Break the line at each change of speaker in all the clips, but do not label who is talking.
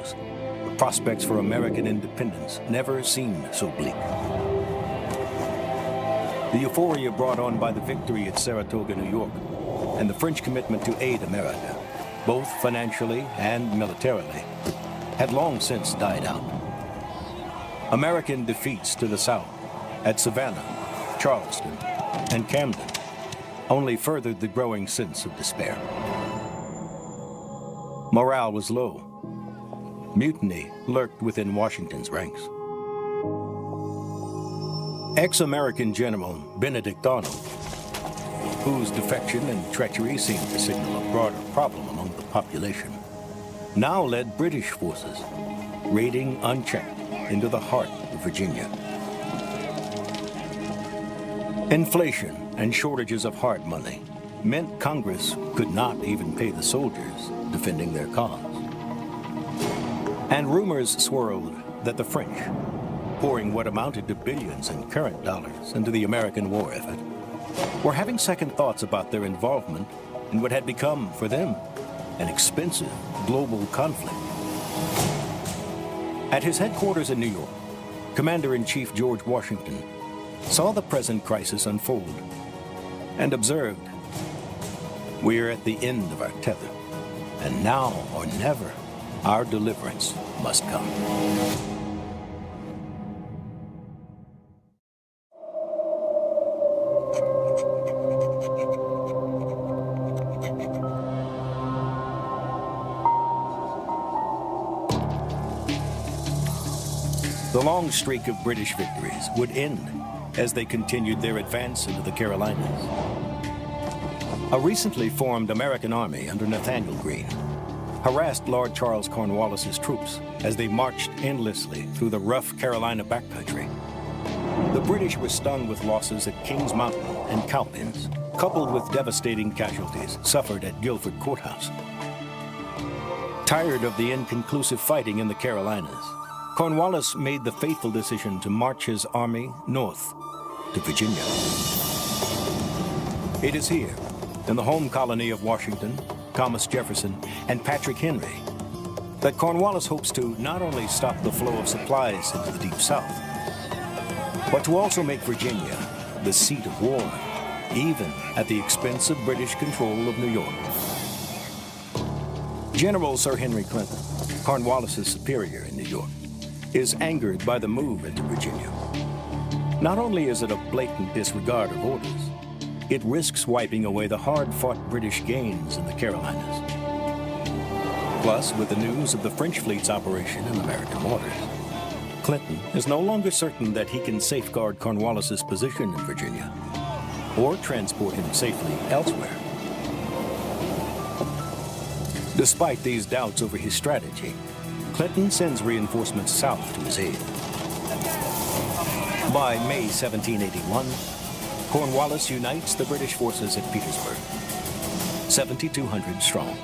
close, the prospects for American independence never seemed so bleak. The euphoria brought on by the victory at Saratoga, New York, and the French commitment to aid America, both financially and militarily, had long since died out. American defeats to the South at Savannah, Charleston, and Camden only furthered the growing sense of despair. Morale was low. Mutiny lurked within Washington's ranks. Ex-American General Benedict Arnold, whose defection and treachery seemed to signal a broader problem among the population, now led British forces, raiding unchecked into the heart of Virginia. Inflation and shortages of hard money meant Congress could not even pay the soldiers defending their cause. And rumors swirled that the French, pouring what amounted to billions in current dollars into the American war effort, were having second thoughts about their involvement in what had become, for them, an expensive global conflict. At his headquarters in New York, Commander-in-Chief George Washington saw the present crisis unfold and observed, "We're at the end of our tether, and now or never, our deliverance must come." The long streak of British victories would end as they continued their advance into the Carolinas. A recently formed American army under Nathaniel Greene harassed Lord Charles Cornwallis's troops as they marched endlessly through the rough Carolina backcountry. The British were stung with losses at Kings Mountain and Cowpens, coupled with devastating casualties suffered at Guilford Courthouse. Tired of the inconclusive fighting in the Carolinas, Cornwallis made the fateful decision to march his army north to Virginia. It is here, in the home colony of Washington, Thomas Jefferson, and Patrick Henry, that Cornwallis hopes to not only stop the flow of supplies into the Deep South, but to also make Virginia the seat of war, even at the expense of British control of New York. General Sir Henry Clinton, Cornwallis's superior in New York, is angered by the move into Virginia. Not only is it a blatant disregard of orders, it risks wiping away the hard-fought British gains in the Carolinas. Plus, with the news of the French fleet's operation in American waters, Clinton is no longer certain that he can safeguard Cornwallis's position in Virginia or transport him safely elsewhere. Despite these doubts over his strategy, Clinton sends reinforcements south to his aid. By May 1781, Cornwallis unites the British forces at Petersburg, 7,200 strong.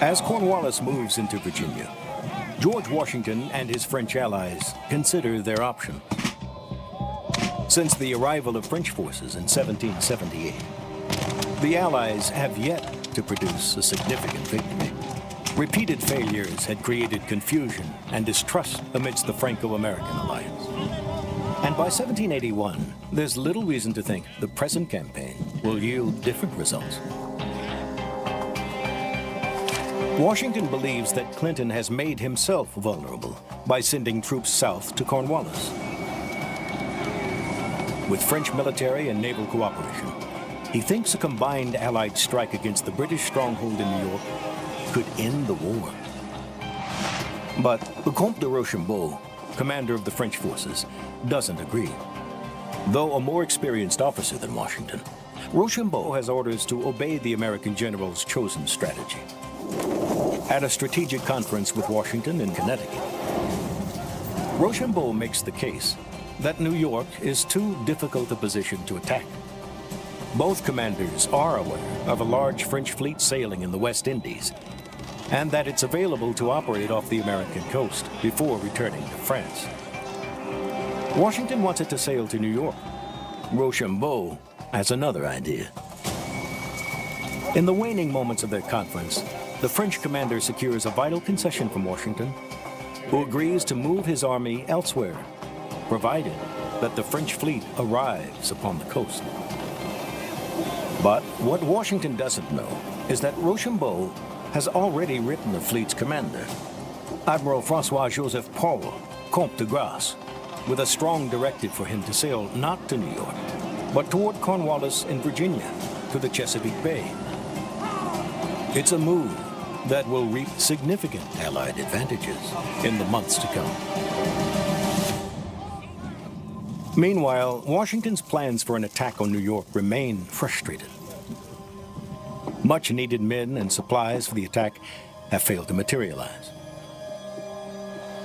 As Cornwallis moves into Virginia, George Washington and his French allies consider their options. Since the arrival of French forces in 1778, the Allies have yet to produce a significant victory. Repeated failures had created confusion and distrust amidst the Franco-American alliance. And by 1781, there's little reason to think the present campaign will yield different results. Washington believes that Clinton has made himself vulnerable by sending troops south to Cornwallis. With French military and naval cooperation, he thinks a combined Allied strike against the British stronghold in New York could end the war. But the Comte de Rochambeau, commander of the French forces, doesn't agree. Though a more experienced officer than Washington, Rochambeau has orders to obey the American general's chosen strategy. At a strategic conference with Washington in Connecticut, Rochambeau makes the case that New York is too difficult a position to attack. Both commanders are aware of a large French fleet sailing in the West Indies, and that it's available to operate off the American coast before returning to France. Washington wants it to sail to New York. Rochambeau has another idea. In the waning moments of their conference, the French commander secures a vital concession from Washington, who agrees to move his army elsewhere, provided that the French fleet arrives upon the coast. But what Washington doesn't know is that Rochambeau has already written the fleet's commander, Admiral François-Joseph Paul, Comte de Grasse, with a strong directive for him to sail not to New York, but toward Cornwallis in Virginia, to the Chesapeake Bay. It's a move that will reap significant Allied advantages in the months to come. Meanwhile, Washington's plans for an attack on New York remain frustrated. Much-needed men and supplies for the attack have failed to materialize.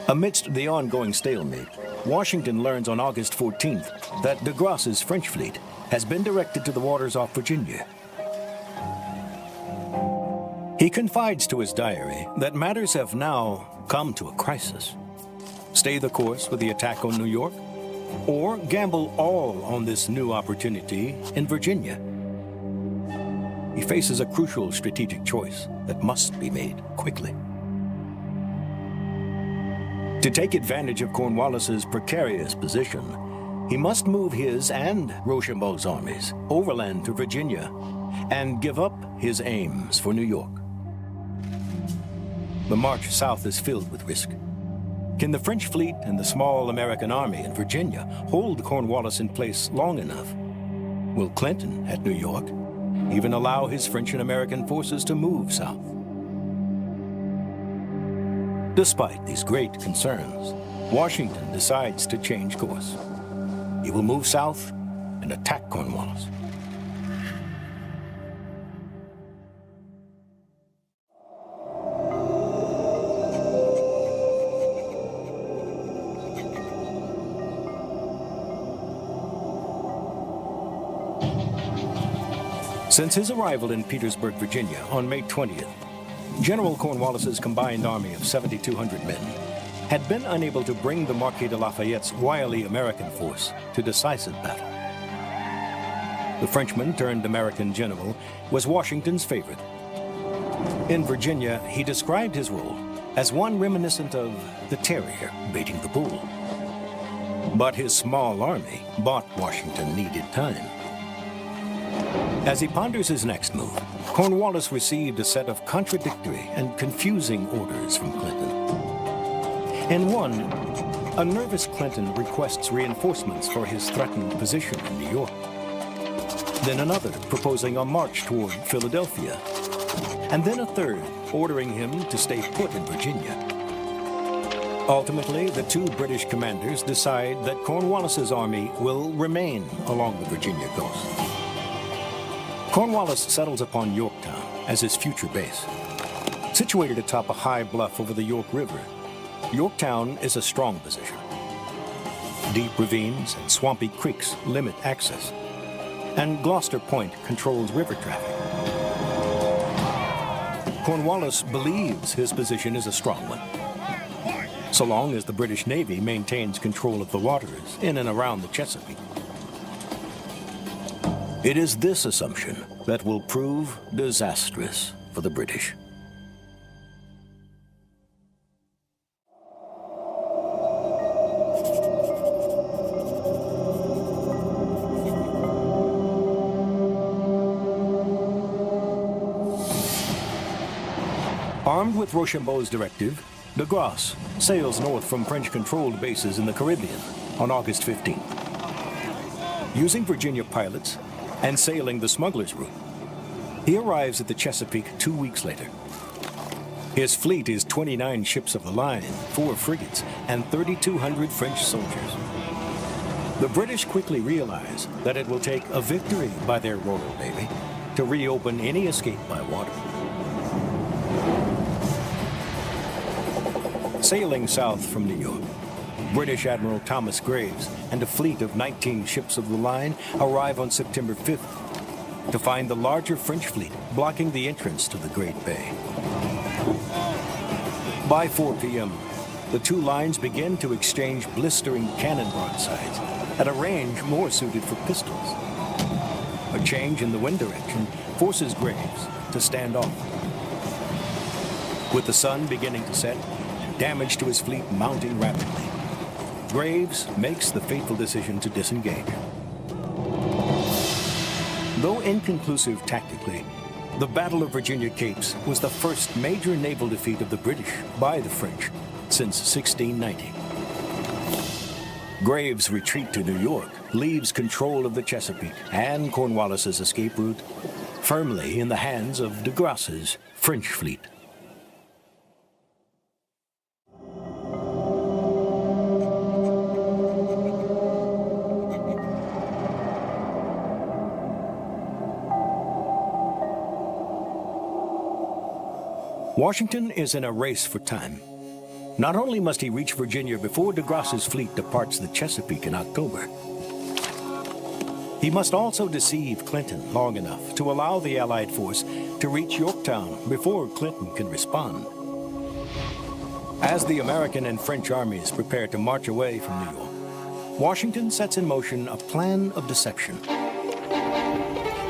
Amidst the ongoing stalemate, Washington learns on August 14th that de Grasse's French fleet has been directed to the waters off Virginia. He confides to his diary that matters have now come to a crisis. Stay the course with the attack on New York, or gamble all on this new opportunity in Virginia. He faces a crucial strategic choice that must be made quickly. To take advantage of Cornwallis's precarious position, he must move his and Rochambeau's armies overland to Virginia and give up his aims for New York. The march south is filled with risk. Can the French fleet and the small American army in Virginia hold Cornwallis in place long enough? Will Clinton, at New York, even allow his French and American forces to move south? Despite these great concerns, Washington decides to change course. He will move south and attack Cornwallis. Since his arrival in Petersburg, Virginia on May 20th, General Cornwallis's combined army of 7,200 men had been unable to bring the Marquis de Lafayette's wily American force to decisive battle. The Frenchman-turned-American general was Washington's favorite. In Virginia, he described his role as one reminiscent of the terrier baiting the bull. But his small army bought Washington needed time. As he ponders his next move, Cornwallis received a set of contradictory and confusing orders from Clinton. In one, a nervous Clinton requests reinforcements for his threatened position in New York. Then another proposing a march toward Philadelphia. And then a third ordering him to stay put in Virginia. Ultimately, the two British commanders decide that Cornwallis's army will remain along the Virginia coast. Cornwallis settles upon Yorktown as his future base. Situated atop a high bluff over the York River, Yorktown is a strong position. Deep ravines and swampy creeks limit access, and Gloucester Point controls river traffic. Cornwallis believes his position is a strong one, so long as the British Navy maintains control of the waters in and around the Chesapeake. It is this assumption that will prove disastrous for the British. Armed with Rochambeau's directive, de Grasse sails north from French-controlled bases in the Caribbean on August 15th. Using Virginia pilots and sailing the smuggler's route, he arrives at the Chesapeake 2 weeks later. His fleet is 29 ships of the line, 4 frigates, and 3,200 French soldiers. The British quickly realize that it will take a victory by their Royal Navy to reopen any escape by water. Sailing south from New York, British Admiral Thomas Graves and a fleet of 19 ships of the line arrive on September 5th to find the larger French fleet blocking the entrance to the Great Bay. By 4 p.m., the two lines begin to exchange blistering cannon broadsides at a range more suited for pistols. A change in the wind direction forces Graves to stand off. With the sun beginning to set, damage to his fleet mounting rapidly, Graves makes the fateful decision to disengage. Though inconclusive tactically, the Battle of Virginia Capes was the first major naval defeat of the British by the French since 1690. Graves' retreat to New York leaves control of the Chesapeake and Cornwallis's escape route firmly in the hands of de Grasse's French fleet. Washington is in a race for time. Not only must he reach Virginia before de Grasse's fleet departs the Chesapeake in October, he must also deceive Clinton long enough to allow the Allied force to reach Yorktown before Clinton can respond. As the American and French armies prepare to march away from New York, Washington sets in motion a plan of deception.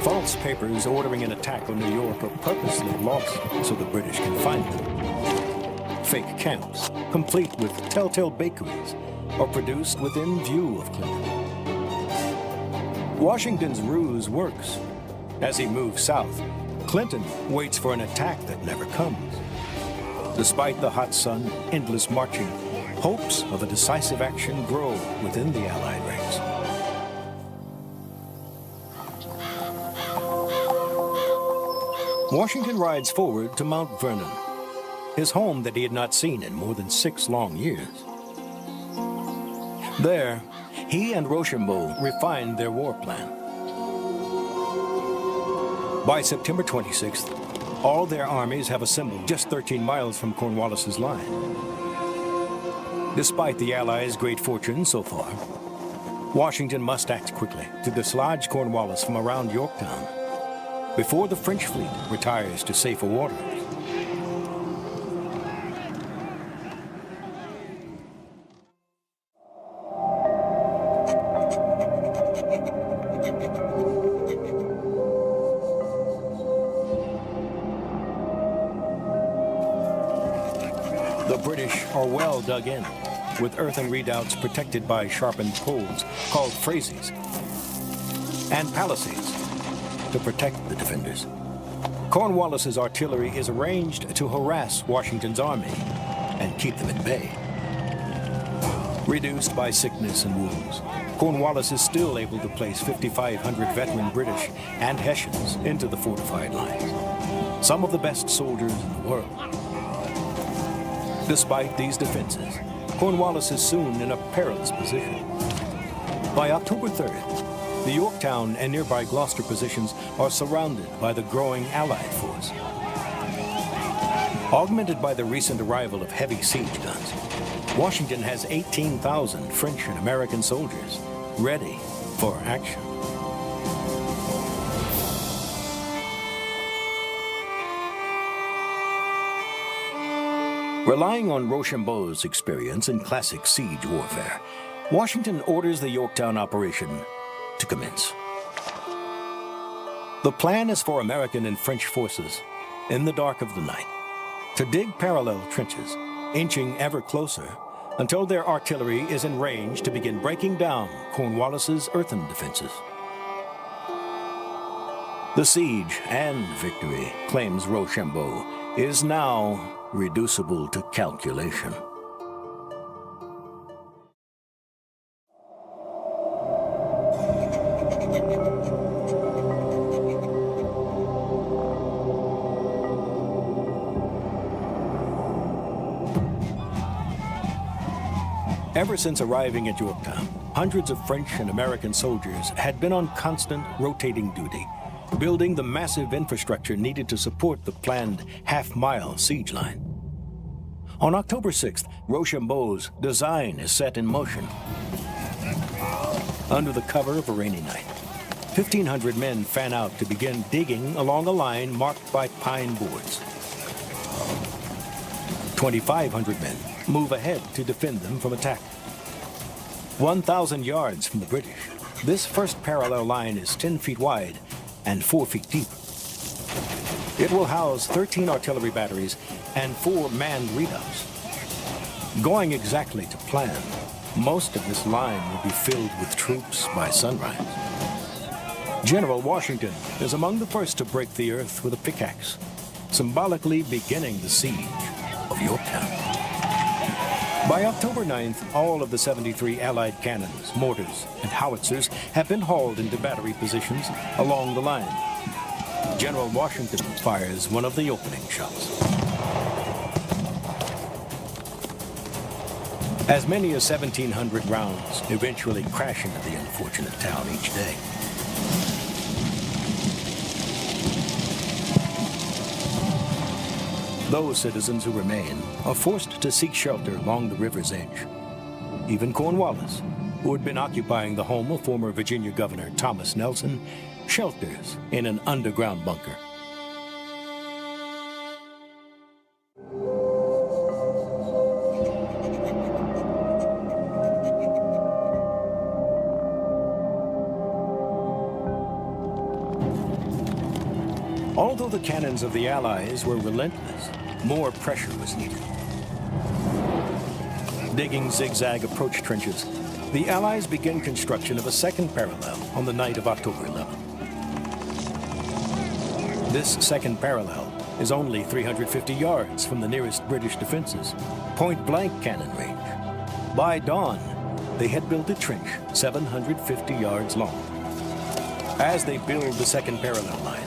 False papers ordering an attack on New York are purposely lost so the British can find them. Fake camps, complete with telltale bakeries, are produced within view of Clinton. Washington's ruse works. As he moves south, Clinton waits for an attack that never comes. Despite the hot sun, endless marching, hopes of a decisive action grow within the Allied ranks. Washington rides forward to Mount Vernon, his home that he had not seen in more than 6 long years. There, he and Rochambeau refined their war plan. By September 26th, all their armies have assembled just 13 miles from Cornwallis's line. Despite the Allies' great fortune so far, Washington must act quickly to dislodge Cornwallis from around Yorktown before the French fleet retires to safer waters. The British are well dug in, with earthen redoubts protected by sharpened poles called phrases, and palisades to protect the defenders. Cornwallis's artillery is arranged to harass Washington's army and keep them at bay. Reduced by sickness and wounds, Cornwallis is still able to place 5,500 veteran British and Hessians into the fortified lines, some of the best soldiers in the world. Despite these defenses, Cornwallis is soon in a perilous position. By October 3rd, the Yorktown and nearby Gloucester positions are surrounded by the growing Allied force. Augmented by the recent arrival of heavy siege guns, Washington has 18,000 French and American soldiers ready for action. Relying on Rochambeau's experience in classic siege warfare, Washington orders the Yorktown operation to commence. The plan is for American and French forces, in the dark of the night, to dig parallel trenches, inching ever closer until their artillery is in range to begin breaking down Cornwallis's earthen defenses. The siege and victory, claims Rochambeau, is now reducible to calculation. Ever since arriving at Yorktown, hundreds of French and American soldiers had been on constant rotating duty, building the massive infrastructure needed to support the planned half-mile siege line. On October 6th, Rochambeau's design is set in motion. Under the cover of a rainy night, 1,500 men fan out to begin digging along a line marked by pine boards. 2,500 men move ahead to defend them from attack. 1,000 yards from the British, this first parallel line is 10 feet wide and 4 feet deep. It will house 13 artillery batteries and 4 manned redoubts. Going exactly to plan, most of this line will be filled with troops by sunrise. General Washington is among the first to break the earth with a pickaxe, symbolically beginning the siege of Yorktown. By October 9th, all of the 73 Allied cannons, mortars, and howitzers have been hauled into battery positions along the line. General Washington fires one of the opening shots. As many as 1,700 rounds eventually crash into the unfortunate town each day. Those citizens who remain are forced to seek shelter along the river's edge. Even Cornwallis, who had been occupying the home of former Virginia Governor Thomas Nelson, shelters in an underground bunker. Although the cannons of the Allies were relentless, more pressure was needed. Digging zigzag approach trenches, the Allies began construction of a second parallel on the night of October 11th. This second parallel is only 350 yards from the nearest British defenses, point-blank cannon range. By dawn, they had built a trench 750 yards long. As they build the second parallel line,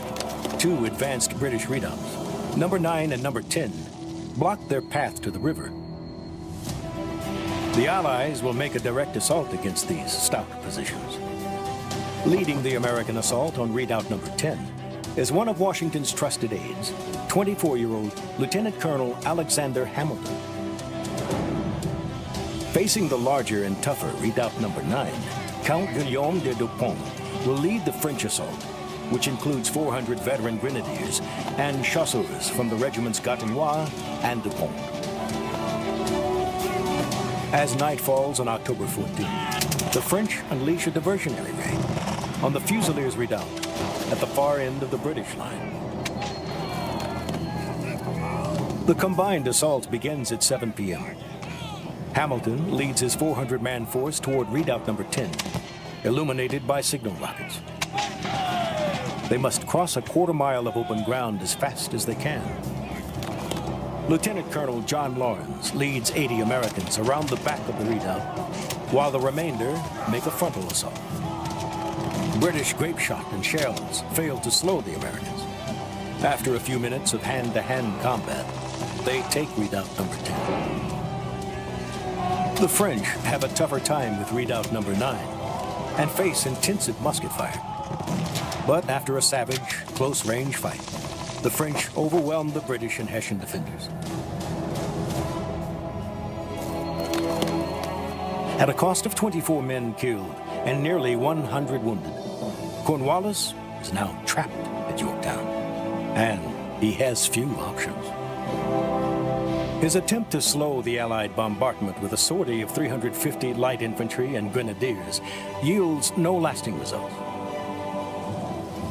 2 advanced British redoubts, number 9 and number 10, blocked their path to the river. The Allies will make a direct assault against these stout positions. Leading the American assault on redoubt number 10 is one of Washington's trusted aides, 24-year-old Lieutenant Colonel Alexander Hamilton. Facing the larger and tougher redoubt number 9, Count Guillaume de Dupont will lead the French assault, which includes 400 veteran grenadiers and chasseurs from the regiments Gatinois and Dupont. As night falls on October 14th, the French unleash a diversionary raid on the Fusiliers Redoubt at the far end of the British line. The combined assault begins at 7 p.m. Hamilton leads his 400-man force toward redoubt number 10, illuminated by signal rockets. They must cross a quarter-mile of open ground as fast as they can. Lieutenant Colonel John Lawrence leads 80 Americans around the back of the redoubt, while the remainder make a frontal assault. British grape shot and shells failed to slow the Americans. After a few minutes of hand-to-hand combat, they take redoubt number 10. The French have a tougher time with redoubt number 9 and face intensive musket fire. But after a savage, close-range fight, the French overwhelmed the British and Hessian defenders. At a cost of 24 men killed and nearly 100 wounded, Cornwallis is now trapped at Yorktown, and he has few options. His attempt to slow the Allied bombardment with a sortie of 350 light infantry and grenadiers yields no lasting results.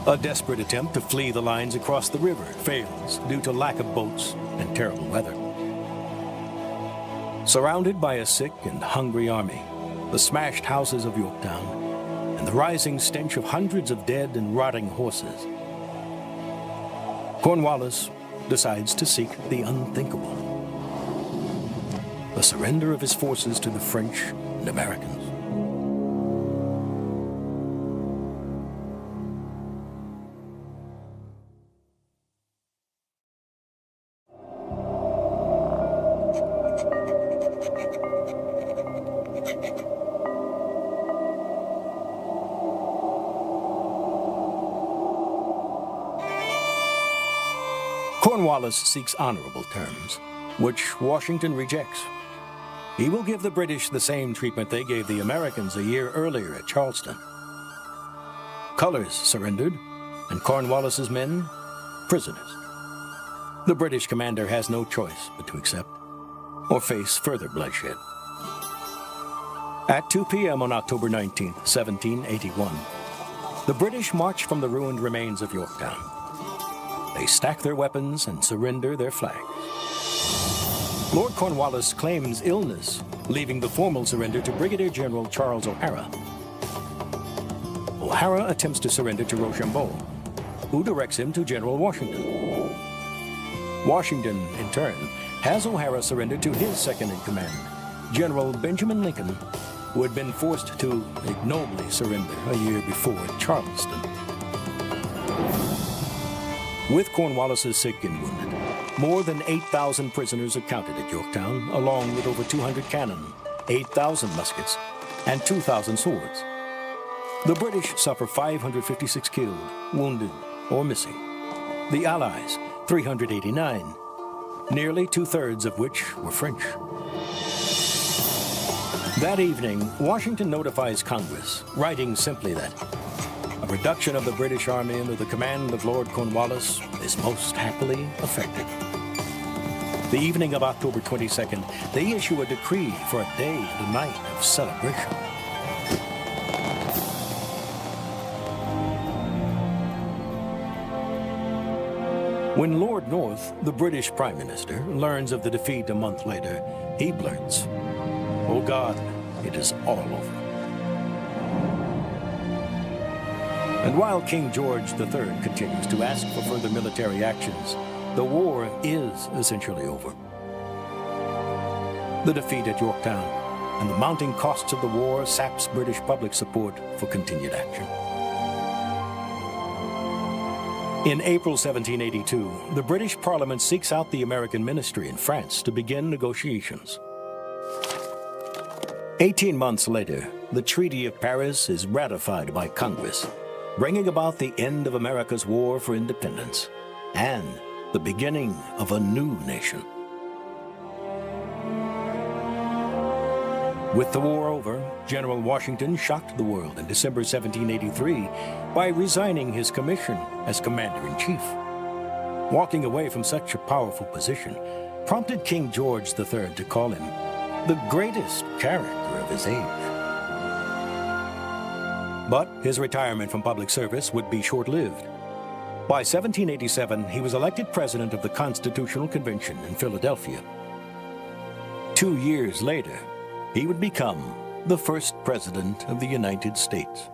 A desperate attempt to flee the lines across the river fails due to lack of boats and terrible weather. Surrounded by a sick and hungry army, the smashed houses of Yorktown, and the rising stench of hundreds of dead and rotting horses, Cornwallis decides to seek the unthinkable: the surrender of his forces to the French and Americans. Cornwallis seeks honorable terms, which Washington rejects. He will give the British the same treatment they gave the Americans a year earlier at Charleston. Colors surrendered, and Cornwallis's men, prisoners. The British commander has no choice but to accept. or face further bloodshed. At 2 p.m. on October 19, 1781, the British march from the ruined remains of Yorktown. They stack their weapons and surrender their flag. Lord Cornwallis claims illness, leaving the formal surrender to Brigadier General Charles O'Hara. O'Hara attempts to surrender to Rochambeau, who directs him to General Washington. Washington, in turn, has O'Hara surrender to his second-in-command, General Benjamin Lincoln, who had been forced to ignobly surrender a year before at Charleston. With Cornwallis's sick and wounded, more than 8,000 prisoners are counted at Yorktown, along with over 200 cannon, 8,000 muskets, and 2,000 swords. The British suffer 556 killed, wounded, or missing. The Allies, 389, nearly two-thirds of which were French. That evening, Washington notifies Congress, writing simply that a reduction of the British Army under the command of Lord Cornwallis is most happily effected. The evening of October 22nd, they issue a decree for a day and a night of celebration. When Lord North, the British Prime Minister, learns of the defeat a month later, he blurts, "Oh God, it is all over." And while King George III continues to ask for further military actions, the war is essentially over. The defeat at Yorktown and the mounting costs of the war saps British public support for continued action. In April 1782, the British Parliament seeks out the American ministry in France to begin negotiations. 18 months later, the Treaty of Paris is ratified by Congress, bringing about the end of America's war for independence and the beginning of a new nation. With the war over, General Washington shocked the world in December 1783 by resigning his commission as Commander-in-Chief. Walking away from such a powerful position prompted King George III to call him the greatest character of his age. But his retirement from public service would be short-lived. By 1787, he was elected president of the Constitutional Convention in Philadelphia. 2 years later, he would become the first president of the United States.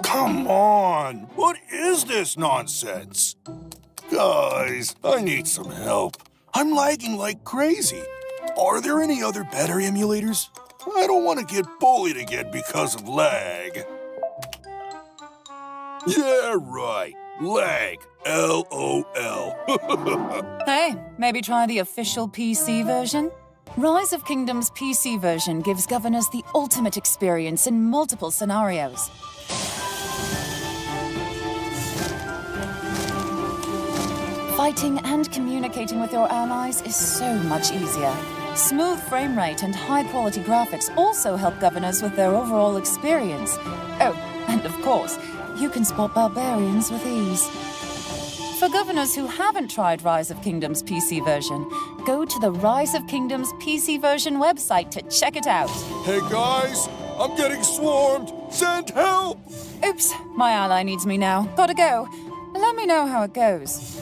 Come on! What is this nonsense? Guys, I need some help. I'm lagging like crazy. Are there any other better emulators? I don't want to get bullied again because of lag. Yeah, right. Lag. LOL.
Hey, maybe try the official PC version? Rise of Kingdoms PC version gives governors the ultimate experience in multiple scenarios. Fighting and communicating with your allies is so much easier. Smooth frame rate and high-quality graphics also help governors with their overall experience. Oh, and of course, you can spot barbarians with ease. For governors who haven't tried Rise of Kingdoms PC version, go to the Rise of Kingdoms PC version website to check it out.
Hey guys, I'm getting swarmed. Send help!
Oops, my ally needs me now. Gotta go. Let me know how it goes.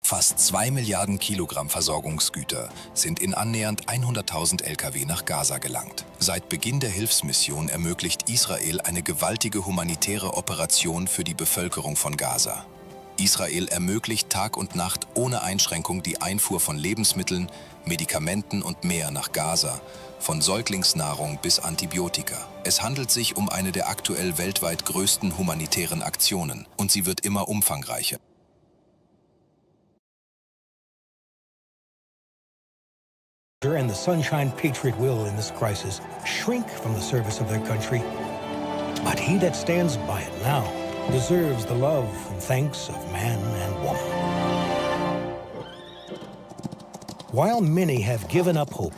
Fast 2 Milliarden Kilogramm Versorgungsgüter sind in annähernd 100.000 Lkw nach Gaza gelangt. Seit Beginn der Hilfsmission ermöglicht Israel eine gewaltige humanitäre Operation für die Bevölkerung von Gaza. Israel ermöglicht Tag und Nacht ohne Einschränkung die Einfuhr von Lebensmitteln, Medikamenten und mehr nach Gaza, von Säuglingsnahrung bis Antibiotika. Es handelt sich um eine der aktuell weltweit größten humanitären Aktionen und sie wird immer umfangreicher.
And the Sunshine Patriot will, in this crisis, shrink from the service of their country. But he that stands by it now deserves the love and thanks of man and woman. While many have given up hope,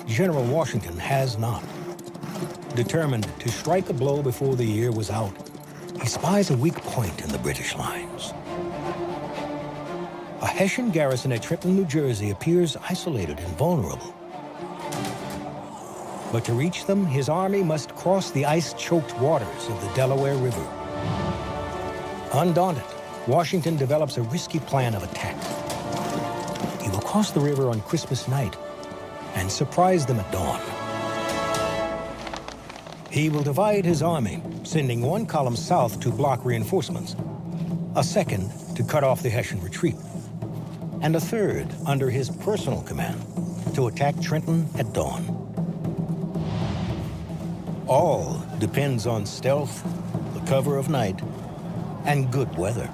General Washington has not. Determined to strike a blow before the year was out, he spies a weak point in the British lines. A Hessian garrison at Trenton, New Jersey appears isolated and vulnerable. But to reach them, his army must cross the ice-choked waters of the Delaware River. Undaunted, Washington develops a risky plan of attack. He will cross the river on Christmas night and surprise them at dawn. He will divide his army, sending one column south to block reinforcements, a second to cut off the Hessian retreat, and a third under his personal command to attack Trenton at dawn. All depends on stealth, the cover of night, and good weather.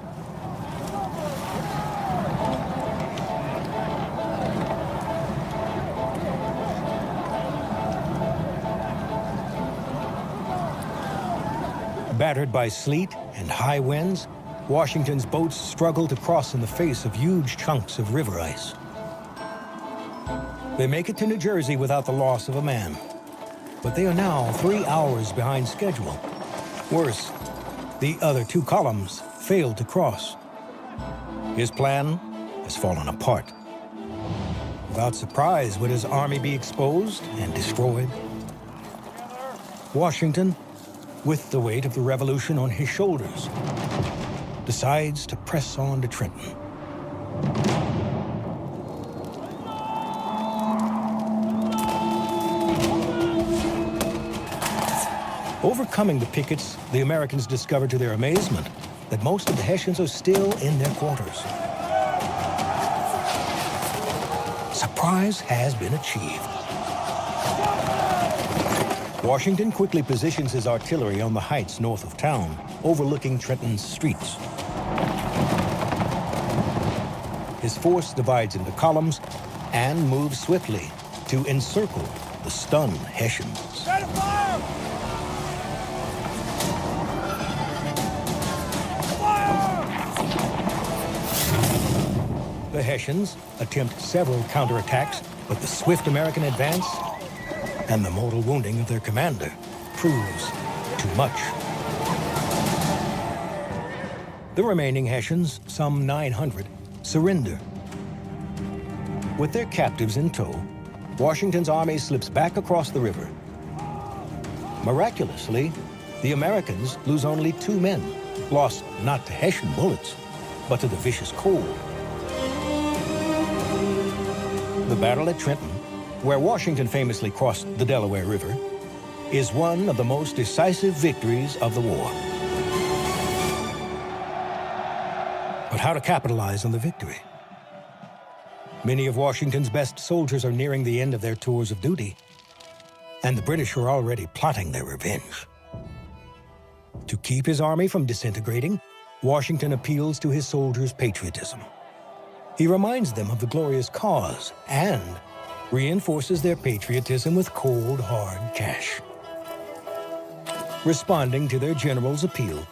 Battered by sleet and high winds, Washington's boats struggle to cross in the face of huge chunks of river ice. They make it to New Jersey without the loss of a man, but they are now 3 hours behind schedule. Worse, the other two columns failed to cross. His plan has fallen apart. Without surprise, would his army be exposed and destroyed? Washington, with the weight of the revolution on his shoulders, decides to press on to Trenton. Overcoming the pickets, the Americans discover to their amazement that most of the Hessians are still in their quarters. Surprise has been achieved. Washington quickly positions his artillery on the heights north of town, overlooking Trenton's streets. His force divides into columns and moves swiftly to encircle the stunned Hessians. The Hessians attempt several counterattacks, but the swift American advance and the mortal wounding of their commander proves too much. The remaining Hessians, some 900, surrender. With their captives in tow, Washington's army slips back across the river. Miraculously, the Americans lose only 2 men, lost not to Hessian bullets, but to the vicious cold. The battle at Trenton, where Washington famously crossed the Delaware River, is one of the most decisive victories of the war. But how to capitalize on the victory? Many of Washington's best soldiers are nearing the end of their tours of duty, and the British are already plotting their revenge. To keep his army from disintegrating, Washington appeals to his soldiers' patriotism. He reminds them of the glorious cause and reinforces their patriotism with cold, hard cash. Responding to their general's appeal,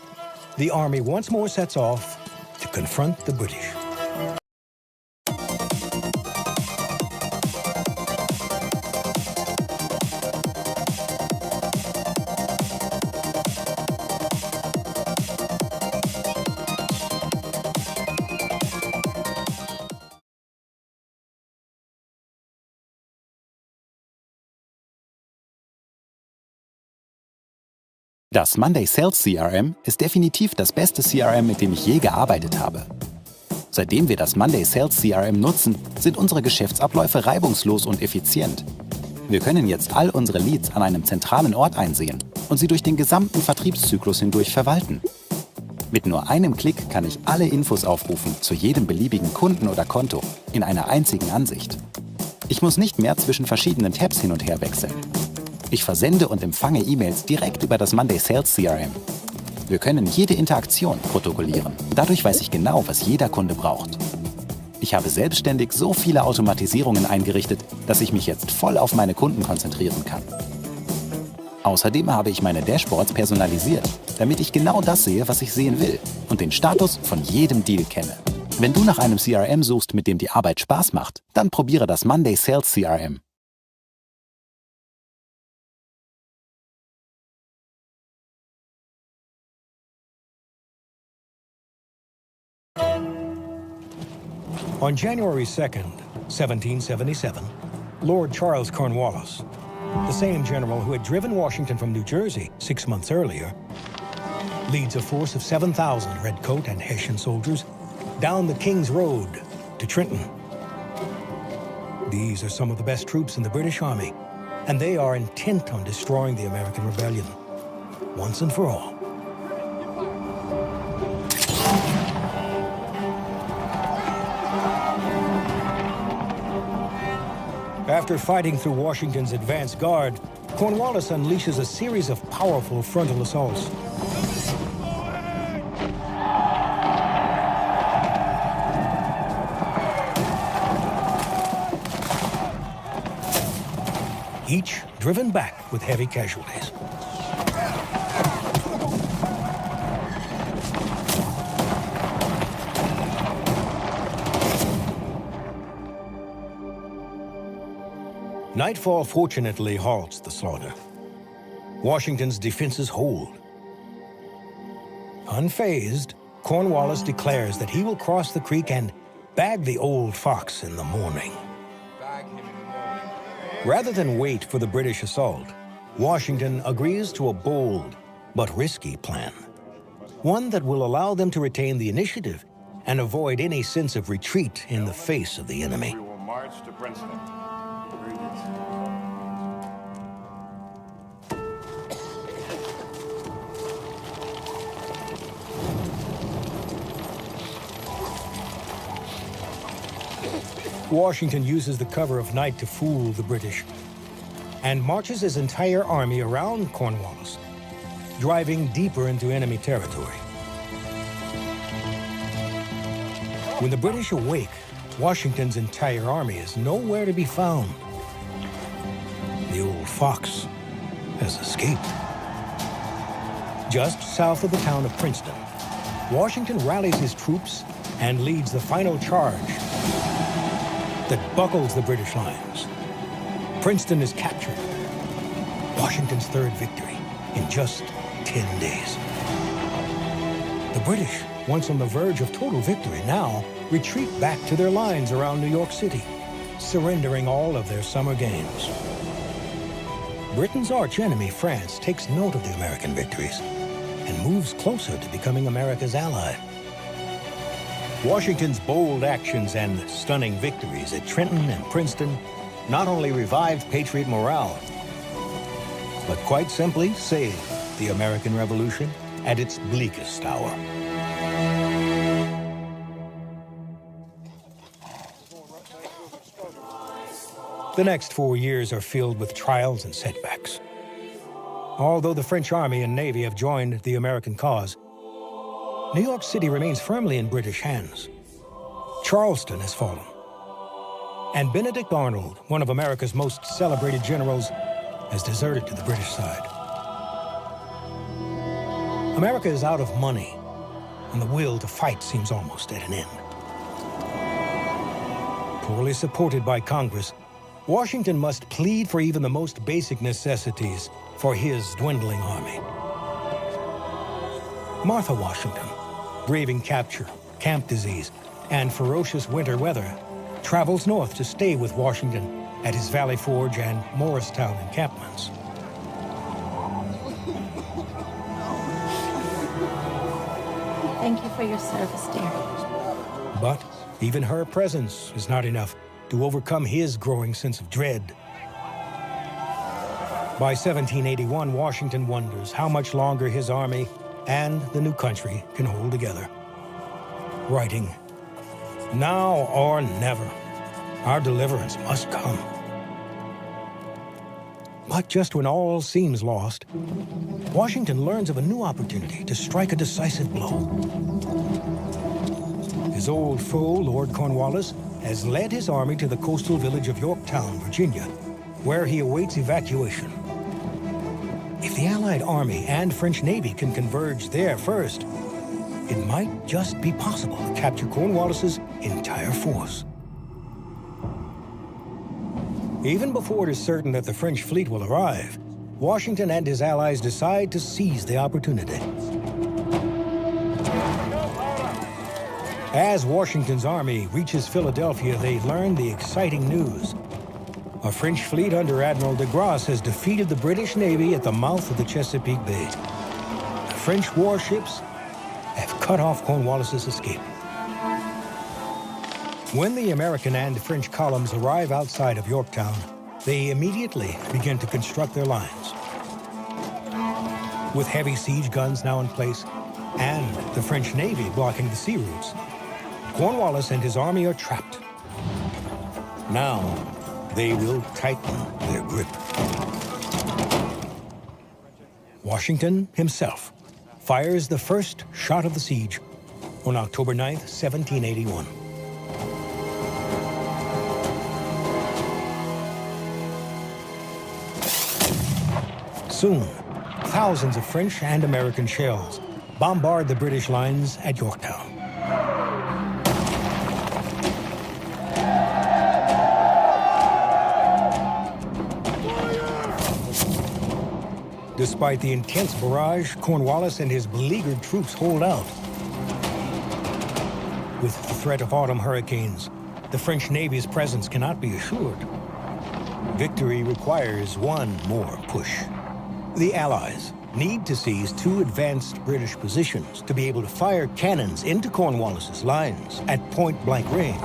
the army once more sets off to confront the British.
Das Monday Sales CRM ist definitiv das beste CRM, mit dem ich je gearbeitet habe. Seitdem wir das Monday Sales CRM nutzen, sind unsere Geschäftsabläufe reibungslos und effizient. Wir können jetzt all unsere Leads an einem zentralen Ort einsehen und sie durch den gesamten Vertriebszyklus hindurch verwalten. Mit nur einem Klick kann ich alle Infos aufrufen zu jedem beliebigen Kunden oder Konto in einer einzigen Ansicht. Ich muss nicht mehr zwischen verschiedenen Tabs hin und her wechseln. Ich versende und empfange E-Mails direkt über das Monday Sales CRM. Wir können jede Interaktion protokollieren. Dadurch weiß ich genau, was jeder Kunde braucht. Ich habe selbstständig so viele Automatisierungen eingerichtet, dass ich mich jetzt voll auf meine Kunden konzentrieren kann. Außerdem habe ich meine Dashboards personalisiert, damit ich genau das sehe, was ich sehen will und den Status von jedem Deal kenne. Wenn du nach einem CRM suchst, mit dem die Arbeit Spaß macht, dann probiere das Monday Sales CRM.
On January 2nd, 1777, Lord Charles Cornwallis, the same general who had driven Washington from New Jersey 6 months earlier, leads a force of 7,000 redcoat and Hessian soldiers down the King's Road to Trenton. These are some of the best troops in the British Army, and they are intent on destroying the American rebellion once and for all. After fighting through Washington's advance guard, Cornwallis unleashes a series of powerful frontal assaults. Each driven back with heavy casualties. Nightfall fortunately halts the slaughter. Washington's defenses hold. Unfazed, Cornwallis declares that he will cross the creek and bag the old fox in the morning. Rather than wait for the British assault, Washington agrees to a bold but risky plan. One that will allow them to retain the initiative and avoid any sense of retreat in the face of the enemy.
We will march to Princeton.
Washington uses the cover of night to fool the British and marches his entire army around Cornwallis, driving deeper into enemy territory. When the British awake, Washington's entire army is nowhere to be found. The old fox has escaped. Just south of the town of Princeton, Washington rallies his troops and leads the final charge that buckles the British lines. Princeton is captured. Washington's third victory in just 10 days. The British, once on the verge of total victory, now retreat back to their lines around New York City, surrendering all of their summer gains. Britain's archenemy, France, takes note of the American victories and moves closer to becoming America's ally. Washington's bold actions and stunning victories at Trenton and Princeton not only revived Patriot morale, but quite simply saved the American Revolution at its bleakest hour. The next 4 years are filled with trials and setbacks. Although the French Army and Navy have joined the American cause, New York City remains firmly in British hands. Charleston has fallen, and Benedict Arnold, one of America's most celebrated generals, has deserted to the British side. America is out of money, and the will to fight seems almost at an end. Poorly supported by Congress, Washington must plead for even the most basic necessities for his dwindling army. Martha Washington, braving capture, camp disease, and ferocious winter weather, travels north to stay with Washington at his Valley Forge and Morristown encampments.
Thank you for your service, dear.
But even her presence is not enough to overcome his growing sense of dread. By 1781, Washington wonders how much longer his army and the new country can hold together. Writing, "Now or never, our deliverance must come." But just when all seems lost, Washington learns of a new opportunity to strike a decisive blow. His old foe, Lord Cornwallis, has led his army to the coastal village of Yorktown, Virginia, where he awaits evacuation. If the Allied Army and French Navy can converge there first, it might just be possible to capture Cornwallis's entire force. Even before it is certain that the French fleet will arrive, Washington and his allies decide to seize the opportunity. As Washington's army reaches Philadelphia, they learn the exciting news. A French fleet under Admiral de Grasse has defeated the British Navy at the mouth of the Chesapeake Bay. The French warships have cut off Cornwallis's escape. When the American and French columns arrive outside of Yorktown, they immediately begin to construct their lines. With heavy siege guns now in place and the French Navy blocking the sea routes, Cornwallis and his army are trapped. Now, they will tighten their grip. Washington himself fires the first shot of the siege on October 9th, 1781. Soon, thousands of French and American shells bombard the British lines at Yorktown. Despite the intense barrage, Cornwallis and his beleaguered troops hold out. With the threat of autumn hurricanes, the French Navy's presence cannot be assured. Victory requires one more push. The Allies need to seize two advanced British positions to be able to fire cannons into Cornwallis's lines at point-blank range.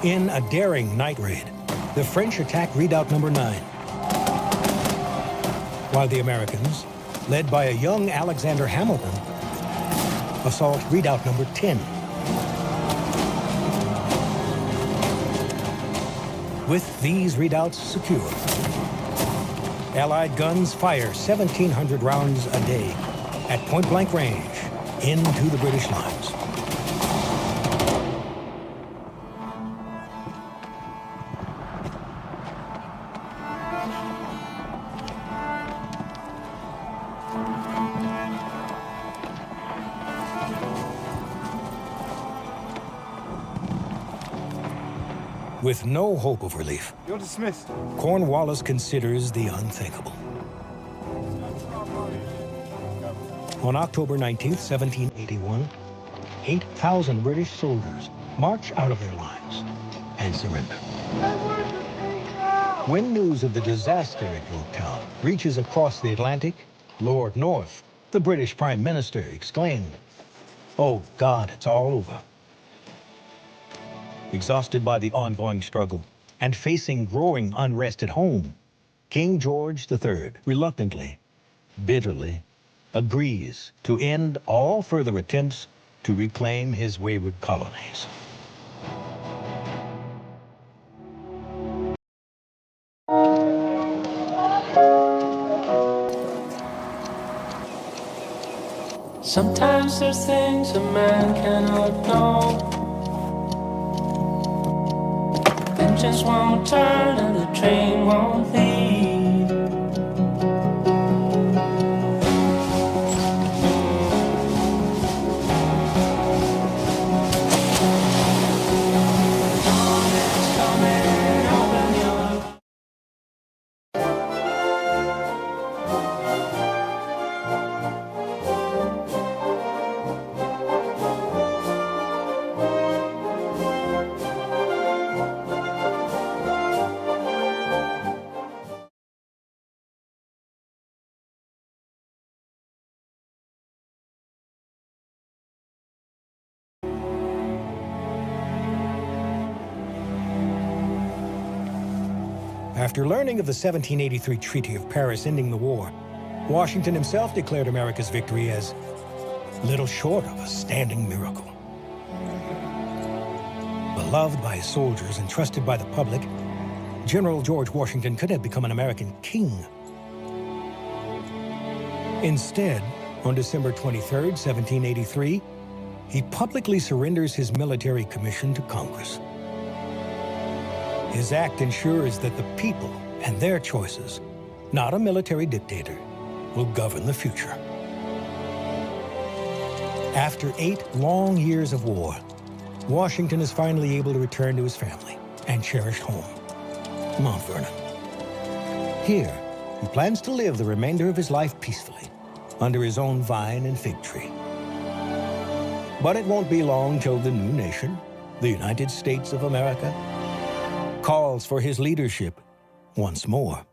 In a daring night raid, the French attack redoubt number 9, while the Americans, led by a young Alexander Hamilton, assault redoubt number 10. With these redoubts secure, Allied guns fire 1,700 rounds a day at point-blank range into the British lines. With no hope of relief,
You're dismissed.
Cornwallis considers the unthinkable. On October 19th, 1781, 8,000 British soldiers march out of their lines and surrender. When news of the disaster at Yorktown reaches across the Atlantic, Lord North, the British Prime Minister, exclaimed, "Oh God, it's all over." Exhausted by the ongoing struggle and facing growing unrest at home, King George III reluctantly, bitterly, agrees to end all further attempts to reclaim his wayward colonies.
Sometimes there's things a man cannot know. Engines won't turn and the train won't leave.
After learning of the 1783 Treaty of Paris ending the war, Washington himself declared America's victory as little short of a standing miracle. Beloved by his soldiers and trusted by the public, General George Washington could have become an American king. Instead, on December 23, 1783, he publicly surrenders his military commission to Congress. His act ensures that the people and their choices, not a military dictator, will govern the future. After 8 long years of war, Washington is finally able to return to his family and cherished home, Mount Vernon. Here, he plans to live the remainder of his life peacefully, under his own vine and fig tree. But it won't be long till the new nation, the United States of America, calls for his leadership once more.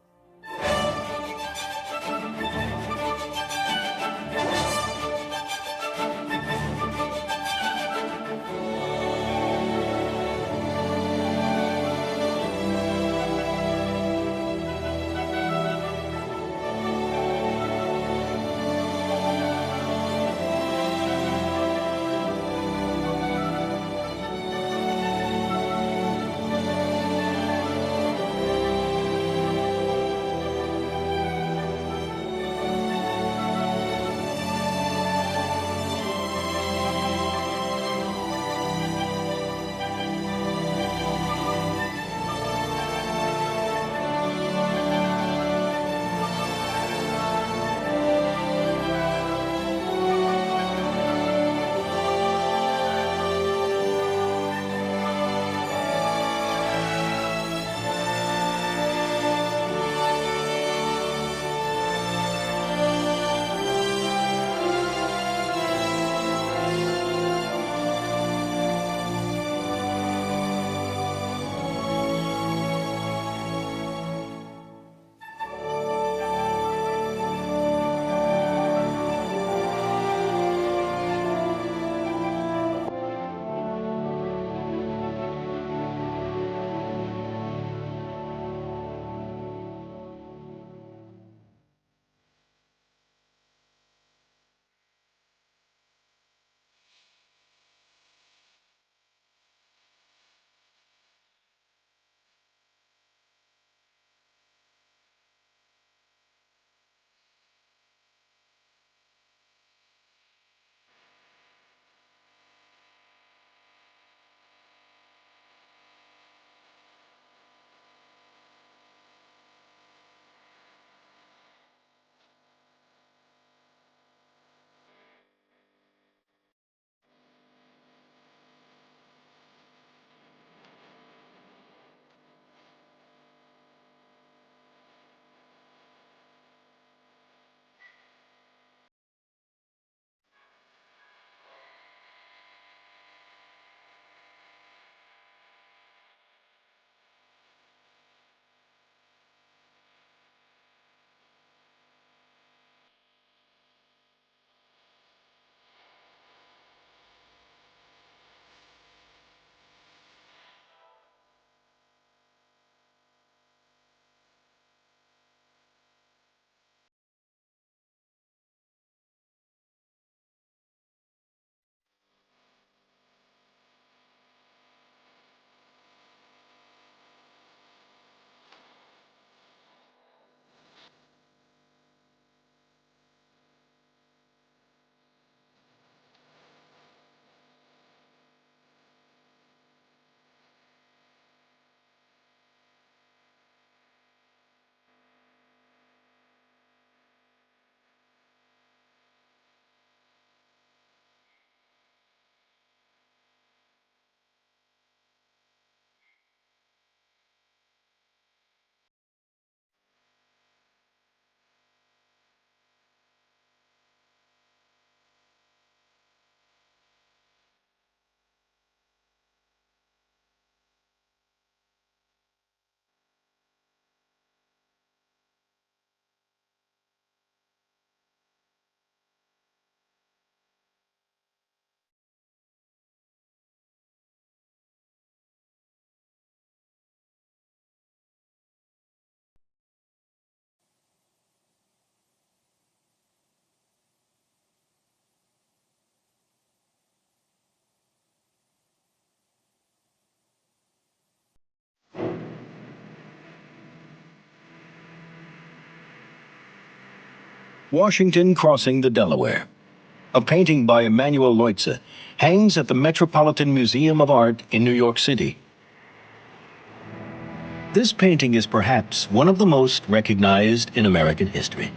Washington Crossing the Delaware. A painting by Emanuel Leutze hangs at the Metropolitan Museum of Art in New York City. This painting is perhaps one of the most recognized in American history.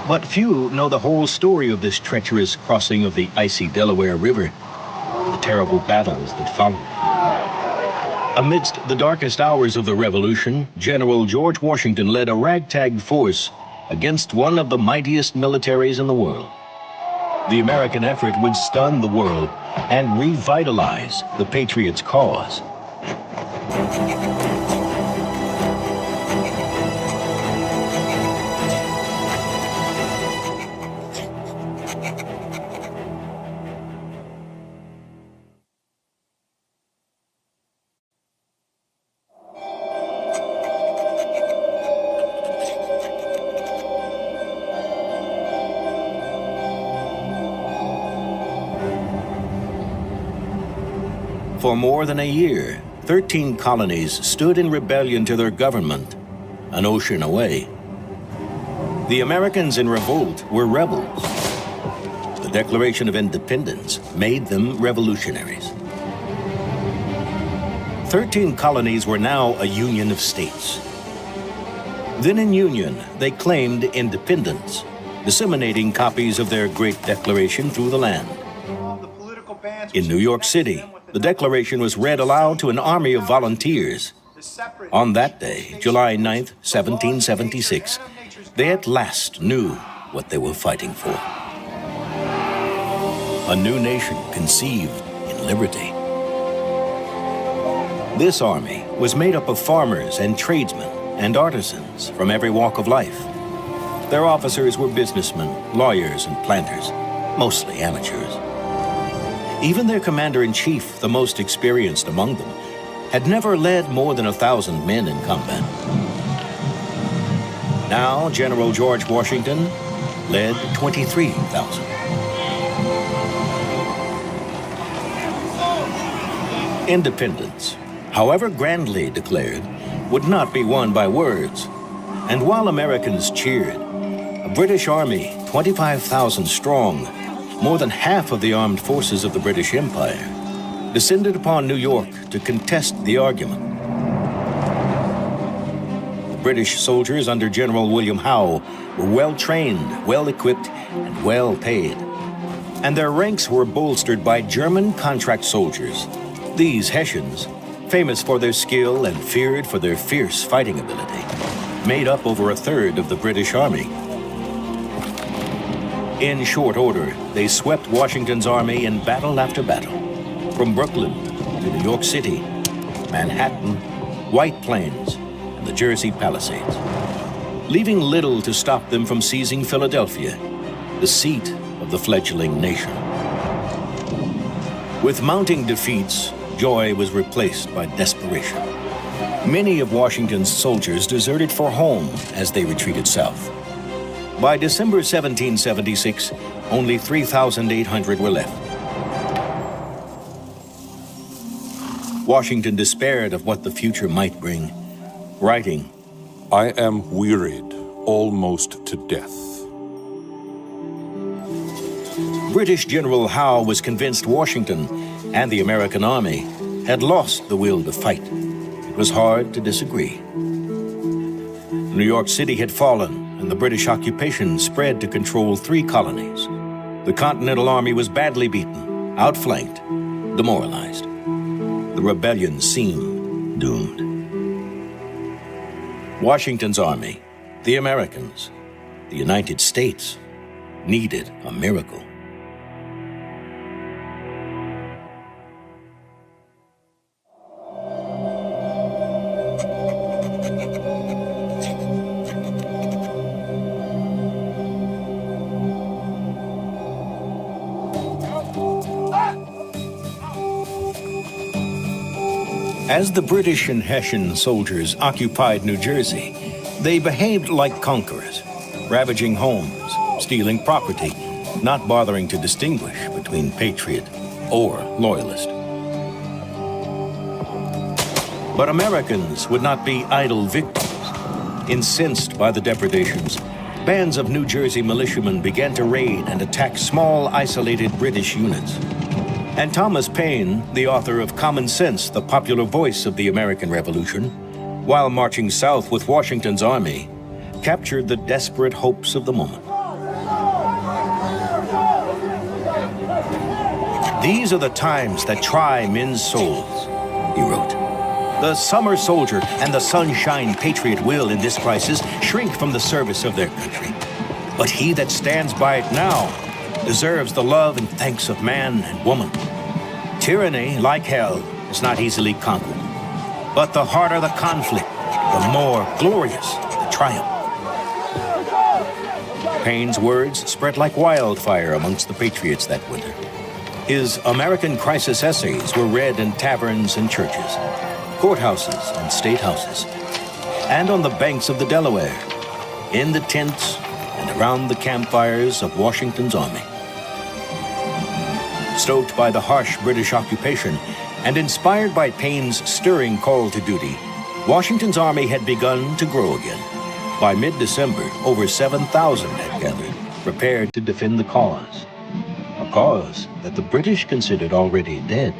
But few know the whole story of this treacherous crossing of the icy Delaware River, the terrible battles that followed. Amidst the darkest hours of the Revolution, General George Washington led a ragtag force against one of the mightiest militaries in the world. The American effort would stun the world and revitalize the Patriots' cause. For more than a year, 13 colonies stood in rebellion to their government, an ocean away. The Americans in revolt were rebels. The Declaration of Independence made them revolutionaries. 13 colonies were now a union of states. Then in union, they claimed independence, disseminating copies of their great declaration through the land. In New York City, the Declaration was read aloud to an army of volunteers. On that day, July 9th, 1776, they at last knew what they were fighting for. A new nation conceived in liberty. This army was made up of farmers and tradesmen and artisans from every walk of life. Their officers were businessmen, lawyers, and planters, mostly amateurs. Even their commander-in-chief, the most experienced among them, had never led more than 1,000 men in combat. Now, General George Washington led 23,000. Independence, however grandly declared, would not be won by words. And while Americans cheered, a British army, 25,000 strong, more than half of the armed forces of the British Empire, descended upon New York to contest the argument. The British soldiers under General William Howe were well-trained, well-equipped, and well-paid. And their ranks were bolstered by German contract soldiers. These Hessians, famous for their skill and feared for their fierce fighting ability, made up over a third of the British Army. In short order, they swept Washington's army in battle after battle, from Brooklyn to New York City, Manhattan, White Plains, and the Jersey Palisades, leaving little to stop them from seizing Philadelphia, the seat of the fledgling nation. With mounting defeats, joy was replaced by desperation. Many of Washington's soldiers deserted for home as they retreated south. By December 1776, only 3,800 were left. Washington despaired of what the future might bring, writing,
"I am wearied almost to death."
British General Howe was convinced Washington and the American army had lost the will to fight. It was hard to disagree. New York City had fallen, and the British occupation spread to control 3 colonies. The Continental Army was badly beaten, outflanked, demoralized. The rebellion seemed doomed. Washington's army, the Americans, the United States, needed a miracle. As the British and Hessian soldiers occupied New Jersey, they behaved like conquerors, ravaging homes, stealing property, not bothering to distinguish between patriot or loyalist. But Americans would not be idle victims. Incensed by the depredations, bands of New Jersey militiamen began to raid and attack small, isolated British units. And Thomas Paine, the author of Common Sense, the popular voice of the American Revolution, while marching south with Washington's army, captured the desperate hopes of the moment. "These are the times that try men's souls," he wrote. "The summer soldier and the sunshine patriot will, in this crisis, shrink from the service of their country. But he that stands by it now deserves the love and thanks of man and woman. Tyranny, like hell, is not easily conquered. But the harder the conflict, the more glorious the triumph." Paine's words spread like wildfire amongst the patriots that winter. His American Crisis essays were read in taverns and churches, courthouses and state houses, and on the banks of the Delaware, in the tents and around the campfires of Washington's army. Stoked by the harsh British occupation and inspired by Paine's stirring call to duty, Washington's army had begun to grow again. By mid-December, over 7,000 had gathered, prepared to defend the cause, a cause that the British considered already dead.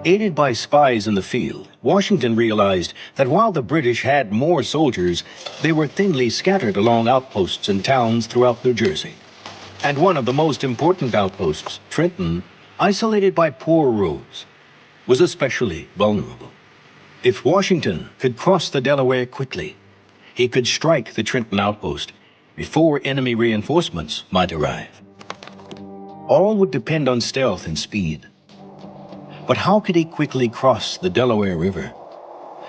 Aided by spies in the field, Washington realized that while the British had more soldiers, they were thinly scattered along outposts and towns throughout New Jersey. And one of the most important outposts, Trenton, isolated by poor roads, was especially vulnerable. If Washington could cross the Delaware quickly, he could strike the Trenton outpost before enemy reinforcements might arrive. All would depend on stealth and speed. But how could he quickly cross the Delaware River?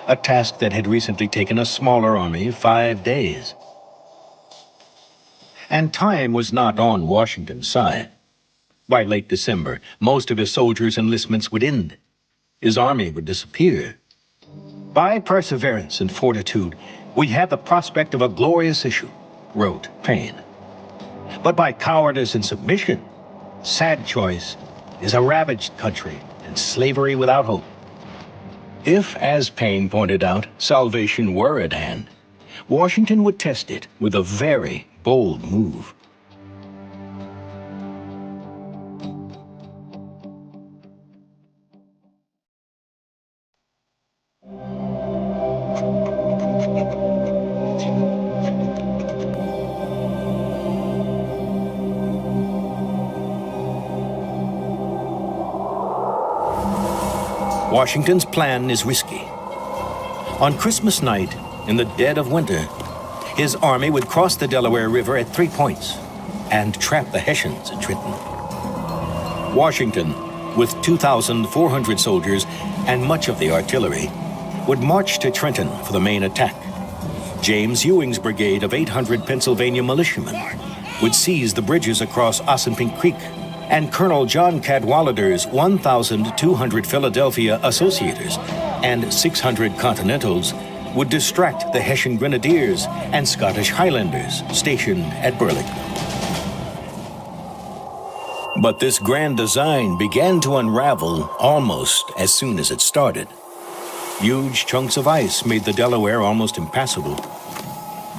A task that had recently taken a smaller army 5 days. And time was not on Washington's side. By late December, most of his soldiers' enlistments would end. His army would disappear. "By perseverance and fortitude, we have the prospect of a glorious issue," wrote Paine. "But by cowardice and submission, sad choice is a ravaged country and slavery without hope." If, as Paine pointed out, salvation were at hand, Washington would test it with a very bold move. Washington's plan is risky. On Christmas night, in the dead of winter, his army would cross the Delaware River at 3 points and trap the Hessians at Trenton. Washington, with 2,400 soldiers and much of the artillery, would march to Trenton for the main attack. James Ewing's brigade of 800 Pennsylvania militiamen would seize the bridges across Assunpink Creek, and Colonel John Cadwallader's 1,200 Philadelphia Associators and 600 Continentals would distract the Hessian Grenadiers and Scottish Highlanders stationed at Burlington. But this grand design began to unravel almost as soon as it started. Huge chunks of ice made the Delaware almost impassable.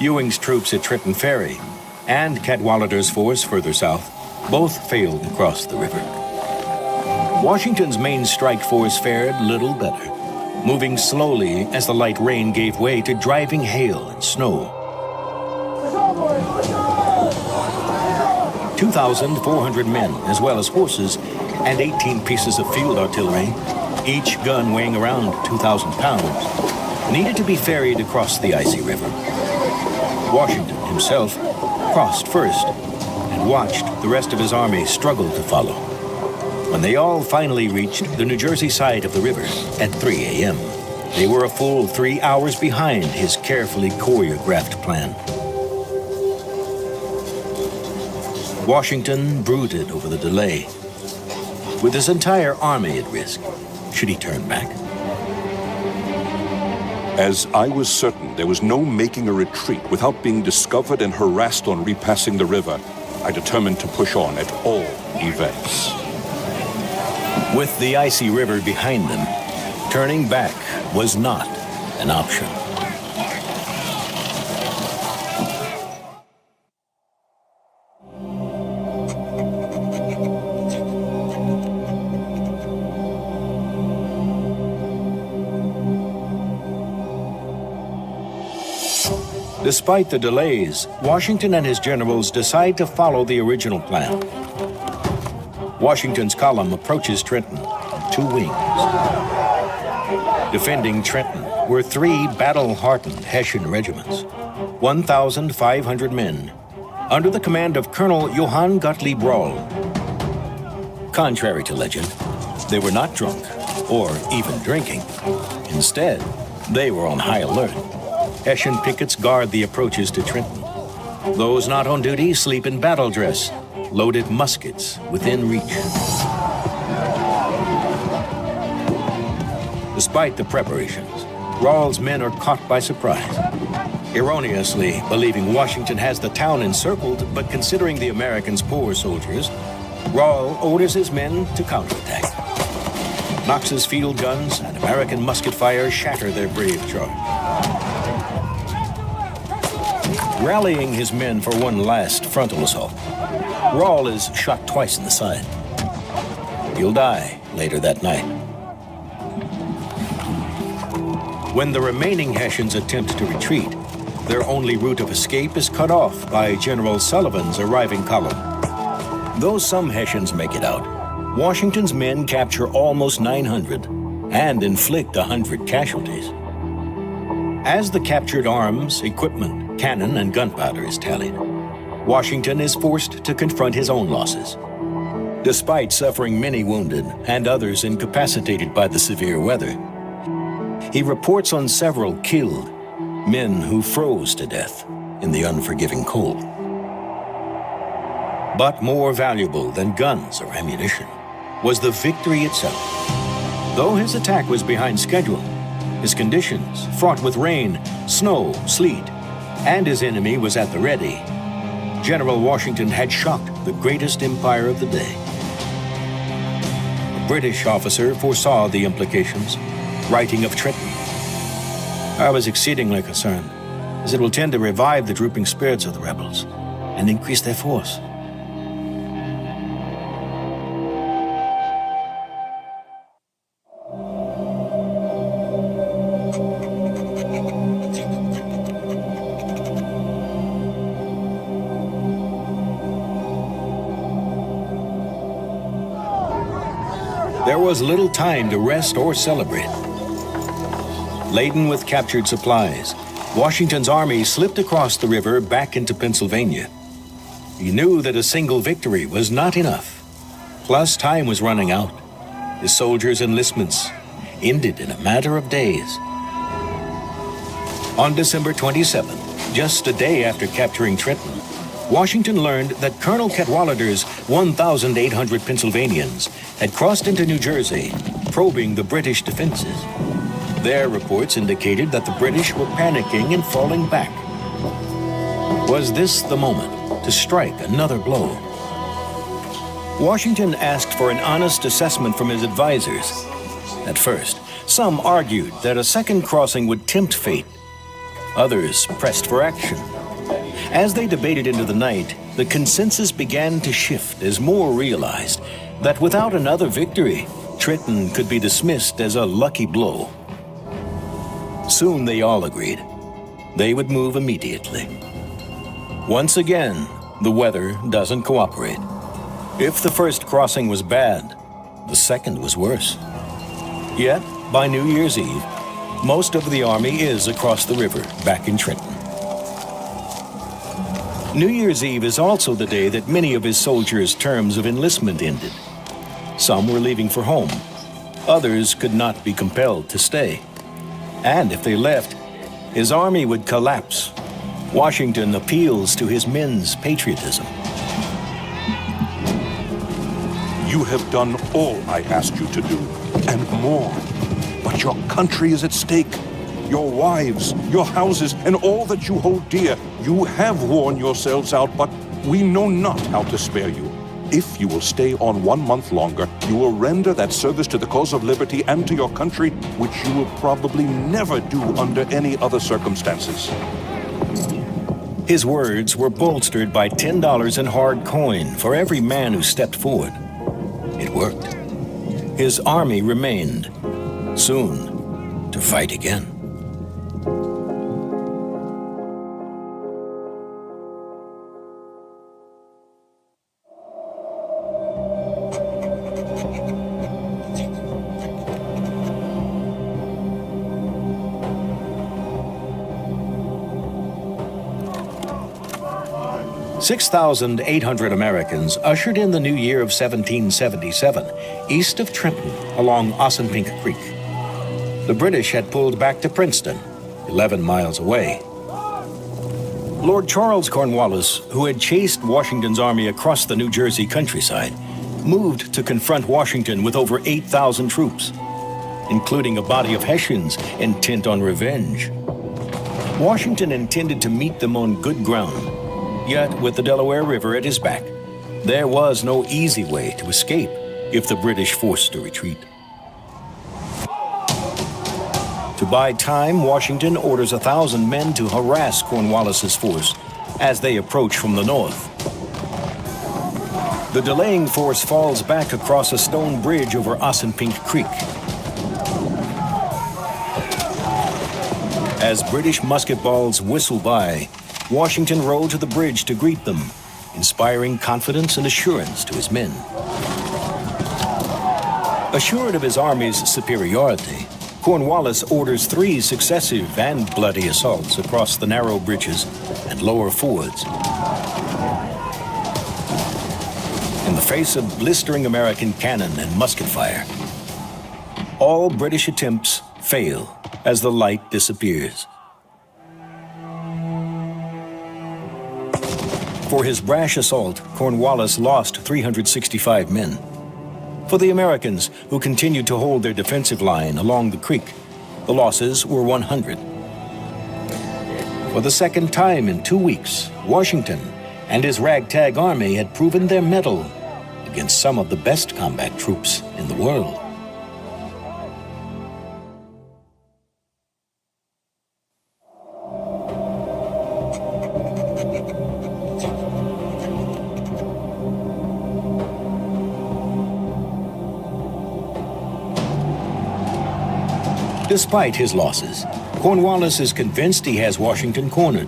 Ewing's troops at Trenton Ferry and Cadwallader's force further south both failed to cross the river. Washington's main strike force fared little better, moving slowly as the light rain gave way to driving hail and snow. 2,400 men, as well as horses, and 18 pieces of field artillery, each gun weighing around 2,000 pounds, needed to be ferried across the icy river. Washington himself crossed first and watched the rest of his army struggle to follow. When they all finally reached the New Jersey side of the river at 3 a.m., they were a full 3 hours behind his carefully choreographed plan. Washington brooded over the delay. With his entire army at risk, should he turn back?
As I was certain there was no making a retreat without being discovered and harassed on repassing the river, I determined to push on at all events.
With the icy river behind them, turning back was not an option. Despite the delays, Washington and his generals decide to follow the original plan. Washington's column approaches Trenton in two wings. Defending Trenton were three battle-hardened Hessian regiments, 1,500 men, under the command of Colonel Johann Gottlieb Rohl. Contrary to legend, they were not drunk or even drinking. Instead, they were on high alert. Hessian pickets guard the approaches to Trenton. Those not on duty sleep in battle dress, loaded muskets within reach. Despite the preparations, Rawls' men are caught by surprise. Erroneously believing Washington has the town encircled, but considering the Americans poor soldiers, Rawls orders his men to counterattack. Knox's field guns and American musket fire shatter their brave charge. Rallying his men for one last frontal assault, Rawls is shot twice in the side. He'll die later that night. When the remaining Hessians attempt to retreat, their only route of escape is cut off by General Sullivan's arriving column. Though some Hessians make it out, Washington's men capture almost 900 and inflict 100 casualties. As the captured arms, equipment, cannon, and gunpowder is tallied, Washington is forced to confront his own losses. Despite suffering many wounded and others incapacitated by the severe weather, he reports on several killed, men who froze to death in the unforgiving cold. But more valuable than guns or ammunition was the victory itself. Though his attack was behind schedule, his conditions, fraught with rain, snow, sleet, and his enemy was at the ready, General Washington had shocked the greatest empire of the day. A British officer foresaw the implications, writing of Trenton. "I was exceedingly concerned, as it will tend to revive the drooping spirits of the rebels and increase their force." There was little time to rest or celebrate. Laden with captured supplies, Washington's army slipped across the river back into Pennsylvania. He knew that a single victory was not enough. Plus, time was running out. His soldiers' enlistments ended in a matter of days. On December 27th, just a day after capturing Trenton, Washington learned that Colonel Cadwallader's 1,800 Pennsylvanians had crossed into New Jersey, probing the British defenses. Their reports indicated that the British were panicking and falling back. Was this the moment to strike another blow? Washington asked for an honest assessment from his advisors. At first, some argued that a second crossing would tempt fate. Others pressed for action. As they debated into the night, the consensus began to shift as more realized that without another victory, Trenton could be dismissed as a lucky blow. Soon they all agreed they would move immediately. Once again, the weather doesn't cooperate. If the first crossing was bad, the second was worse. Yet, by New Year's Eve, most of the army is across the river back in Trenton. New Year's Eve is also the day that many of his soldiers' terms of enlistment ended. Some were leaving for home. Others could not be compelled to stay. And if they left, his army would collapse. Washington appeals to his men's patriotism.
You have done all I asked you to do, and more. But your country is at stake. Your wives, your houses, and all that you hold dear. You have worn yourselves out, but we know not how to spare you. If you will stay on 1 month longer, you will render that service to the cause of liberty and to your country, which you will probably never do under any other circumstances.
His words were bolstered by $10 in hard coin for every man who stepped forward. It worked. His army remained, soon to fight again. 6,800 Americans ushered in the new year of 1777 east of Trenton along Assunpink Creek. The British had pulled back to Princeton, 11 miles away. Lord Charles Cornwallis, who had chased Washington's army across the New Jersey countryside, moved to confront Washington with over 8,000 troops, including a body of Hessians intent on revenge. Washington intended to meet them on good ground, yet with the Delaware River at his back, there was no easy way to escape if the British forced to retreat. To buy time, Washington orders 1,000 men to harass Cornwallis's force as they approach from the north. The delaying force falls back across a stone bridge over Assunpink Creek. As British musket balls whistle by, Washington rode to the bridge to greet them, inspiring confidence and assurance to his men. Assured of his army's superiority, Cornwallis orders 3 successive and bloody assaults across the narrow bridges and lower fords. In the face of blistering American cannon and musket fire, all British attempts fail as the light disappears. For his brash assault, Cornwallis lost 365 men. For the Americans, who continued to hold their defensive line along the creek, the losses were 100. For the second time in 2 weeks, Washington and his ragtag army had proven their mettle against some of the best combat troops in the world. Despite his losses, Cornwallis is convinced he has Washington cornered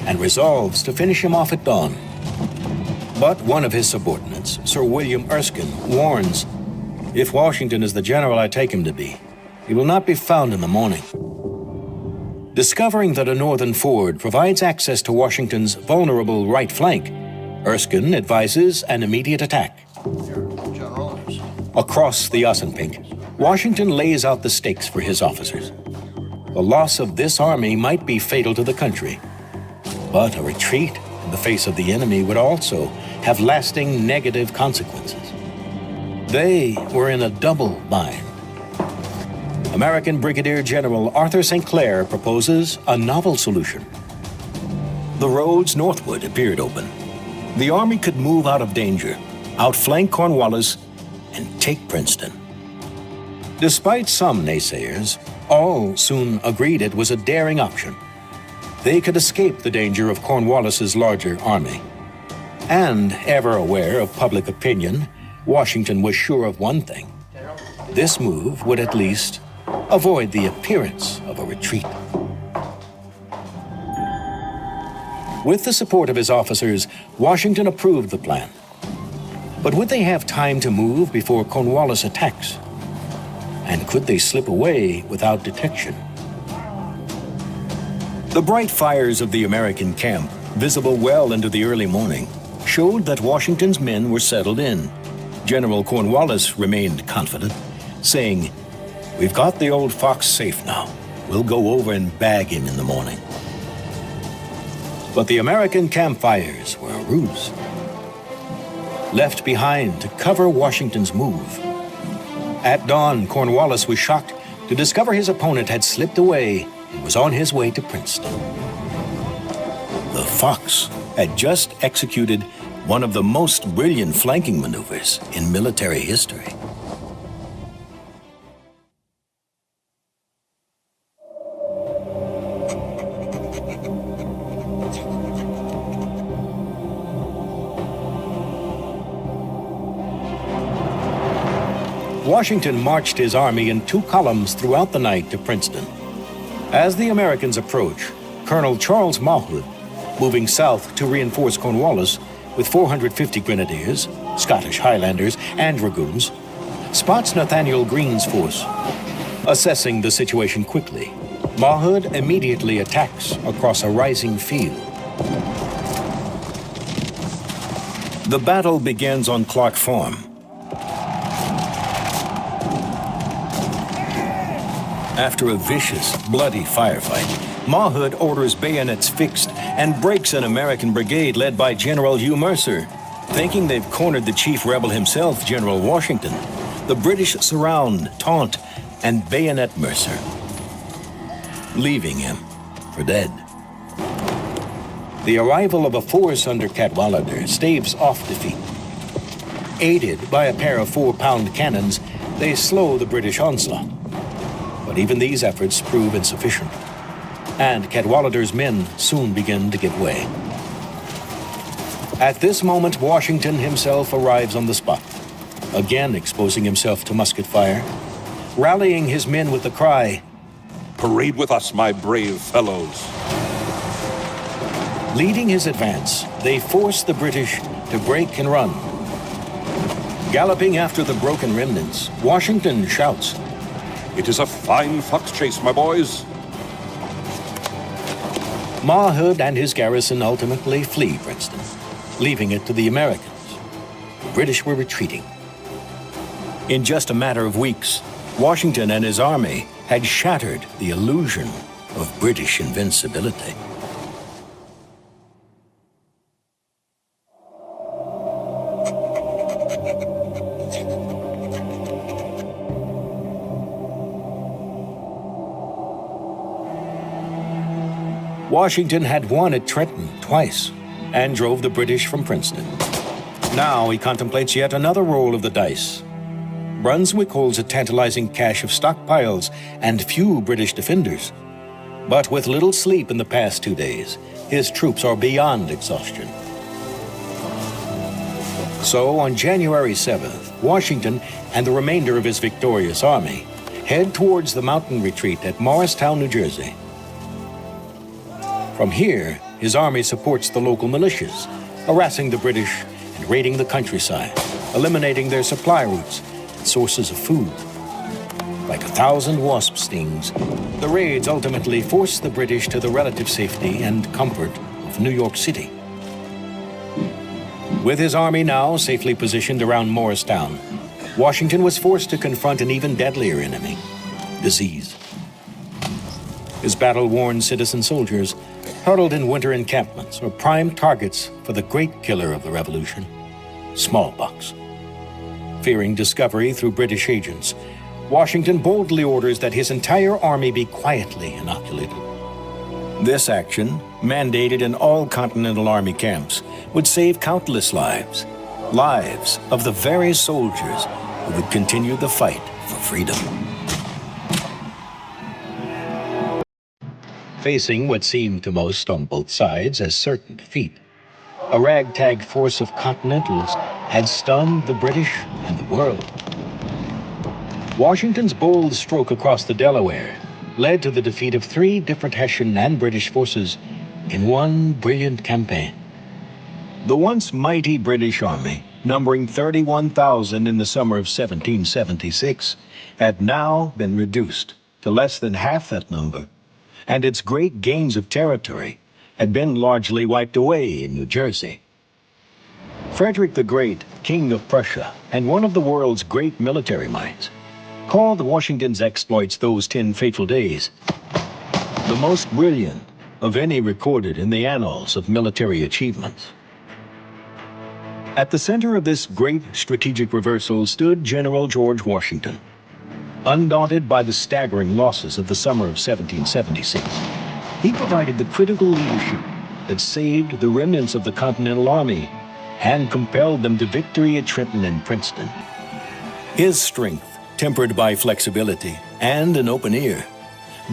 and resolves to finish him off at dawn. But one of his subordinates, Sir William Erskine, warns, if Washington is the general I take him to be, he will not be found in the morning. Discovering that a northern ford provides access to Washington's vulnerable right flank, Erskine advises an immediate attack. Across the Assunpink, Washington lays out the stakes for his officers. The loss of this army might be fatal to the country, but a retreat in the face of the enemy would also have lasting negative consequences. They were in a double bind. American Brigadier General Arthur St. Clair proposes a novel solution. The roads northward appeared open. The army could move out of danger, outflank Cornwallis, and take Princeton. Despite some naysayers, all soon agreed it was a daring option. They could escape the danger of Cornwallis's larger army. And, ever aware of public opinion, Washington was sure of one thing. This move would at least avoid the appearance of a retreat. With the support of his officers, Washington approved the plan. But would they have time to move before Cornwallis attacks? And could they slip away without detection? The bright fires of the American camp, visible well into the early morning, showed that Washington's men were settled in. General Cornwallis remained confident, saying, "We've got the old fox safe now. We'll go over and bag him in the morning." But the American campfires were a ruse, left behind to cover Washington's move. At dawn, Cornwallis was shocked to discover his opponent had slipped away and was on his way to Princeton. The Fox had just executed one of the most brilliant flanking maneuvers in military history. Washington marched his army in 2 columns throughout the night to Princeton. As the Americans approach, Colonel Charles Mawhood, moving south to reinforce Cornwallis with 450 grenadiers, Scottish Highlanders, and dragoons, spots Nathaniel Greene's force. Assessing the situation quickly, Mawhood immediately attacks across a rising field. The battle begins on Clark Farm. After a vicious, bloody firefight, Mahood orders bayonets fixed and breaks an American brigade led by General Hugh Mercer. Thinking they've cornered the chief rebel himself, General Washington, the British surround, taunt, and bayonet Mercer, leaving him for dead. The arrival of a force under Cadwalader staves off defeat. Aided by a pair of 4-pound cannons, they slow the British onslaught. But even these efforts prove insufficient, and Cadwalader's men soon begin to give way. At this moment, Washington himself arrives on the spot, again exposing himself to musket fire, rallying his men with the cry,
Parade with us, my brave fellows.
Leading his advance, they force the British to break and run. Galloping after the broken remnants, Washington shouts,
It is a fine fox chase, my boys.
Mahood and his garrison ultimately flee Princeton, leaving it to the Americans. The British were retreating. In just a matter of weeks, Washington and his army had shattered the illusion of British invincibility. Washington had won at Trenton twice and drove the British from Princeton. Now he contemplates yet another roll of the dice. Brunswick holds a tantalizing cache of stockpiles and few British defenders. But with little sleep in the past 2 days, his troops are beyond exhaustion. So on January 7th, Washington and the remainder of his victorious army head towards the mountain retreat at Morristown, New Jersey. From here, his army supports the local militias, harassing the British and raiding the countryside, eliminating their supply routes and sources of food. Like 1,000 wasp stings, the raids ultimately force the British to the relative safety and comfort of New York City. With his army now safely positioned around Morristown, Washington was forced to confront an even deadlier enemy, disease. His battle-worn citizen soldiers, huddled in winter encampments, were prime targets for the great killer of the Revolution, smallpox. Fearing discovery through British agents, Washington boldly orders that his entire army be quietly inoculated. This action, mandated in all Continental Army camps, would save countless lives, lives of the very soldiers who would continue the fight for freedom. Facing what seemed to most on both sides as certain defeat, a ragtag force of Continentals had stunned the British and the world. Washington's bold stroke across the Delaware led to the defeat of 3 different Hessian and British forces in one brilliant campaign. The once mighty British Army, numbering 31,000 in the summer of 1776, had now been reduced to less than half that number, and its great gains of territory had been largely wiped away in New Jersey. Frederick the Great, King of Prussia, and one of the world's great military minds, called Washington's exploits those 10 fateful days the most brilliant of any recorded in the annals of military achievements. At the center of this great strategic reversal stood General George Washington. Undaunted by the staggering losses of the summer of 1776, he provided the critical leadership that saved the remnants of the Continental Army and compelled them to victory at Trenton and Princeton. His strength, tempered by flexibility and an open ear,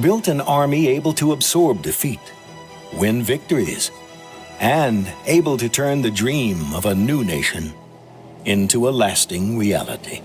built an army able to absorb defeat, win victories, and able to turn the dream of a new nation into a lasting reality.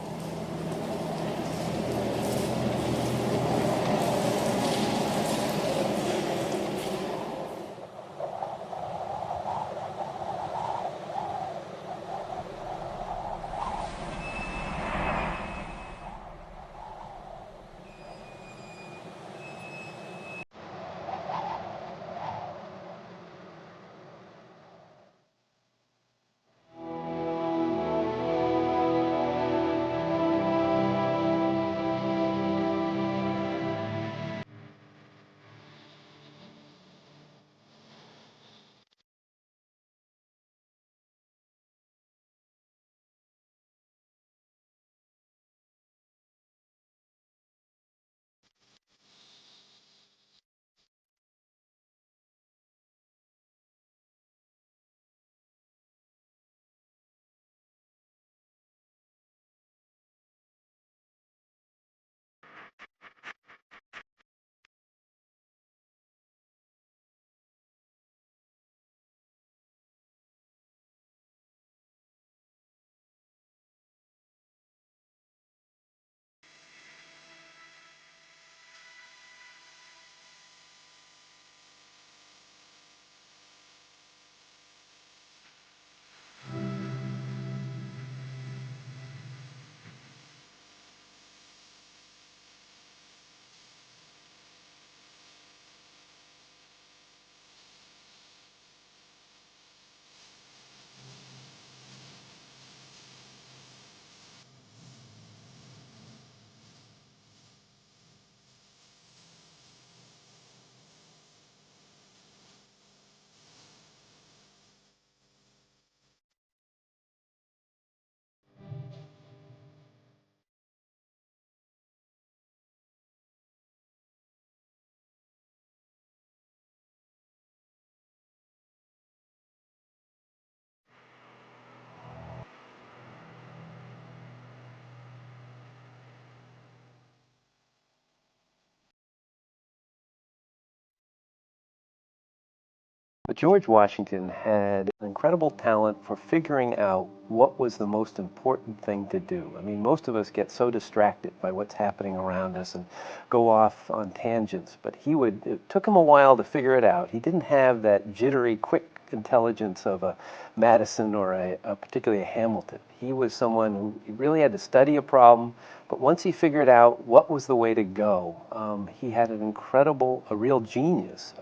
But George Washington had an incredible talent for figuring out what was the most important thing to do. I mean, most of us get so distracted by what's happening around us and go off on tangents, but it took him a while to figure it out. He didn't have that jittery, quick intelligence of a Madison or particularly a Hamilton. He was someone who really had to study a problem, but once he figured out what was the way to go, he had a real genius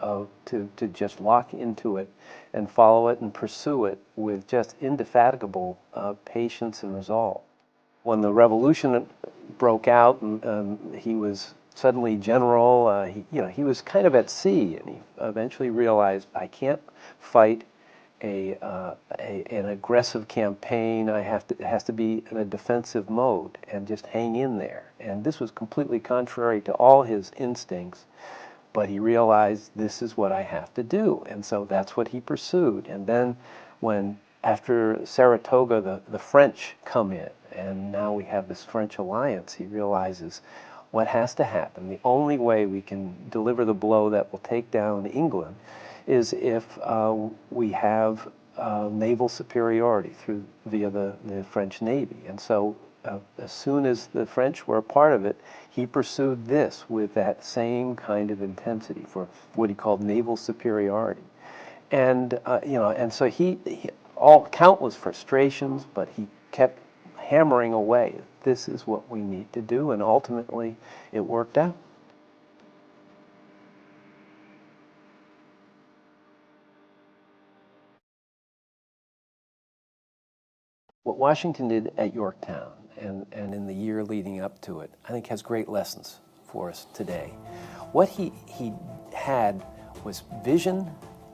to just lock into it and follow it and pursue it with just indefatigable patience and resolve. When the revolution broke out and he was suddenly general, he was kind of at sea, and he eventually realized, I can't fight an aggressive campaign. It has to be in a defensive mode and just hang in there. And this was completely contrary to all his instincts, but he realized this is what I have to do, and so that's what he pursued. And then after Saratoga, the French come in, and now we have this French alliance, he realizes what has to happen. The only way we can deliver the blow that will take down England is if we have naval superiority via the French Navy. And so as soon as the French were a part of it, he pursued this with that same kind of intensity for what he called naval superiority. And and so he countless frustrations, but he kept hammering away. This is what we need to do, and ultimately it worked out. What Washington did at Yorktown and in the year leading up to it, I think has great lessons for us today. What he had was vision,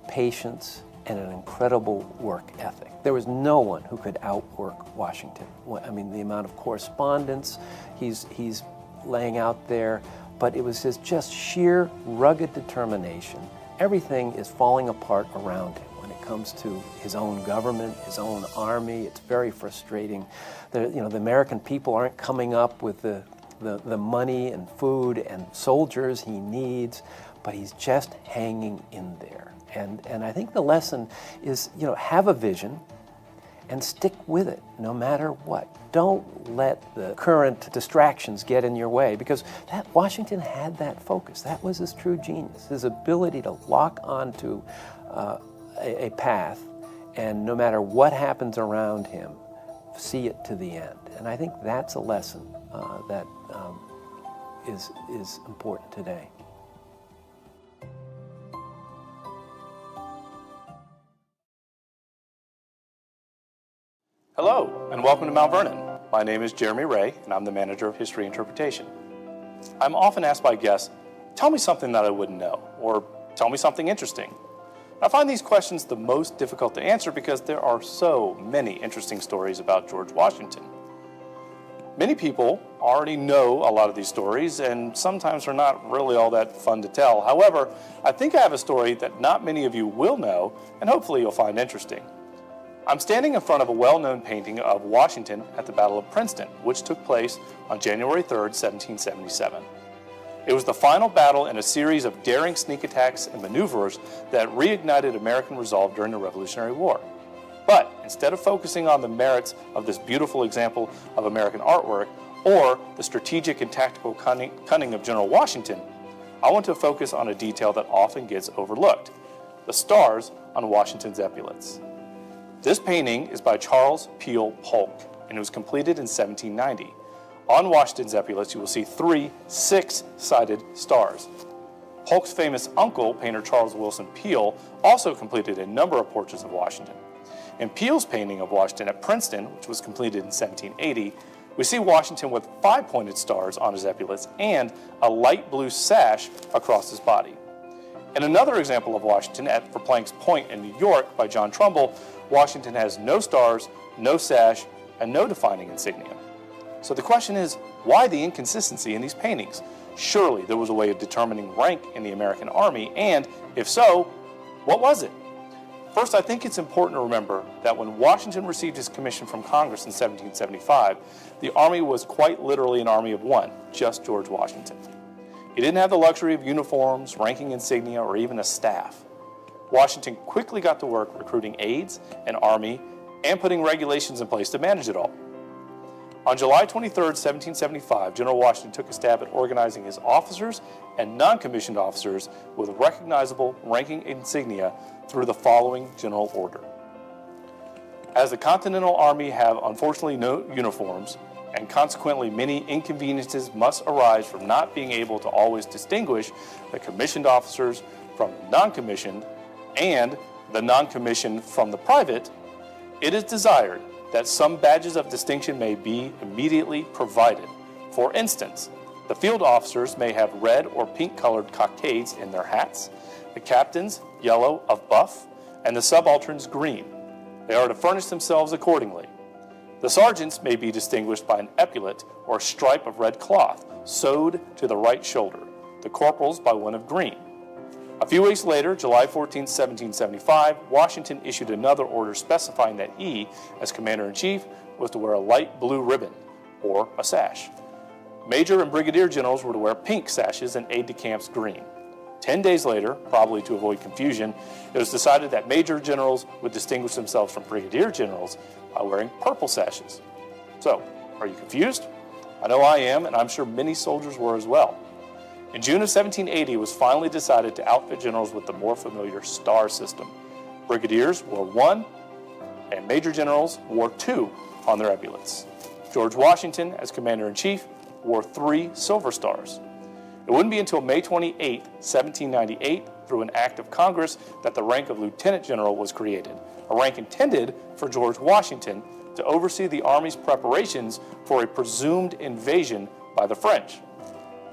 patience, and an incredible work ethic. There was no one who could outwork Washington. I mean, the amount of correspondence he's laying out there, but it was his just sheer rugged determination. Everything is falling apart around him. When it comes to his own government, his own army, it's very frustrating. The American people aren't coming up with the money and food and soldiers he needs, but he's just hanging in there. And I think the lesson is, have a vision and stick with it no matter what. Don't let the current distractions get in your way, because Washington had that focus. That was his true genius, his ability to lock onto a path, and no matter what happens around him, see it to the end. And I think that's a lesson that is important today.
Hello, and welcome to Mount Vernon. My name is Jeremy Ray, and I'm the manager of History Interpretation. I'm often asked by guests, tell me something that I wouldn't know, or tell me something interesting. I find these questions the most difficult to answer because there are so many interesting stories about George Washington. Many people already know a lot of these stories, and sometimes are not really all that fun to tell. However, I think I have a story that not many of you will know, and hopefully you'll find interesting. I'm standing in front of a well-known painting of Washington at the Battle of Princeton, which took place on January 3rd, 1777. It was the final battle in a series of daring sneak attacks and maneuvers that reignited American resolve during the Revolutionary War. But instead of focusing on the merits of this beautiful example of American artwork or the strategic and tactical cunning of General Washington, I want to focus on a detail that often gets overlooked: the stars on Washington's epaulets. This painting is by Charles Peale Polk, and it was completed in 1790. On Washington's epaulets, you will see 3 six-sided stars. Polk's famous uncle, painter Charles Willson Peale, also completed a number of portraits of Washington. In Peale's painting of Washington at Princeton, which was completed in 1780, we see Washington with 5 pointed stars on his epaulets and a light blue sash across his body. In another example of Washington at Verplancks Point in New York by John Trumbull, Washington has no stars, no sash, and no defining insignia. So the question is, why the inconsistency in these paintings? Surely there was a way of determining rank in the American Army, and if so, what was it? First, I think it's important to remember that when Washington received his commission from Congress in 1775, the Army was quite literally an army of one, just George Washington. He didn't have the luxury of uniforms, ranking insignia, or even a staff. Washington quickly got to work recruiting aides and army and putting regulations in place to manage it all. On July 23, 1775, General Washington took a stab at organizing his officers and non-commissioned officers with recognizable ranking insignia through the following general order. As the Continental Army have unfortunately no uniforms, and consequently many inconveniences must arise from not being able to always distinguish the commissioned officers from the non-commissioned and the non-commissioned from the private, it is desired that some badges of distinction may be immediately provided. For instance, the field officers may have red or pink colored cockades in their hats, the captains yellow of buff, and the subalterns green. They are to furnish themselves accordingly. The sergeants may be distinguished by an epaulet or stripe of red cloth sewed to the right shoulder, the corporals by one of green. A few weeks later, July 14, 1775, Washington issued another order specifying that he, as Commander-in-Chief, was to wear a light blue ribbon, or a sash. Major and brigadier generals were to wear pink sashes and aide-de-camps green. 10 days later, probably to avoid confusion, it was decided that major generals would distinguish themselves from brigadier generals by wearing purple sashes. So, are you confused? I know I am, and I'm sure many soldiers were as well. In June of 1780, it was finally decided to outfit generals with the more familiar star system. Brigadiers wore 1, and major generals wore 2 on their epaulets. George Washington, as Commander-in-Chief, wore 3 silver stars. It wouldn't be until May 28, 1798, through an act of Congress, that the rank of Lieutenant General was created, a rank intended for George Washington to oversee the Army's preparations for a presumed invasion by the French.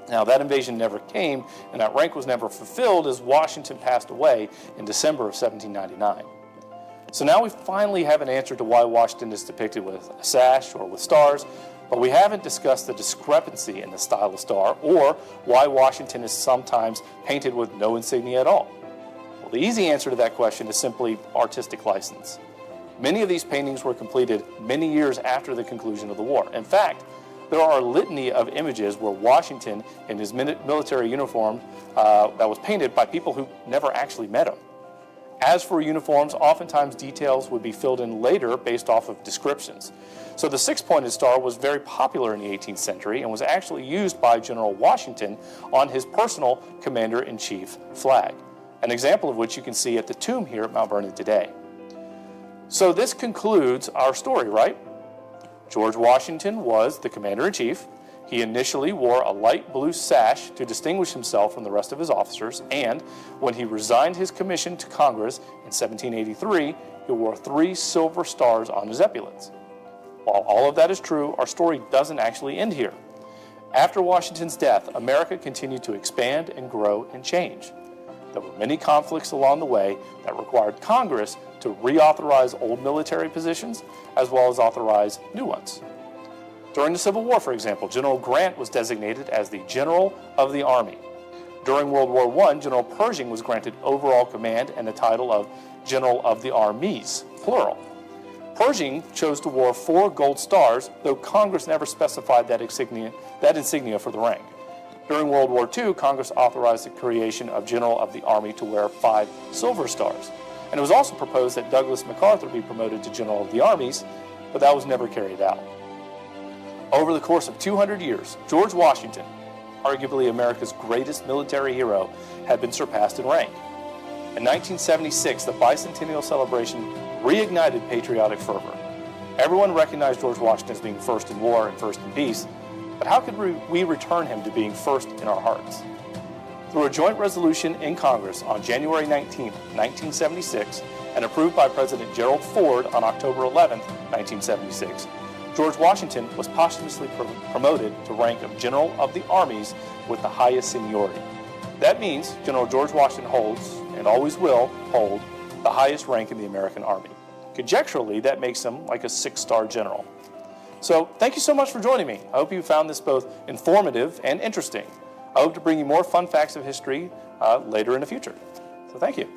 Now, that invasion never came, and that rank was never fulfilled as Washington passed away in December of 1799. So now we finally have an answer to why Washington is depicted with a sash or with stars, but we haven't discussed the discrepancy in the style of star or why Washington is sometimes painted with no insignia at all. Well, the easy answer to that question is simply artistic license. Many of these paintings were completed many years after the conclusion of the war. In fact, there are a litany of images where Washington in his military uniform that was painted by people who never actually met him. As for uniforms, oftentimes details would be filled in later based off of descriptions. So the 6-pointed star was very popular in the 18th century and was actually used by General Washington on his personal Commander-in-Chief flag, an example of which you can see at the tomb here at Mount Vernon today. So this concludes our story, right? George Washington was the Commander-in-Chief. He initially wore a light blue sash to distinguish himself from the rest of his officers, and when he resigned his commission to Congress in 1783, he wore 3 silver stars on his epaulets. While all of that is true, our story doesn't actually end here. After Washington's death, America continued to expand and grow and change. There were many conflicts along the way that required Congress to reauthorize old military positions as well as authorize new ones. During the Civil War, for example, General Grant was designated as the General of the Army. During World War I, General Pershing was granted overall command and the title of General of the Armies, plural. Pershing chose to wear 4 gold stars, though Congress never specified that insignia for the rank. During World War II, Congress authorized the creation of General of the Army to wear 5 silver stars. And it was also proposed that Douglas MacArthur be promoted to General of the Armies, but that was never carried out. Over the course of 200 years, George Washington, arguably America's greatest military hero, had been surpassed in rank. In 1976, the bicentennial celebration reignited patriotic fervor. Everyone recognized George Washington as being first in war and first in peace, but how could we return him to being first in our hearts? Through a joint resolution in Congress on January 19, 1976, and approved by President Gerald Ford on October 11, 1976, George Washington was posthumously promoted to rank of General of the Armies with the highest seniority. That means General George Washington holds, and always will hold, the highest rank in the American Army. Conjecturally, that makes him like a 6-star general. So thank you so much for joining me. I hope you found this both informative and interesting. I hope to bring you more fun facts of history later in the future. So thank you.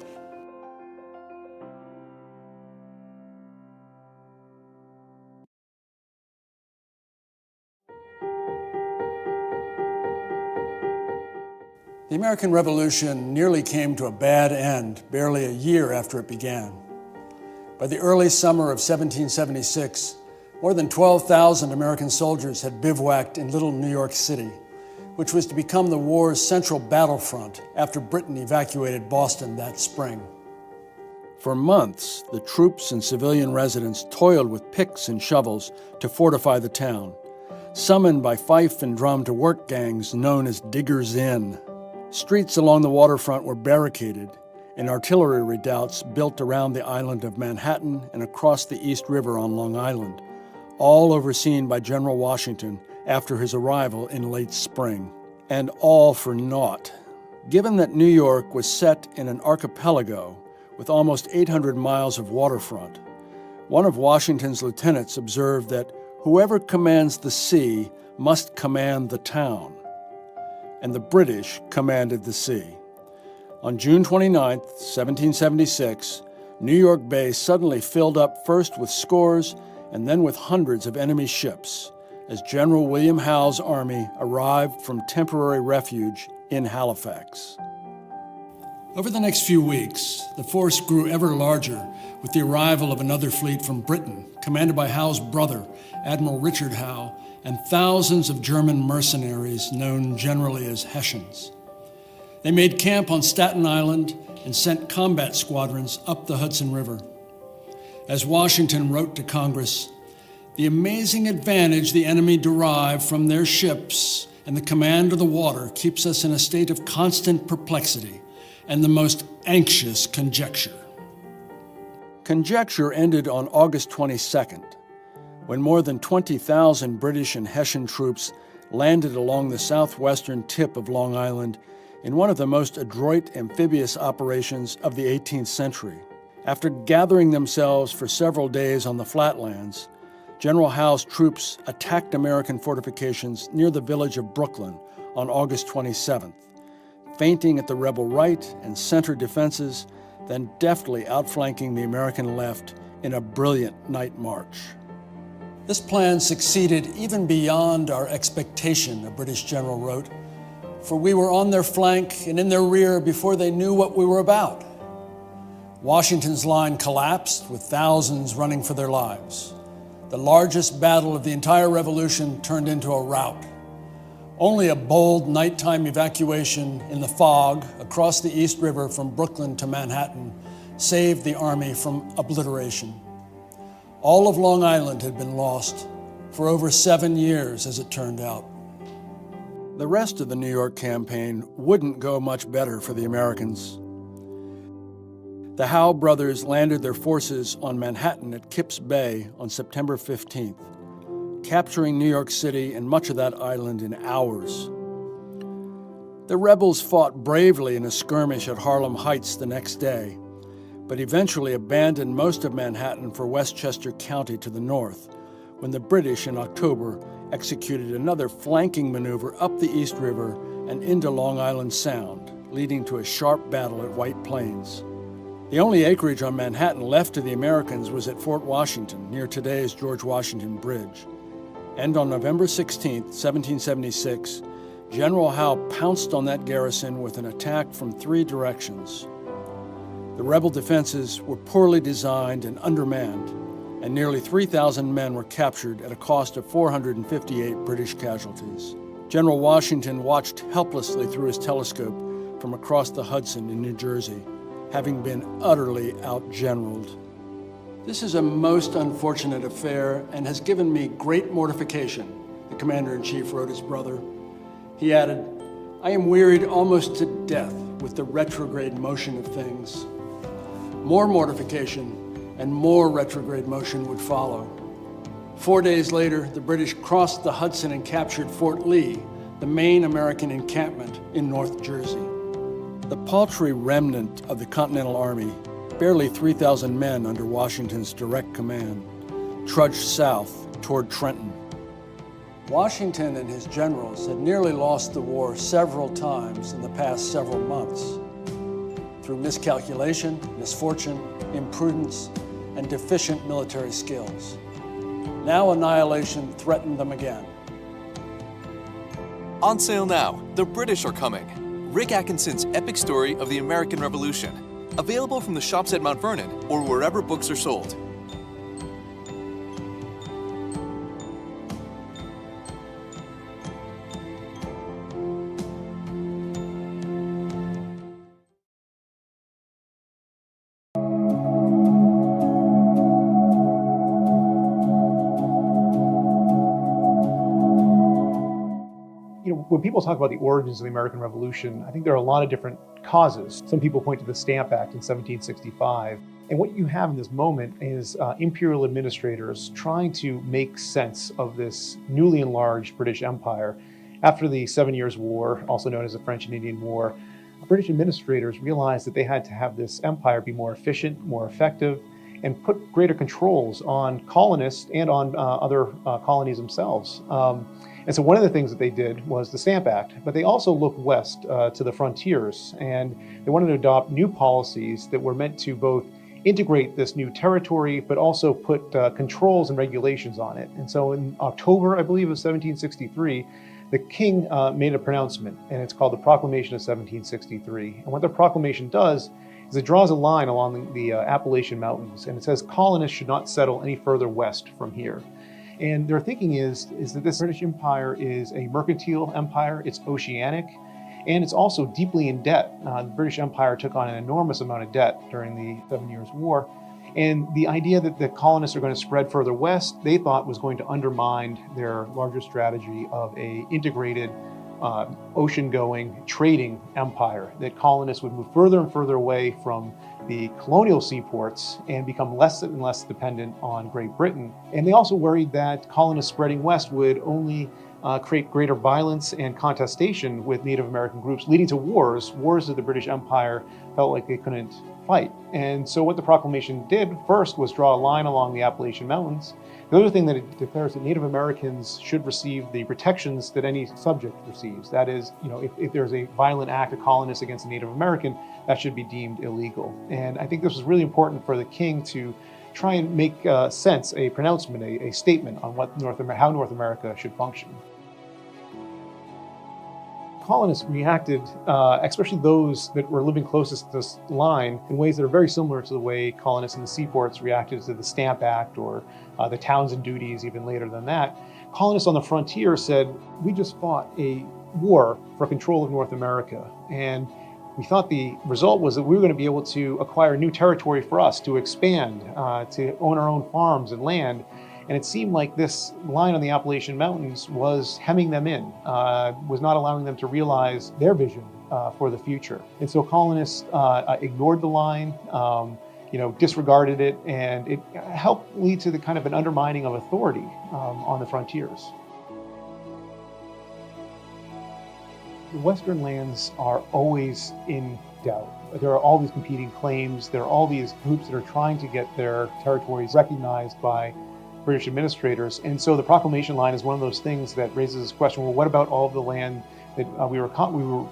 The American Revolution nearly came to a bad end barely a year after it began. By the early summer of 1776, more than 12,000 American soldiers had bivouacked in Little New York City, which was to become the war's central battlefront after Britain evacuated Boston that spring. For months, the troops and civilian residents toiled with picks and shovels to fortify the town, summoned by fife and drum to work gangs known as Diggers Inn. Streets along the waterfront were barricaded, and artillery redoubts built around the island of Manhattan and across the East River on Long Island, all overseen by General Washington after his arrival in late spring. And all for naught. Given that New York was set in an archipelago with almost 800 miles of waterfront, one of Washington's lieutenants observed that whoever commands the sea must command the town. And the British commanded the sea. On June 29, 1776, New York Bay suddenly filled up first with scores and then with hundreds of enemy ships as General William Howe's army arrived from temporary refuge in Halifax. Over the next few weeks, the force grew ever larger with the arrival of another fleet from Britain, commanded by Howe's brother, Admiral Richard Howe, and thousands of German mercenaries known generally as Hessians. They made camp on Staten Island and sent combat squadrons up the Hudson River. As Washington wrote to Congress, the amazing advantage the enemy derive from their ships and the command of the water keeps us in a state of constant perplexity and the most anxious conjecture. Conjecture ended on August 22nd, when more than 20,000 British and Hessian troops landed along the southwestern tip of Long Island in one of the most adroit amphibious operations of the 18th century. After gathering themselves for several days on the flatlands, General Howe's troops attacked American fortifications near the village of Brooklyn on August 27th, feinting at the rebel right and center defenses, then deftly outflanking the American left in a brilliant night march. This plan succeeded even beyond our expectation, a British general wrote, for we were on their flank and in their rear before they knew what we were about. Washington's line collapsed with thousands running for their lives. The largest battle of the entire Revolution turned into a rout. Only a bold nighttime evacuation in the fog across the East River from Brooklyn to Manhattan saved the army from obliteration. All of Long Island had been lost for over 7 years, as it turned out. The rest of the New York campaign wouldn't go much better for the Americans. The Howe brothers landed their forces on Manhattan at Kips Bay on September 15th, capturing New York City and much of that island in hours. The rebels fought bravely in a skirmish at Harlem Heights the next day, but eventually abandoned most of Manhattan for Westchester County to the north, when the British in October executed another flanking maneuver up the East River and into Long Island Sound, leading to a sharp battle at White Plains. The only acreage on Manhattan left to the Americans was at Fort Washington, near today's George Washington Bridge. And on November 16, 1776, General Howe pounced on that garrison with an attack from 3 directions. The rebel defenses were poorly designed and undermanned, and nearly 3,000 men were captured at a cost of 458 British casualties. General Washington watched helplessly through his telescope from across the Hudson in New Jersey, having been utterly out-generaled. This is a most unfortunate affair and has given me great mortification, the Commander-in-Chief wrote his brother. He added, I am wearied almost to death with the retrograde motion of things. More mortification and more retrograde motion would follow. 4 days later, the British crossed the Hudson and captured Fort Lee, the main American encampment in North Jersey. The paltry remnant of the Continental Army, barely 3,000 men under Washington's direct command, trudged south toward Trenton. Washington and his generals had nearly lost the war several times in the past several months, through miscalculation, misfortune, imprudence, and deficient military skills. Now annihilation threatened them again.
On sale now. The British are coming. Rick Atkinson's epic story of the American Revolution. Available from the shops at Mount Vernon or wherever books are sold.
When people talk about the origins of the American Revolution, I think there are a lot of different causes. Some people point to the Stamp Act in 1765. And what you have in this moment is imperial administrators trying to make sense of this newly enlarged British Empire. After the 7 Years' War, also known as the French and Indian War, British administrators realized that they had to have this empire be more efficient, more effective, and put greater controls on colonists and on other colonies themselves. And so one of the things that they did was the Stamp Act, but they also looked west to the frontiers, and they wanted to adopt new policies that were meant to both integrate this new territory, but also put controls and regulations on it. And so in October, I believe, of 1763, the king made a pronouncement, and it's called the Proclamation of 1763. And what the proclamation does is it draws a line along the Appalachian Mountains, and it says colonists should not settle any further west from here. And their thinking is that this British Empire is a mercantile empire, it's oceanic, and it's also deeply in debt. The British Empire took on an enormous amount of debt during the 7 Years' War. And the idea that the colonists are going to spread further west, they thought was going to undermine their larger strategy of an integrated ocean-going trading empire, that colonists would move further and further away from the colonial seaports and become less and less dependent on Great Britain. And they also worried that colonists spreading west would only create greater violence and contestation with Native American groups, leading to wars that the British Empire felt like they couldn't fight. And so what the proclamation did first was draw a line along the Appalachian Mountains. The other thing that it declares that Native Americans should receive the protections that any subject receives. That is, if there's a violent act of colonists against a Native American, that should be deemed illegal. And I think this was really important for the king to try and make sense, a pronouncement, a statement on how North America should function. Colonists reacted, especially those that were living closest to this line, in ways that are very similar to the way colonists in the seaports reacted to the Stamp Act or the Townsend duties even later than that. Colonists on the frontier said, we just fought a war for control of North America, and we thought the result was that we were going to be able to acquire new territory for us, to expand, to own our own farms and land. And it seemed like this line on the Appalachian Mountains was hemming them in, was not allowing them to realize their vision for the future. And so colonists ignored the line, disregarded it, and it helped lead to the kind of an undermining of authority on the frontiers. The Western lands are always in doubt. There are all these competing claims. There are all these groups that are trying to get their territories recognized by British administrators. And so the proclamation line is one of those things that raises this question, well, what about all of the land that we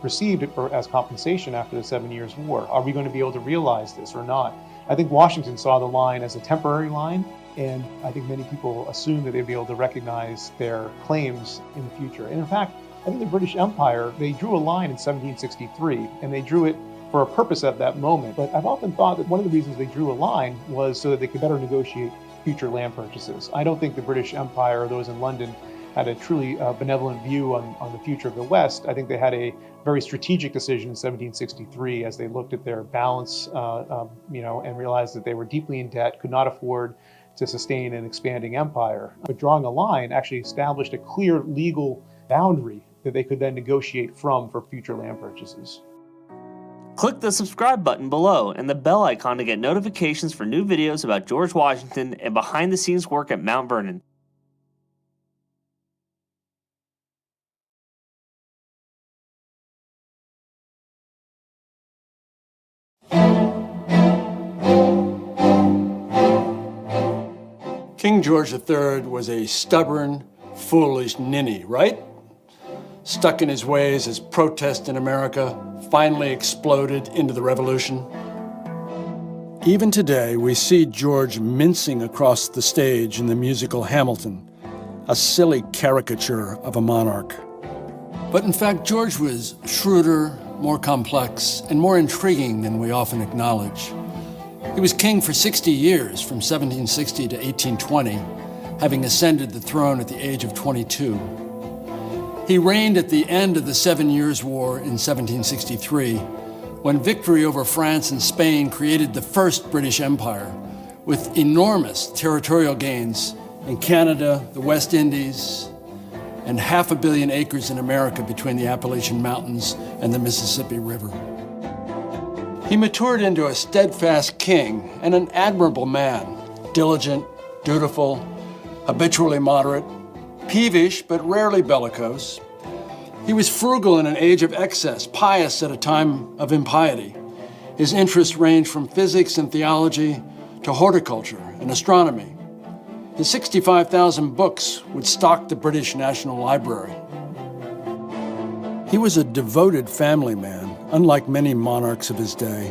received as compensation after the 7 Years' War? Are we going to be able to realize this or not? I think Washington saw the line as a temporary line, and I think many people assumed that they'd be able to recognize their claims in the future. And in fact, I think the British Empire, they drew a line in 1763, and they drew it for a purpose at that moment. But I've often thought that one of the reasons they drew a line was so that they could better negotiate future land purchases. I don't think the British Empire or those in London had a truly benevolent view on the future of the West. I think they had a very strategic decision in 1763 as they looked at their balance, and realized that they were deeply in debt, could not afford to sustain an expanding empire. But drawing a line actually established a clear legal boundary that they could then negotiate from for future land purchases.
Click the subscribe button below and the bell icon to get notifications for new videos about George Washington and behind-the-scenes work at Mount Vernon.
King George III was a stubborn, foolish ninny, right? Stuck in his ways as protest in America finally exploded into the revolution. Even today, we see George mincing across the stage in the musical Hamilton, a silly caricature of a monarch. But in fact, George was shrewder, more complex, and more intriguing than we often acknowledge. He was king for 60 years, from 1760 to 1820, having ascended the throne at the age of 22. He reigned at the end of the 7 Years' War in 1763, when victory over France and Spain created the first British Empire, with enormous territorial gains in Canada, the West Indies, and 500 million acres in America between the Appalachian Mountains and the Mississippi River. He matured into a steadfast king and an admirable man, diligent, dutiful, habitually moderate, peevish but rarely bellicose. He was frugal in an age of excess, pious at a time of impiety. His interests ranged from physics and theology to horticulture and astronomy. His 65,000 books would stock the British National Library. He was a devoted family man, unlike many monarchs of his day.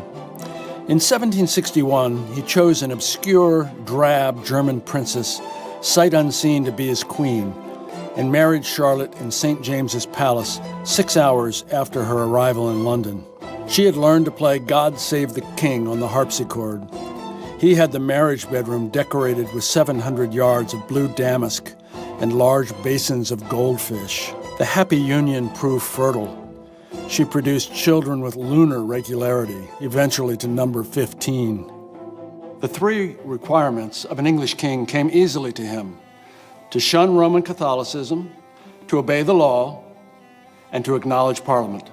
In 1761, he chose an obscure, drab German princess, sight unseen, to be his queen, and married Charlotte in St. James's Palace 6 hours after her arrival in London. She had learned to play God Save the King on the harpsichord. He had the marriage bedroom decorated with 700 yards of blue damask and large basins of goldfish. The happy union proved fertile. She produced children with lunar regularity, eventually to number 15. The three requirements of an English king came easily to him: to shun Roman Catholicism, to obey the law, and to acknowledge Parliament.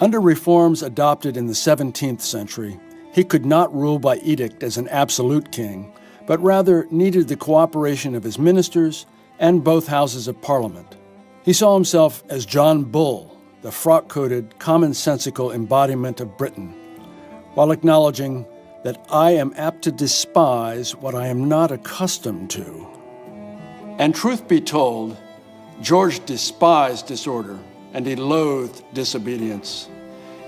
Under reforms adopted in the 17th century, he could not rule by edict as an absolute king, but rather needed the cooperation of his ministers and both houses of Parliament. He saw himself as John Bull, the frock-coated, commonsensical embodiment of Britain, while acknowledging that I am apt to despise what I am not accustomed to. And truth be told, George despised disorder, and he loathed disobedience.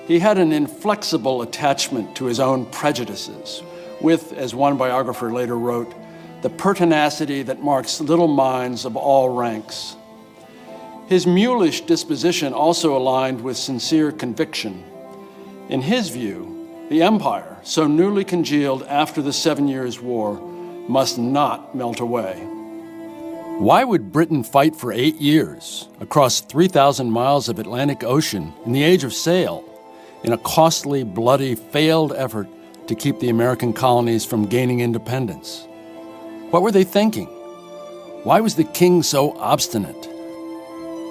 He had an inflexible attachment to his own prejudices, with, as one biographer later wrote, the pertinacity that marks little minds of all ranks. His mulish disposition also aligned with sincere conviction. In his view, the empire, so newly congealed after the 7 Years' War, must not melt away. Why would Britain fight for 8 years across 3,000 miles of Atlantic Ocean in the age of sail, in a costly, bloody, failed effort to keep the American colonies from gaining independence? What were they thinking? Why was the king so obstinate?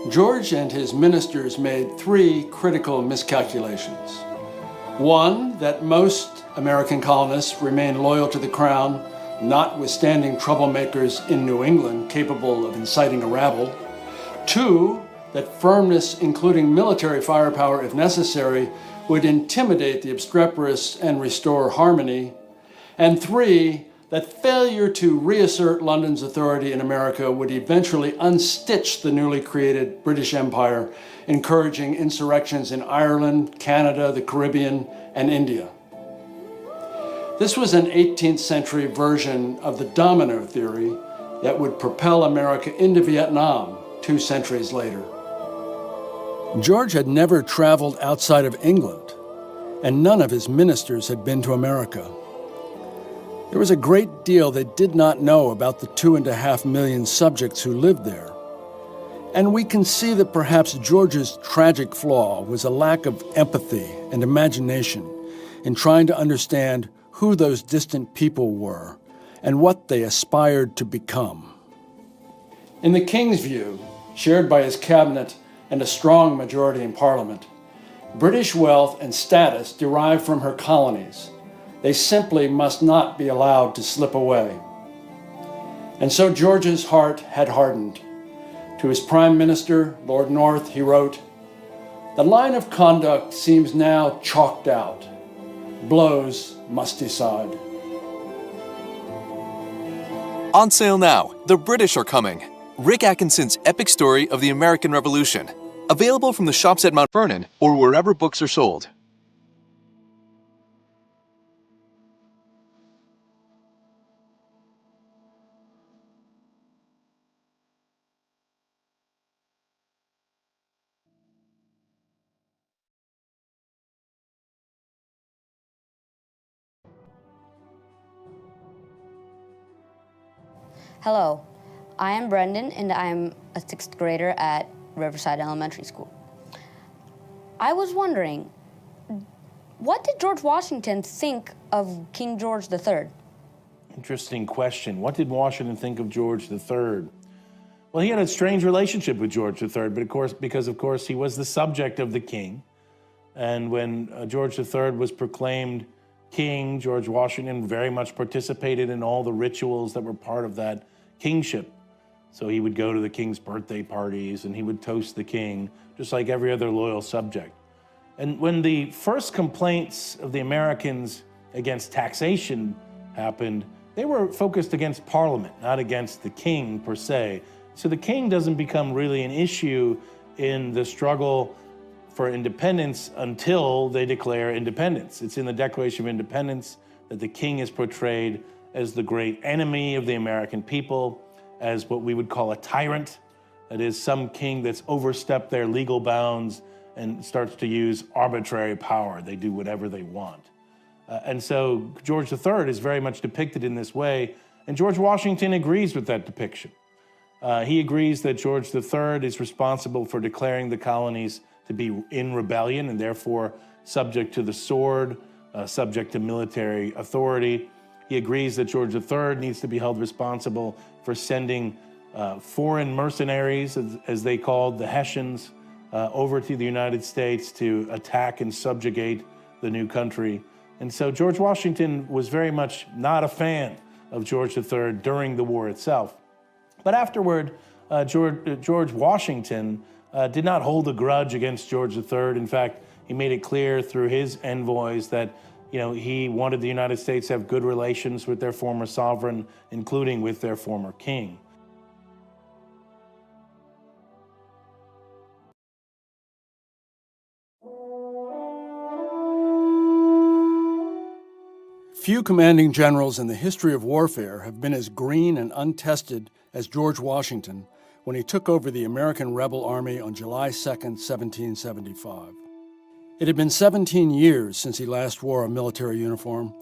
George and his ministers made three critical miscalculations. One, that most American colonists remained loyal to the crown, notwithstanding troublemakers in New England capable of inciting a rabble. Two, that firmness, including military firepower if necessary, would intimidate the obstreperous and restore harmony. And three, that failure to reassert London's authority in America would eventually unstitch the newly created British Empire, encouraging insurrections in Ireland, Canada, the Caribbean, and India. This was an 18th century version of the domino theory that would propel America into Vietnam 2 centuries later. George had never traveled outside of England, and none of his ministers had been to America. There was a great deal they did not know about the 2.5 million subjects who lived there. And we can see that perhaps George's tragic flaw was a lack of empathy and imagination in trying to understand who those distant people were and what they aspired to become. In the king's view, shared by his cabinet and a strong majority in Parliament, British wealth and status derive from her colonies. They simply must not be allowed to slip away. And so George's heart had hardened. To his Prime Minister, Lord North, he wrote, "The line of conduct seems now chalked out. Blows must decide."
On sale now, The British Are Coming. Rick Atkinson's epic story of the American Revolution. Available from the shops at Mount Vernon or wherever books are sold.
Hello, I am Brendan and I am a 6th grader at Riverside Elementary School. I was wondering, what did George Washington think of King George III?
Interesting question. What did Washington think of George III? Well, he had a strange relationship with George III, but because of course he was the subject of the king. And when George III was proclaimed king, George Washington very much participated in all the rituals that were part of that kingship. So he would go to the king's birthday parties and he would toast the king, just like every other loyal subject. And when the first complaints of the Americans against taxation happened, they were focused against Parliament, not against the king per se. So the king doesn't become really an issue in the struggle for independence until they declare independence. It's in the Declaration of Independence that the king is portrayed as the great enemy of the American people, as what we would call a tyrant. That is, some king that's overstepped their legal bounds and starts to use arbitrary power. They do whatever they want. And so George III is very much depicted in this way, and George Washington agrees with that depiction. He agrees that George III is responsible for declaring the colonies to be in rebellion and therefore subject to the sword, subject to military authority. He agrees that George III needs to be held responsible for sending foreign mercenaries, as they called the Hessians, over to the United States to attack and subjugate the new country. And so George Washington was very much not a fan of George III during the war itself. But afterward, George Washington did not hold a grudge against George III. In fact, he made it clear through his envoys that he wanted the United States to have good relations with their former sovereign, including with their former king.
Few commanding generals in the history of warfare have been as green and untested as George Washington when he took over the American rebel army on July 2, 1775. It had been 17 years since he last wore a military uniform,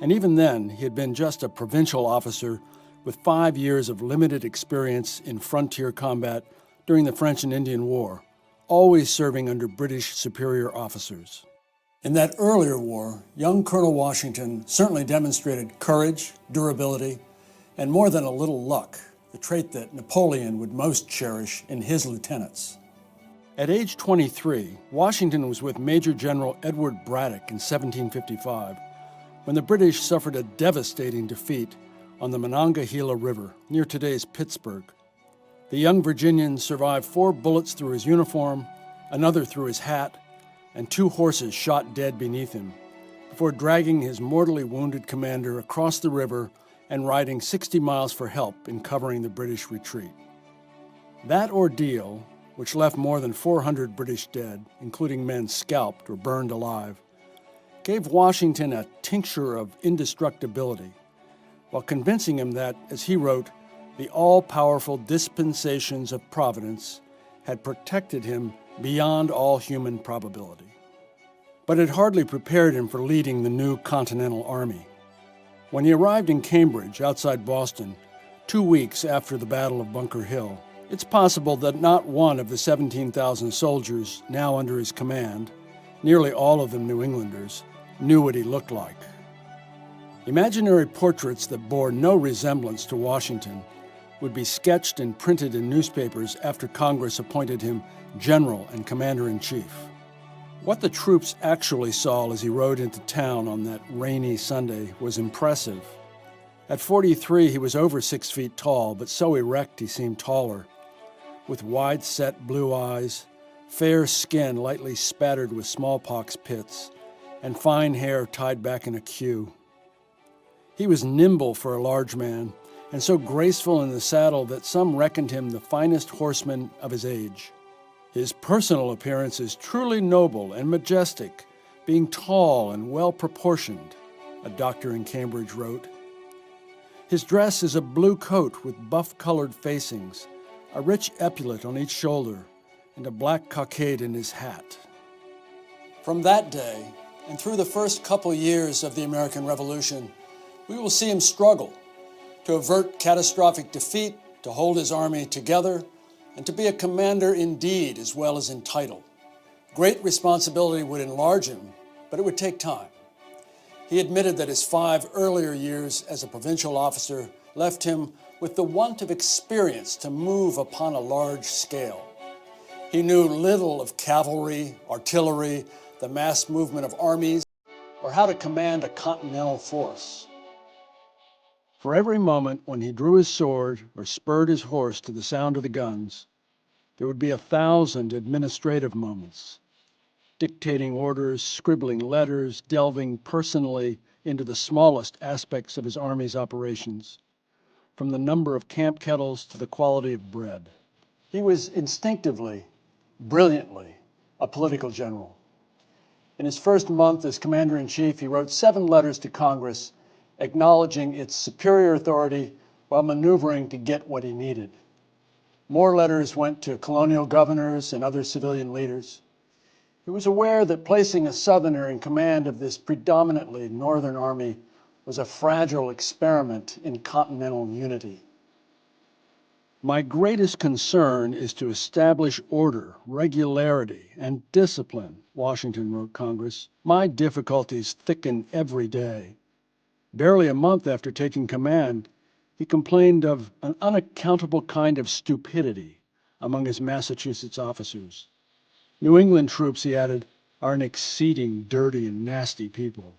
and even then he had been just a provincial officer with 5 years of limited experience in frontier combat during the French and Indian War, always serving under British superior officers. In that earlier war, young Colonel Washington certainly demonstrated courage, durability, and more than a little luck, the trait that Napoleon would most cherish in his lieutenants. At age 23, Washington was with Major General Edward Braddock in 1755 when the British suffered a devastating defeat on the Monongahela River near today's Pittsburgh. The young Virginian survived 4 bullets through his uniform, another through his hat, and 2 horses shot dead beneath him, before dragging his mortally wounded commander across the river and riding 60 miles for help in covering the British retreat. That ordeal, which left more than 400 British dead, including men scalped or burned alive, gave Washington a tincture of indestructibility, while convincing him that, as he wrote, the all-powerful dispensations of Providence had protected him beyond all human probability. But it hardly prepared him for leading the new Continental Army. When he arrived in Cambridge, outside Boston, 2 weeks after the Battle of Bunker Hill, it's possible that not one of the 17,000 soldiers now under his command, nearly all of them New Englanders, knew what he looked like. Imaginary portraits that bore no resemblance to Washington would be sketched and printed in newspapers after Congress appointed him general and commander-in-chief. What the troops actually saw as he rode into town on that rainy Sunday was impressive. At 43, he was over 6 feet tall, but so erect he seemed taller, with wide-set blue eyes, fair skin lightly spattered with smallpox pits, and fine hair tied back in a queue. He was nimble for a large man, and so graceful in the saddle that some reckoned him the finest horseman of his age. His personal appearance is truly noble and majestic, being tall and well-proportioned, a doctor in Cambridge wrote. His dress is a blue coat with buff-colored facings, a rich epaulet on each shoulder, and a black cockade in his hat. From that day, and through the first couple years of the American Revolution, we will see him struggle, to avert catastrophic defeat, to hold his army together, and to be a commander in deed as well as in title. Great responsibility would enlarge him, but it would take time. He admitted that his 5 earlier years as a provincial officer left him with the want of experience to move upon a large scale. He knew little of cavalry, artillery, the mass movement of armies, or how to command a continental force. For every moment when he drew his sword or spurred his horse to the sound of the guns, there would be 1,000 administrative moments, dictating orders, scribbling letters, delving personally into the smallest aspects of his army's operations, from the number of camp kettles to the quality of bread. He was instinctively, brilliantly, a political general. In his first month as commander-in-chief, he wrote 7 letters to Congress acknowledging its superior authority while maneuvering to get what he needed. More letters went to colonial governors and other civilian leaders. He was aware that placing a Southerner in command of this predominantly Northern army was a fragile experiment in continental unity. My greatest concern is to establish order, regularity, and discipline, Washington wrote Congress. My difficulties thicken every day. Barely a month after taking command, he complained of an unaccountable kind of stupidity among his Massachusetts officers. New England troops, he added, are an exceeding dirty and nasty people.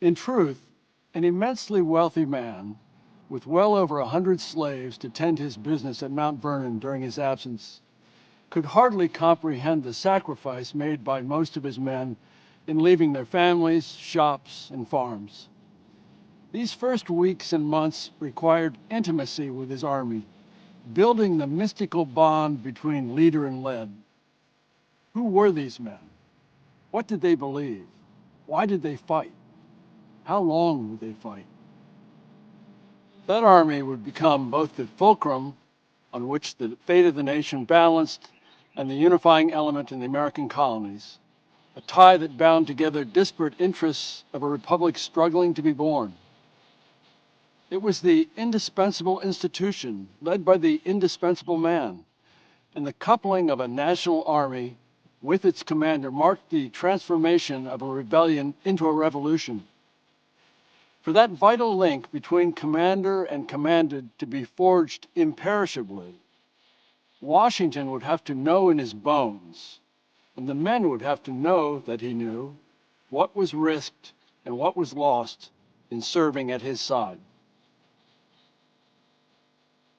In truth, an immensely wealthy man with well over 100 slaves to tend his business at Mount Vernon during his absence, could hardly comprehend the sacrifice made by most of his men in leaving their families, shops, and farms. These first weeks and months required intimacy with his army, building the mystical bond between leader and led. Who were these men? What did they believe? Why did they fight? How long would they fight? That army would become both the fulcrum on which the fate of the nation balanced and the unifying element in the American colonies, a tie that bound together disparate interests of a republic struggling to be born. It was the indispensable institution led by the indispensable man, and the coupling of a national army with its commander marked the transformation of a rebellion into a revolution. For that vital link between commander and commanded to be forged imperishably, Washington would have to know in his bones, and the men would have to know that he knew, what was risked and what was lost in serving at his side.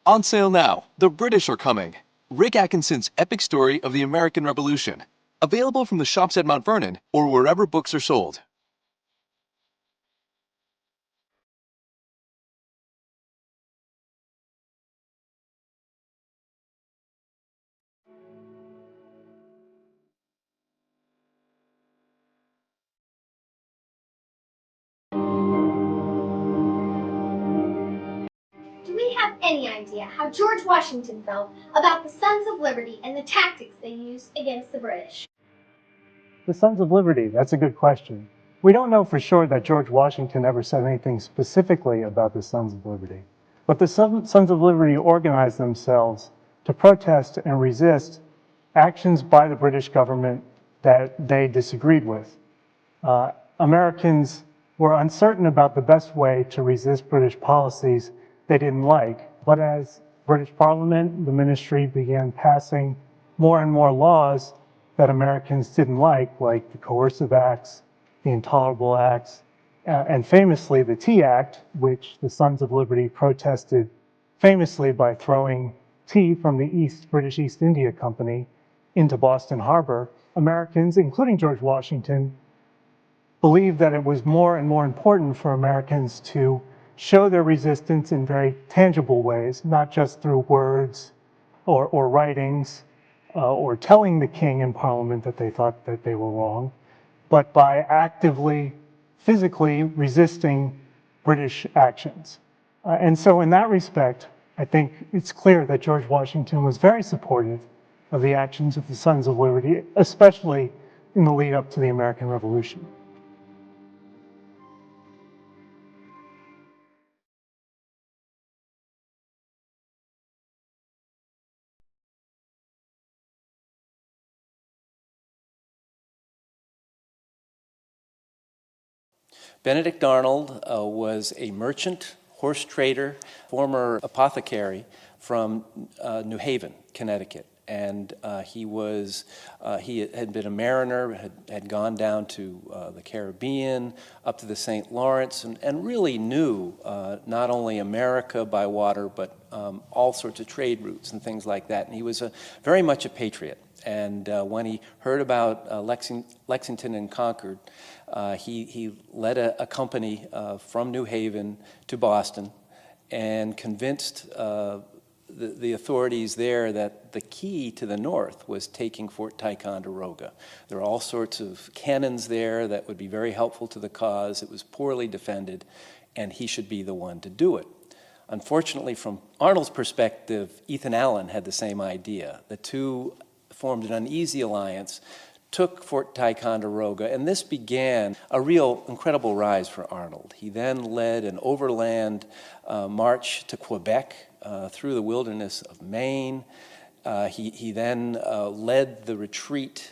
On sale now, The British Are Coming. Rick Atkinson's epic story of the American Revolution. Available from the shops at Mount Vernon or wherever books are sold.
Do we have any idea how George Washington felt about the Sons of Liberty and the tactics they used against the British?
The Sons of Liberty, that's a good question. We don't know for sure that George Washington ever said anything specifically about the Sons of Liberty. But the Sons of Liberty organized themselves to protest and resist actions by the British government that they disagreed with. Americans were uncertain about the best way to resist British policies they didn't like. But as British Parliament, the ministry began passing more and more laws that Americans didn't like the coercive acts, the intolerable acts, and famously the Tea Act, which the Sons of Liberty protested famously by throwing tea from the British East India Company into Boston Harbor. Americans, including George Washington, believed that it was more and more important for Americans to show their resistance in very tangible ways, not just through words or writings, or telling the king in Parliament that they thought that they were wrong, but by actively, physically resisting British actions. And so in that respect, I think it's clear that George Washington was very supportive of the actions of the Sons of Liberty, especially in the lead up to the American Revolution.
Benedict Arnold was a merchant, horse trader, former apothecary from New Haven, Connecticut. And he had been a mariner, had gone down to the Caribbean, up to the St. Lawrence, and really knew not only America by water, but all sorts of trade routes and things like that. And he was very much a patriot. And when he heard about Lexington and Concord, he led a company from New Haven to Boston and convinced the authorities there that the key to the north was taking Fort Ticonderoga. There are all sorts of cannons there that would be very helpful to the cause. It was poorly defended, and he should be the one to do it. Unfortunately, from Arnold's perspective, Ethan Allen had the same idea. The two formed an uneasy alliance, took Fort Ticonderoga, and this began a real incredible rise for Arnold. He then led an overland march to Quebec through the wilderness of Maine. He then led the retreat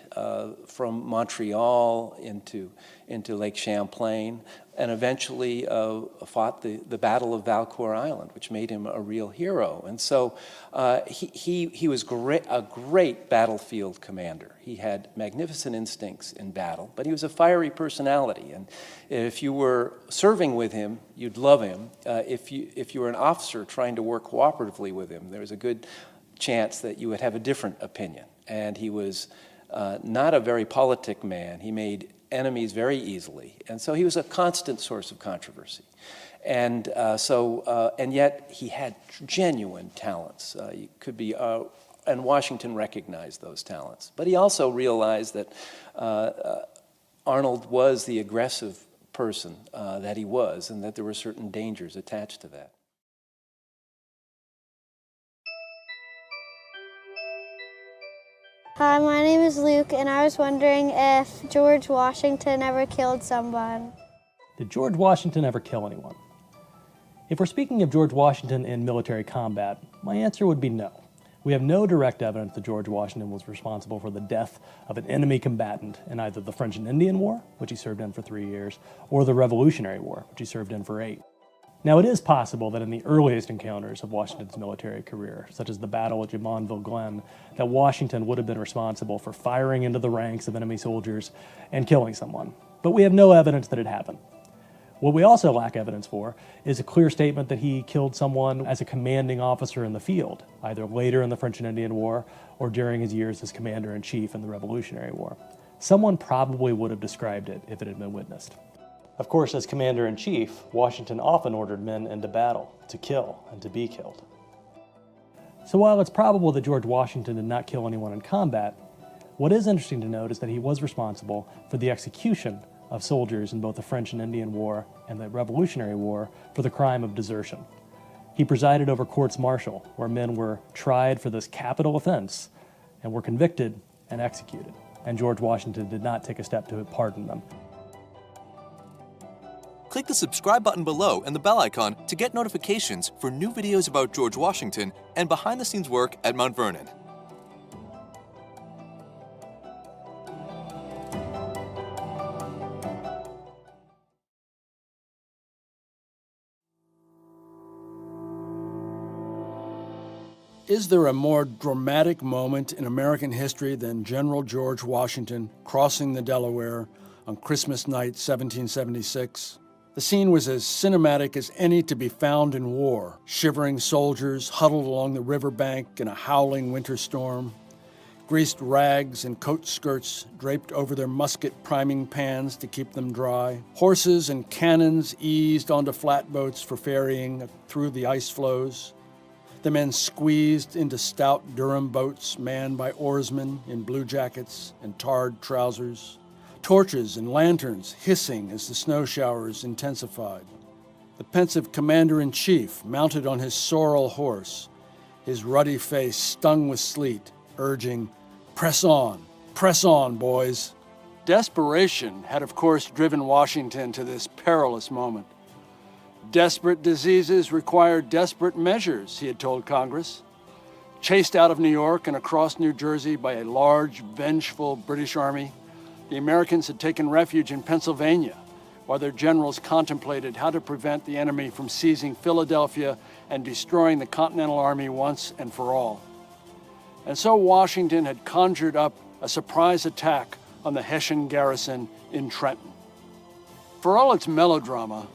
from Montreal into Lake Champlain, and eventually fought the Battle of Valcour Island, which made him a real hero. And so he was a great battlefield commander. He had magnificent instincts in battle, but he was a fiery personality. And if you were serving with him, you'd love him. If you were an officer trying to work cooperatively with him, there was a good chance that you would have a different opinion. And he was not a very politic man. He made enemies very easily, and so he was a constant source of controversy. And and yet he had genuine talents. And Washington recognized those talents. But he also realized that Arnold was the aggressive person that he was, and that there were certain dangers attached to that.
Hi, my name is Luke, and I was wondering if George Washington ever killed someone.
Did George Washington ever kill anyone? If we're speaking of George Washington in military combat, my answer would be no. We have no direct evidence that George Washington was responsible for the death of an enemy combatant in either the French and Indian War, which he served in for 3 years, or the Revolutionary War, which he served in for 8. Now, it is possible that in the earliest encounters of Washington's military career, such as the Battle of Jumonville Glen, that Washington would have been responsible for firing into the ranks of enemy soldiers and killing someone. But we have no evidence that it happened. What we also lack evidence for is a clear statement that he killed someone as a commanding officer in the field, either later in the French and Indian War or during his years as commander-in-chief in the Revolutionary War. Someone probably would have described it if it had been witnessed. Of course, as commander-in-chief, Washington often ordered men into battle to kill and to be killed. So while it's probable that George Washington did not kill anyone in combat, what is interesting to note is that he was responsible for the execution of soldiers in both the French and Indian War and the Revolutionary War for the crime of desertion. He presided over courts martial, where men were tried for this capital offense and were convicted and executed. And George Washington did not take a step to pardon them.
Click the subscribe button below and the bell icon to get notifications for new videos about George Washington and behind-the-scenes work at Mount Vernon.
Is there a more dramatic moment in American history than General George Washington crossing the Delaware on Christmas night, 1776? The scene was as cinematic as any to be found in war. Shivering soldiers huddled along the riverbank in a howling winter storm. Greased rags and coat skirts draped over their musket priming pans to keep them dry. Horses and cannons eased onto flatboats for ferrying through the ice floes. The men squeezed into stout Durham boats manned by oarsmen in blue jackets and tarred trousers. Torches and lanterns hissing as the snow showers intensified. The pensive commander-in-chief mounted on his sorrel horse, his ruddy face stung with sleet, urging, press on, boys." Desperation had, of course, driven Washington to this perilous moment. Desperate diseases require desperate measures, he had told Congress. Chased out of New York and across New Jersey by a large, vengeful British army, the Americans had taken refuge in Pennsylvania, while their generals contemplated how to prevent the enemy from seizing Philadelphia and destroying the Continental Army once and for all. And so Washington had conjured up a surprise attack on the Hessian garrison in Trenton. For all its melodrama,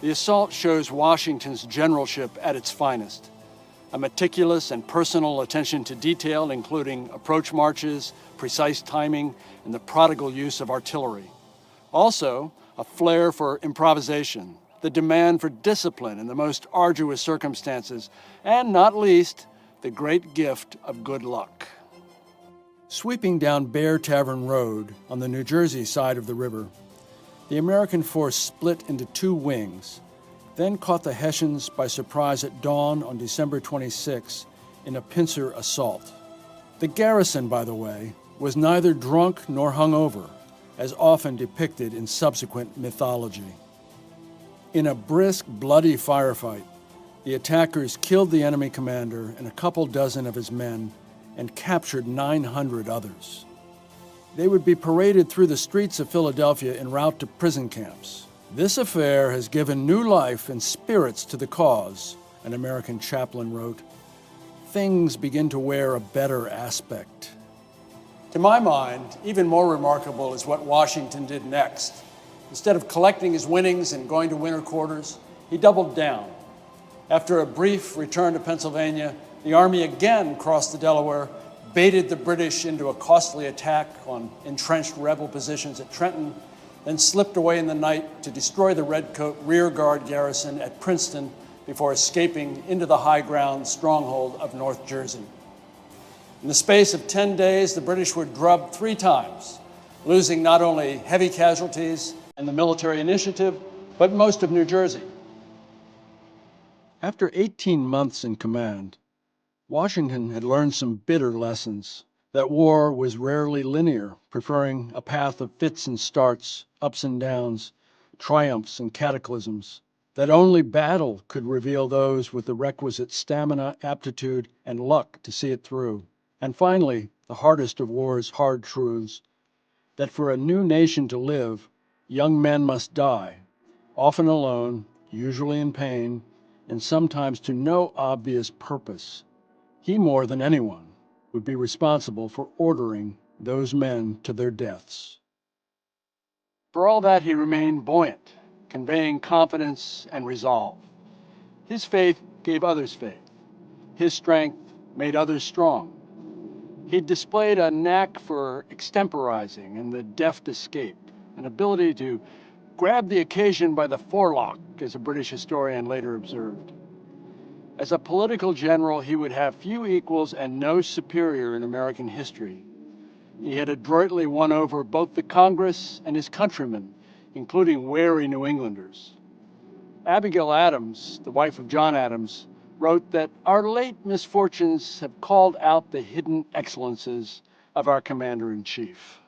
the assault shows Washington's generalship at its finest. A meticulous and personal attention to detail, including approach marches, precise timing, and the prodigal use of artillery. Also, a flair for improvisation, the demand for discipline in the most arduous circumstances, and not least, the great gift of good luck. Sweeping down Bear Tavern Road on the New Jersey side of the river, the American force split into two wings, then caught the Hessians by surprise at dawn on December 26 in a pincer assault. The garrison, by the way, was neither drunk nor hungover, as often depicted in subsequent mythology. In a brisk, bloody firefight, the attackers killed the enemy commander and a couple dozen of his men and captured 900 others. They would be paraded through the streets of Philadelphia en route to prison camps. This affair has given new life and spirits to the cause, an American chaplain wrote. Things begin to wear a better aspect. To my mind, even more remarkable is what Washington did next. Instead of collecting his winnings and going to winter quarters, he doubled down. After a brief return to Pennsylvania, the Army again crossed the Delaware, baited the British into a costly attack on entrenched rebel positions at Trenton, then slipped away in the night to destroy the Redcoat rear guard garrison at Princeton before escaping into the high ground stronghold of North Jersey. In the space of 10 days, the British were drubbed 3 times, losing not only heavy casualties and the military initiative, but most of New Jersey. After 18 months in command, Washington had learned some bitter lessons, that war was rarely linear, preferring a path of fits and starts, ups and downs, triumphs and cataclysms, that only battle could reveal those with the requisite stamina, aptitude, and luck to see it through. And finally, the hardest of war's hard truths, that for a new nation to live, young men must die, often alone, usually in pain, and sometimes to no obvious purpose. He, more than anyone, would be responsible for ordering those men to their deaths. For all that, he remained buoyant, conveying confidence and resolve. His faith gave others faith. His strength made others strong. He displayed a knack for extemporizing and the deft escape, an ability to grab the occasion by the forelock, as a British historian later observed. As a political general, he would have few equals and no superior in American history. He had adroitly won over both the Congress and his countrymen, including wary New Englanders. Abigail Adams, the wife of John Adams, wrote that our late misfortunes have called out the hidden excellences of our commander-in-chief.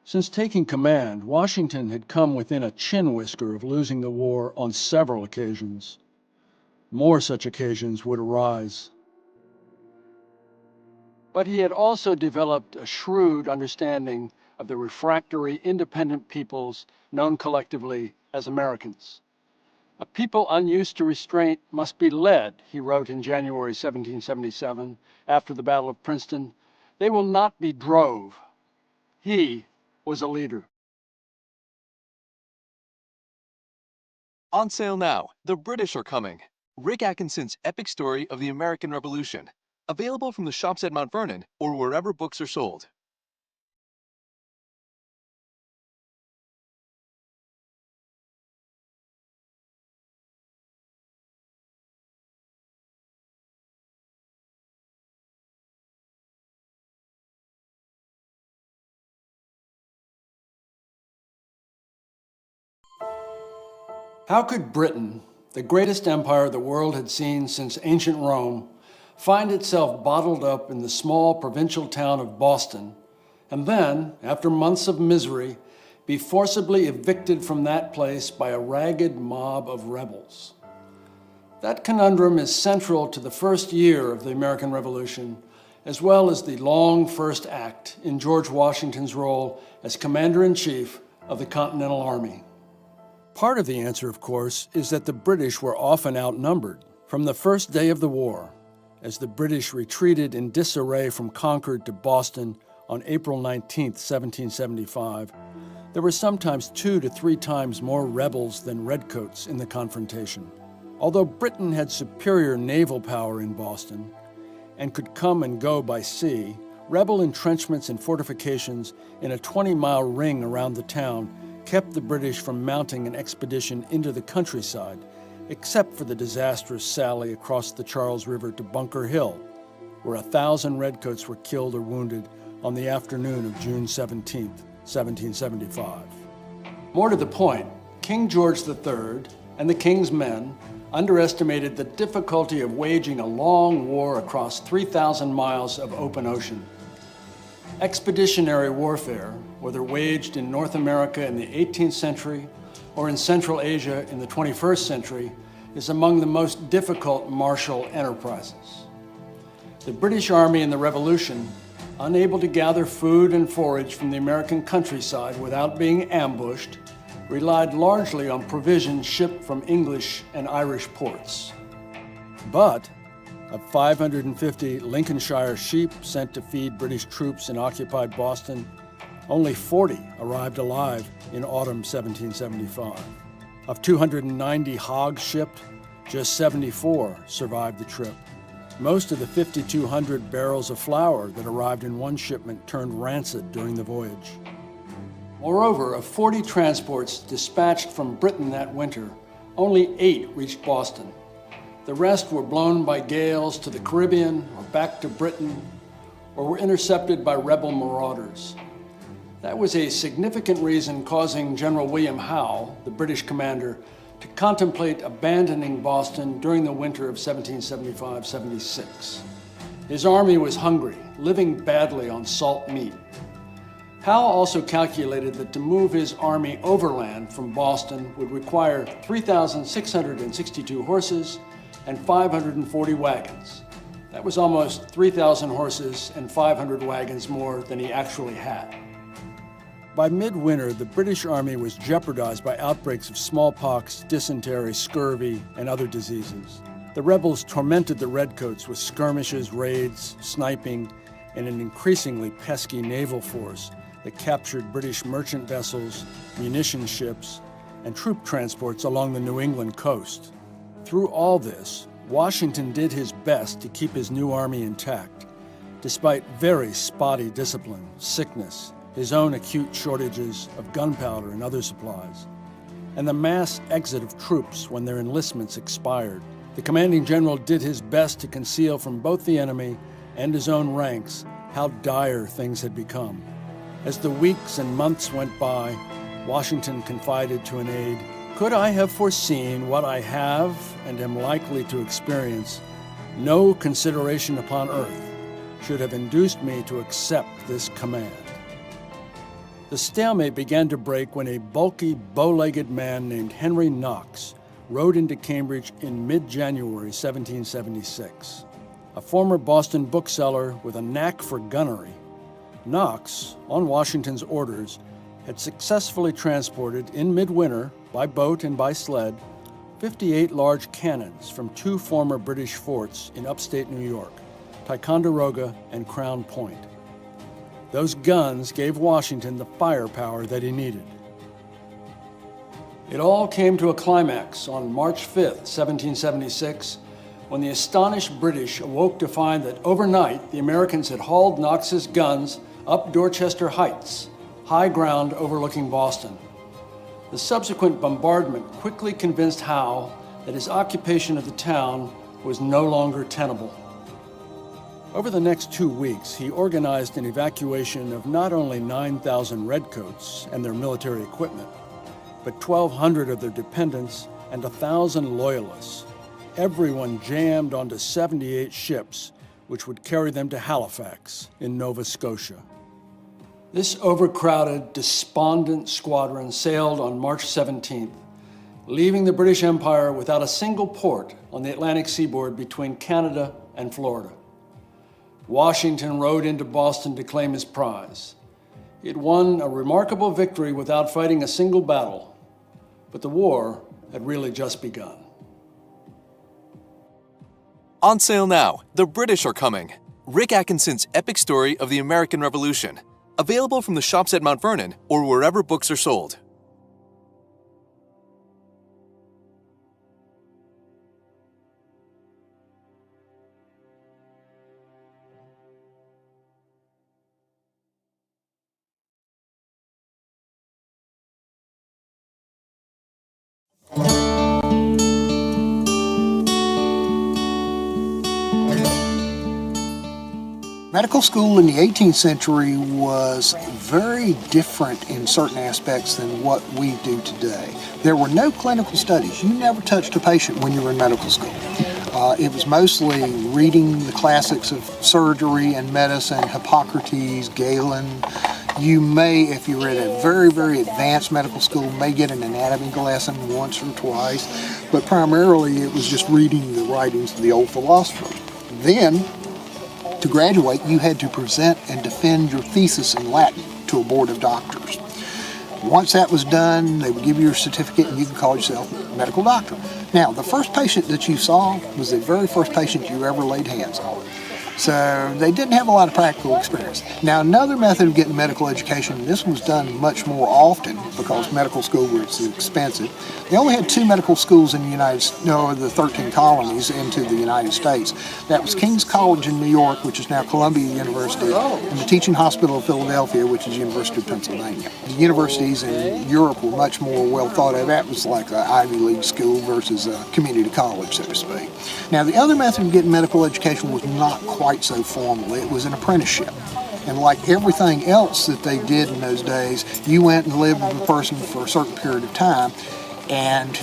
Since taking command, Washington had come within a chin whisker of losing the war on several occasions. More such occasions would arise. But he had also developed a shrewd understanding of the refractory, independent peoples known collectively as Americans. A people unused to restraint must be led, he wrote in January 1777, after the Battle of Princeton. They will not be drove. He was a leader.
On sale now, The British Are Coming. Rick Atkinson's epic story of the American Revolution. Available from the shops at Mount Vernon or wherever books are sold.
How could Britain, the greatest empire the world had seen since ancient Rome, find itself bottled up in the small provincial town of Boston, and then, after months of misery, be forcibly evicted from that place by a ragged mob of rebels? That conundrum is central to the first year of the American Revolution, as well as the long first act in George Washington's role as Commander-in-Chief of the Continental Army. Part of the answer, of course, is that the British were often outnumbered. From the first day of the war, as the British retreated in disarray from Concord to Boston on April 19, 1775, there were sometimes 2 to 3 times more rebels than redcoats in the confrontation. Although Britain had superior naval power in Boston and could come and go by sea, rebel entrenchments and fortifications in a 20-mile ring around the town kept the British from mounting an expedition into the countryside, except for the disastrous sally across the Charles River to Bunker Hill, where 1,000 redcoats were killed or wounded on the afternoon of June 17, 1775. More to the point, King George III and the King's men underestimated the difficulty of waging a long war across 3,000 miles of open ocean. Expeditionary warfare, whether waged in North America in the 18th century or in Central Asia in the 21st century, is among the most difficult martial enterprises. The British Army in the Revolution, unable to gather food and forage from the American countryside without being ambushed, relied largely on provisions shipped from English and Irish ports. But of 550 Lincolnshire sheep sent to feed British troops in occupied Boston, only 40 arrived alive in autumn 1775. Of 290 hogs shipped, just 74 survived the trip. Most of the 5,200 barrels of flour that arrived in one shipment turned rancid during the voyage. Moreover, of 40 transports dispatched from Britain that winter, only 8 reached Boston. The rest were blown by gales to the Caribbean or back to Britain, or were intercepted by rebel marauders. That was a significant reason causing General William Howe, the British commander, to contemplate abandoning Boston during the winter of 1775-76. His army was hungry, living badly on salt meat. Howe also calculated that to move his army overland from Boston would require 3,662 horses and 540 wagons. That was almost 3,000 horses and 500 wagons more than he actually had. By midwinter, the British Army was jeopardized by outbreaks of smallpox, dysentery, scurvy, and other diseases. The rebels tormented the redcoats with skirmishes, raids, sniping, and an increasingly pesky naval force that captured British merchant vessels, munition ships, and troop transports along the New England coast. Through all this, Washington did his best to keep his new army intact, despite very spotty discipline, sickness, his own acute shortages of gunpowder and other supplies, and the mass exit of troops when their enlistments expired. The commanding general did his best to conceal from both the enemy and his own ranks how dire things had become. As the weeks and months went by, Washington confided to an aide, "Could I have foreseen what I have and am likely to experience, no consideration upon earth should have induced me to accept this command." The stalemate began to break when a bulky, bow-legged man named Henry Knox rode into Cambridge in mid-January 1776. A former Boston bookseller with a knack for gunnery, Knox, on Washington's orders, had successfully transported in midwinter, by boat and by sled, 58 large cannons from 2 former British forts in upstate New York, Ticonderoga and Crown Point. Those guns gave Washington the firepower that he needed. It all came to a climax on March 5th, 1776, when the astonished British awoke to find that overnight the Americans had hauled Knox's guns up Dorchester Heights, high ground overlooking Boston. The subsequent bombardment quickly convinced Howe that his occupation of the town was no longer tenable. Over the next 2 weeks, he organized an evacuation of not only 9,000 redcoats and their military equipment, but 1,200 of their dependents and 1,000 loyalists, everyone jammed onto 78 ships, which would carry them to Halifax in Nova Scotia. This overcrowded, despondent squadron sailed on March 17th, leaving the British Empire without a single port on the Atlantic seaboard between Canada and Florida. Washington rode into Boston to claim his prize. It won a remarkable victory without fighting a single battle, but the war had really just begun.
On sale now, The British Are Coming. Rick Atkinson's epic story of the American Revolution. Available from the shops at Mount Vernon or wherever books are sold.
Medical school in the 18th century was very different in certain aspects than what we do today. There were no clinical studies. You never touched a patient when you were in medical school. It was mostly reading the classics of surgery and medicine, Hippocrates, Galen. You may, if you were at a very, very advanced medical school, may get an anatomy lesson once or twice, but primarily it was just reading the writings of the old philosophers. Then, to graduate, you had to present and defend your thesis in Latin to a board of doctors. Once that was done, they would give you your certificate and you could call yourself a medical doctor. Now, the first patient that you saw was the very first patient you ever laid hands on. So they didn't have a lot of practical experience. Now, another method of getting medical education, and this was done much more often because medical school was expensive. They only had 2 medical schools in the 13 colonies into the United States. That was King's College in New York, which is now Columbia University, and the Teaching Hospital of Philadelphia, which is University of Pennsylvania. The universities in Europe were much more well thought of. That was like an Ivy League school versus a community college, so to speak. Now, the other method of getting medical education was not quite so formal. It was an apprenticeship. And like everything else that they did in those days, you went and lived with a person for a certain period of time, and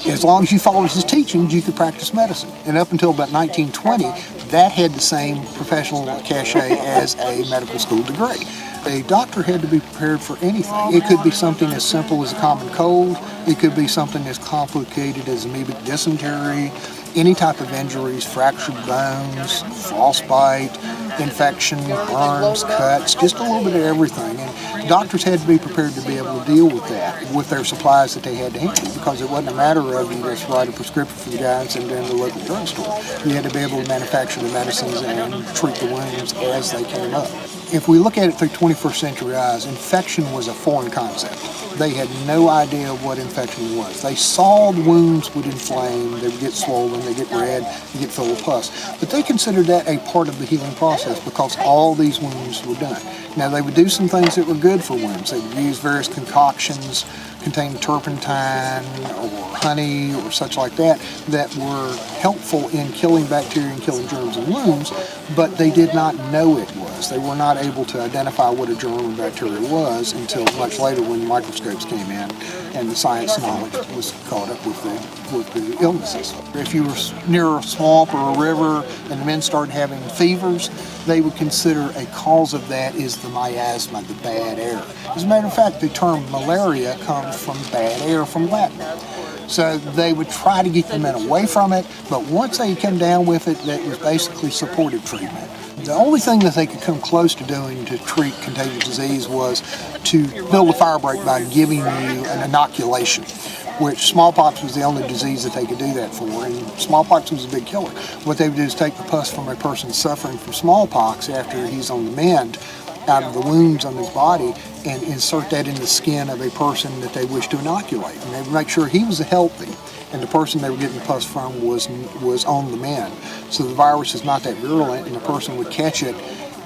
as long as you followed his teachings, you could practice medicine. And up until about 1920, that had the same professional cachet as a medical school degree. A doctor had to be prepared for anything. It could be something as simple as a common cold. It could be something as complicated as amoebic dysentery, any type of injuries, fractured bones, frostbite, infection, burns, cuts, just a little bit of everything. And doctors had to be prepared to be able to deal with that with their supplies that they had to handle, because it wasn't a matter of you just write a prescription for the guy and send it in the local drugstore. You had to be able to manufacture the medicines and treat the wounds as they came up. If we look at it through 21st century eyes, infection was a foreign concept. They had no idea what infection was. They saw the wounds would inflame, they would get swollen, they get red, they get full of pus. But they considered that a part of the healing process because all these wounds were done. Now, they would do some things that were good for wounds. They would use various concoctions containing turpentine or honey or such like that that were helpful in killing bacteria and killing germs in wounds, but they did not know it was. They were not able to identify what a germ or bacteria was until much later when microscopes came in and the science knowledge was caught up with the illnesses. If you were near a swamp or a river and the men started having fevers, they would consider a cause of that is the miasma, the bad air. As a matter of fact, the term malaria comes from bad air from Latin. So they would try to get the men away from it, but once they came down with it, that was basically supportive treatment. The only thing that they could come close to doing to treat contagious disease was to build a firebreak by giving you an inoculation, which smallpox was the only disease that they could do that for, and smallpox was a big killer. What they would do is take the pus from a person suffering from smallpox after he's on the mend out of the wounds on his body and insert that in the skin of a person that they wished to inoculate. And they would make sure he was healthy and the person they were getting the pus from was on the mend. So the virus is not that virulent and the person would catch it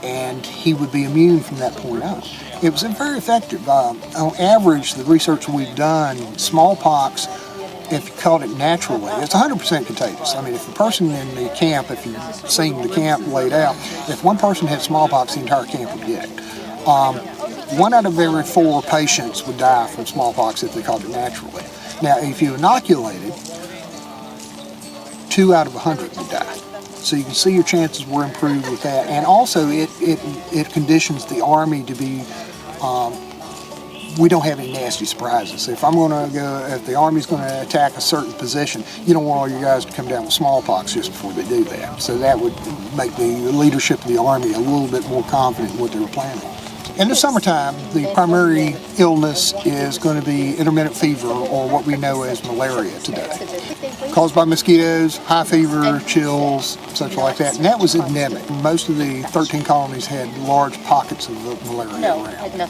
and he would be immune from that point on. It was very effective. On average, the research we've done, smallpox, if you caught it naturally, it's 100% contagious. I mean, if a person in the camp, if you've seen the camp laid out, if one person had smallpox, the entire camp would get it. 1 out of every 4 patients would die from smallpox if they caught it naturally. Now, if you inoculated, 2 out of 100 would die. So you can see your chances were improved with that. And also, it conditions the Army to be, we don't have any nasty surprises. If the Army's going to attack a certain position, you don't want all your guys to come down with smallpox just before they do that. So that would make the leadership of the Army a little bit more confident in what they were planning. In the summertime, the primary illness is going to be intermittent fever, or what we know as malaria today. Caused by mosquitoes, high fever, chills, such like that. And that was endemic. Most of the 13 colonies had large pockets of malaria around.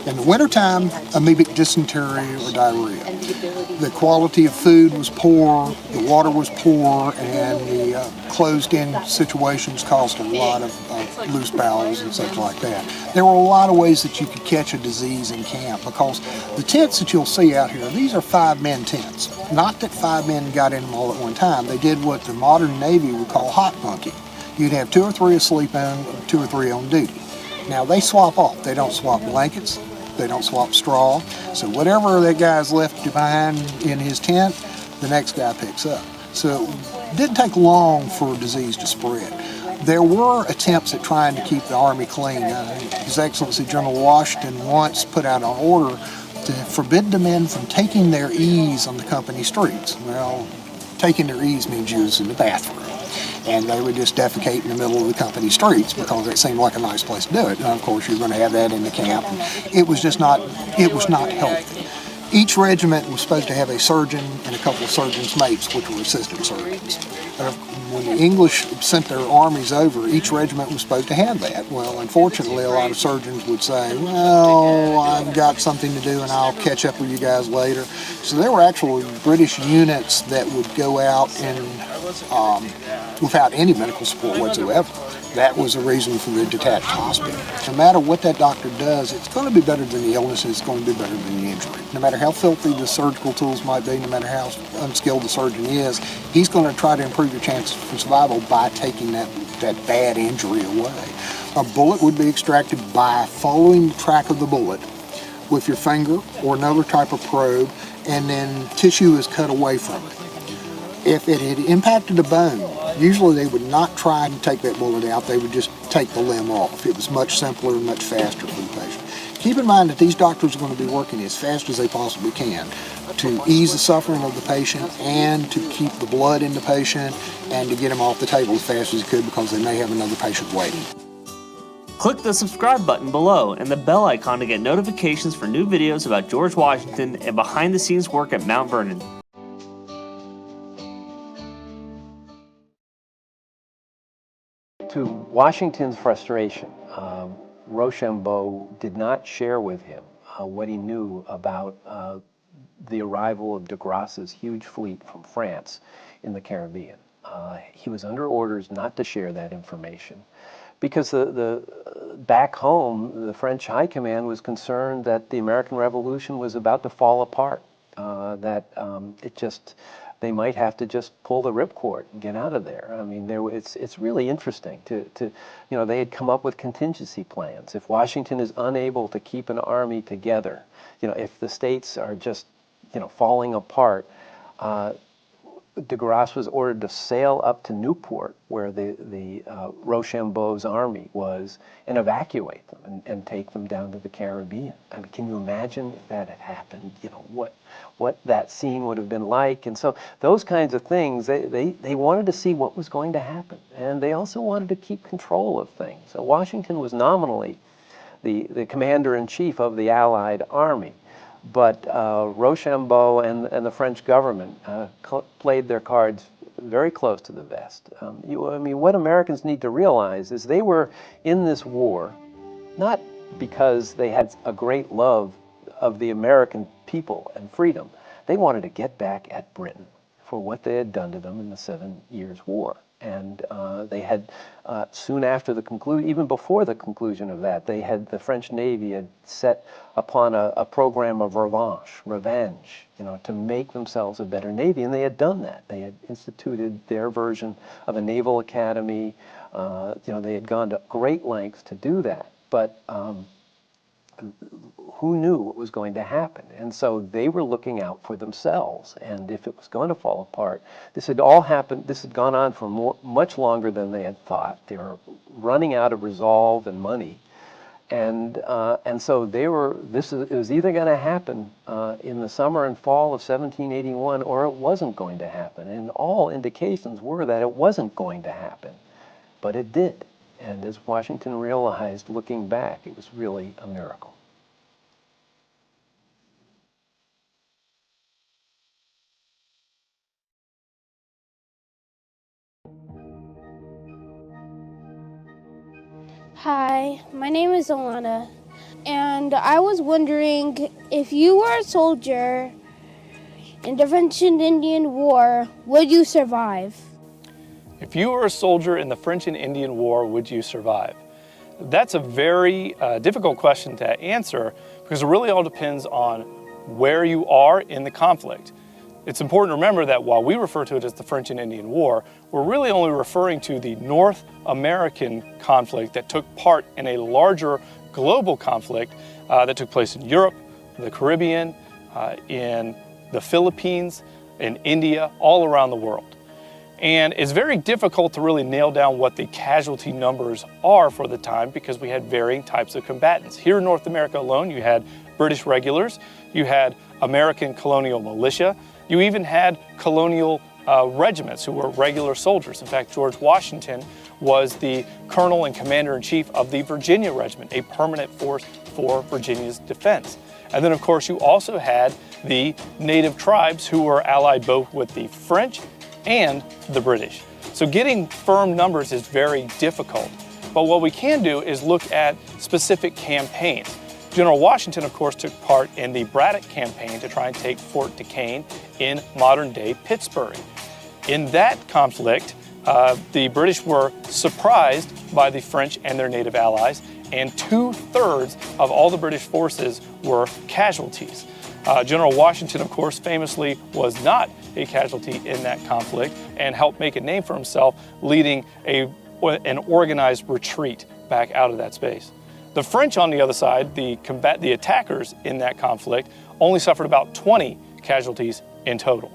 In the wintertime, amoebic dysentery or diarrhea. The quality of food was poor, the water was poor, and the closed-in situations caused a lot of loose bowels and such like that. There were a lot of ways that you could catch a disease in camp, because the tents that you'll see out here, these are 5-man tents. Not that 5 men got in them all at one time. They did what the modern Navy would call hot bunking. You'd have 2 or 3 asleep in, 2 or 3 on duty. Now they swap off. They don't swap blankets. They don't swap straw. So whatever that guy's left behind in his tent, the next guy picks up. So it didn't take long for disease to spread. There were attempts at trying to keep the Army clean. His Excellency General Washington once put out an order to forbid the men from taking their ease on the company streets. Well, taking their ease means you was in the bathroom. And they would just defecate in the middle of the company streets because it seemed like a nice place to do it. And of course, you're going to have that in the camp. It was just not, it was not healthy. Each regiment was supposed to have a surgeon and a couple of surgeons' mates, which were assistant surgeons. When the English sent their armies over, each regiment was supposed to have that. Well, unfortunately, a lot of surgeons would say, well, I've got something to do and I'll catch up with you guys later. So there were actually British units that would go out and without any medical support whatsoever. That was the reason for the detached hospital. No matter what that doctor does, it's going to be better than the illness, it's going to be better than the injury. No matter how filthy the surgical tools might be, no matter how unskilled the surgeon is, he's going to try to improve your chances for survival by taking that bad injury away. A bullet would be extracted by following the track of the bullet with your finger or another type of probe, and then tissue is cut away from it. If it had impacted a bone, usually they would not try to take that bullet out, they would just take the limb off. It was much simpler and much faster for the patient. Keep in mind that these doctors are going to be working as fast as they possibly can to ease the suffering of the patient and to keep the blood in the patient and to get him off the table as fast as he could, because they may have another patient waiting.
Click the subscribe button below and the bell icon to get notifications for new videos about George Washington and behind-the-scenes work at Mount Vernon.
To Washington's frustration, Rochambeau did not share with him what he knew about the arrival of de Grasse's huge fleet from France in the Caribbean. He was under orders not to share that information because back home, the French High Command was concerned that the American Revolution was about to fall apart, they might have to just pull the ripcord and get out of there. I mean, it's really interesting they had come up with contingency plans. If Washington is unable to keep an army together, if the states are just, falling apart, de Grasse was ordered to sail up to Newport, where the Rochambeau's army was, and evacuate them and take them down to the Caribbean. I mean, can you imagine if that had happened? What that scene would have been like. And so those kinds of things, they wanted to see what was going to happen. And they also wanted to keep control of things. So Washington was nominally the commander-in-chief of the Allied army. But Rochambeau and the French government played their cards very close to the vest. What Americans need to realize is they were in this war not because they had a great love of the American people and freedom. They wanted to get back at Britain for what they had done to them in the 7 Years' War. And they had, soon after the conclusion, even before the conclusion of that, the French Navy had set upon a program of revenge, to make themselves a better Navy, and they had done that. They had instituted their version of a naval academy. They had gone to great lengths to do that, but who knew what was going to happen? And so they were looking out for themselves. And if it was going to fall apart, this had all happened, this had gone on for much longer than they had thought. They were running out of resolve and money. And so it was either going to happen in the summer and fall of 1781, or it wasn't going to happen. And all indications were that it wasn't going to happen. But it did. And as Washington realized, looking back, it was really a miracle.
Hi, my name is Alana, and I was wondering if you were a soldier in the French and Indian War, would you survive?
If you were a soldier in the French and Indian War, would you survive? That's a very difficult question to answer because it really all depends on where you are in the conflict. It's important to remember that while we refer to it as the French and Indian War, we're really only referring to the North American conflict that took part in a larger global conflict that took place in Europe, the Caribbean, in the Philippines, in India, all around the world. And it's very difficult to really nail down what the casualty numbers are for the time because we had varying types of combatants. Here in North America alone, you had British regulars, you had American colonial militia, you even had colonial regiments who were regular soldiers. In fact, George Washington was the colonel and commander-in-chief of the Virginia Regiment, a permanent force for Virginia's defense. And then, of course, you also had the native tribes who were allied both with the French and the British. So getting firm numbers is very difficult. But what we can do is look at specific campaigns. General Washington, of course, took part in the Braddock campaign to try and take Fort Duquesne in modern-day Pittsburgh. In that conflict, the British were surprised by the French and their native allies, and 2/3 of all the British forces were casualties. General Washington, of course, famously was not a casualty in that conflict and helped make a name for himself, leading an organized retreat back out of that space. The French, on the other side, the attackers in that conflict, only suffered about 20 casualties in total.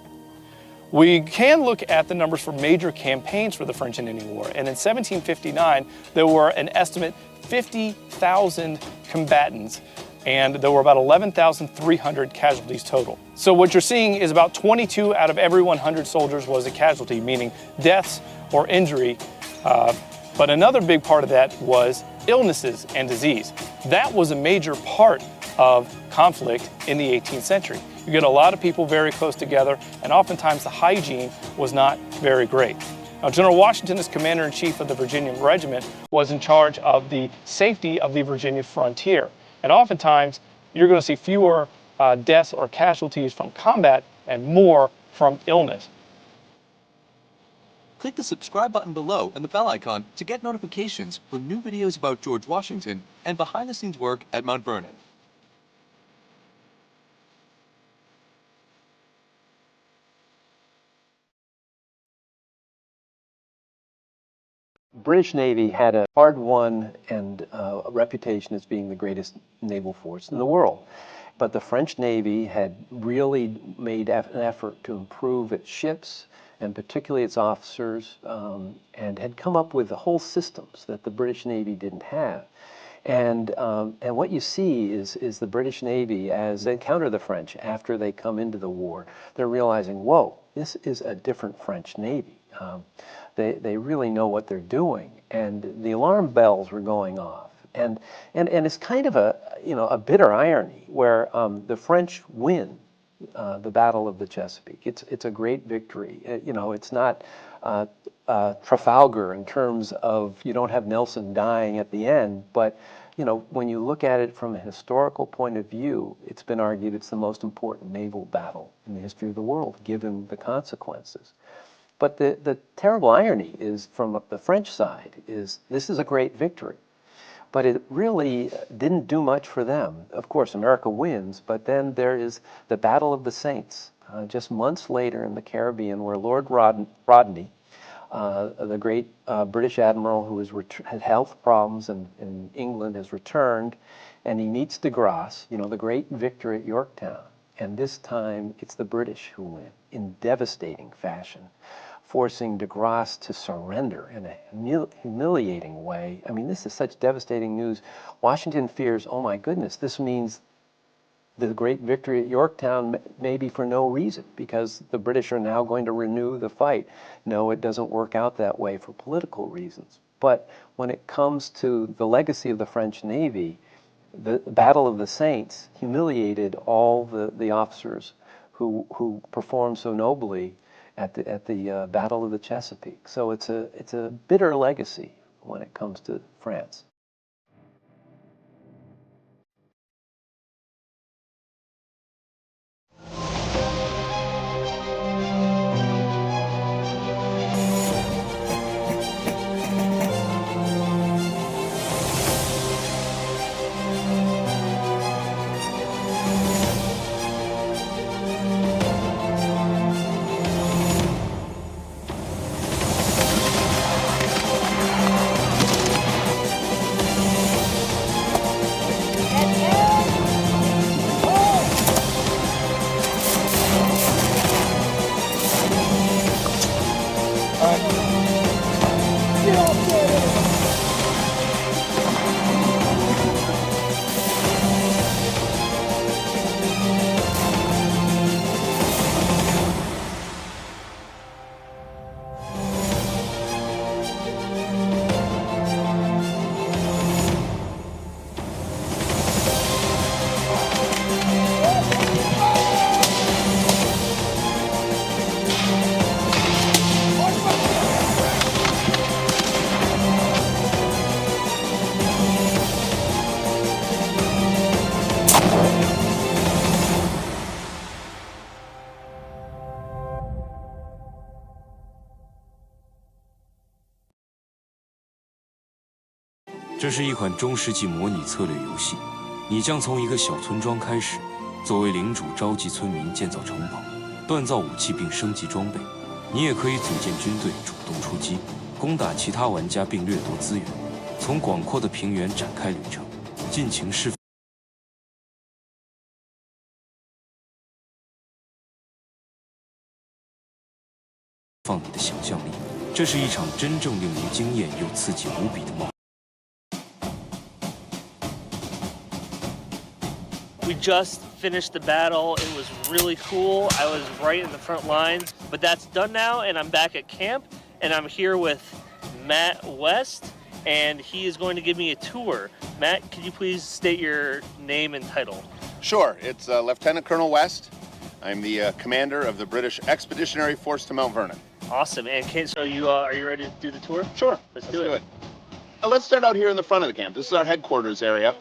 We can look at the numbers for major campaigns for the French and Indian War, and in 1759, there were an estimate 50,000 combatants, and there were about 11,300 casualties total. So what you're seeing is about 22 out of every 100 soldiers was a casualty, meaning deaths or injury. But another big part of that was illnesses and disease. That was a major part of conflict in the 18th century. You get a lot of people very close together, and oftentimes the hygiene was not very great. Now, General Washington, as commander-in-chief of the Virginia Regiment, was in charge of the safety of the Virginia frontier. And oftentimes, you're going to see fewer deaths or casualties from combat and more from illness.
Click the subscribe button below and the bell icon to get notifications for new videos about George Washington and behind-the-scenes work at Mount Vernon.
British Navy had a hard-won and a reputation as being the greatest naval force in the world. But the French Navy had really made an effort to improve its ships, and particularly its officers, and had come up with whole systems that the British Navy didn't have. And what you see is the British Navy, as they encounter the French after they come into the war, they're realizing, whoa, this is a different French Navy. They really know what they're doing, and the alarm bells were going off. And it's kind of a bitter irony where the French win the Battle of the Chesapeake. It's a great victory. It's not Trafalgar in terms of you don't have Nelson dying at the end, but when you look at it from a historical point of view, it's been argued it's the most important naval battle in the history of the world, given the consequences. But the terrible irony is, from the French side, is this is a great victory. But it really didn't do much for them. Of course, America wins, but then there is the Battle of the Saints, just months later in the Caribbean, where Lord Rodney, the great British admiral who had health problems in England, has returned, and he meets de Grasse, the great victory at Yorktown. And this time, it's the British who win in devastating fashion, forcing de Grasse to surrender in a humiliating way. I mean, this is such devastating news. Washington fears, oh my goodness, this means the great victory at Yorktown may be for no reason, because the British are now going to renew the fight. No, it doesn't work out that way for political reasons. But when it comes to the legacy of the French Navy, the Battle of the Saints humiliated all the officers who performed so nobly at the Battle of the Chesapeake. So it's a bitter legacy when it comes to France.
"这是一款中世纪模拟策略游戏，你将从一个小村庄开始，作为领主召集村民建造城堡、锻造武器并升级装备。你也可以组建军队，主动出击，攻打其他玩家并掠夺资源，从广阔的平原展开旅程，尽情释放你的想象力。这是一场真正令人惊艳又刺激无比的冒险。"
We just finished the battle. It was really cool. I was right in the front lines, but that's done now, and I'm back at camp, and I'm here with Matt West, and he is going to give me a tour. Matt, could you please state your name and title?
Sure. It's Lieutenant Colonel West. I'm the commander of the British Expeditionary Force to Mount Vernon.
Awesome. And so are you ready to do the tour?
Sure.
Let's do it.
Let's start out here in the front of the camp. This is our headquarters area.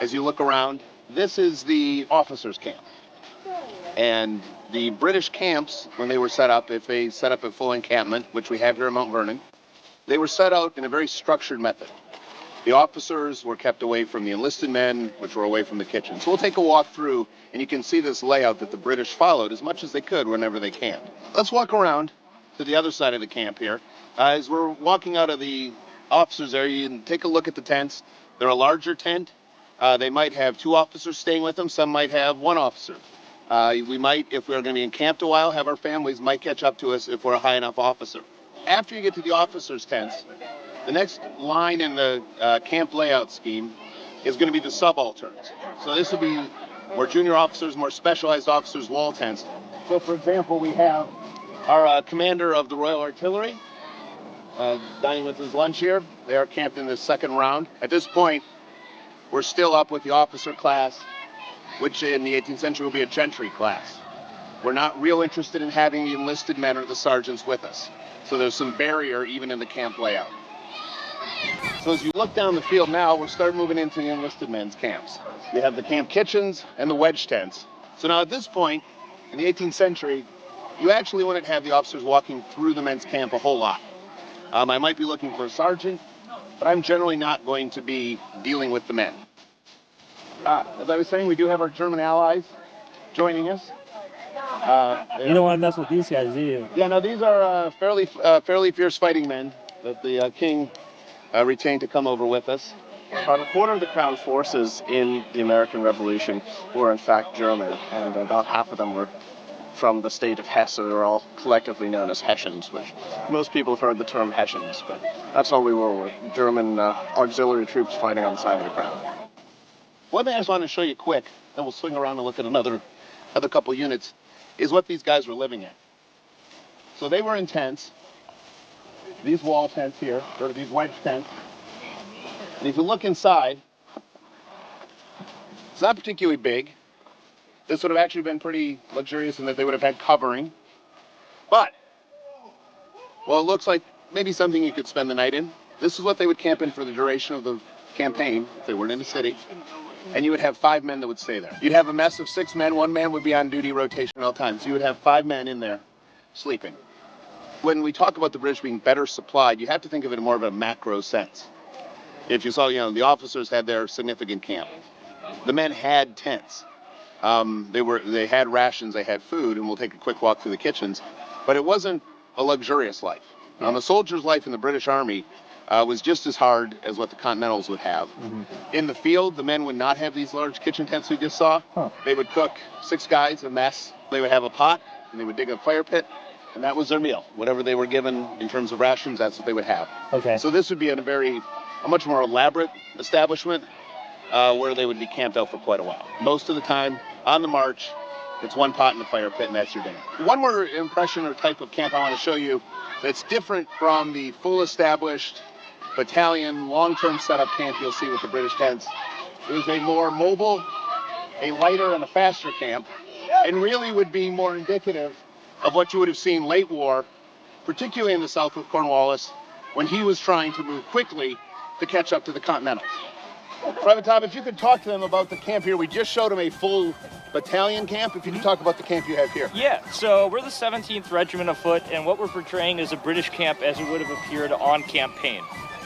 As you look around, this is the officers' camp. And the British camps, when they were set up, if they set up a full encampment, which we have here at Mount Vernon, they were set out in a very structured method. The officers were kept away from the enlisted men, which were away from the kitchen. So we'll take a walk through, and you can see this layout that the British followed as much as they could whenever they can. Let's walk around to the other side of the camp here. As we're walking out of the officers' area, you can take a look at the tents. They're a larger tent. They might have 2 officers staying with them. Some might have 1 officer. We might, if we're going to be encamped a while, have our families might catch up to us if we're a high enough officer. After you get to the officers' tents, the next line in the camp layout scheme is going to be the subalterns. So this will be more junior officers, more specialized officers' wall tents. So, for example, we have our commander of the Royal Artillery dining with his lunch here. They are camped in the second round. At this point, we're still up with the officer class, which in the 18th century will be a gentry class. We're not real interested in having the enlisted men or the sergeants with us. So there's some barrier even in the camp layout. So as you look down the field now, we'll start moving into the enlisted men's camps. We have the camp kitchens and the wedge tents. So now at this point, in the 18th century, you actually wouldn't have the officers walking through the men's camp a whole lot. I might be looking for a sergeant, but I'm generally not going to be dealing with the men. As I was saying, we do have our German allies joining us.
You don't want to mess with these guys, do you?
Yeah, no, these are fairly fierce fighting men that the king retained to come over with us.
About a quarter of the Crown forces in the American Revolution were in fact German, and about half of them were from the state of Hesse. They were all collectively known as Hessians, which most people have heard the term Hessians, but that's all we were German auxiliary troops fighting on the side of the Crown.
One thing I just wanted to show you quick, then we'll swing around and look at another couple units, is what these guys were living in. So they were in tents, these wall tents here, or these white tents. And if you look inside, it's not particularly big. This would have actually been pretty luxurious in that they would have had covering. But, well, it looks like maybe something you could spend the night in. This is what they would camp in for the duration of the campaign, if they weren't in the city. And you would have 5 men that would stay there. You'd have a mess of 6 men. 1 man would be on duty rotation at all times. So you would have 5 men in there sleeping. When we talk about the British being better supplied, you have to think of it in more of a macro sense. If you saw, the officers had their significant camp. The men had tents. They had rations, they had food, and we'll take a quick walk through the kitchens. But it wasn't a luxurious life. A soldier's life in the British Army was just as hard as what the Continentals would have. In the field, the men would not have these large kitchen tents we just saw. They would cook 6 guys a mess. They would have a pot, and they would dig a fire pit, and that was their meal. Whatever they were given in terms of rations, that's what they would have.
Okay.
So this would be a much more elaborate establishment where they would be camped out for quite a while. Most of the time, on the march, it's 1 pot in the fire pit, and that's your dinner. One more impression or type of camp I want to show you that's different from the full established battalion, long-term setup camp you'll see with the British tents. It was a more mobile, a lighter, and a faster camp, and really would be more indicative of what you would have seen late war, particularly in the south with Cornwallis, when he was trying to move quickly to catch up to the Continentals. Private Tom, if you could talk to them about the camp here. We just showed them a full battalion camp. If you could talk about the camp you have here.
Yeah, so we're the 17th Regiment of Foot, and what we're portraying is a British camp as it would have appeared on campaign.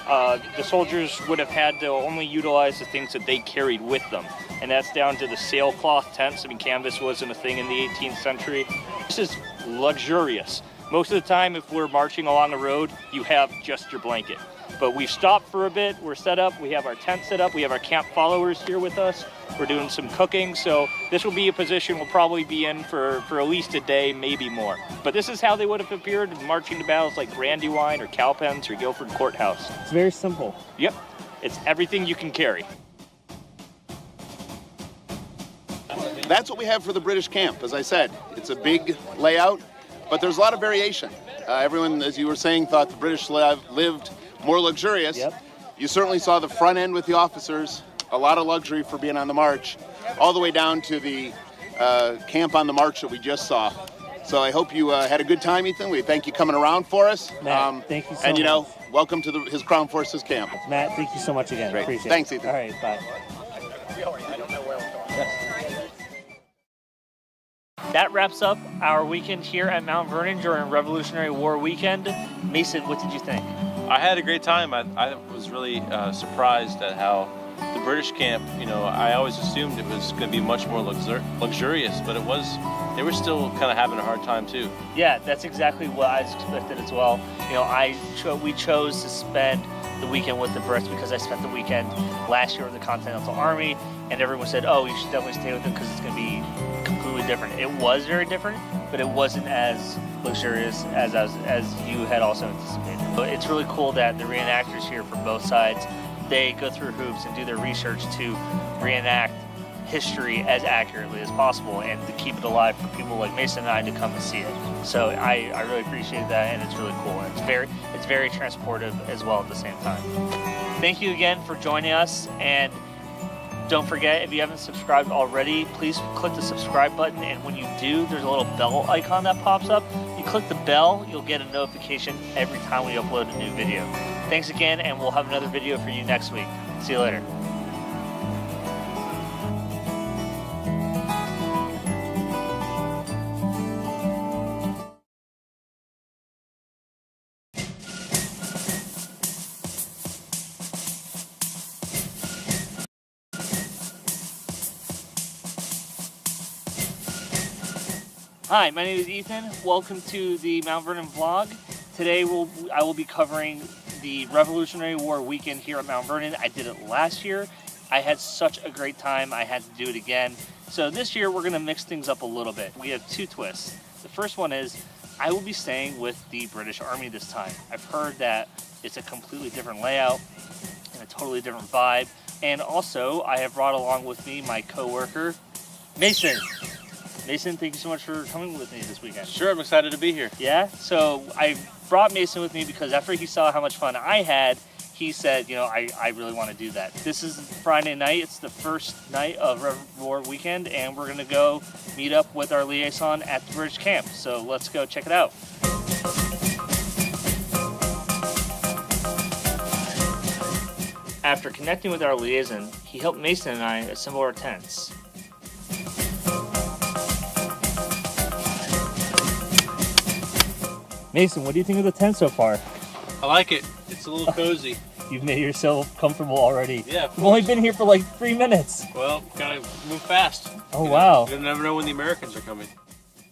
The soldiers would have had to only utilize the things that they carried with them, and that's down to the sailcloth tents. I mean, canvas wasn't a thing in the 18th century. This is luxurious. Most of the time, if we're marching along a road, you have just your blanket. But we've stopped for a bit, we're set up, we have our tent set up, we have our camp followers here with us, we're doing some cooking, so this will be a position we'll probably be in for at least a day, maybe more. But this is how they would have appeared marching to battles like Brandywine or Cowpens or Guilford Courthouse. It's very simple. Yep, it's everything you can carry.
That's what we have for the British camp. As I said, it's a big layout, but there's a lot of variation. Everyone, as you were saying, thought the British lived more luxurious.
Yep.
You certainly saw the front end with the officers, a lot of luxury for being on the march, all the way down to the camp on the march that we just saw. So I hope you had a good time, Ethan. We thank you coming around for us.
Matt, thank you so
and,
much.
welcome to his Crown Forces camp.
Matt, thank you so much again.
Great.
Appreciate
Thanks,
it.
Ethan.
All right, bye. That wraps up our weekend here at Mount Vernon during Revolutionary War weekend. Mason, what did you think?
I had a great time. I was really surprised at how the British camp, I always assumed it was going to be much more luxurious, but they were still kind of having a hard time too.
Yeah, that's exactly what I expected as well. We chose to spend the weekend with the Brits because I spent the weekend last year with the Continental Army, and everyone said, oh, you should definitely stay with them because it's going to be completely different. It was very different, but it wasn't as luxurious as you had also anticipated. But it's really cool that the reenactors here from both sides, they go through hoops and do their research to reenact history as accurately as possible and to keep it alive for people like Mason and I to come and see it. So I really appreciate that, and it's really cool. And it's very transportive as well at the same time. Thank you again for joining us, and don't forget, if you haven't subscribed already, please click the subscribe button, and when you do, there's a little bell icon that pops up. You click the bell, you'll get a notification every time we upload a new video. Thanks again, and we'll have another video for you next week. See you later. Hi, my name is Ethan. Welcome to the Mount Vernon vlog. Today I will be covering the Revolutionary War weekend here at Mount Vernon. I did it last year. I had such a great time, I had to do it again. So this year we're going to mix things up a little bit. We have 2 twists. The first one is I will be staying with the British Army this time. I've heard that it's a completely different layout and a totally different vibe.
And also, I have brought along with me my coworker, Mason. Mason, thank you so much for coming with me this weekend.
Sure, I'm excited to be here.
Yeah? So I brought Mason with me because after he saw how much fun I had, he said, you know, I really want to do that. This is Friday night. It's the first night of Rev War weekend, and we're going to go meet up with our liaison at the British camp. So let's go check it out. After connecting with our liaison, he helped Mason and I assemble our tents. Mason, what do you think of the tent so far?
I like it. It's a little cozy.
You've made yourself comfortable already.
Yeah.
We've only been here for like 3 minutes.
Well, gotta move fast.
Oh, wow.
You never know when the Americans are coming.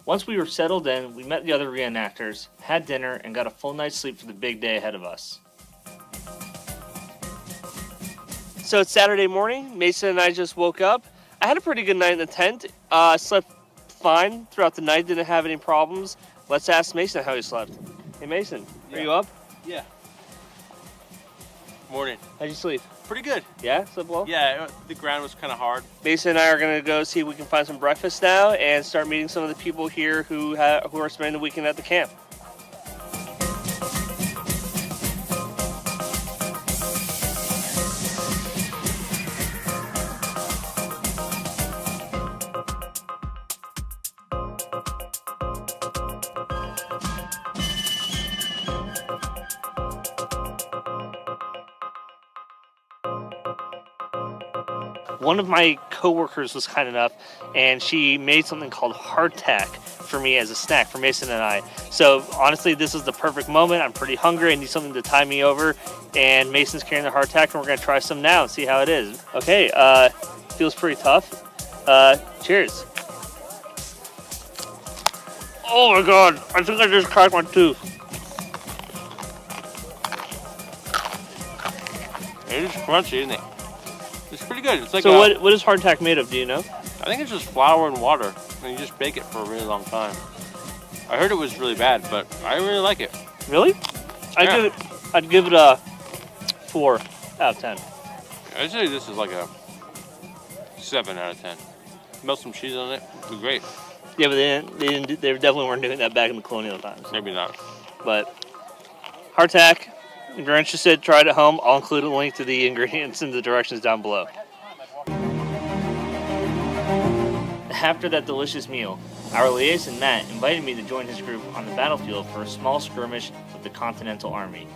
Once we were settled in, we met the other reenactors, had dinner, and got a full night's sleep for the big day ahead of us. So it's Saturday morning. Mason and I just woke up. I had a pretty good night in the tent. Slept fine throughout the night, didn't have any problems. Let's ask Mason how he slept. Hey Mason, are you up?
Yeah. Morning.
How'd you sleep?
Pretty good.
Yeah? Slept well?
Yeah, the ground was kind of hard.
Mason and I are going to go see if we can find some breakfast now and start meeting some of the people here who are spending the weekend at the camp. One of my coworkers was kind enough, and she made something called hardtack for me as a snack for Mason and I. So honestly, this is the perfect moment. I'm pretty hungry. I need something to tie me over, and Mason's carrying the hardtack, and we're gonna try some now and see how it is. Okay, feels pretty tough. Cheers. Oh my God, I think I just cracked my tooth.
It is crunchy, isn't it? It's pretty good. It's like
so what is hardtack made of, do you know?
I think it's just flour and water, and you just bake it for a really long time. I heard it was really bad, but I really like it.
Really?
Yeah.
I'd give it a 4 out of 10.
I'd say this is like a 7 out of 10. Melt some cheese on it, it'd be great.
Yeah, but they definitely weren't doing that back in the colonial times.
Maybe not.
But hardtack, if you're interested, try it at home. I'll include a link to the ingredients and the directions down below. After that delicious meal, our liaison Matt invited me to join his group on the battlefield for a small skirmish with the Continental Army.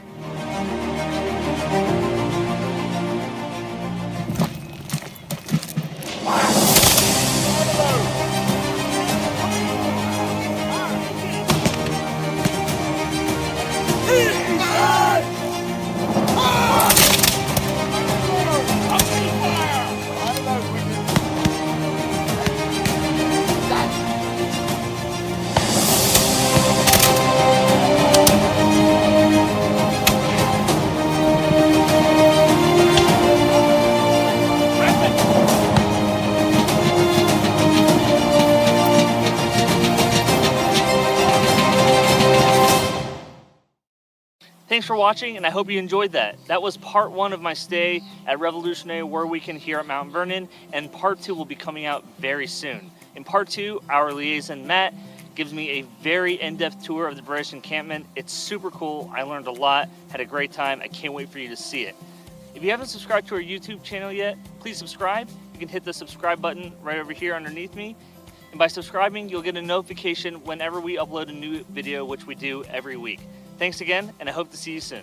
Thanks for watching, and I hope you enjoyed that. That was part 1 of my stay at Revolutionary War Weekend here at Mount Vernon, and part 2 will be coming out very soon. In part 2, our liaison Matt gives me a very in-depth tour of the British encampment. It's super cool. I learned a lot, had a great time. I can't wait for you to see it. If you haven't subscribed to our YouTube channel yet, please subscribe. You can hit the subscribe button right over here underneath me. And by subscribing, you'll get a notification whenever we upload a new video, which we do every week. Thanks again, and I hope to see you soon.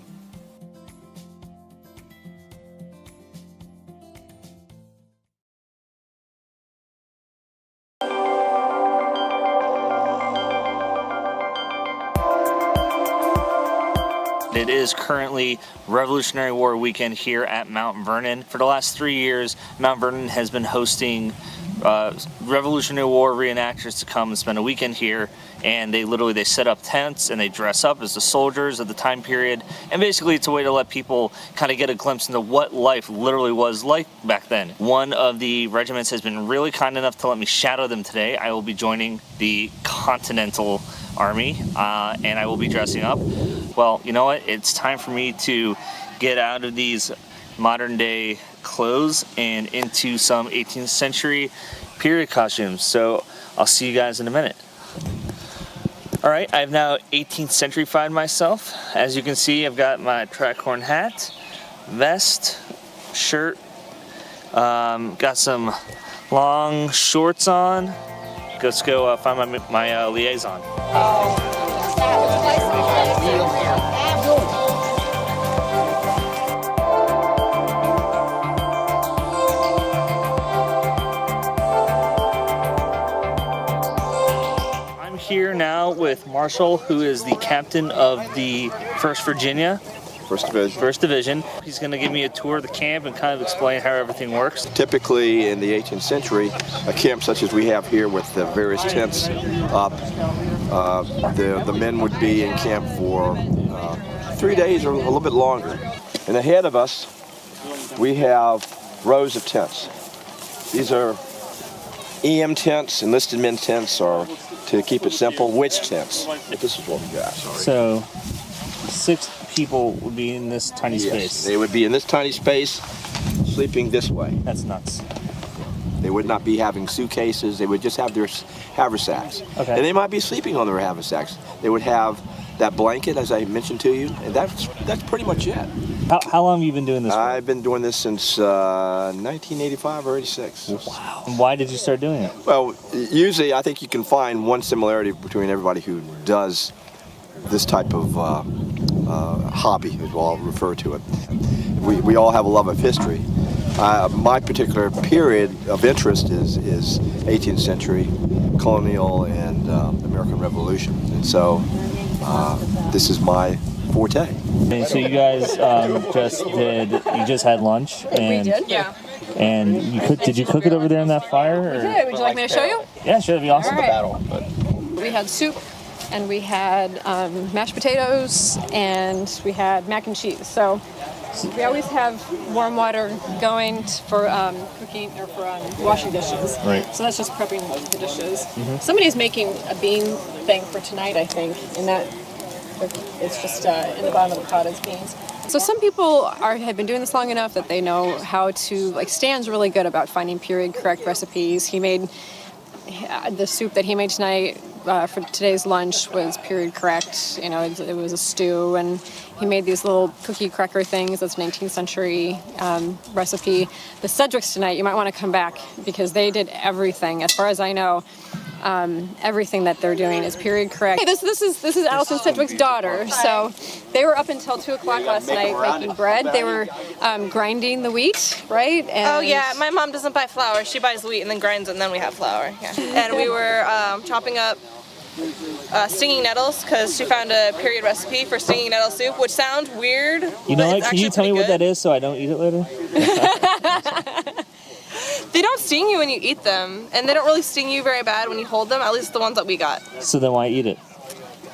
It is currently Revolutionary War Weekend here at Mount Vernon. For the last 3 years, Mount Vernon has been hosting Revolutionary War reenactors to come and spend a weekend here, and they set up tents and they dress up as the soldiers of the time period, and basically it's a way to let people kind of get a glimpse into what life literally was like back then. One of the regiments has been really kind enough to let me shadow them today. I will be joining the Continental Army, and I will be dressing up. Well, you know what? It's time for me to get out of these
modern day clothes and into some 18th century period costumes. So I'll see you guys in a minute. All right, I've now 18th century-fied myself. As you can see, I've got my tricorn hat, vest, shirt, got some long shorts on. Let's go find my liaison. I'm here now with Marshall, who is the captain of the 1st Virginia. First Division. He's going to give me a tour of the camp and kind of explain how everything works.
Typically in the 18th century, a camp such as we have here with the various tents up, the men would be in camp for 3 days or a little bit longer. And ahead of us, we have rows of tents. These are EM tents, enlisted men tents, or to keep it simple, witch tents. This is what we got.
So 6 people would be in this tiny space.
They would be in this tiny space, sleeping this way.
That's nuts.
They would not be having suitcases. They would just have their haversacks.
Okay.
And they might be sleeping on their haversacks. They would have that blanket, as I mentioned to you, and that's pretty much it.
How long have you been doing this?
I've been doing this since 1985 or 86.
Wow. And why did you start doing it?
Well, usually I think you can find one similarity between everybody who does this type of hobby, as I'll refer to it. We all have a love of history. My particular period of interest is 18th century, colonial, and American Revolution. And so this is my forte.
And so you guys just had lunch? And,
we did, yeah.
And did you cook it over there in that fire? Or?
We did. Would you like me to show you?
Yeah, sure, that'd be awesome.
All right. We had soup, and we had mashed potatoes, and we had mac and cheese. So we always have warm water going for cooking or for washing dishes.
Right.
So that's just prepping the dishes.
Mm-hmm.
Somebody's making a bean thing for tonight, I think, and that it's just in the bottom of the pot is beans. So some people have been doing this long enough that they know how to, Stan's really good about finding period correct recipes. He made the soup that he made tonight for today's lunch was period correct. You know, it was a stew, and he made these little cookie cracker things. That's an 18th century recipe. The Sedgwicks tonight, you might want to come back because they did everything. As far as I know, everything that they're doing is period correct. Hey, this is Allison Sedgwick's daughter. So they were up until 2 o'clock last night making bread. They were grinding the wheat, right? And
oh yeah, my mom doesn't buy flour. She buys wheat and then grinds it, and then we have flour. Yeah. And we were chopping up stinging nettles because she found a period recipe for stinging nettle soup, which sounds weird.
You know what? Can you tell me what that is so I don't eat it later?
They don't sting you when you eat them, and they don't really sting you very bad when you hold them, at least the ones that we got.
So then why eat it?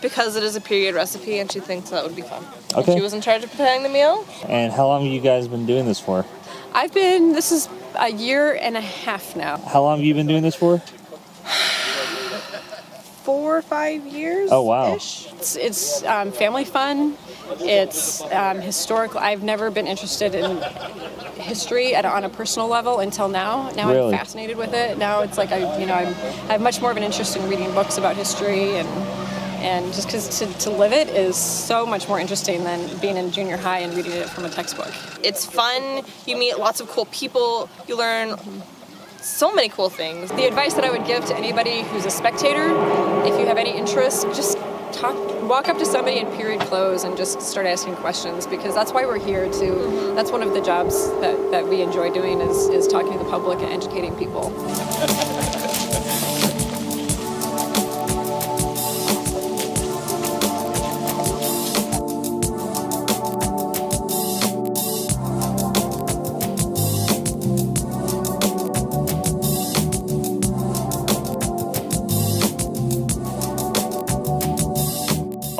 Because it is a period recipe, and she thinks that would be fun.
Okay.
She was in charge of preparing the meal.
And how long have you guys been doing this for?
This is a year and a half now.
How long have you been doing this for?
4 or 5 years.
Oh, wow.
It's family fun. It's historical. I've never been interested in history on a personal level until now. Now
Really?
I'm fascinated with it. Now it's like I have much more of an interest in reading books about history and just because to live it is so much more interesting than being in junior high and reading it from a textbook.
It's fun. You meet lots of cool people. You learn so many cool things.
The advice that I would give to anybody who's a spectator, if you have any interest, just walk up to somebody in period clothes and just start asking questions, because that's why we're here too. That's one of the jobs that we enjoy doing is talking to the public and educating people.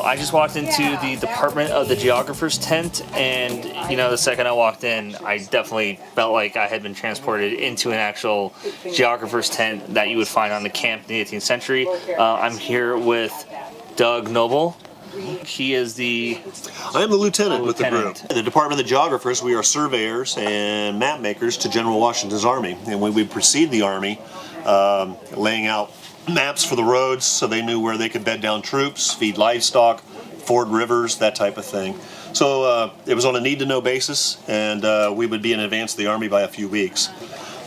I just walked into the department of the geographer's tent, and the second I walked in, I definitely felt like I had been transported into an actual geographer's tent that you would find on the camp in the 18th century. I'm here with Doug Noble. He is the...
I am the lieutenant with the group. In the Department of Geographers, we are surveyors and map makers to General Washington's Army. And when we precede the Army, laying out maps for the roads so they knew where they could bed down troops, feed livestock, ford rivers, that type of thing. So it was on a need-to-know basis, and we would be in advance of the Army by a few weeks.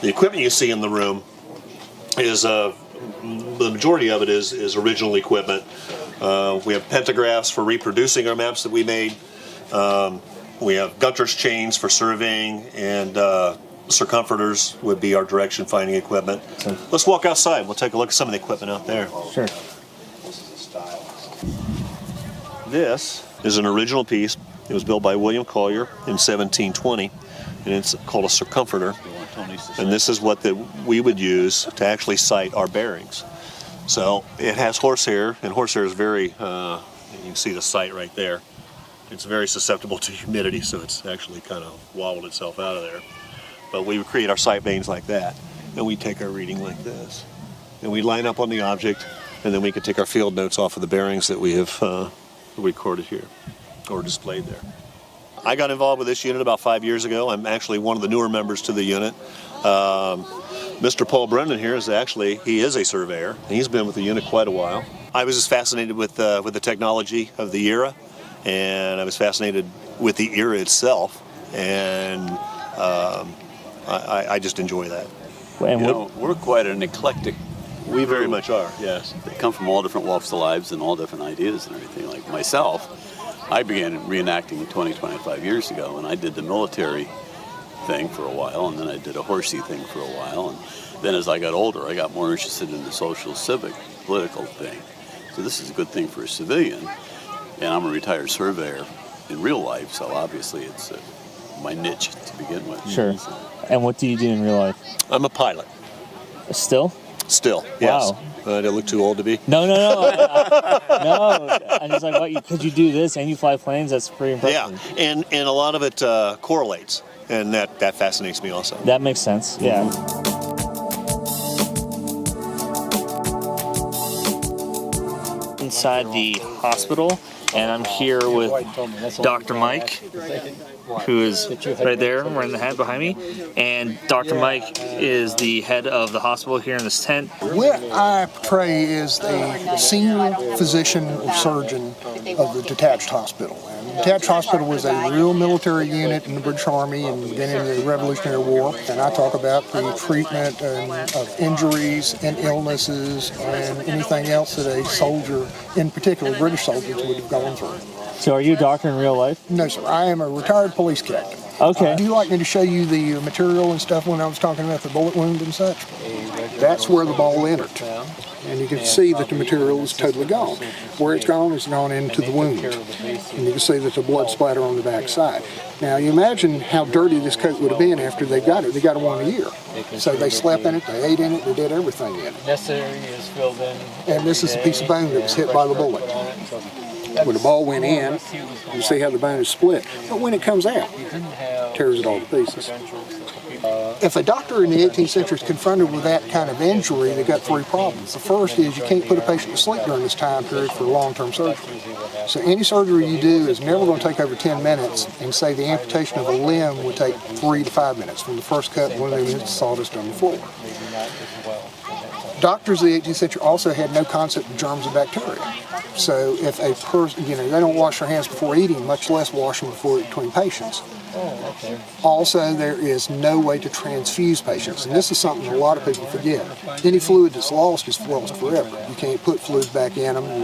The equipment you see in the room is, the majority of it is original equipment. We have pentographs for reproducing our maps that we made. We have Gunter's chains for surveying, and circumferers would be our direction finding equipment. Let's walk outside. We'll take a look at some of the equipment out there.
Sure.
This is an original piece. It was built by William Collier in 1720, and it's called a circumferer. And this is what we would use to actually sight our bearings. So it has horsehair, and horsehair is very, you can see the sight right there. It's very susceptible to humidity, so it's actually kind of wobbled itself out of there. But we would create our sight vanes like that, and we take our reading like this. And we line up on the object, and then we could take our field notes off of the bearings that we have recorded here, or displayed there. I got involved with this unit about 5 years ago. I'm actually one of the newer members to the unit. Mr. Paul Brennan here is he is a surveyor. He's been with the unit quite a while. I was just fascinated with the technology of the era, and I was fascinated with the era itself, and I just enjoy that.
We're quite an eclectic.
We very much are, yes.
They come from all different walks of lives and all different ideas and everything. Like myself, I began reenacting 25 years ago, and I did the military thing for a while, and then I did a horsey thing for a while, and then as I got older, I got more interested in the social, civic, political thing. So this is a good thing for a civilian, and I'm a retired surveyor in real life, so obviously it's my niche to begin with.
Sure. And what do you do in real life?
I'm a pilot.
Still?
Still, yes.
Wow.
Did I look too old to be?
No. No. I'm just like, could you do this and you fly planes? That's pretty impressive.
Yeah, and a lot of it correlates, and that fascinates me also.
That makes sense, yeah. Inside the hospital, and I'm here with Dr. Mike, who is right there, right in the head behind me. And Dr. Mike is the head of the hospital here in this tent.
What I portray is the senior physician or surgeon of the detached hospital. And the detached hospital was a real military unit in the British Army and beginning of the Revolutionary War. And I talk about the treatment of injuries and illnesses and anything else that a soldier, in particular British soldiers, would have gone through.
So are you a doctor in real life?
No, sir. I am a retired police captain.
Okay.
Do you like me to show you the material and stuff when I was talking about the bullet wound and such? That's where the ball entered. And you can see that the material is totally gone. Where it's gone into the wound. And you can see that the blood splatter on the back side. Now you imagine how dirty this coat would have been after they got it. They got it 1 year. So they slept in it, they ate in it, they did everything in it.
Necessary is filled in.
And this is a piece of bone that was hit by the bullet. When the ball went in, you see how the bone is split. But when it comes out, it tears it all to pieces. If a doctor in the 18th century is confronted with that kind of injury, they've got three problems. The first is you can't put a patient to sleep during this time period for long-term surgery. So any surgery you do is never going to take over 10 minutes, and say the amputation of a limb would take 3 to 5 minutes from the first cut when they hit the sawdust on the floor. Doctors of the 18th century also had no concept of germs and bacteria. So if a person, they don't wash their hands before eating, much less wash them between patients. Also, there is no way to transfuse patients, and this is something a lot of people forget. Any fluid that's lost is lost forever. You can't put fluid back in them, and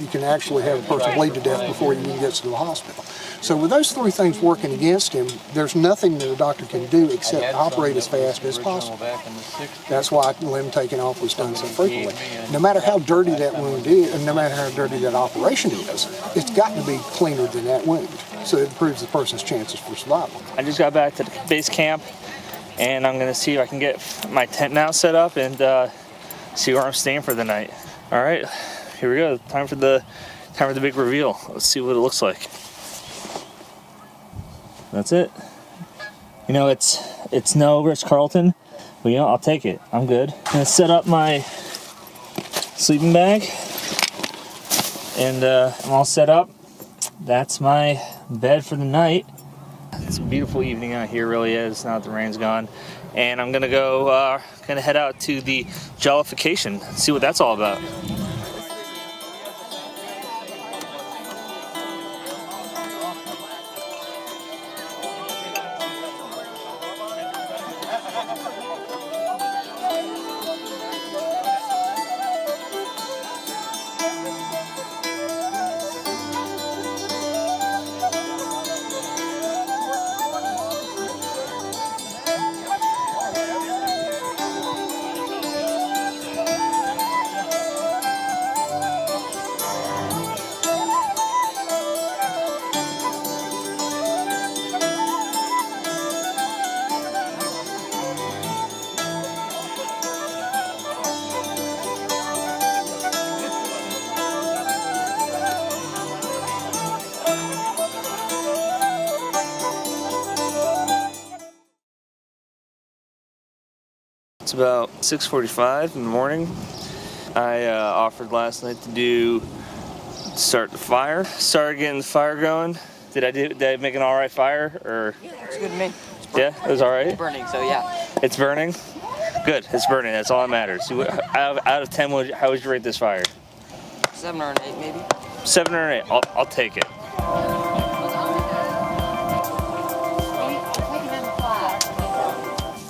you can actually have a person bleed to death before you even get to the hospital. So with those three things working against him, there's nothing that a doctor can do except operate as fast as possible. That's why limb taking off was done so frequently. No matter how dirty that wound is, and no matter how dirty that operation is, it's got to be cleaner than that wound. So it improves the person's chances for survival.
I just got back to the base camp, and I'm going to see if I can get my tent now set up and see where I'm staying for the night. All right, here we go. Time for the big reveal. Let's see what it looks like. That's it. It's no Ritz-Carlton, but I'll take it. I'm good. I'm gonna set up my sleeping bag. and I'm all set up. That's my bed for the night. It's a beautiful evening out here, really is, now that the rain's gone. And I'm gonna go head out to the jollification, see what that's all about. It's about 6:45 in the morning. I offered last night to start the fire. Started getting the fire going. Did I make an all right fire? Or
It's good to me.
yeah, it was all right.
It's burning, so yeah.
It's burning. Good. It's burning. That's all that matters. Out of 10, how would you rate this fire?
7 or an 8, maybe.
7 or an 8. I'll take it.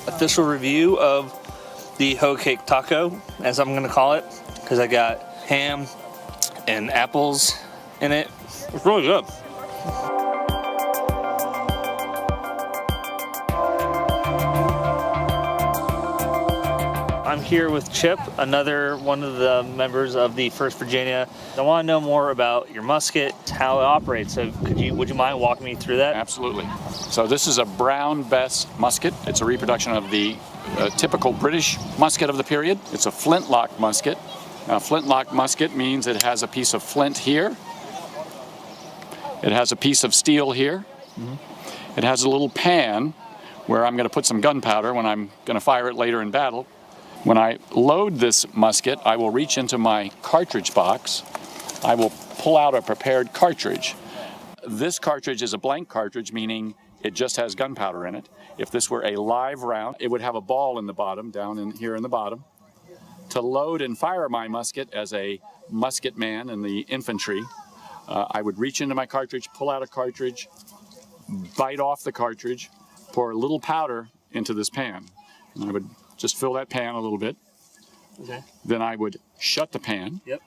Official review of the hoe cake taco, as I'm gonna call it, because I got ham and apples in it. It's really good. I'm here with Chip, another one of the members of the 1st Virginia. I want to know more about your musket, how it operates. So would you mind walking me through that?
Absolutely. So this is a Brown Bess musket. It's a reproduction of the typical British musket of the period. It's a flintlock musket. Now, flintlock musket means it has a piece of flint here. It has a piece of steel here. Mm-hmm. It has a little pan where I'm going to put some gunpowder when I'm going to fire it later in battle. When I load this musket, I will reach into my cartridge box. I will pull out a prepared cartridge. This cartridge is a blank cartridge, meaning it just has gunpowder in it. If this were a live round, it would have a ball in the bottom, down in here in the bottom. To load and fire my musket as a musket man in the infantry, I would reach into my cartridge, pull out a cartridge, bite off the cartridge, pour a little powder into this pan. And I would just fill that pan a little bit. Okay. Then I would shut the pan. Yep.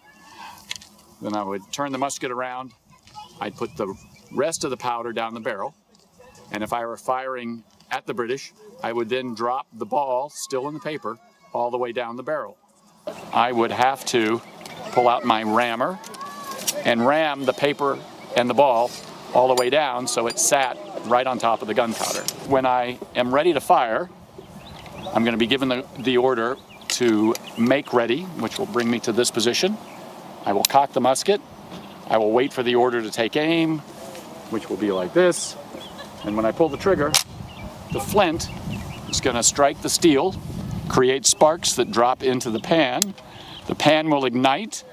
Then I would turn the musket around. I'd put the rest of the powder down the barrel. And if I were firing at the British, I would then drop the ball, still in the paper, all the way down the barrel. I would have to pull out my rammer and ram the paper and the ball all the way down so it sat right on top of the gunpowder. When I am ready to fire, I'm going to be given the order to make ready, which will bring me to this position. I will cock the musket. I will wait for the order to take aim, which will be like this. And when I pull the trigger, the flint is going to strike the steel, create sparks that drop into the pan. The pan will ignite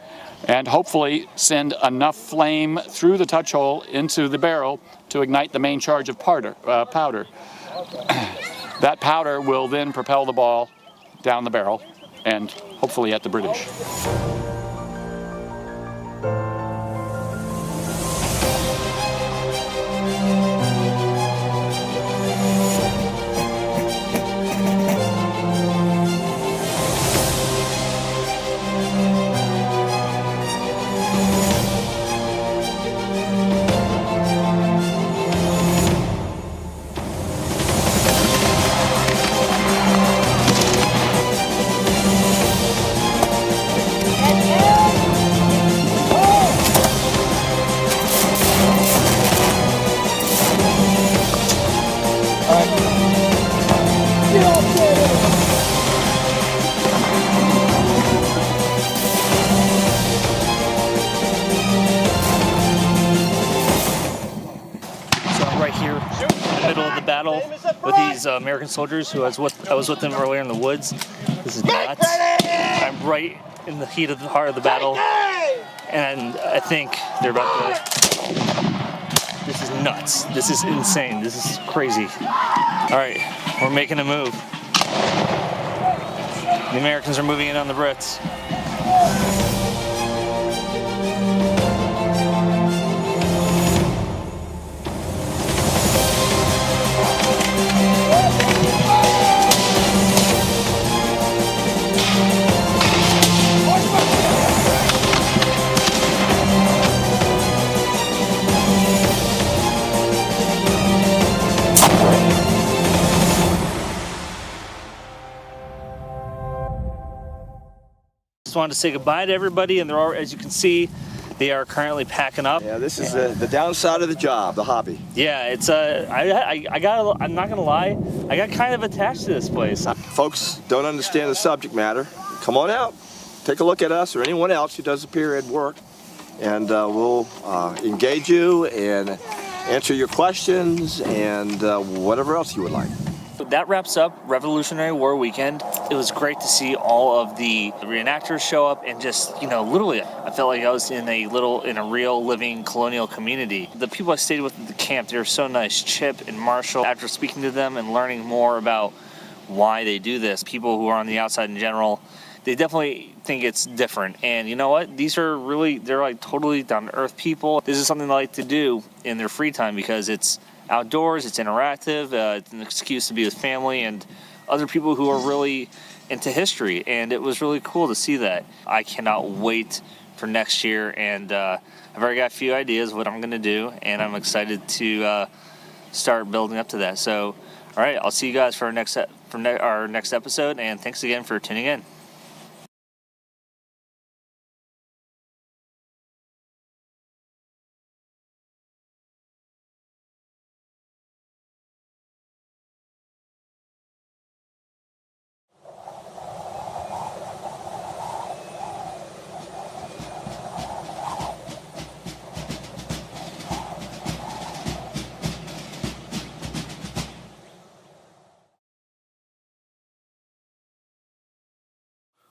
and hopefully send enough flame through the touch hole into the barrel to ignite the main charge of powder. That powder will then propel the ball down the barrel and hopefully at the British.
With these American soldiers who I was with them earlier in the woods. This is nuts. I'm right in the heart of the battle, and I think they're about to. This is nuts. This is insane. This is crazy. All right, we're making a move. The Americans are moving in on the Brits. Wanted to say goodbye to everybody, and they're all, as you can see, they are currently packing up.
Yeah, this is the downside of the job, the hobby.
Yeah, it's I'm not gonna lie, I got kind of attached to this place.
Folks don't understand the subject matter. Come on out, take a look at us or anyone else who does the period work, and we'll engage you and answer your questions and whatever else you would like.
That wraps up Revolutionary War weekend. It was great to see all of the reenactors show up, and just, literally, I felt like I was in a real living colonial community. The people I stayed with at the camp, they were so nice. Chip and Marshall, after speaking to them and learning more about why they do this, people who are on the outside in general, they definitely think it's different. And you know what? These are they're like totally down-to-earth people. This is something they like to do in their free time because it's outdoors, it's interactive, it's an excuse to be with family and other people who are really into history, and it was really cool to see that. I cannot wait for next year, and I've already got a few ideas of what I'm going to do, and I'm excited to start building up to that. So, all right, I'll see you guys for our next episode, and thanks again for tuning in.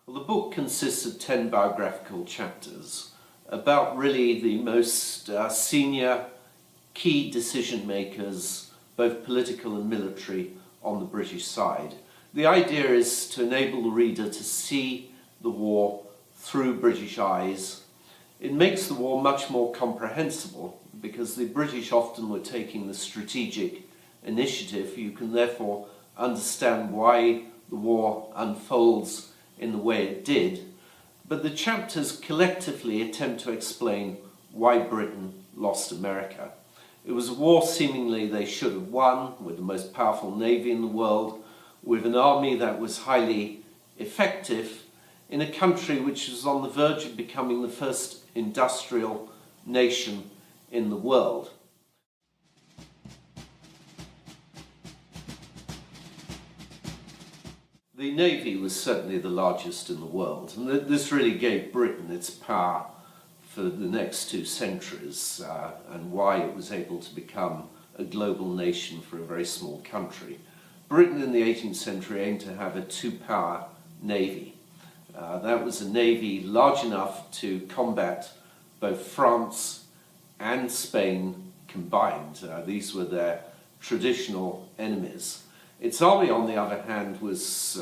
Well, the book consists of 10 biographical chapters about really the most senior key decision makers, both political and military, on the British side. The idea is to enable the reader to see the war through British eyes. It makes the war much more comprehensible because the British often were taking the strategic initiative. You can therefore understand why the war unfolds in the way it did, but the chapters collectively attempt to explain why Britain lost America. It was a war seemingly they should have won, with the most powerful navy in the world, with an army that was highly effective, in a country which was on the verge of becoming the first industrial nation in the world. The navy was certainly the largest in the world, and this really gave Britain its power for the next 2 centuries, and why it was able to become a global nation for a very small country. Britain in the 18th century aimed to have a 2-power navy. That was a navy large enough to combat both France and Spain combined. These were their traditional enemies. Its army, on the other hand, was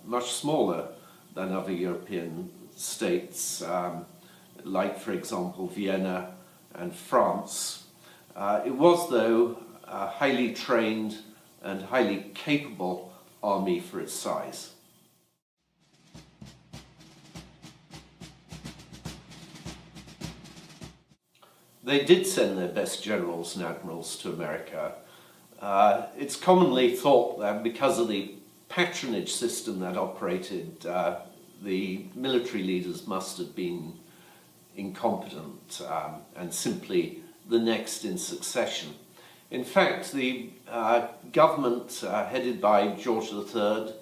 much smaller than other European states, like, for example, Vienna and France. It was, though, a highly trained and highly capable army for its size. They did send their best generals and admirals to America. It's commonly thought that because of the patronage system that operated, the military leaders must have been incompetent and simply the next in succession. In fact, the government headed by George III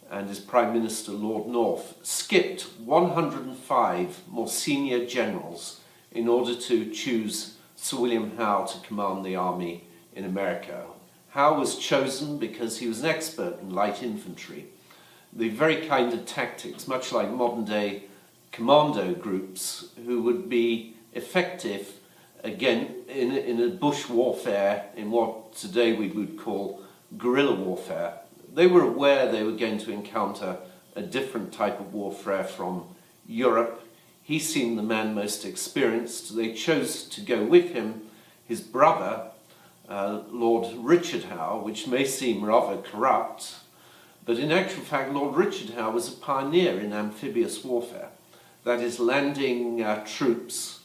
and his Prime Minister Lord North skipped 105 more senior generals in order to choose Sir William Howe to command the army in America. Howe was chosen because he was an expert in light infantry. The very kind of tactics, much like modern-day commando groups who would be effective, again, in a bush warfare, in what today we would call guerrilla warfare. They were aware they were going to encounter a different type of warfare from Europe. He seemed the man most experienced. They chose to go with him his brother, Lord Richard Howe, which may seem rather corrupt, but in actual fact, Lord Richard Howe was a pioneer in amphibious warfare. That is, landing troops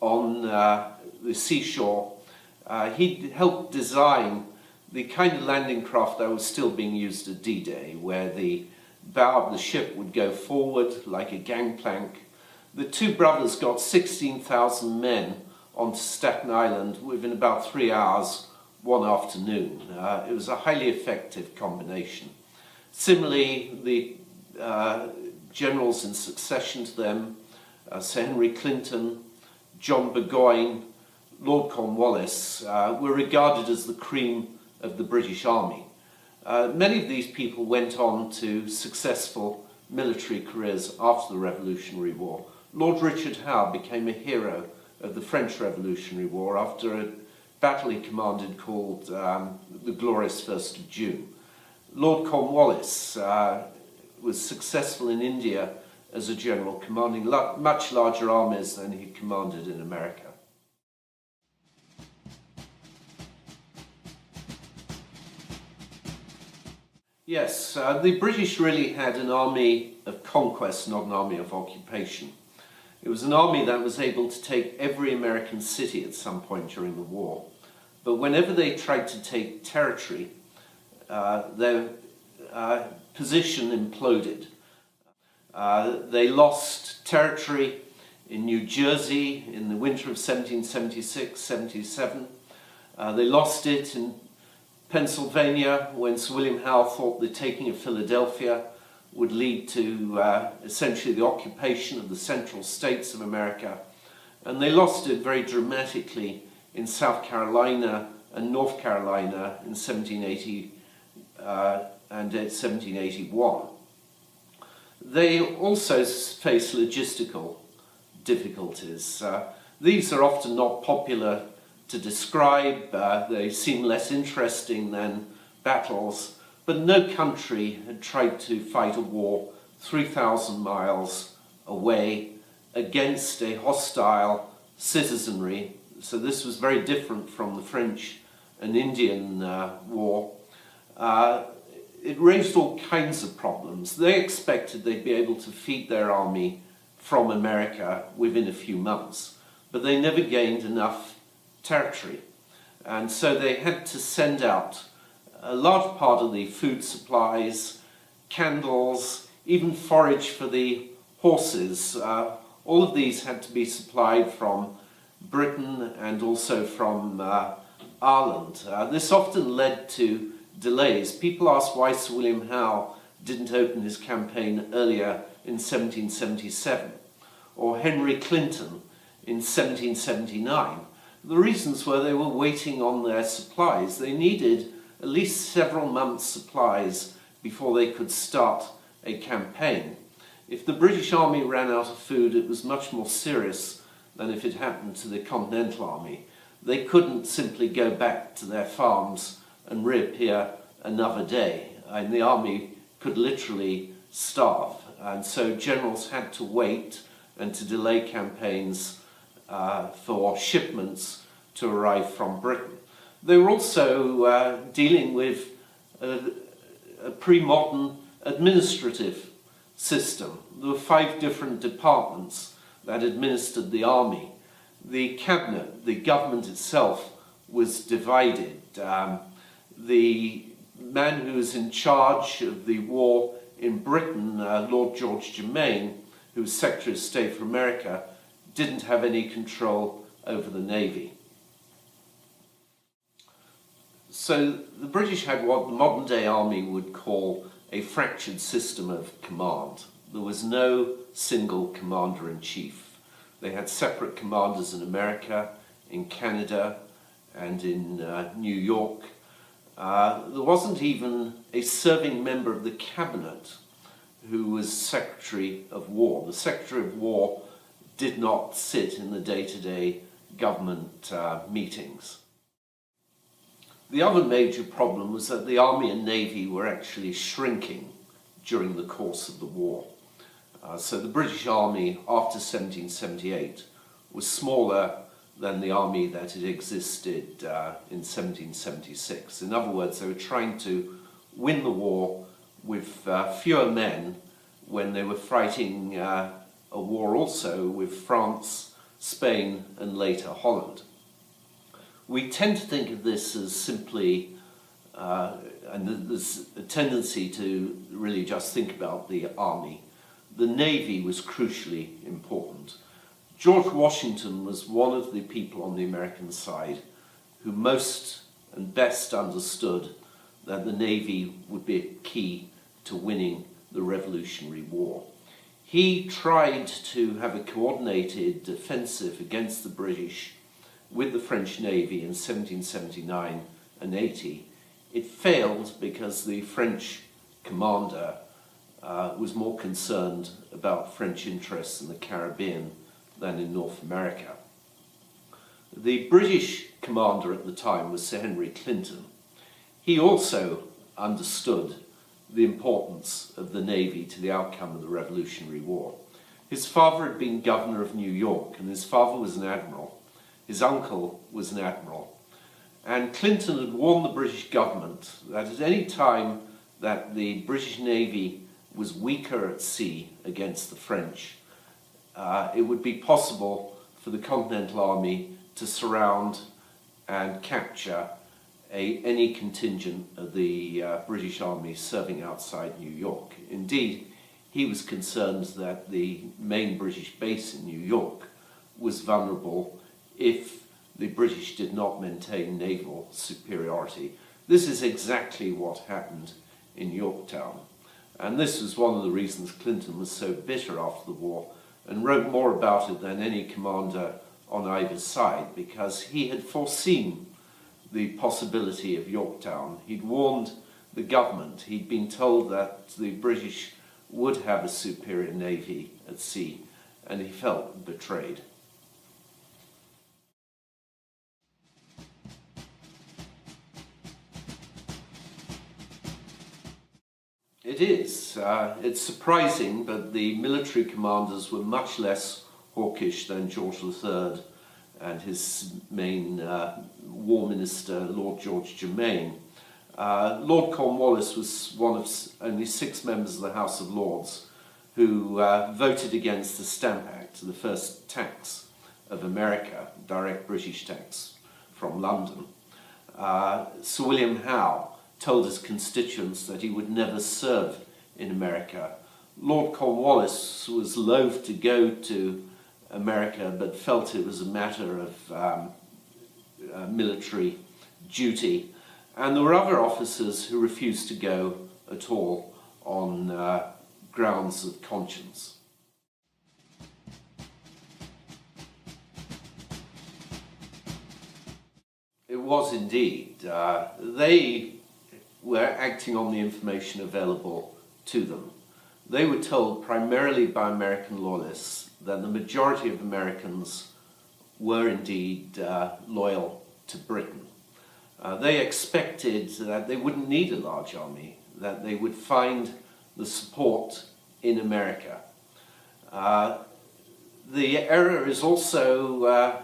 on the seashore. He helped design the kind of landing craft that was still being used at D-Day, where the bow of the ship would go forward like a gangplank. The two brothers got 16,000 men onto Staten Island within about 3 hours, one afternoon. It was a highly effective combination. Similarly, the generals in succession to them, Sir Henry Clinton, John Burgoyne, Lord Cornwallis, were regarded as the cream of the British Army. Many of these people went on to successful military careers after the Revolutionary War. Lord Richard Howe became a hero of the French Revolutionary War after a battle he commanded called the Glorious 1st of June. Lord Cornwallis was successful in India as a general, commanding much larger armies than he commanded in America. Yes, the British really had an army of conquest, not an army of occupation. It was an army that was able to take every American city at some point during the war. But whenever they tried to take territory, their position imploded. They lost territory in New Jersey in the winter of 1776-77. They lost it in Pennsylvania when Sir William Howe thought the taking of Philadelphia would lead to essentially the occupation of the central states of America. And they lost it very dramatically in South Carolina and North Carolina in 1780 and 1781. They also face logistical difficulties. These are often not popular to describe. They seem less interesting than battles, but no country had tried to fight a war 3,000 miles away against a hostile citizenry. So this was very different from the French and Indian war. It raised all kinds of problems. They expected they'd be able to feed their army from America within a few months, but they never gained enough territory. And so they had to send out a large part of the food supplies, candles, even forage for the horses. All of these had to be supplied from Britain and also from Ireland. This often led to delays. People ask why Sir William Howe didn't open his campaign earlier in 1777, or Henry Clinton in 1779. The reasons were they were waiting on their supplies. They needed at least several months' supplies before they could start a campaign. If the British Army ran out of food, it was much more serious than if it happened to the Continental Army. They couldn't simply go back to their farms and reappear another day, and the army could literally starve. And so generals had to wait and to delay campaigns for shipments to arrive from Britain. They were also dealing with a pre-modern administrative system. There were 5 different departments that administered the army. The cabinet, the government itself, was divided. The man who was in charge of the war in Britain, Lord George Germain, who was Secretary of State for America, didn't have any control over the Navy. So the British had what the modern-day army would call a fractured system of command. There was no single commander-in-chief. They had separate commanders in America, in Canada, and in New York. There wasn't even a serving member of the cabinet who was Secretary of War. The Secretary of War did not sit in the day-to-day government meetings. The other major problem was that the Army and Navy were actually shrinking during the course of the war. So the British Army after 1778 was smaller than the army that had existed in 1776. In other words, they were trying to win the war with fewer men when they were fighting a war also with France, Spain, and later Holland. We tend to think of this as simply, and there's a tendency to really just think about the army. The Navy was crucially important. George Washington was one of the people on the American side who most and best understood that the Navy would be key to winning the Revolutionary War. He tried to have a coordinated offensive against the British with the French Navy in 1779 and 80. It failed because the French commander was more concerned about French interests in the Caribbean than in North America. The British commander at the time was Sir Henry Clinton. He also understood the importance of the Navy to the outcome of the Revolutionary War. His father had been governor of New York, and his father was an admiral. His uncle was an admiral. And Clinton had warned the British government that at any time that the British Navy was weaker at sea against the French, it would be possible for the Continental Army to surround and capture any contingent of the British Army serving outside New York. Indeed, he was concerned that the main British base in New York was vulnerable if the British did not maintain naval superiority. This is exactly what happened in Yorktown. And this was one of the reasons Clinton was so bitter after the war and wrote more about it than any commander on either side, because he had foreseen the possibility of Yorktown. He'd warned the government. He'd been told that the British would have a superior navy at sea, and he felt betrayed. It is. It's surprising, but the military commanders were much less hawkish than George III and his main war minister, Lord George Germain. Lord Cornwallis was one of only 6 members of the House of Lords who voted against the Stamp Act, the first tax of America, direct British tax from London. Sir William Howe told his constituents that he would never serve in America. Lord Cornwallis was loath to go to America, but felt it was a matter of military duty. And there were other officers who refused to go at all on grounds of conscience. It was indeed. They were acting on the information available to them. They were told primarily by American loyalists that the majority of Americans were indeed loyal to Britain. They expected that they wouldn't need a large army, that they would find the support in America. The error is also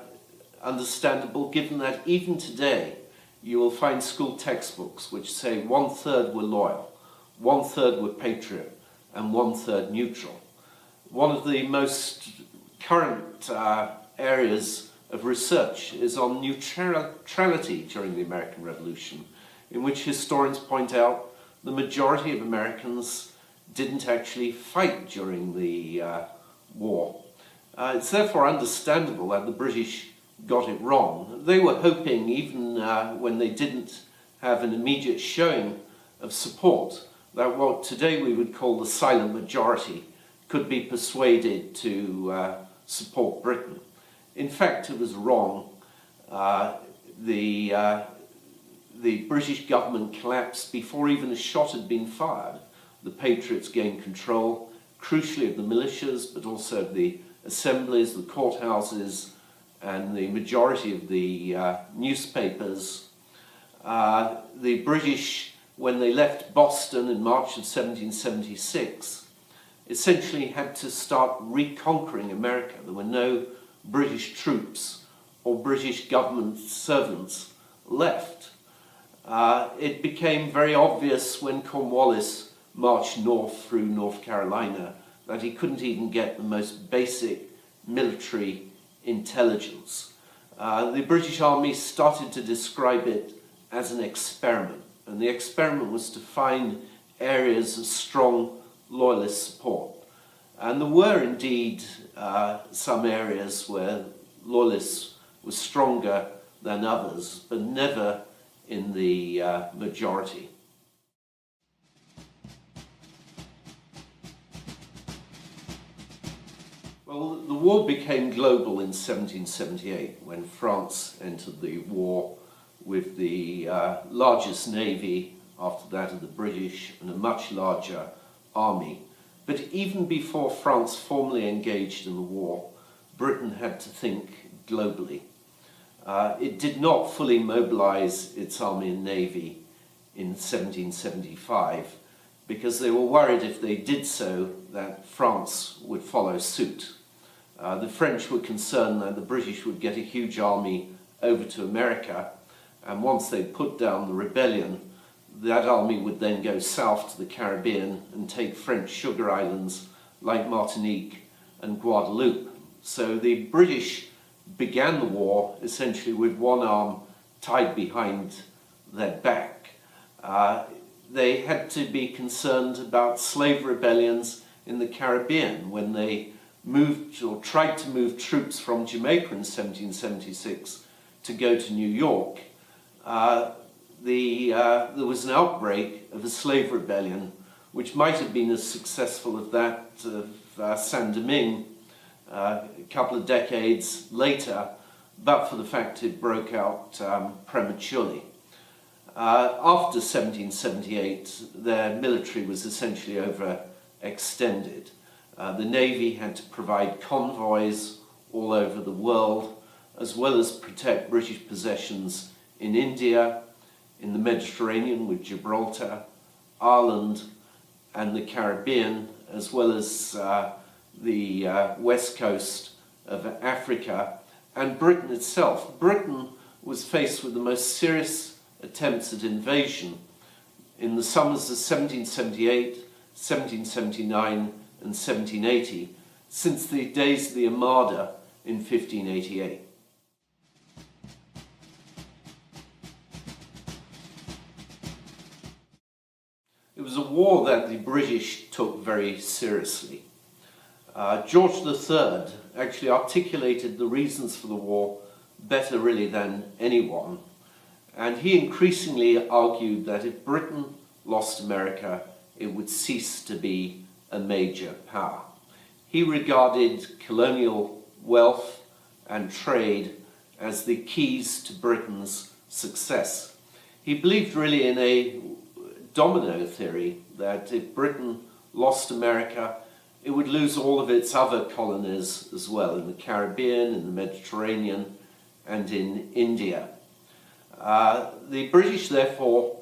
understandable given that even today you will find school textbooks which say 1/3 were loyal, 1/3 were patriot, and 1/3 neutral. One of the most current areas of research is on neutrality during the American Revolution, in which historians point out the majority of Americans didn't actually fight during the war. It's therefore understandable that the British got it wrong. They were hoping, even when they didn't have an immediate showing of support, that what today we would call the silent majority could be persuaded to support Britain. In fact, it was wrong. The British government collapsed before even a shot had been fired. the Patriots gained control, crucially of the militias, but also of the assemblies, the courthouses, and the majority of the newspapers. The British, when they left Boston in March of 1776, essentially had to start reconquering America. There were no British troops or British government servants left. It became very obvious when Cornwallis marched north through North Carolina that he couldn't even get the most basic military intelligence. The British Army started to describe it as an experiment, and the experiment was to find areas of strong loyalist support. And there were indeed some areas where loyalists were stronger than others, but never in the majority. Well, the war became global in 1778 when France entered the war with the largest navy after that of the British and a much larger army. But even before France formally engaged in the war, Britain had to think globally. It did not fully mobilize its army and navy in 1775 because they were worried if they did so that France would follow suit. The French were concerned that the British would get a huge army over to America, and once they put down the rebellion, that army would then go south to the Caribbean and take French sugar islands like Martinique and Guadeloupe. So the British began the war essentially with one arm tied behind their back. They had to be concerned about slave rebellions in the Caribbean when they moved or tried to move troops from Jamaica in 1776 to go to New York. There was an outbreak of a slave rebellion which might have been as successful as that of Saint-Domingue a couple of decades later, but for the fact it broke out prematurely. After 1778, their military was essentially overextended. The Navy had to provide convoys all over the world, as well as protect British possessions in India, in the Mediterranean with Gibraltar, Ireland, and the Caribbean, as well as the west coast of Africa, and Britain itself. Britain was faced with the most serious attempts at invasion in the summers of 1778, 1779, and 1780, since the days of the Armada in 1588. It was a war that the British took very seriously. George III actually articulated the reasons for the war better really than anyone, and he increasingly argued that if Britain lost America, it would cease to be a major power. He regarded colonial wealth and trade as the keys to Britain's success. He believed really in a domino theory that if Britain lost America, it would lose all of its other colonies as well, in the Caribbean, in the Mediterranean, and in India. The British, therefore,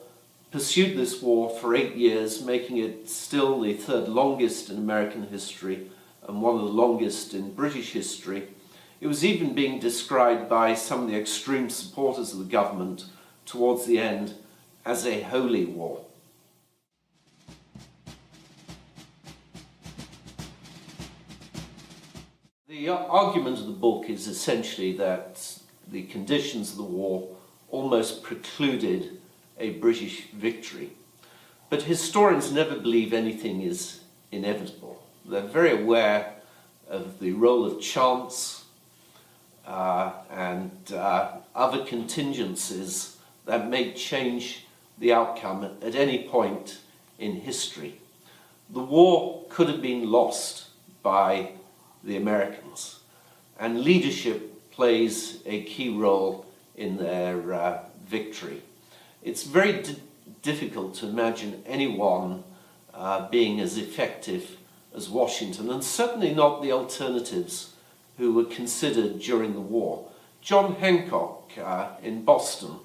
pursued this war for 8 years, making it still the third longest in American history and one of the longest in British history. It was even being described by some of the extreme supporters of the government towards the end as a holy war. The argument of the book is essentially that the conditions of the war almost precluded a British victory. But historians never believe anything is inevitable. They're very aware of the role of chance and other contingencies that may change the outcome at any point in history. The war could have been lost by the Americans, and leadership plays a key role in their victory. It's very difficult to imagine anyone being as effective as Washington, and certainly not the alternatives who were considered during the war. John Hancock in Boston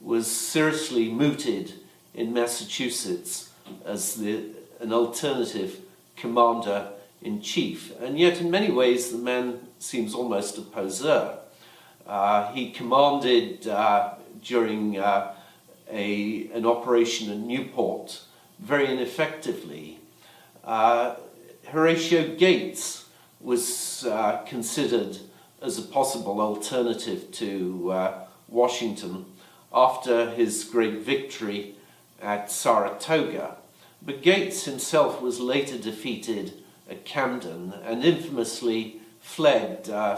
was seriously mooted in Massachusetts as an alternative commander-in-chief, and yet in many ways the man seems almost a poseur. He commanded during an operation in Newport very ineffectively. Horatio Gates was considered as a possible alternative to Washington after his great victory at Saratoga. But Gates himself was later defeated at Camden and infamously fled a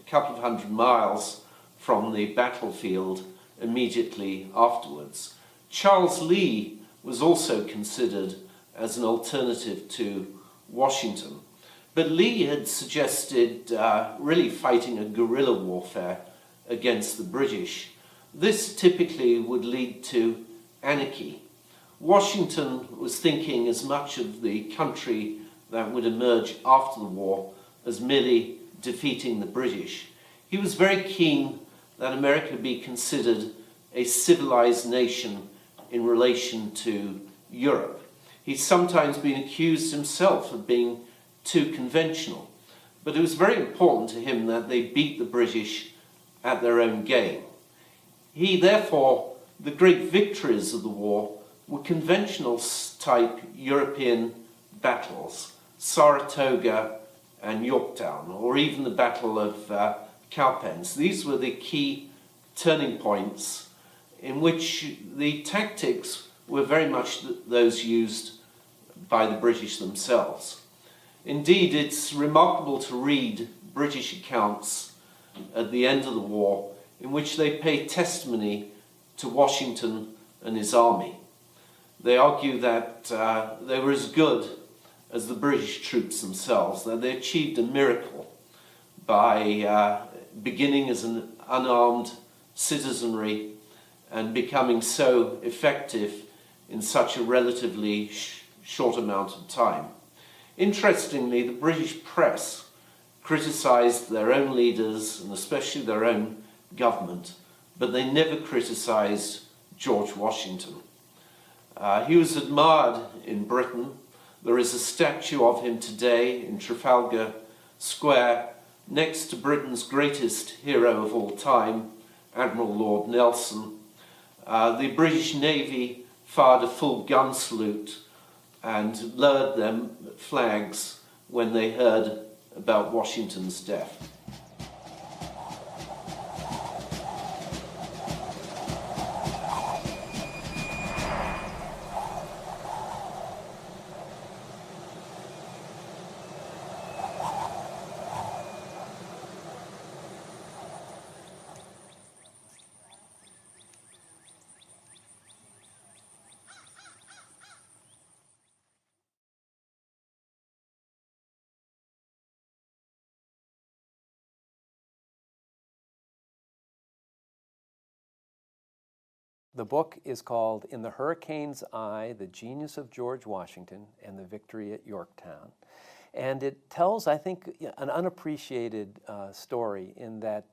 couple of 100 miles from the battlefield immediately afterwards. Charles Lee was also considered as an alternative to Washington. But Lee had suggested really fighting a guerrilla warfare against the British. This typically would lead to anarchy. Washington was thinking as much of the country that would emerge after the war as merely defeating the British. He was very keen that America be considered a civilized nation in relation to Europe. He's sometimes been accused himself of being too conventional, but it was very important to him that they beat the British at their own game. Therefore, the great victories of the war were conventional type European battles, Saratoga and Yorktown, or even the Battle of Cowpens. These were the key turning points in which the tactics were very much those used by the British themselves. Indeed, it's remarkable to read British accounts at the end of the war in which they pay testimony to Washington and his army. They argue that they were as good as the British troops themselves, that they achieved a miracle by beginning as an unarmed citizenry and becoming so effective in such a relatively short amount of time. Interestingly, the British press criticised their own leaders and especially their own government, but they never criticised George Washington. He was admired in Britain. There is a statue of him today in Trafalgar Square next to Britain's greatest hero of all time, Admiral Lord Nelson. The British Navy fired a full gun salute and lowered their flags when they heard about Washington's death.
The book is called In the Hurricane's Eye, The Genius of George Washington and the Victory at Yorktown. And it tells, I think, an unappreciated story in that,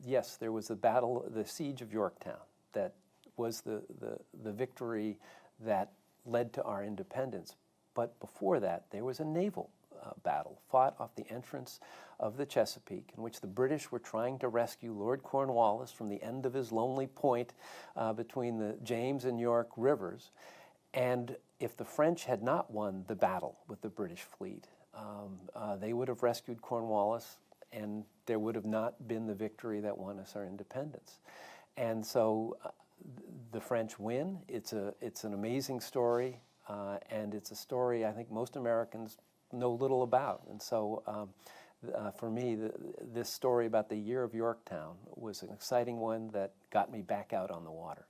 yes, there was the siege of Yorktown that was the victory that led to our independence. But before that, there was a naval battle fought off the entrance of the Chesapeake, in which the British were trying to rescue Lord Cornwallis from the end of his lonely point between the James and York rivers. And if the French had not won the battle with the British fleet, they would have rescued Cornwallis, and there would have not been the victory that won us our independence. And so the French win. It's an amazing story, and it's a story I think most Americans know little about. And so for me, this story about the year of Yorktown was an exciting one that got me back out on the water.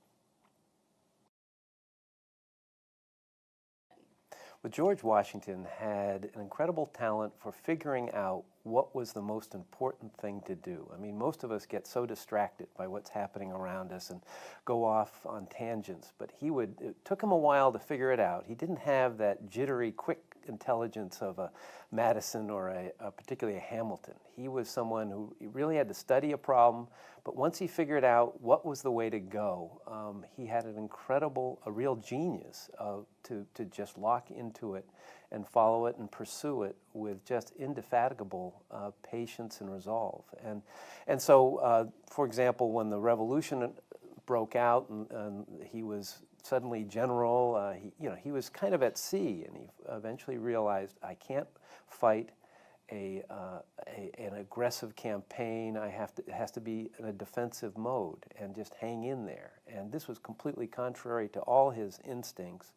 But George Washington had an incredible talent for figuring out what was the most important thing to do. I mean, most of us get so distracted by what's happening around us and go off on tangents, but it took him a while to figure it out. He didn't have that jittery, quick intelligence of a Madison or particularly a Hamilton. He was someone who really had to study a problem, but once he figured out what was the way to go, he had a real genius to just lock into it and follow it and pursue it with just indefatigable patience and resolve. And so, for example, when the revolution broke out and he was suddenly general, he was kind of at sea, and he eventually realized, I can't fight an aggressive campaign. It has to be in a defensive mode and just hang in there. And this was completely contrary to all his instincts,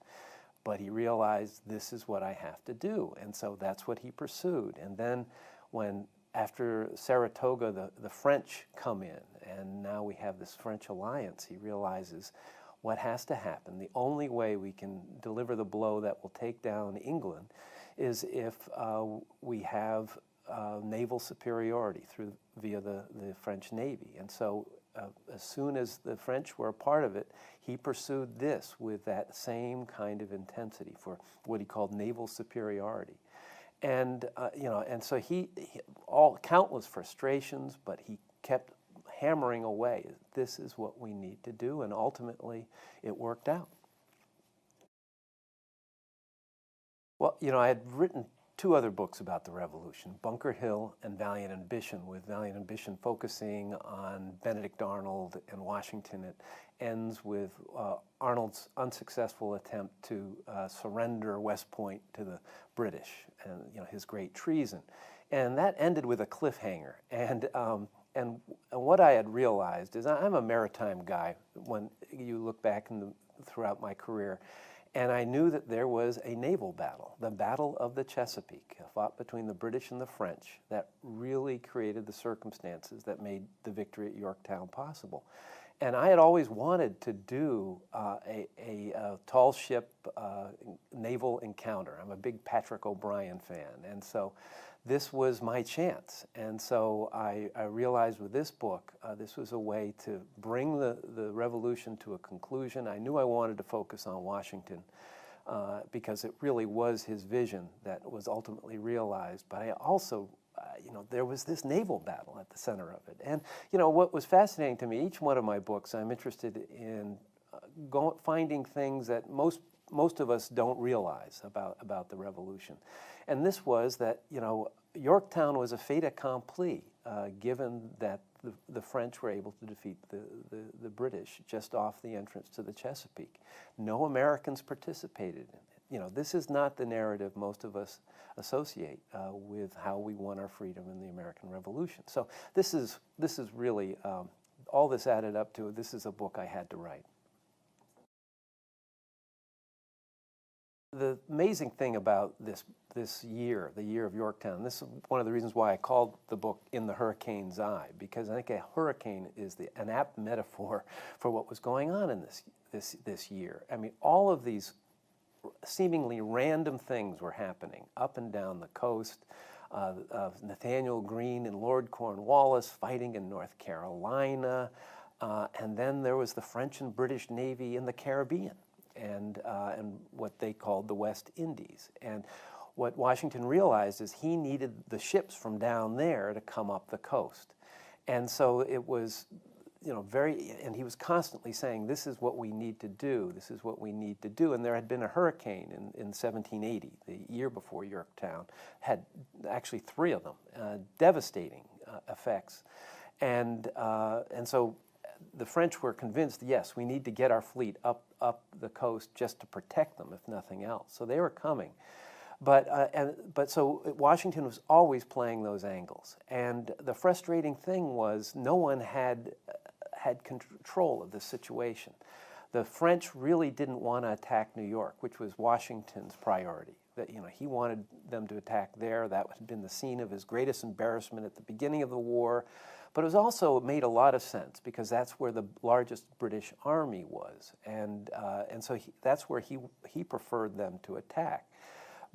but he realized this is what I have to do, and so that's what he pursued. And then after Saratoga, the French come in, and now we have this French alliance, he realizes what has to happen. The only way we can deliver the blow that will take down England is if we have naval superiority via the French Navy. And so as soon as the French were a part of it, he pursued this with that same kind of intensity for what he called naval superiority. And and so he countless frustrations, but he kept hammering away. This is what we need to do, and ultimately it worked out. Well, I had written 2 other books about the Revolution, Bunker Hill and Valiant Ambition, with Valiant Ambition focusing on Benedict Arnold and Washington. It ends with Arnold's unsuccessful attempt to surrender West Point to the British, and his great treason. And that ended with a cliffhanger. And what I had realized is I'm a maritime guy when you look back throughout my career, and I knew that there was a naval battle, the Battle of the Chesapeake, fought between the British and the French, that really created the circumstances that made the victory at Yorktown possible. And I had always wanted to do a tall ship naval encounter. I'm a big Patrick O'Brien fan, and so this was my chance. And so I realized with this book, this was a way to bring the revolution to a conclusion. I knew I wanted to focus on Washington because it really was his vision that was ultimately realized. But I also, there was this naval battle at the center of it. And, what was fascinating to me, each one of my books, I'm interested in finding things that most of us don't realize about the revolution. And this was that, Yorktown was a fait accompli, given that the French were able to defeat the British just off the entrance to the Chesapeake. No Americans participated in it. This is not the narrative most of us associate with how we won our freedom in the American Revolution. So this is really, all this added up to, this is a book I had to write. The amazing thing about this year, the year of Yorktown, this is one of the reasons why I called the book In the Hurricane's Eye, because I think a hurricane is an apt metaphor for what was going on in this year. I mean, all of these seemingly random things were happening up and down the coast. Nathaniel Greene and Lord Cornwallis fighting in North Carolina, and then there was the French and British Navy in the Caribbean. And what they called the West Indies. And what Washington realized is he needed the ships from down there to come up the coast. And so it was, and he was constantly saying, this is what we need to do, this is what we need to do. And there had been a hurricane in 1780, the year before Yorktown, had actually 3 of them, devastating effects. And so the French were convinced, yes, we need to get our fleet up the coast just to protect them, if nothing else. So they were coming. But so Washington was always playing those angles. And the frustrating thing was no one had control of the situation. The French really didn't want to attack New York, which was Washington's priority. That he wanted them to attack there. That had been the scene of his greatest embarrassment at the beginning of the war. But it made a lot of sense because that's where the largest British army was, and so that's where he preferred them to attack.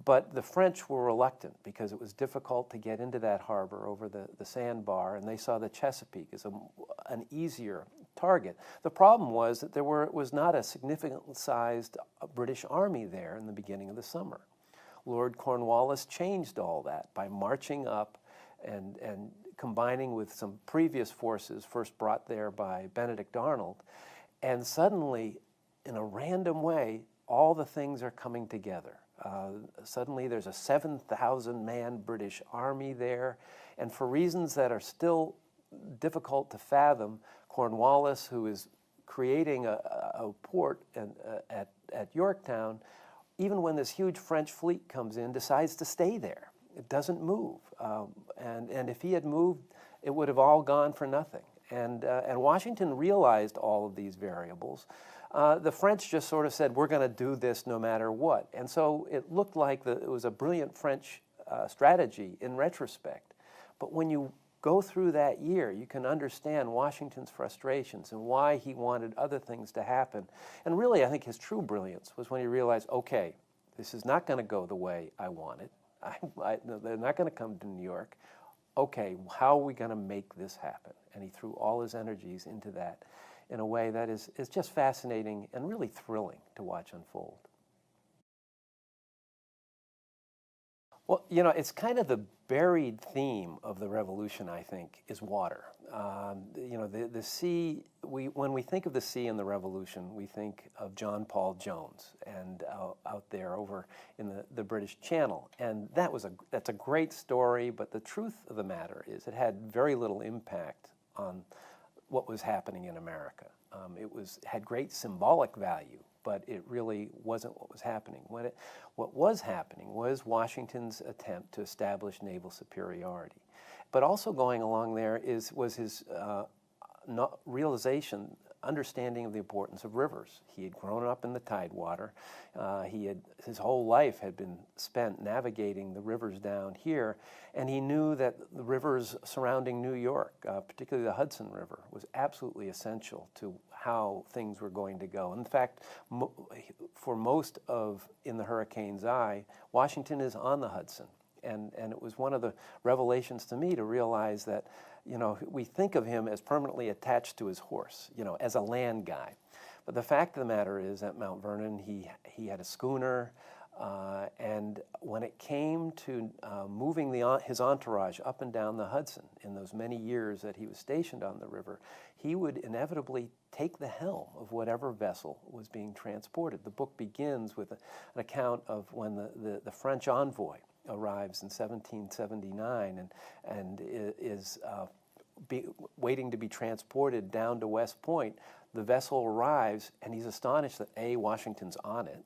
But the French were reluctant because it was difficult to get into that harbor over the sandbar, and they saw the Chesapeake as an easier target. The problem was that there was not a significant-sized British army there in the beginning of the summer. Lord Cornwallis changed all that by marching up and combining with some previous forces first brought there by Benedict Arnold, and suddenly, in a random way, all the things are coming together. Suddenly there's a 7,000-man British army there, and for reasons that are still difficult to fathom, Cornwallis, who is creating a port at Yorktown, even when this huge French fleet comes in, decides to stay there. It doesn't move, and if he had moved, it would have all gone for nothing. And Washington realized all of these variables. The French just sort of said, we're going to do this no matter what. And so it looked like it was a brilliant French strategy in retrospect. But when you go through that year, you can understand Washington's frustrations and why he wanted other things to happen. And really, I think his true brilliance was when he realized, okay, this is not going to go the way I want it. They're not going to come to New York. Okay, how are we going to make this happen? And he threw all his energies into that in a way that is just fascinating and really thrilling to watch unfold. Well, you know, it's kind of the buried theme of the revolution, I think, is water. You know, the sea, when we think of the sea in the revolution, we think of John Paul Jones and out there over in the British Channel. And that's a great story, but the truth of the matter is it had very little impact on what was happening in America. It had great symbolic value, but it really wasn't what was happening. What was happening was Washington's attempt to establish naval superiority. But also going along there was his realization, understanding of the importance of rivers. He had grown up in the Tidewater. His whole life had been spent navigating the rivers down here, and he knew that the rivers surrounding New York, particularly the Hudson River, was absolutely essential to how things were going to go. In fact, for most of In the Hurricane's Eye, Washington is on the Hudson. And it was one of the revelations to me to realize that, you know, we think of him as permanently attached to his horse, you know, as a land guy. But the fact of the matter is, at Mount Vernon, he had a schooner, and when it came to moving his entourage up and down the Hudson in those many years that he was stationed on the river, he would inevitably take the helm of whatever vessel was being transported. The book begins with an account of when the French envoy arrives in 1779 and is waiting to be transported down to West Point. The vessel arrives, and he's astonished that A, Washington's on it,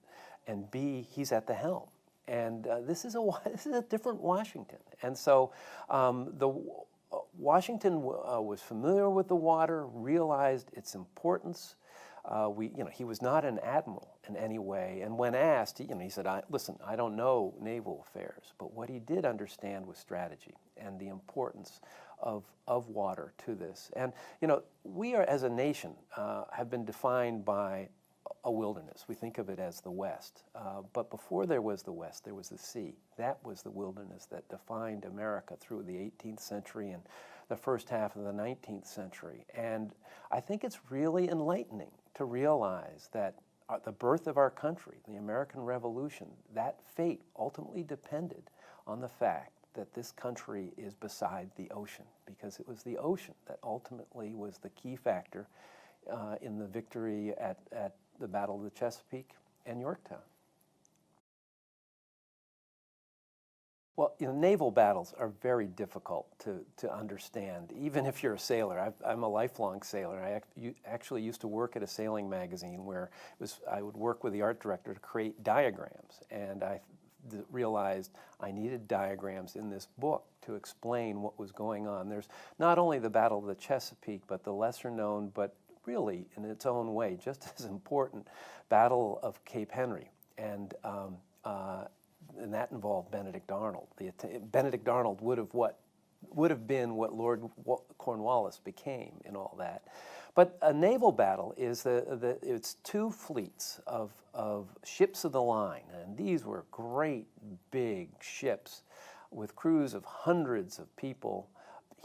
and B, he's at the helm. And this is a different Washington. And so Washington was familiar with the water, realized its importance. He was not an admiral in any way, and when asked, he said, listen, I don't know naval affairs, but what he did understand was strategy and the importance of water to this. And, you know, we are, as a nation, have been defined by a wilderness. We think of it as the West. But before there was the West, there was the sea. That was the wilderness that defined America through the 18th century and the first half of the 19th century. And I think it's really enlightening to realize that the birth of our country, the American Revolution, that fate ultimately depended on the fact that this country is beside the ocean, because it was the ocean that ultimately was the key factor in the victory at the Battle of the Chesapeake and Yorktown. Well, you know, naval battles are very difficult to understand, even if you're a sailor. I'm a lifelong sailor. I actually used to work at a sailing magazine where I would work with the art director to create diagrams, and I realized I needed diagrams in this book to explain what was going on. There's not only the Battle of the Chesapeake, but the lesser known, but really in its own way, just as important, Battle of Cape Henry. And that involved Benedict Arnold. Benedict Arnold would have would have been what Lord Cornwallis became in all that. But a naval battle is it's two fleets of ships of the line, and these were great big ships with crews of hundreds of people,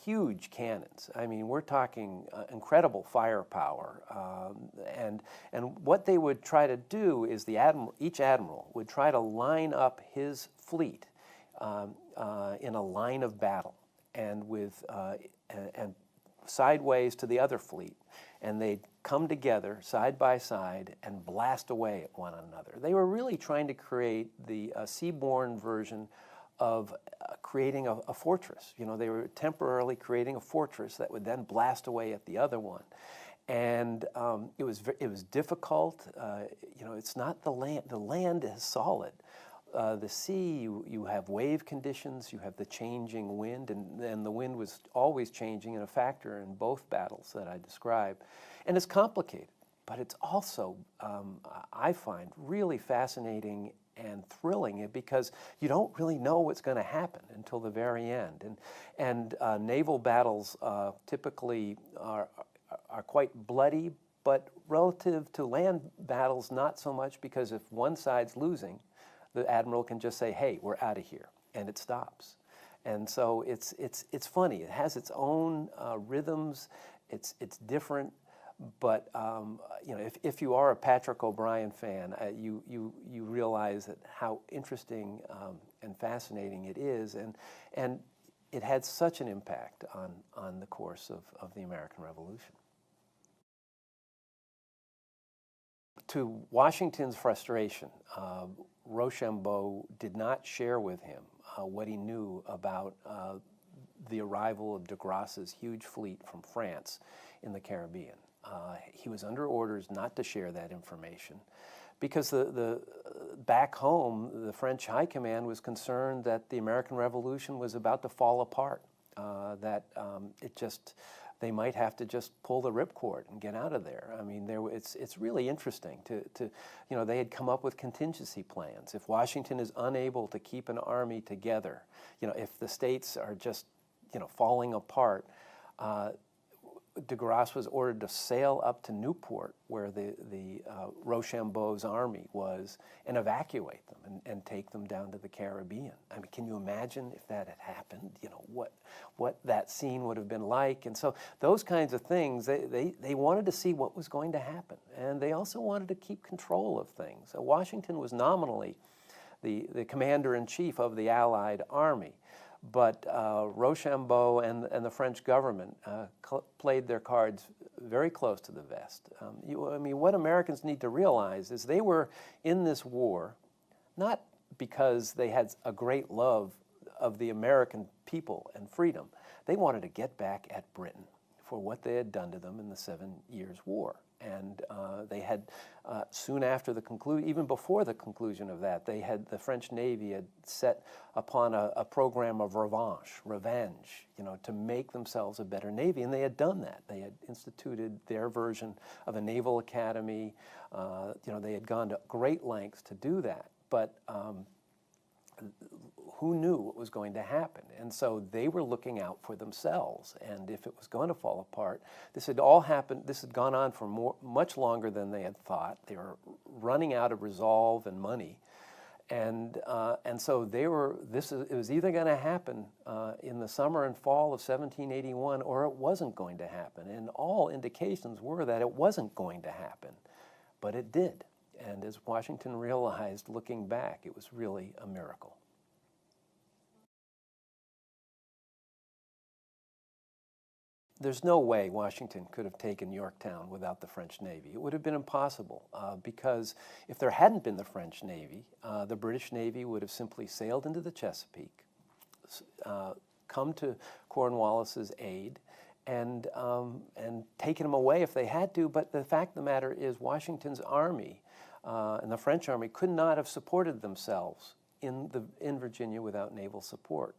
huge cannons. I mean, we're talking incredible firepower, and what they would try to do is each admiral would try to line up his fleet in a line of battle, and with and sideways to the other fleet, and they'd come together side by side and blast away at one another. They were really trying to create the seaborne version of creating a fortress. You know, they were temporarily creating a fortress that would then blast away at the other one. And it was difficult. You know, it's not the land. The land is solid. The sea, you have wave conditions, you have the changing wind, and the wind was always changing and a factor in both battles that I described. And it's complicated, but it's also, I find, really fascinating and thrilling because you don't really know what's going to happen until the very end. And naval battles typically are quite bloody, but relative to land battles, not so much, because if one side's losing, the admiral can just say, "Hey, we're out of here," and it stops. And so it's funny. It has its own rhythms. It's different, but you know, if you are a Patrick O'Brien fan, you realize that how interesting and fascinating it is, and it had such an impact on the course of the American Revolution. To Washington's frustration, Rochambeau did not share with him what he knew about the arrival of de Grasse's huge fleet from France in the Caribbean. He was under orders not to share that information because the back home, the French High Command was concerned that the American Revolution was about to fall apart, that they might have to just pull the ripcord and get out of there. I mean, it's really interesting to you know, they had come up with contingency plans. If Washington is unable to keep an army together, you know, if the states are just, you know, falling apart, de Grasse was ordered to sail up to Newport, where the Rochambeau's army was, and evacuate them and take them down to the Caribbean. I mean, can you imagine if that had happened? You know, what that scene would have been like. And so those kinds of things, they wanted to see what was going to happen. And they also wanted to keep control of things. So Washington was nominally the commander-in-chief of the Allied army. But Rochambeau and the French government played their cards very close to the vest. I mean, what Americans need to realize is they were in this war not because they had a great love of the American people and freedom. They wanted to get back at Britain for what they had done to them in the 7 Years' War. And they had, soon after the conclusion, even before the conclusion of that, the French Navy had set upon a program of revenge, you know, to make themselves a better Navy. And they had done that. They had instituted their version of a naval academy. You know, they had gone to great lengths to do that. But who knew what was going to happen? And so they were looking out for themselves. And if it was going to fall apart, this had all happened. This had gone on for much longer than they had thought. They were running out of resolve and money, and so they were. It was either going to happen in the summer and fall of 1781, or it wasn't going to happen. And all indications were that it wasn't going to happen, but it did. And as Washington realized, looking back, it was really a miracle. There's no way Washington could have taken Yorktown without the French Navy. It would have been impossible because if there hadn't been the French Navy, the British Navy would have simply sailed into the Chesapeake, come to Cornwallis's aid, and taken him away if they had to. But the fact of the matter is Washington's army and the French army could not have supported themselves in Virginia without naval support.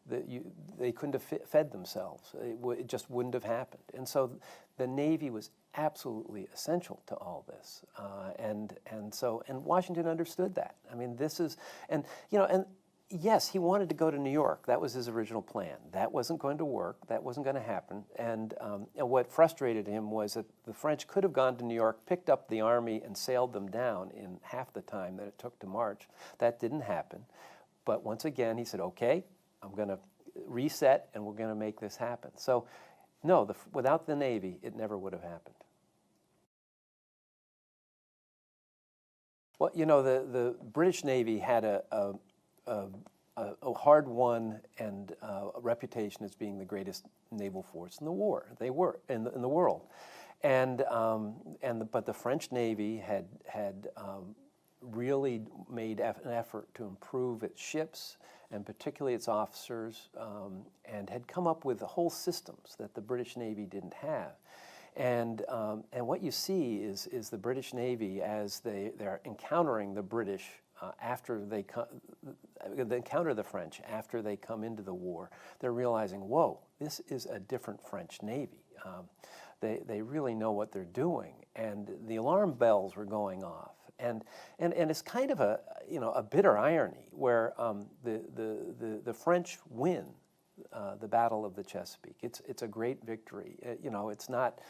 They couldn't have fed themselves. It just wouldn't have happened. And so the Navy was absolutely essential to all this. And Washington understood that. I mean, this is, and you know, and Yes, he wanted to go to New York. That was his original plan. That wasn't going to work. That wasn't going to happen. And what frustrated him was that the French could have gone to New York, picked up the army, and sailed them down in half the time that it took to march. That didn't happen. But once again, he said, okay, I'm going to reset, and we're going to make this happen. So, no, without the Navy, it never would have happened. Well, you know, the British Navy had a hard-won and a reputation as being the greatest naval force in the war. They were in the world, but the French Navy had really made an effort to improve its ships and particularly its officers, and had come up with whole systems that the British Navy didn't have. And what you see is the British Navy, as they're encountering the British after they encounter the French after they come into the war, they're realizing, whoa, this is a different French Navy. They really know what they're doing, and the alarm bells were going off. And it's kind of a bitter irony where the French win the Battle of the Chesapeake. It's a great victory. It's not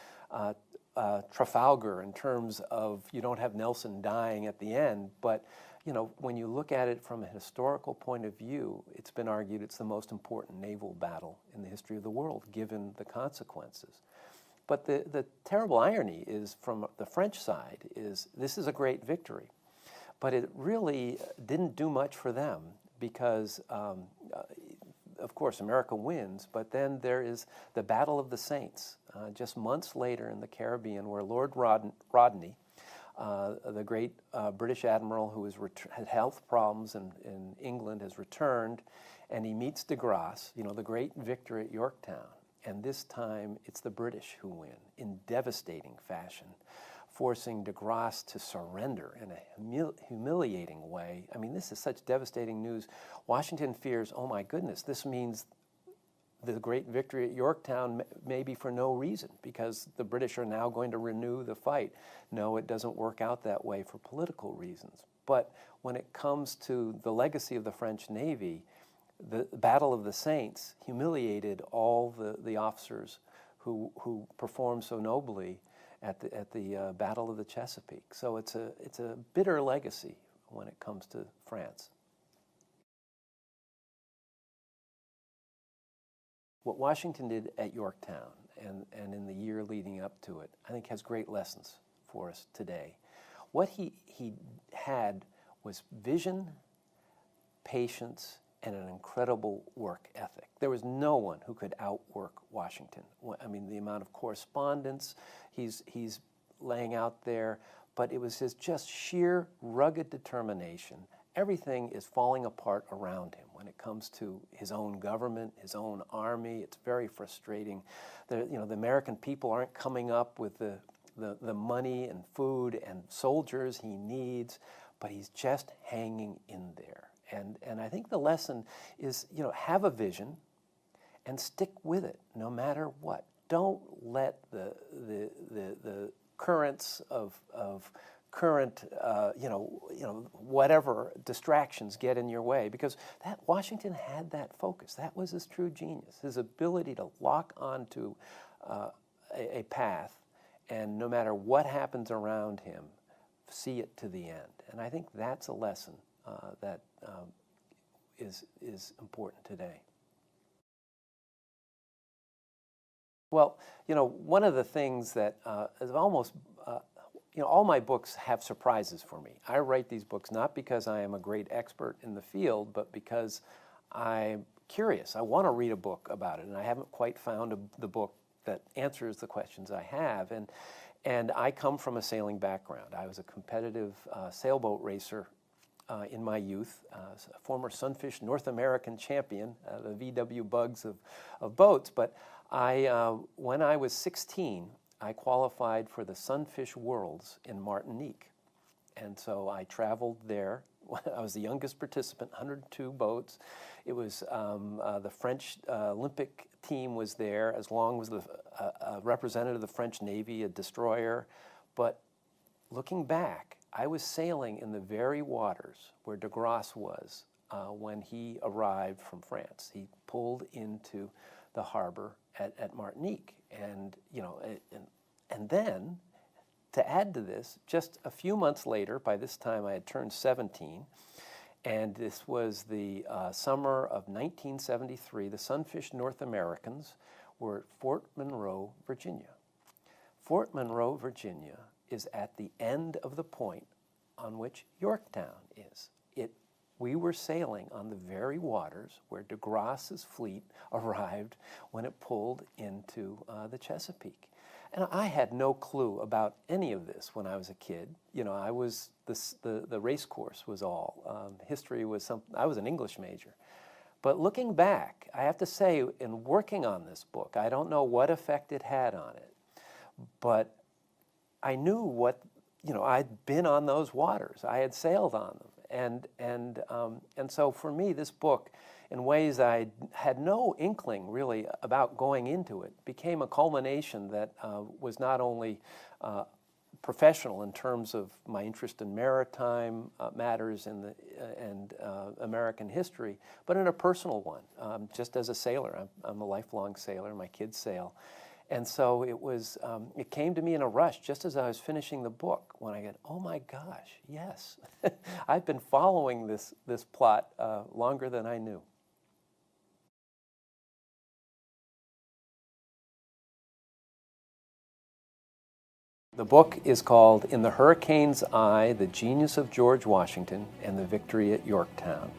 Trafalgar in terms of you don't have Nelson dying at the end, but when you look at it from a historical point of view, it's been argued it's the most important naval battle in the history of the world, given the consequences. But the terrible irony is, from the French side, is this is a great victory, but it really didn't do much for them because, of course, America wins, but then there is the Battle of the Saints, just months later in the Caribbean, where Lord Rodney, the great British admiral who had health problems in England, has returned, and he meets de Grasse, the great victor at Yorktown. And this time, it's the British who win in devastating fashion, forcing de Grasse to surrender in a humiliating way. I mean, this is such devastating news. Washington fears, oh my goodness, this means the great victory at Yorktown maybe for no reason, because the British are now going to renew the fight. No, it doesn't work out that way for political reasons. But when it comes to the legacy of the French Navy, the Battle of the Saints humiliated all the officers who performed so nobly at the Battle of the Chesapeake. So it's a bitter legacy when it comes to France. What Washington did at Yorktown and in the year leading up to it, I think has great lessons for us today. What he had was vision, patience, and an incredible work ethic. There was no one who could outwork Washington. I mean, the amount of correspondence he's laying out there, but it was his just sheer rugged determination. Everything is falling apart around him when it comes to his own government, his own army. It's very frustrating. The American people aren't coming up with the money and food and soldiers he needs, but he's just hanging in there. And I think the lesson is, have a vision and stick with it no matter what. Don't let the currents of current, whatever distractions get in your way, because Washington had that focus. That was his true genius, his ability to lock onto a path, and no matter what happens around him, see it to the end. And I think that's a lesson that is important today. Well, one of the things that is almost, all my books have surprises for me. I write these books not because I am a great expert in the field, but because I'm curious. I want to read a book about it, and I haven't quite found the book that answers the questions I have. And I come from a sailing background. I was a competitive sailboat racer in my youth, a former Sunfish North American champion, the VW Bugs of boats. But when I was 16, I qualified for the Sunfish Worlds in Martinique. And so I traveled there. I was the youngest participant, 102 boats. It was the French Olympic team was there, as long as a representative of the French Navy, a destroyer. But looking back, I was sailing in the very waters where de Grasse was when he arrived from France. He pulled into the harbor at Martinique, and and then, to add to this, just a few months later, by this time I had turned 17, and this was the summer of 1973, the Sunfish North Americans were at Fort Monroe, Virginia. Fort Monroe, Virginia is at the end of the point on which Yorktown is. We were sailing on the very waters where de Grasse's fleet arrived when it pulled into the Chesapeake. And I had no clue about any of this when I was a kid. I was, the race course was all. History was something, I was an English major. But looking back, I have to say, in working on this book, I don't know what effect it had on it, but I knew what, I'd been on those waters. I had sailed on them. And so for me, this book, in ways I had no inkling really about going into it, became a culmination that was not only professional in terms of my interest in maritime matters and American history, but in a personal one. Just as a sailor, I'm a lifelong sailor. My kids sail. And so it came to me in a rush just as I was finishing the book when I got, oh my gosh, yes. I've been following this plot longer than I knew. The book is called In the Hurricane's Eye, The Genius of George Washington and the Victory at Yorktown.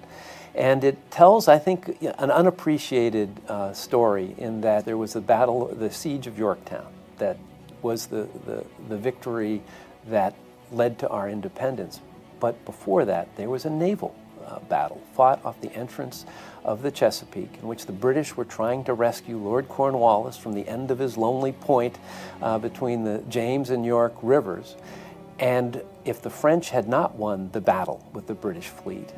And it tells, I think, an unappreciated story in that there was the siege of Yorktown that was the victory that led to our independence. But before that, there was a naval battle fought off the entrance of the Chesapeake in which the British were trying to rescue Lord Cornwallis from the end of his lonely point between the James and York rivers. And if the French had not won the battle with the British fleet,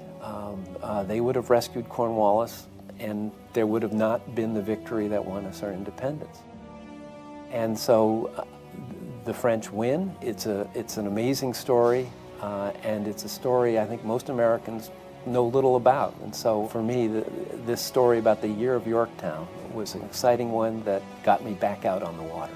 they would have rescued Cornwallis, and there would have not been the victory that won us our independence. And so the French win. It's an amazing story, and it's a story I think most Americans know little about. And so for me, this story about the year of Yorktown was an exciting one that got me back out on the water.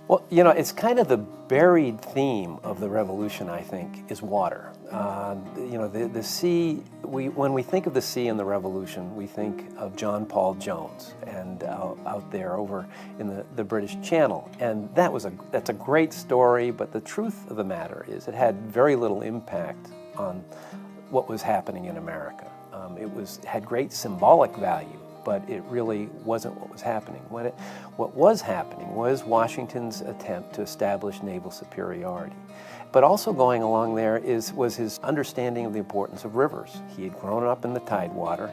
Well, it's kind of the buried theme of the revolution, I think, is water. The sea, when we think of the sea in the revolution, we think of John Paul Jones and out there over in the British Channel. And that's a great story, but the truth of the matter is it had very little impact on what was happening in America. It had great symbolic value, but it really wasn't what was happening. What was happening was Washington's attempt to establish naval superiority. But also going along there was his understanding of the importance of rivers. He had grown up in the Tidewater.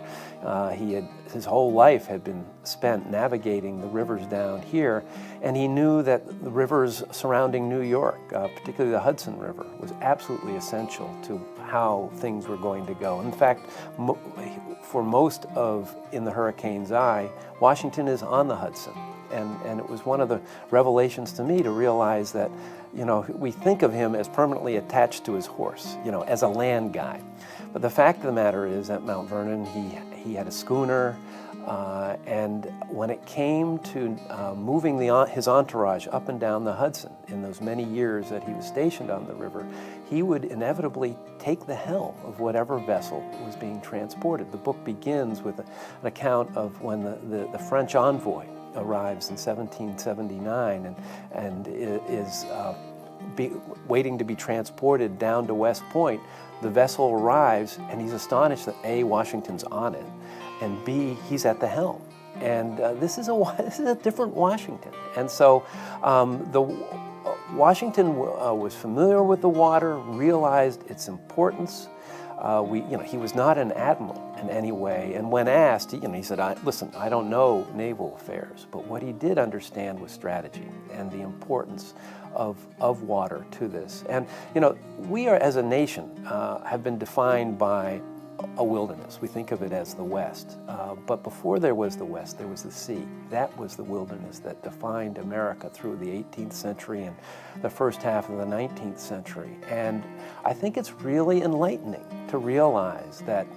His whole life had been spent navigating the rivers down here, and he knew that the rivers surrounding New York, particularly the Hudson River, was absolutely essential to how things were going to go. In fact, for most of In the Hurricane's Eye, Washington is on the Hudson. And it was one of the revelations to me to realize that, we think of him as permanently attached to his horse, as a land guy. But the fact of the matter is at Mount Vernon, he had a schooner, and when it came to moving his entourage up and down the Hudson in those many years that he was stationed on the river, he would inevitably take the helm of whatever vessel was being transported. The book begins with an account of when the French envoy arrives in 1779 and is waiting to be transported down to West Point. The vessel arrives and he's astonished that A, Washington's on it, and B, he's at the helm. And this is a different Washington. And so Washington was familiar with the water, realized its importance. He was not an admiral in any way, and when asked, he said, listen, I don't know naval affairs, but what he did understand was strategy and the importance of water to this. And, we are, as a nation, have been defined by a wilderness. We think of it as the West. But before there was the West, there was the sea. That was the wilderness that defined America through the 18th century and the first half of the 19th century. And I think it's really enlightening to realize that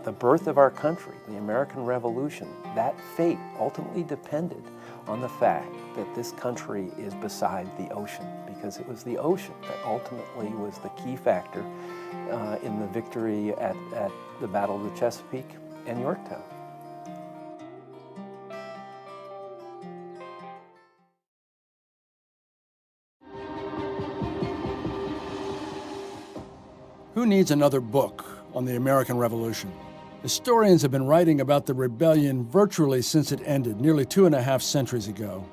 the birth of our country, the American Revolution, that fate ultimately depended on the fact that this country is beside the ocean, because it was the ocean that ultimately was the key factor in the victory at the Battle of the Chesapeake and Yorktown.
Who needs another book on the American Revolution? Historians have been writing about the rebellion virtually since it ended, nearly 2.5 centuries ago.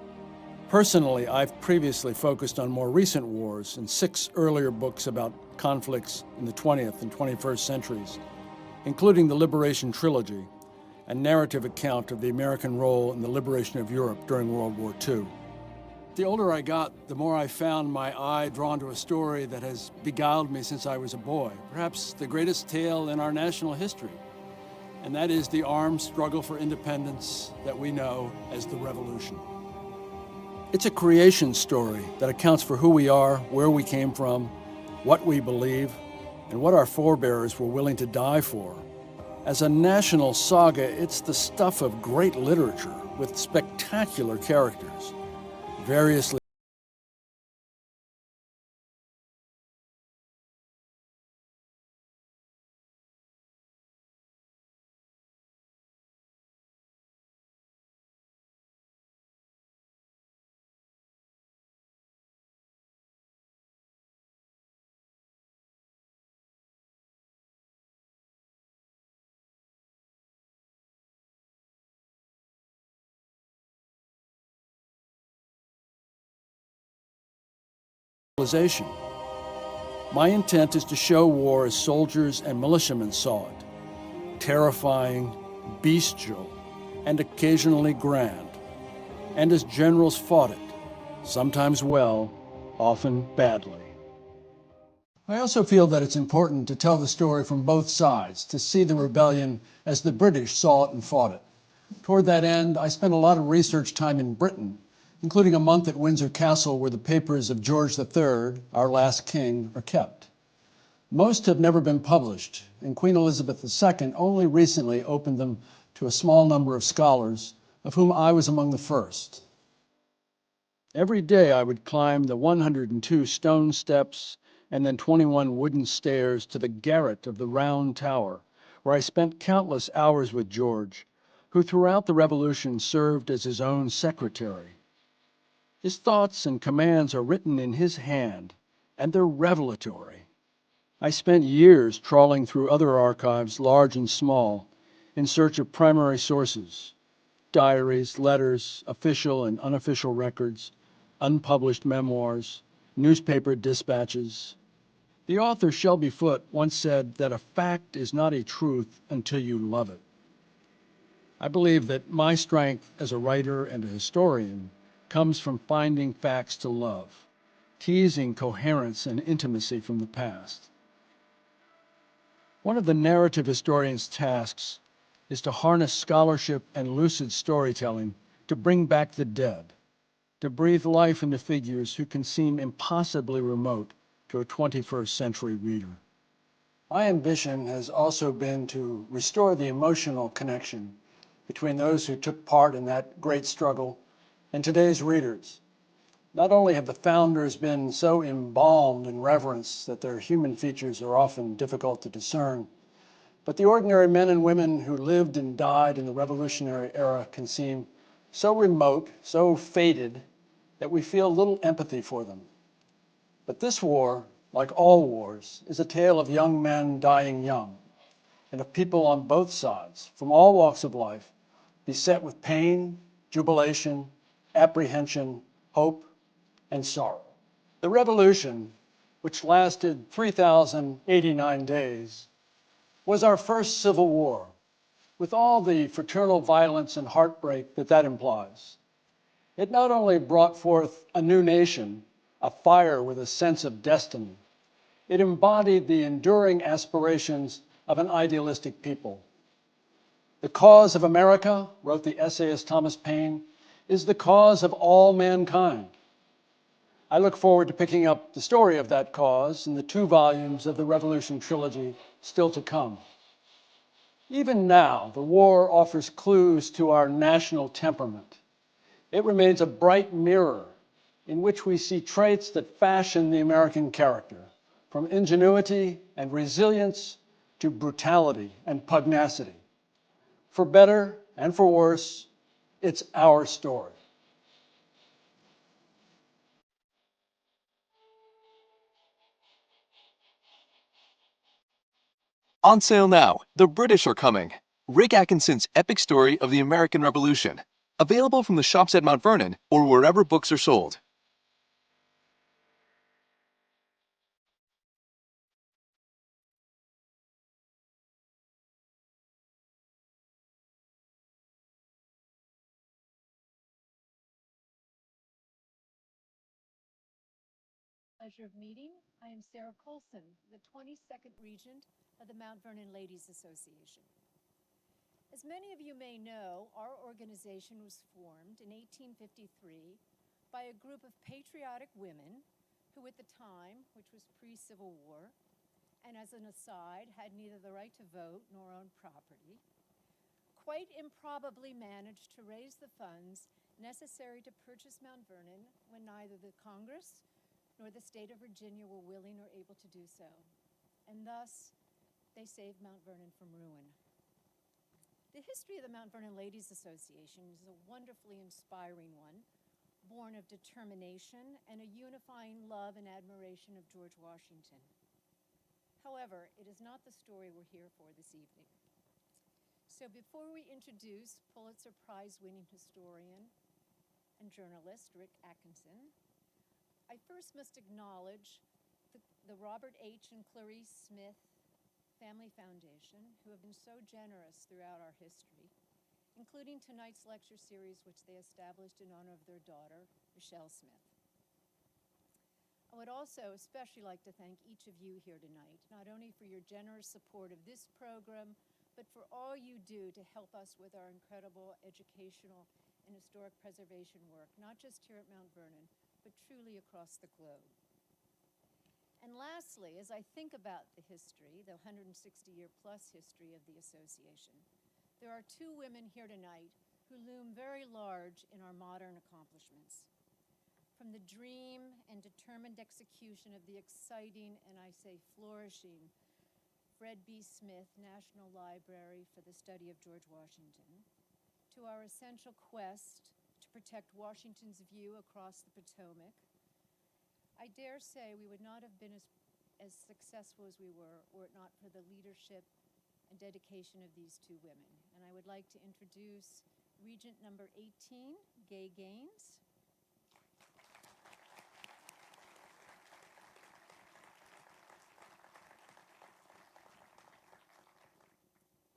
Personally, I've previously focused on more recent wars and 6 earlier books about conflicts in the 20th and 21st centuries, including the Liberation Trilogy, a narrative account of the American role in the liberation of Europe during World War II. The older I got, the more I found my eye drawn to a story that has beguiled me since I was a boy, perhaps the greatest tale in our national history, and that is the armed struggle for independence that we know as the Revolution. It's a creation story that accounts for who we are, where we came from, what we believe, and what our forebears were willing to die for. As a national saga, it's the stuff of great literature with spectacular characters, variously civilization. My intent is to show war as soldiers and militiamen saw it, terrifying, bestial, and occasionally grand, and as generals fought it, sometimes well, often badly. I also feel that it's important to tell the story from both sides, to see the rebellion as the British saw it and fought it. Toward that end, I spent a lot of research time in Britain, including a month at Windsor Castle where the papers of George III, our last king, are kept. Most have never been published, and Queen Elizabeth II only recently opened them to a small number of scholars, of whom I was among the first. Every day I would climb the 102 stone steps and then 21 wooden stairs to the garret of the Round Tower, where I spent countless hours with George, who throughout the Revolution served as his own secretary. His thoughts and commands are written in his hand, and they're revelatory. I spent years trawling through other archives, large and small, in search of primary sources, diaries, letters, official and unofficial records, unpublished memoirs, newspaper dispatches. The author Shelby Foote once said that a fact is not a truth until you love it. I believe that my strength as a writer and a historian comes from finding facts to love, teasing coherence and intimacy from the past. One of the narrative historian's tasks is to harness scholarship and lucid storytelling to bring back the dead, to breathe life into figures who can seem impossibly remote to a 21st century reader. My ambition has also been to restore the emotional connection between those who took part in that great struggle and today's readers. Not only have the founders been so embalmed in reverence that their human features are often difficult to discern, but the ordinary men and women who lived and died in the Revolutionary era can seem so remote, so faded, that we feel little empathy for them. But this war, like all wars, is a tale of young men dying young, and of people on both sides, from all walks of life, beset with pain, jubilation, apprehension, hope, and sorrow. The Revolution, which lasted 3,089 days, was our first civil war, with all the fraternal violence and heartbreak that implies. It not only brought forth a new nation, afire with a sense of destiny, it embodied the enduring aspirations of an idealistic people. The cause of America, wrote the essayist Thomas Paine, is the cause of all mankind. I look forward to picking up the story of that cause in the 2 volumes of the Revolution trilogy still to come. Even now, the war offers clues to our national temperament. It remains a bright mirror in which we see traits that fashion the American character, from ingenuity and resilience to brutality and pugnacity. For better and for worse, it's our story.
On sale now, The British Are Coming, Rick Atkinson's epic story of the American Revolution. Available from the shops at Mount Vernon or wherever books are sold.
Pleasure of meeting. I am Sarah Colson, the 22nd Regent of the Mount Vernon Ladies Association. As many of you may know, our organization was formed in 1853 by a group of patriotic women who at the time, which was pre-Civil War, and as an aside, had neither the right to vote nor own property, quite improbably managed to raise the funds necessary to purchase Mount Vernon when neither the Congress nor the state of Virginia were willing or able to do so. And thus, they saved Mount Vernon from ruin. The history of the Mount Vernon Ladies Association is a wonderfully inspiring one, born of determination and a unifying love and admiration of George Washington. However, it is not the story we're here for this evening. So before we introduce Pulitzer Prize-winning historian and journalist Rick Atkinson, I first must acknowledge the Robert H. and Clarice Smith Family Foundation, who have been so generous throughout our history, including tonight's lecture series, which they established in honor of their daughter, Michelle Smith. I would also especially like to thank each of you here tonight, not only for your generous support of this program, but for all you do to help us with our incredible educational and historic preservation work, not just here at Mount Vernon, but truly across the globe. And lastly, as I think about the history, the 160-year-plus history of the association, there are 2 women here tonight who loom very large in our modern accomplishments. From the dream and determined execution of the exciting, and I say flourishing, Fred B. Smith National Library for the Study of George Washington, to our essential quest to protect Washington's view across the Potomac, I dare say we would not have been as successful as we were it not for the leadership and dedication of these 2 women. And I would like to introduce Regent number 18, Gay Gaines.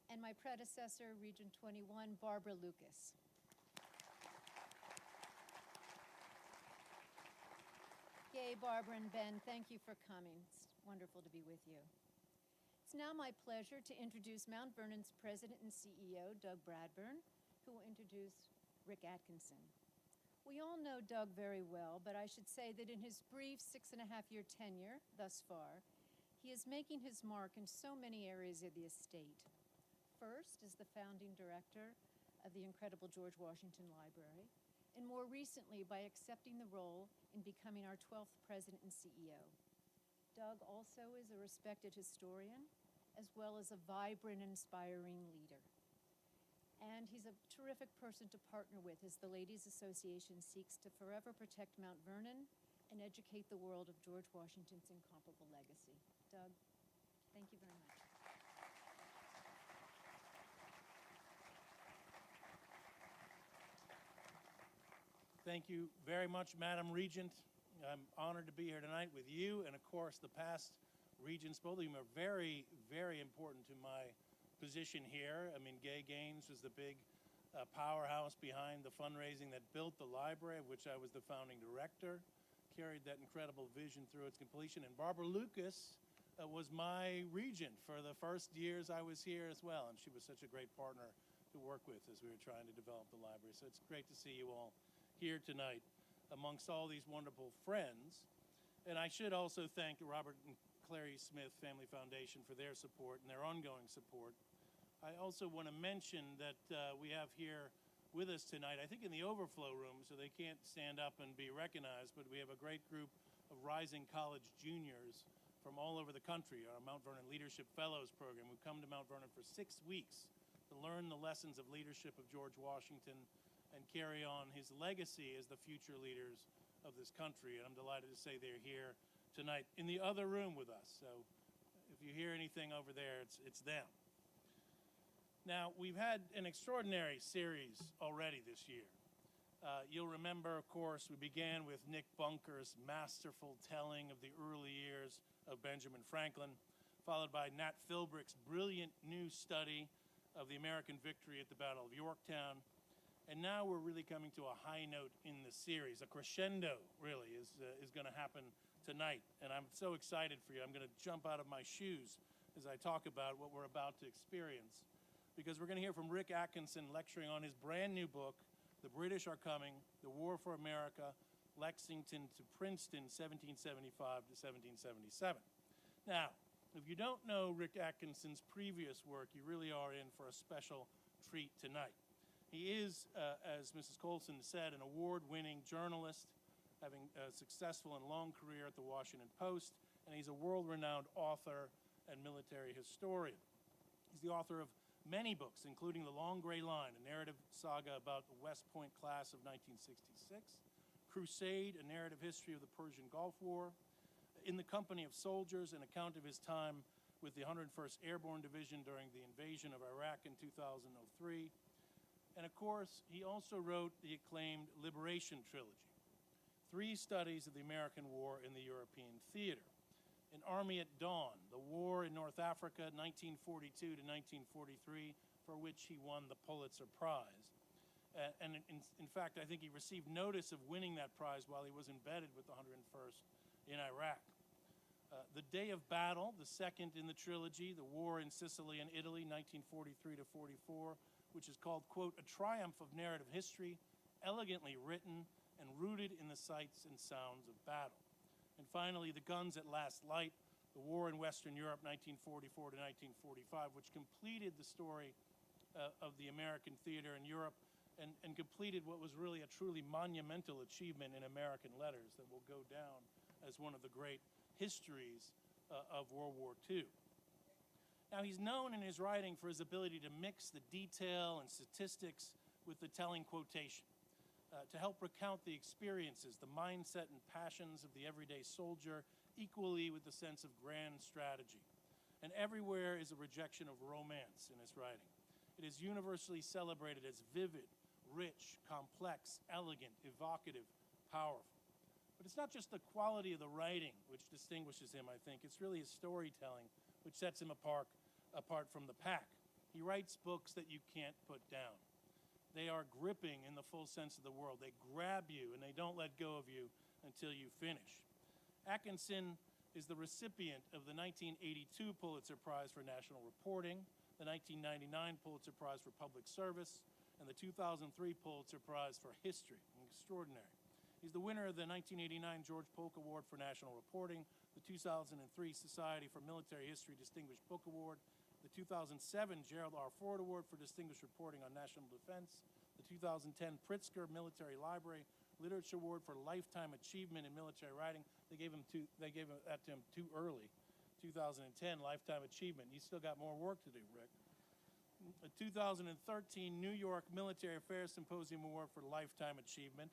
And my predecessor, Regent 21, Barbara Lucas. Gay, Barbara, and Ben, thank you for coming. It's wonderful to be with you. It's now my pleasure to introduce Mount Vernon's President and CEO, Doug Bradburn, who will introduce Rick Atkinson. We all know Doug very well, but I should say that in his brief 6.5-year tenure thus far, he is making his mark in so many areas of the estate. First, as the founding director of the incredible George Washington Library, and more recently by accepting the role in becoming our 12th president and CEO. Doug also is a respected historian, as well as a vibrant and inspiring leader. And he's a terrific person to partner with as the Ladies Association seeks to forever protect Mount Vernon and educate the world of George Washington's incomparable legacy. Doug, thank you very much.
Thank you very much, Madam Regent. I'm honored to be here tonight with you, and of course the past regents. Both of them are very, very important to my position here. I mean, Gay Gaines was the big powerhouse behind the fundraising that built the library, of which I was the founding director, carried that incredible vision through its completion. And Barbara Lucas was my regent for the first years I was here as well, and she was such a great partner to work with as we were trying to develop the library. So it's great to see you all here tonight amongst all these wonderful friends. And I should also thank the Robert and Clary Smith Family Foundation for their support and their ongoing support. I also want to mention that we have here with us tonight, I think in the overflow room, so they can't stand up and be recognized, but we have a great group of rising college juniors from all over the country, our Mount Vernon Leadership Fellows program, who come to Mount Vernon for 6 weeks to learn the lessons of leadership of George Washington and carry on his legacy as the future leaders of this country. And I'm delighted to say they're here tonight in the other room with us. So if you hear anything over there, it's them. Now, we've had an extraordinary series already this year. You'll remember, of course, we began with Nick Bunker's masterful telling of the early years of Benjamin Franklin, followed by Nat Philbrick's brilliant new study of the American victory at the Battle of Yorktown. And now we're really coming to a high note in the series. A crescendo, really, is going to happen tonight. And I'm so excited for you. I'm going to jump out of my shoes as I talk about what we're about to experience, because we're going to hear from Rick Atkinson lecturing on his brand new book, The British Are Coming, The War for America, Lexington to Princeton, 1775 to 1777. Now, if you don't know Rick Atkinson's previous work, you really are in for a special treat tonight. He is, as Mrs. Colson said, an award-winning journalist, having a successful and long career at the Washington Post, and he's a world-renowned author and military historian. He's the author of many books, including The Long Gray Line, a narrative saga about the West Point class of 1966, Crusade, a narrative history of the Persian Gulf War, In the Company of Soldiers, an account of his time with the 101st Airborne Division during the invasion of Iraq in 2003. And of course, he also wrote the acclaimed Liberation Trilogy, 3 studies of the American war in the European theater. An Army at Dawn, the war in North Africa, 1942 to 1943, for which he won the Pulitzer Prize. And in fact, I think he received notice of winning that prize while he was embedded with the 101st in Iraq. The Day of Battle, the second in the trilogy, the war in Sicily and Italy, 1943 to 44, which is called, quote, a triumph of narrative history, elegantly written and rooted in the sights and sounds of battle. And finally, The Guns at Last Light, the war in Western Europe, 1944 to 1945, which completed the story of the American theater in Europe and completed what was really a truly monumental achievement in American letters that will go down as one of the great histories of World War II. Now, he's known in his writing for his ability to mix the detail and statistics with the telling quotation, to help recount the experiences, the mindset and passions of the everyday soldier, equally with the sense of grand strategy. And everywhere is a rejection of romance in his writing. It is universally celebrated as vivid, rich, complex, elegant, evocative, powerful. But it's not just the quality of the writing which distinguishes him, I think. It's really his storytelling which sets him apart from the pack. He writes books that you can't put down. They are gripping in the full sense of the word. They grab you and they don't let go of you until you finish. Atkinson is the recipient of the 1982 Pulitzer Prize for National Reporting, the 1999 Pulitzer Prize for Public Service, and the 2003 Pulitzer Prize for History. Extraordinary. He's the winner of the 1989 George Polk Award for National Reporting, the 2003 Society for Military History Distinguished Book Award, the 2007 Gerald R. Ford Award for Distinguished Reporting on National Defense, the 2010 Pritzker Military Library Literature Award for Lifetime Achievement in Military Writing. They gave that to him too early. 2010 Lifetime Achievement. He's still got more work to do, Rick. The 2013 New York Military Affairs Symposium Award for Lifetime Achievement.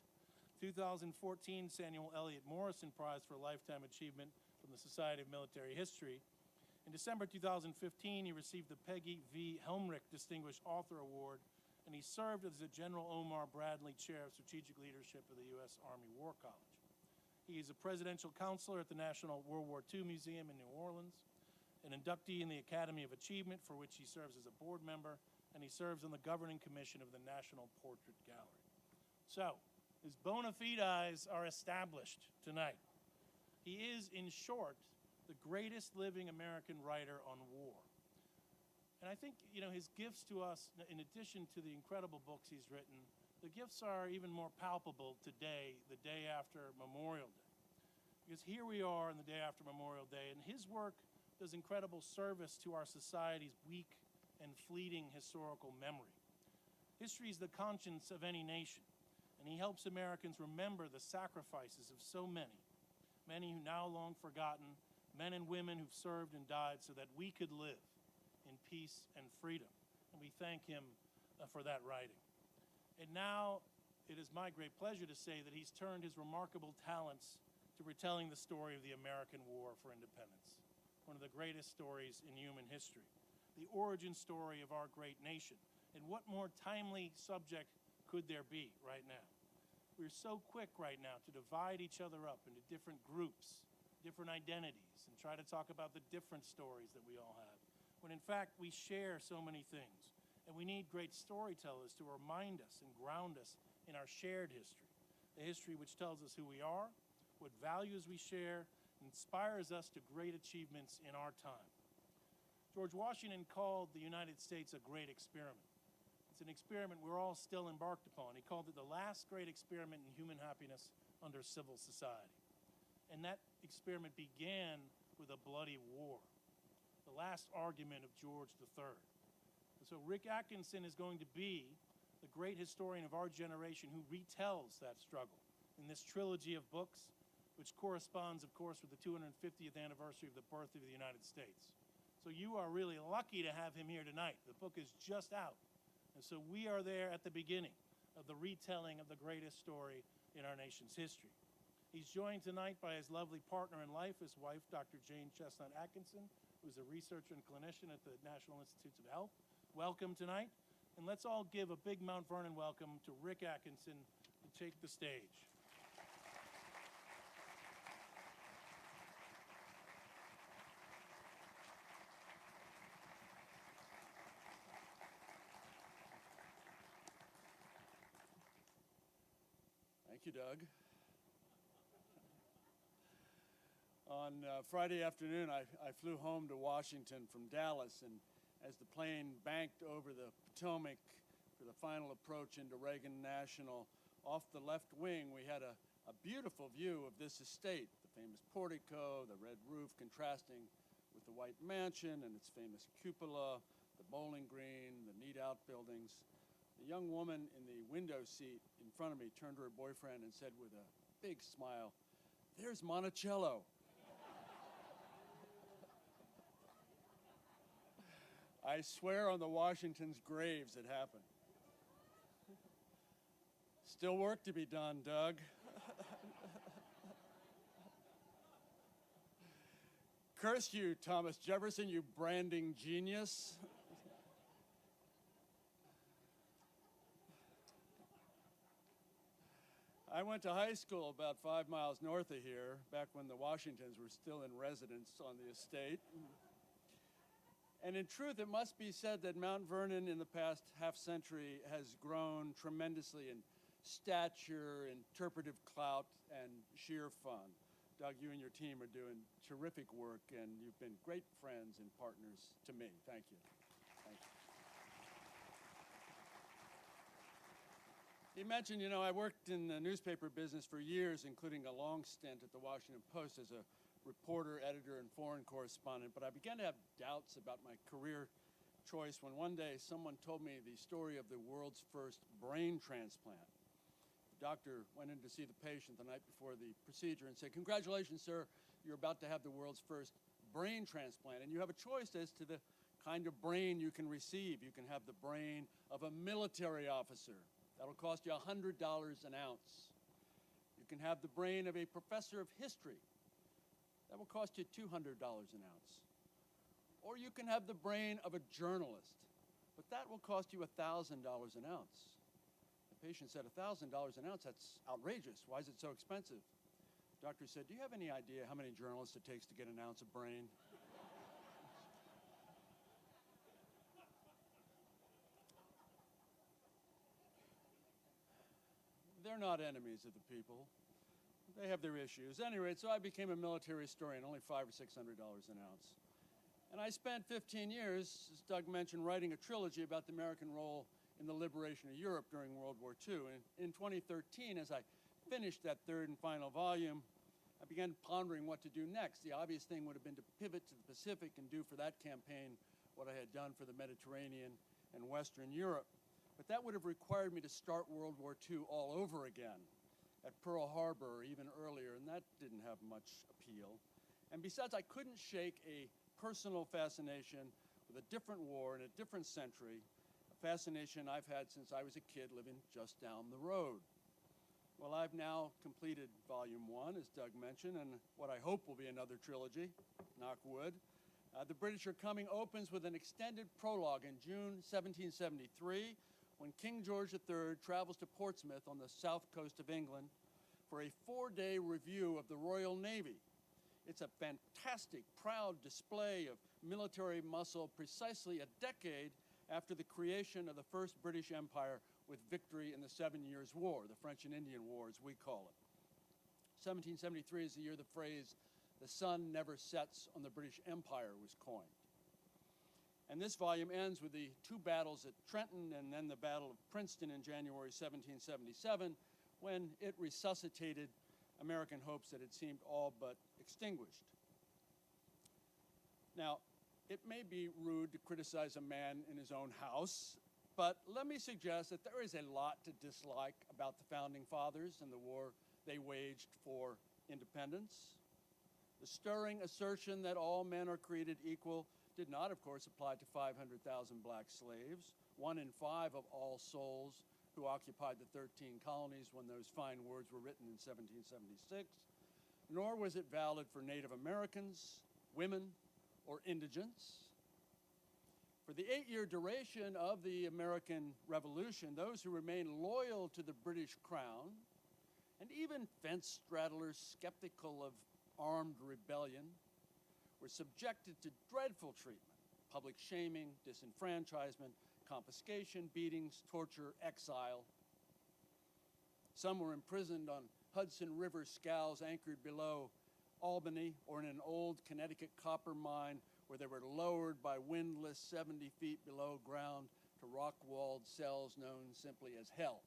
2014 Samuel Eliot Morrison Prize for Lifetime Achievement from the Society of Military History. In December 2015, he received the Peggy V. Helmrich Distinguished Author Award, and he served as the General Omar Bradley Chair of Strategic Leadership of the U.S. Army War College. He is a presidential counselor at the National World War II Museum in New Orleans, an inductee in the Academy of Achievement, for which he serves as a board member, and he serves on the governing commission of the National Portrait Gallery. So, his bona fides are established tonight. He is, in short, the greatest living American writer on war. And I think, his gifts to us, in addition to the incredible books he's written, the gifts are even more palpable today, the day after Memorial Day. Because here we are on the day after Memorial Day, and his work does incredible service to our society's weak and fleeting historical memory. History is the conscience of any nation, and he helps Americans remember the sacrifices of so many who now long forgotten, men and women who've served and died so that we could live in peace and freedom. And we thank him for that writing. And now it is my great pleasure to say that he's turned his remarkable talents to retelling the story of the American War for Independence, one of the greatest stories in human history, the origin story of our great nation. And what more timely subject could there be right now? We're so quick right now to divide each other up into different groups, different identities, and try to talk about the different stories that we all have, when in fact we share so many things. And we need great storytellers to remind us and ground us in our shared history, the history which tells us who we are, what values we share, and inspires us to great achievements in our time. George Washington called the United States a great experiment. It's an experiment we're all still embarked upon. He called it the last great experiment in human happiness under civil society. And that experiment began with a bloody war, the last argument of George III. And so Rick Atkinson is going to be the great historian of our generation who retells that struggle in this trilogy of books, which corresponds, of course, with the 250th anniversary of the birth of the United States. So you are really lucky to have him here tonight. The book is just out. And so we are there at the beginning of the retelling of the greatest story in our nation's history. He's joined tonight by his lovely partner in life, his wife, Dr. Jane Chestnut Atkinson, who's a researcher and clinician at the National Institutes of Health. Welcome tonight. And let's all give a big Mount Vernon welcome to Rick Atkinson to take the stage.
Thank you, Doug. On Friday afternoon, I flew home to Washington from Dallas, and as the plane banked over the Potomac for the final approach into Reagan National, off the left wing, we had a beautiful view of this estate, the famous portico, the red roof contrasting with the white mansion and its famous cupola, the bowling green, the neat outbuildings. The young woman in the window seat in front of me turned to her boyfriend and said with a big smile, "There's Monticello." I swear on the Washington's graves it happened. Still work to be done, Doug. Curse you, Thomas Jefferson, you branding genius. I went to high school about 5 miles north of here, back when the Washingtons were still in residence on the estate. And in truth, it must be said that Mount Vernon in the past half-century has grown tremendously in stature, interpretive clout, and sheer fun. Doug, you and your team are doing terrific work, and you've been great friends and partners to me. Thank you. Thank you. You mentioned, I worked in the newspaper business for years, including a long stint at the Washington Post as a reporter, editor, and foreign correspondent, but I began to have doubts about my career choice when one day someone told me the story of the world's first brain transplant. The doctor went in to see the patient the night before the procedure and said, "Congratulations, sir, you're about to have the world's first brain transplant, and you have a choice as to the kind of brain you can receive. You can have the brain of a military officer. That'll cost you $100 an ounce. You can have the brain of a professor of history. That will cost you $200 an ounce. Or you can have the brain of a journalist, but that will cost you $1,000 an ounce." The patient said, $1,000 an ounce? That's outrageous. Why is it so expensive? The doctor said, "Do you have any idea how many journalists it takes to get an ounce of brain?" They're not enemies of the people. they have their issues. At any rate, so I became a military historian, only $500 or $600 an ounce. And I spent 15 years, as Doug mentioned, writing a trilogy about the American role in the liberation of Europe during World War II. And in 2013, as I finished that third and final volume, I began pondering what to do next. The obvious thing would have been to pivot to the Pacific and do for that campaign what I had done for the Mediterranean and Western Europe. But that would have required me to start World War II all over again at Pearl Harbor or even earlier, and that didn't have much appeal. And besides, I couldn't shake a personal fascination with a different war in a different century, a fascination I've had since I was a kid living just down the road. Well, I've now completed Volume 1, as Doug mentioned, and what I hope will be another trilogy, knock wood. The British Are Coming opens with an extended prologue in June 1773, when King George III travels to Portsmouth on the south coast of England for a 4-day review of the Royal Navy. It's a fantastic, proud display of military muscle precisely a decade after the creation of the first British Empire with victory in the 7 Years' War, the French and Indian War, as we call it. 1773 is the year the phrase, "the sun never sets on the British Empire," was coined. And this volume ends with the two battles at Trenton and then the Battle of Princeton in January 1777, when it resuscitated American hopes that had seemed all but extinguished. Now, it may be rude to criticize a man in his own house, but let me suggest that there is a lot to dislike about the Founding Fathers and the war they waged for independence. The stirring assertion that all men are created equal did not, of course, apply to 500,000 black slaves, 1 in 5 of all souls who occupied the 13 colonies when those fine words were written in 1776, nor was it valid for Native Americans, women, or indigents. For the 8-year duration of the American Revolution, those who remained loyal to the British Crown, and even fence straddlers skeptical of armed rebellion, were subjected to dreadful treatment, public shaming, disenfranchisement, confiscation, beatings, torture, exile. Some were imprisoned on Hudson River scows anchored below Albany or in an old Connecticut copper mine where they were lowered by windlass 70 feet below ground to rock-walled cells known simply as hell.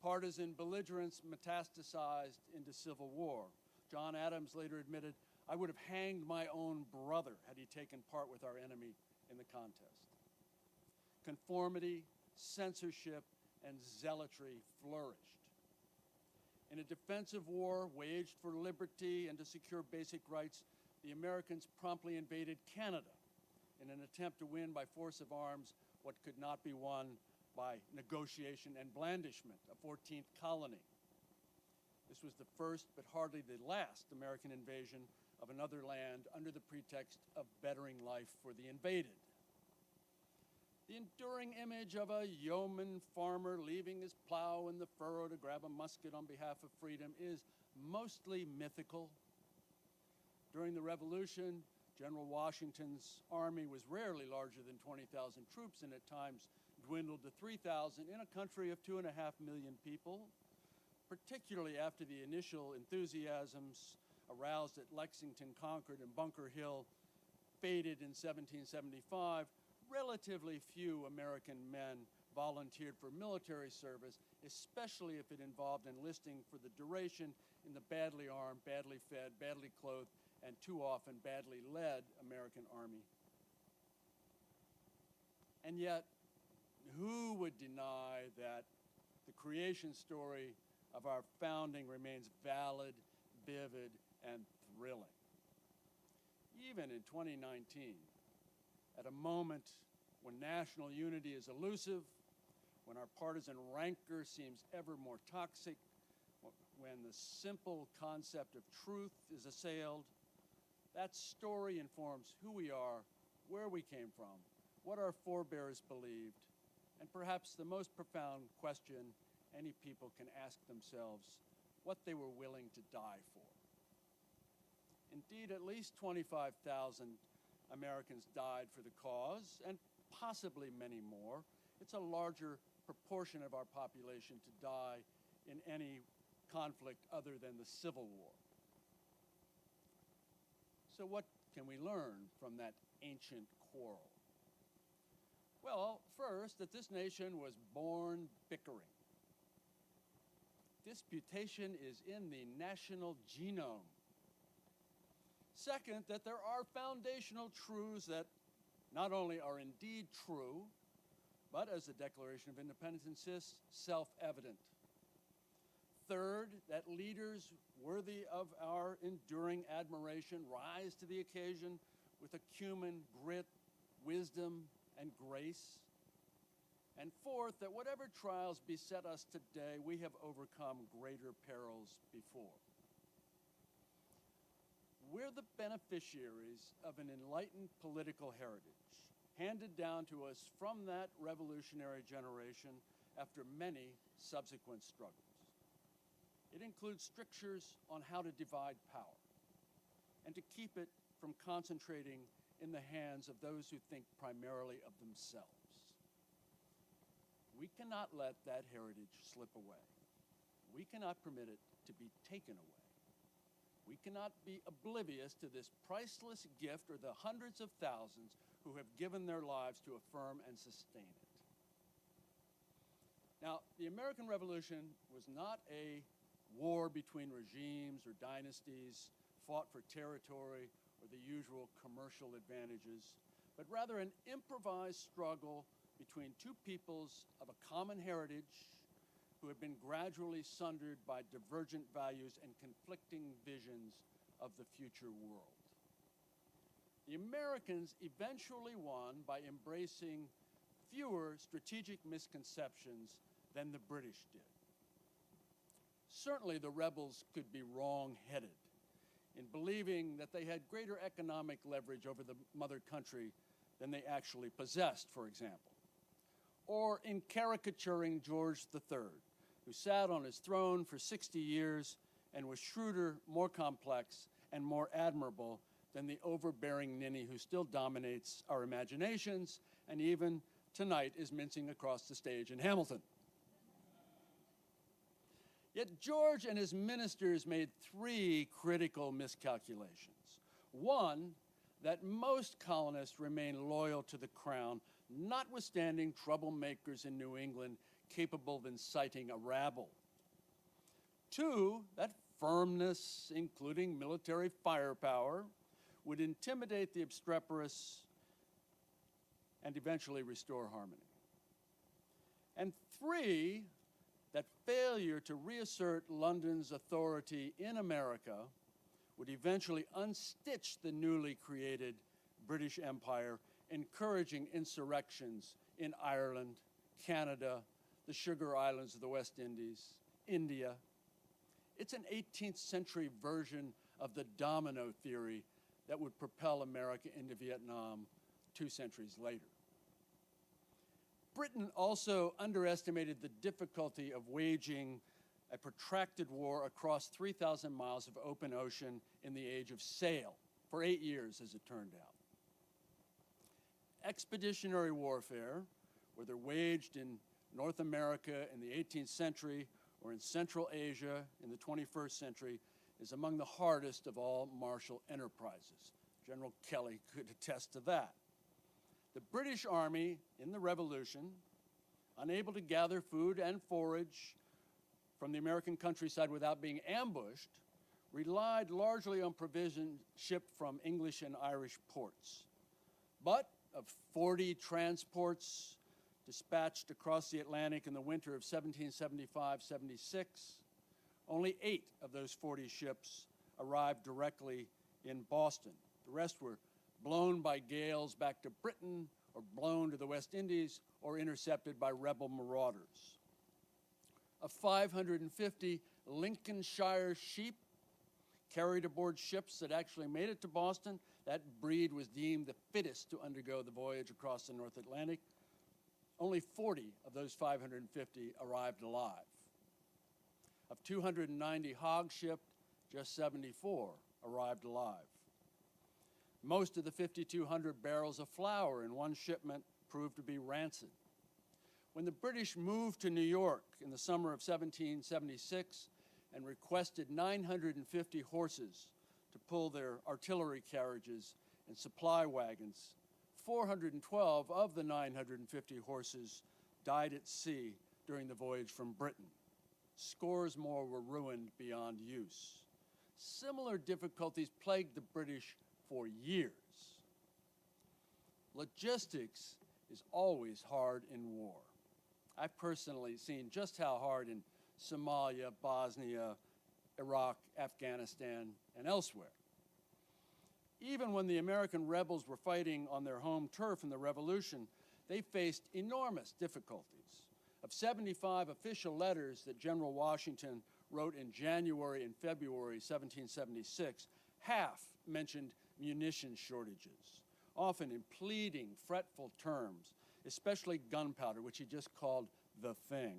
Partisan belligerence metastasized into civil war. John Adams later admitted, "I would have hanged my own brother had he taken part with our enemy in the contest." Conformity, censorship, and zealotry flourished. In a defensive war waged for liberty and to secure basic rights, the Americans promptly invaded Canada in an attempt to win by force of arms what could not be won by negotiation and blandishment, a 14th colony. This was the first, but hardly the last, American invasion of another land under the pretext of bettering life for the invaded. The enduring image of a yeoman farmer leaving his plow in the furrow to grab a musket on behalf of freedom is mostly mythical. During the Revolution, General Washington's army was rarely larger than 20,000 troops and at times dwindled to 3,000 in a country of 2.5 million people. Particularly after the initial enthusiasms aroused at Lexington, Concord, and Bunker Hill faded in 1775, relatively few American men volunteered for military service, especially if it involved enlisting for the duration in the badly armed, badly fed, badly clothed, and too often badly led American army. And yet, who would deny that the creation story of our founding remains valid, vivid, and thrilling? Even in 2019, at a moment when national unity is elusive, when our partisan rancor seems ever more toxic, when the simple concept of truth is assailed, that story informs who we are, where we came from, what our forebears believed, and perhaps the most profound question any people can ask themselves, what they were willing to die for. Indeed, at least 25,000 Americans died for the cause, and possibly many more. It's a larger proportion of our population to die in any conflict other than the Civil War. So what can we learn from that ancient quarrel? Well, first, that this nation was born bickering. Disputation is in the national genome. Second, that there are foundational truths that not only are indeed true, but as the Declaration of Independence insists, self-evident. Third, that leaders worthy of our enduring admiration rise to the occasion with acumen, grit, wisdom, and grace. And fourth, that whatever trials beset us today, we have overcome greater perils before. We're the beneficiaries of an enlightened political heritage handed down to us from that revolutionary generation after many subsequent struggles. It includes strictures on how to divide power and to keep it from concentrating in the hands of those who think primarily of themselves. We cannot let that heritage slip away. We cannot permit it to be taken away. We cannot be oblivious to this priceless gift or the hundreds of thousands who have given their lives to affirm and sustain it. Now, the American Revolution was not a war between regimes or dynasties fought for territory or the usual commercial advantages, but rather an improvised struggle between two peoples of a common heritage who have been gradually sundered by divergent values and conflicting visions of the future world. The Americans eventually won by embracing fewer strategic misconceptions than the British did. Certainly the rebels could be wrong-headed in believing that they had greater economic leverage over the mother country than they actually possessed, for example, or in caricaturing George III, who sat on his throne for 60 years and was shrewder, more complex, and more admirable than the overbearing ninny who still dominates our imaginations and even tonight is mincing across the stage in Hamilton. Yet George and his ministers made three critical miscalculations. One, that most colonists remain loyal to the crown, notwithstanding troublemakers in New England capable of inciting a rabble. Two, that firmness, including military firepower, would intimidate the obstreperous and eventually restore harmony. And three, that failure to reassert London's authority in America would eventually unstitch the newly created British Empire, encouraging insurrections in Ireland, Canada, the Sugar Islands of the West Indies, India. It's an 18th century version of the domino theory that would propel America into Vietnam 2 centuries later. Britain also underestimated the difficulty of waging a protracted war across 3,000 miles of open ocean in the age of sail, for 8 years, as it turned out. Expeditionary warfare, whether waged in North America in the 18th century or in Central Asia in the 21st century, is among the hardest of all martial enterprises. General Kelly could attest to that. The British Army in the Revolution, unable to gather food and forage from the American countryside without being ambushed, relied largely on provisions shipped from English and Irish ports. But of 40 transports dispatched across the Atlantic in the winter of 1775-76, only 8 of those 40 ships arrived directly in Boston. The rest were blown by gales back to Britain, or blown to the West Indies, or intercepted by rebel marauders. Of 550 Lincolnshire sheep carried aboard ships that actually made it to Boston, that breed was deemed the fittest to undergo the voyage across the North Atlantic. Only 40 of those 550 arrived alive. Of 290 hogs shipped, just 74 arrived alive. Most of the 5,200 barrels of flour in one shipment proved to be rancid. When the British moved to New York in the summer of 1776, and requested 950 horses to pull their artillery carriages and supply wagons. 412 of the 950 horses died at sea during the voyage from Britain. Scores more were ruined beyond use. Similar difficulties plagued the British for years. Logistics is always hard in war. I've personally seen just how hard in Somalia, Bosnia, Iraq, Afghanistan, and elsewhere. Even when the American rebels were fighting on their home turf in the Revolution, they faced enormous difficulties. Of 75 official letters that General Washington wrote in January and February 1776, half mentioned munition shortages, often in pleading, fretful terms, especially gunpowder, which he just called the thing.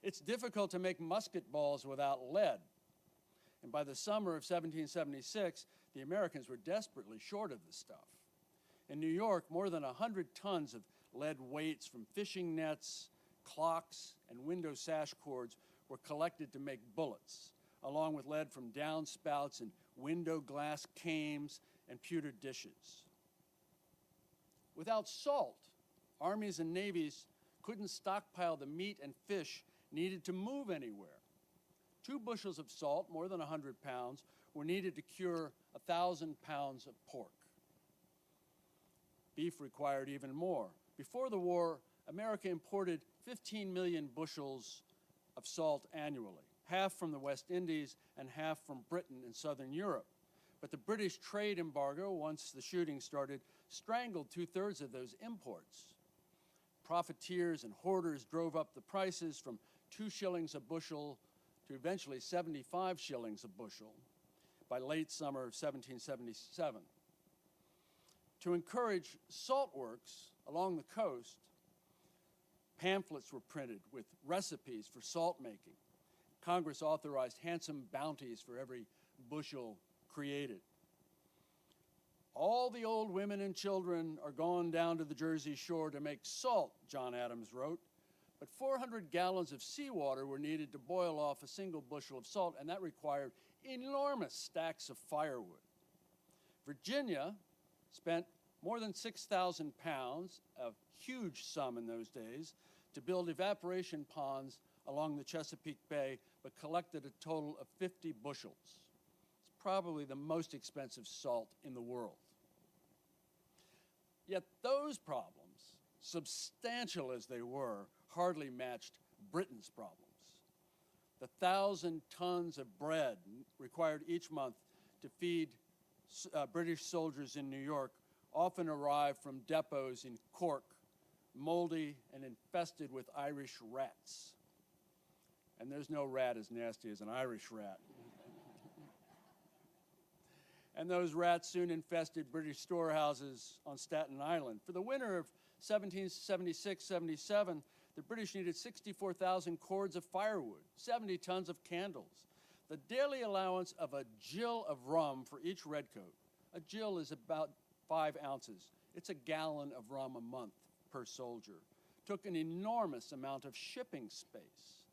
It's difficult to make musket balls without lead. And by the summer of 1776, the Americans were desperately short of the stuff. In New York, more than 100 tons of lead weights from fishing nets, clocks, and window sash cords were collected to make bullets, along with lead from downspouts and window glass cames and pewter dishes. Without salt, armies and navies couldn't stockpile the meat and fish needed to move anywhere. 2 bushels of salt, more than 100 pounds, were needed to cure 1,000 pounds of pork. Beef required even more. Before the war, America imported 15 million bushels of salt annually, half from the West Indies and half from Britain and Southern Europe. But the British trade embargo, once the shooting started, strangled 2/3 of those imports. Profiteers and hoarders drove up the prices from 2 shillings a bushel to eventually 75 shillings a bushel by late summer of 1777. To encourage salt works along the coast, pamphlets were printed with recipes for salt making. Congress authorized handsome bounties for every bushel created. All the old women and children are gone down to the Jersey shore to make salt, John Adams wrote. But 400 gallons of seawater were needed to boil off a single bushel of salt, and that required enormous stacks of firewood. Virginia spent more than 6,000 pounds, a huge sum in those days, to build evaporation ponds along the Chesapeake Bay, but collected a total of 50 bushels. It's probably the most expensive salt in the world. Yet those problems, substantial as they were, hardly matched Britain's problems. The 1,000 tons of bread required each month to feed British soldiers in New York often arrived from depots in Cork, moldy and infested with Irish rats. And there's no rat as nasty as an Irish rat. And those rats soon infested British storehouses on Staten Island. For the winter of 1776-77, the British needed 64,000 cords of firewood, 70 tons of candles, the daily allowance of a gill of rum for each redcoat. A gill is about 5 ounces. It's a gallon of rum a month per soldier. Took an enormous amount of shipping space.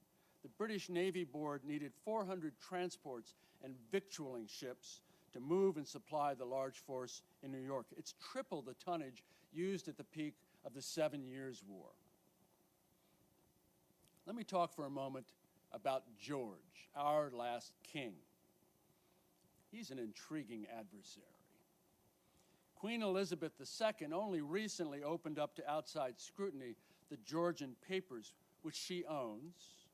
The British Navy Board needed 400 transports and victualling ships to move and supply the large force in New York. It's triple the tonnage used at the peak of the 7 Years' War. Let me talk for a moment about George, our last king. He's an intriguing adversary. Queen Elizabeth II only recently opened up to outside scrutiny the Georgian papers, which she owns,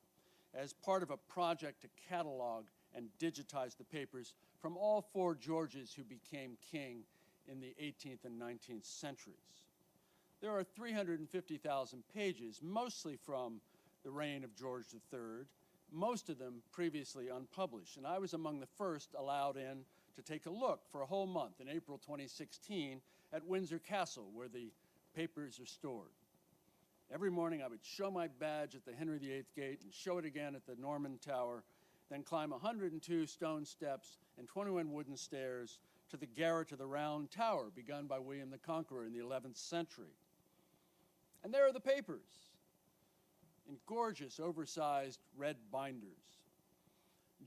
as part of a project to catalog and digitize the papers from all 4 Georges who became king in the 18th and 19th centuries. There are 350,000 pages, mostly from the reign of George III, most of them previously unpublished. And I was among the first allowed in to take a look for a whole month in April 2016 at Windsor Castle, where the papers are stored. Every morning I would show my badge at the Henry VIII gate and show it again at the Norman Tower, then climb 102 stone steps and 21 wooden stairs to the garret of the Round Tower, begun by William the Conqueror in the 11th century. And there are the papers. in gorgeous, oversized red binders.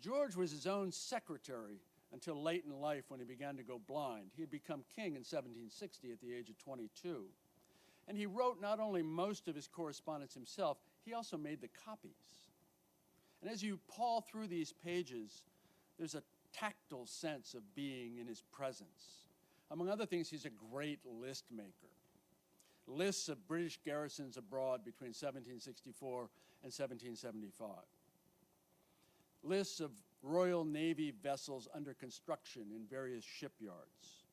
George was his own secretary until late in life when he began to go blind. He had become king in 1760 at the age of 22. And he wrote not only most of his correspondence himself, he also made the copies. And as you paw through these pages, there's a tactile sense of being in his presence. Among other things, he's a great list maker. Lists of British garrisons abroad between 1764 and 1775. Lists of Royal Navy vessels under construction in various shipyards.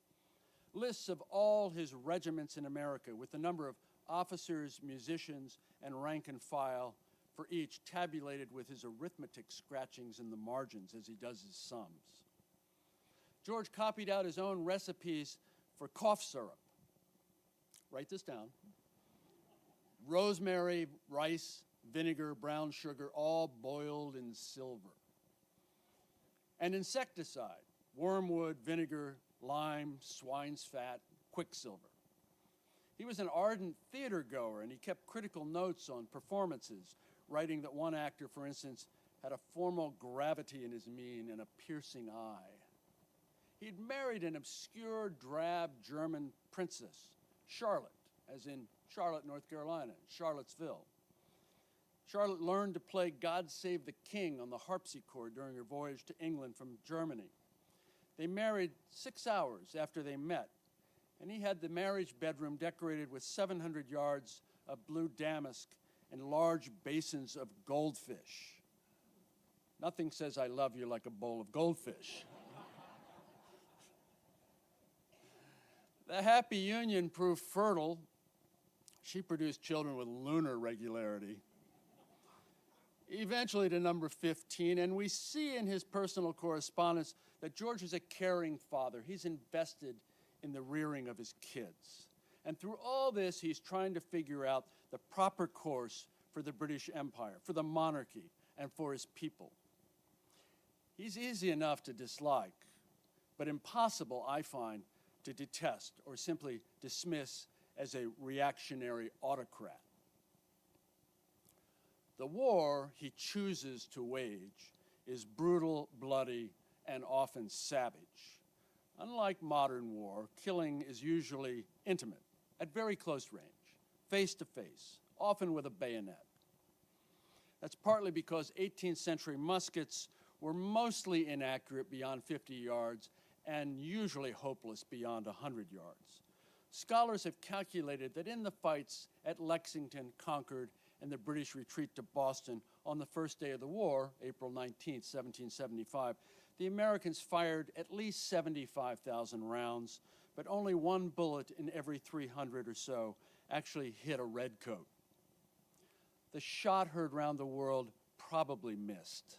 Lists of all his regiments in America with the number of officers, musicians, and rank and file for each tabulated with his arithmetic scratchings in the margins as he does his sums. George copied out his own recipes for cough syrup. Write this down. Rosemary, rice, vinegar, brown sugar, all boiled in silver. And insecticide, wormwood, vinegar, lime, swine's fat, quicksilver. He was an ardent theater goer, and he kept critical notes on performances, writing that one actor, for instance, had a formal gravity in his mien and a piercing eye. He'd married an obscure, drab German princess, Charlotte, as in Charlotte, North Carolina, Charlottesville. Charlotte learned to play God Save the King on the harpsichord during her voyage to England from Germany. They married 6 hours after they met, and he had the marriage bedroom decorated with 700 yards of blue damask and large basins of goldfish. Nothing says I love you like a bowl of goldfish. The happy union proved fertile. She produced children with lunar regularity. Eventually to number 15, and we see in his personal correspondence that George is a caring father. He's invested in the rearing of his kids. And through all this, he's trying to figure out the proper course for the British Empire, for the monarchy, and for his people. He's easy enough to dislike, but impossible, I find, to detest or simply dismiss as a reactionary autocrat. The war he chooses to wage is brutal, bloody, and often savage. Unlike modern war, killing is usually intimate, at very close range, face to face, often with a bayonet. That's partly because 18th century muskets were mostly inaccurate beyond 50 yards and usually hopeless beyond 100 yards. Scholars have calculated that in the fights at Lexington, Concord, and the British retreat to Boston on the first day of the war, April 19, 1775, the Americans fired at least 75,000 rounds, but only one bullet in every 300 or so actually hit a redcoat. The shot heard round the world probably missed.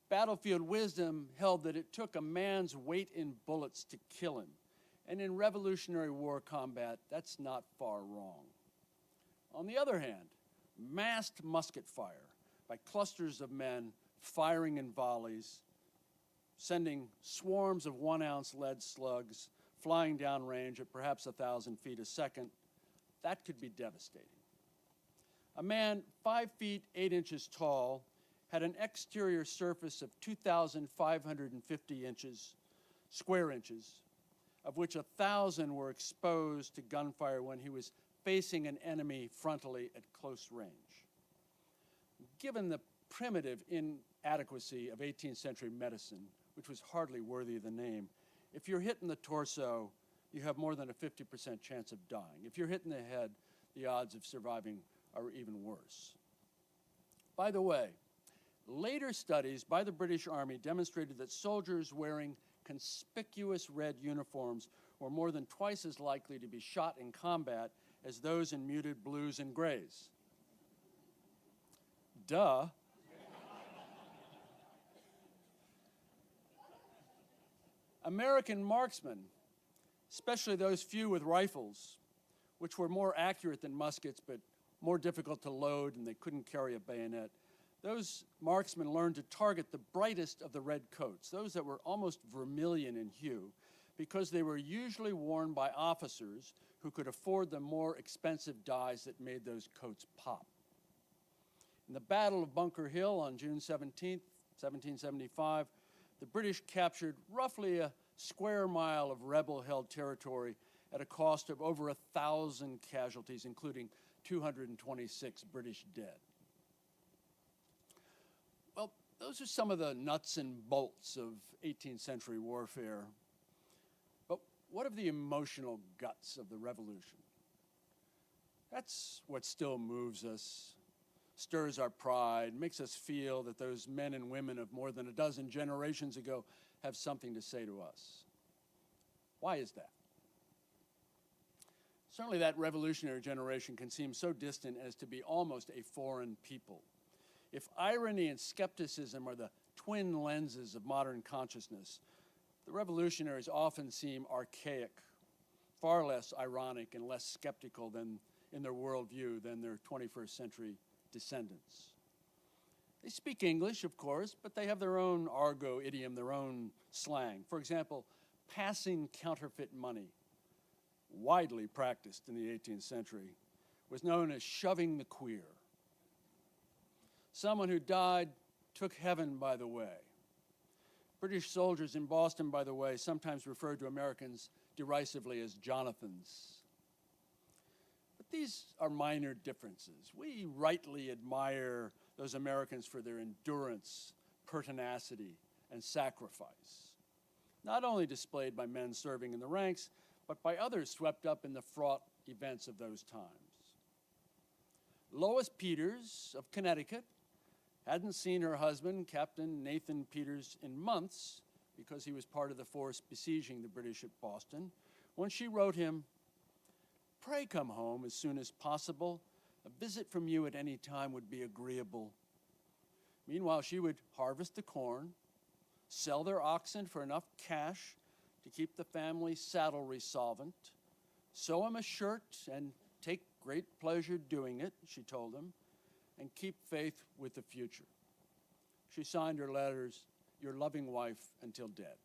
Battlefield wisdom held that it took a man's weight in bullets to kill him. And in Revolutionary War combat, that's not far wrong. On the other hand, massed musket fire by clusters of men firing in volleys, sending swarms of 1-ounce lead slugs flying downrange at perhaps 1,000 feet a second, that could be devastating. A man 5 feet 8 inches tall had an exterior surface of 2,550 square inches, of which 1,000 were exposed to gunfire when he was facing an enemy frontally at close range. Given the primitive inadequacy of 18th century medicine, which was hardly worthy of the name, if you're hit in the torso, you have more than a 50% chance of dying. If you're hit in the head, the odds of surviving are even worse. By the way, later studies by the British Army demonstrated that soldiers wearing conspicuous red uniforms were more than twice as likely to be shot in combat as those in muted blues and grays. Duh. American marksmen, especially those few with rifles, which were more accurate than muskets but more difficult to load and they couldn't carry a bayonet, those marksmen learned to target the brightest of the red coats, those that were almost vermilion in hue, because they were usually worn by officers who could afford the more expensive dyes that made those coats pop. In the Battle of Bunker Hill on June 17, 1775, the British captured roughly a square mile of rebel-held territory at a cost of over 1,000 casualties, including 226 British dead. Well, those are some of the nuts and bolts of 18th century warfare. But what of the emotional guts of the revolution? That's what still moves us, stirs our pride, makes us feel that those men and women of more than a dozen generations ago have something to say to us. Why is that? Certainly that revolutionary generation can seem so distant as to be almost a foreign people. If irony and skepticism are the twin lenses of modern consciousness, the revolutionaries often seem archaic, far less ironic and less skeptical than in their worldview than their 21st century descendants. They speak English, of course, but they have their own argot idiom, their own slang. For example, passing counterfeit money, widely practiced in the 18th century, was known as shoving the queer. Someone who died took heaven by the way. British soldiers in Boston, by the way, sometimes referred to Americans derisively as Jonathans. But these are minor differences. We rightly admire those Americans for their endurance, pertinacity, and sacrifice, not only displayed by men serving in the ranks, but by others swept up in the fraught events of those times. Lois Peters of Connecticut hadn't seen her husband, Captain Nathan Peters, in months because he was part of the force besieging the British at Boston, when she wrote him, "Pray come home as soon as possible. A visit from you at any time would be agreeable." Meanwhile, she would harvest the corn, sell their oxen for enough cash to keep the family saddlery solvent, sew him a shirt and take great pleasure doing it, she told him, and keep faith with the future. She signed her letters, "Your loving wife until dead."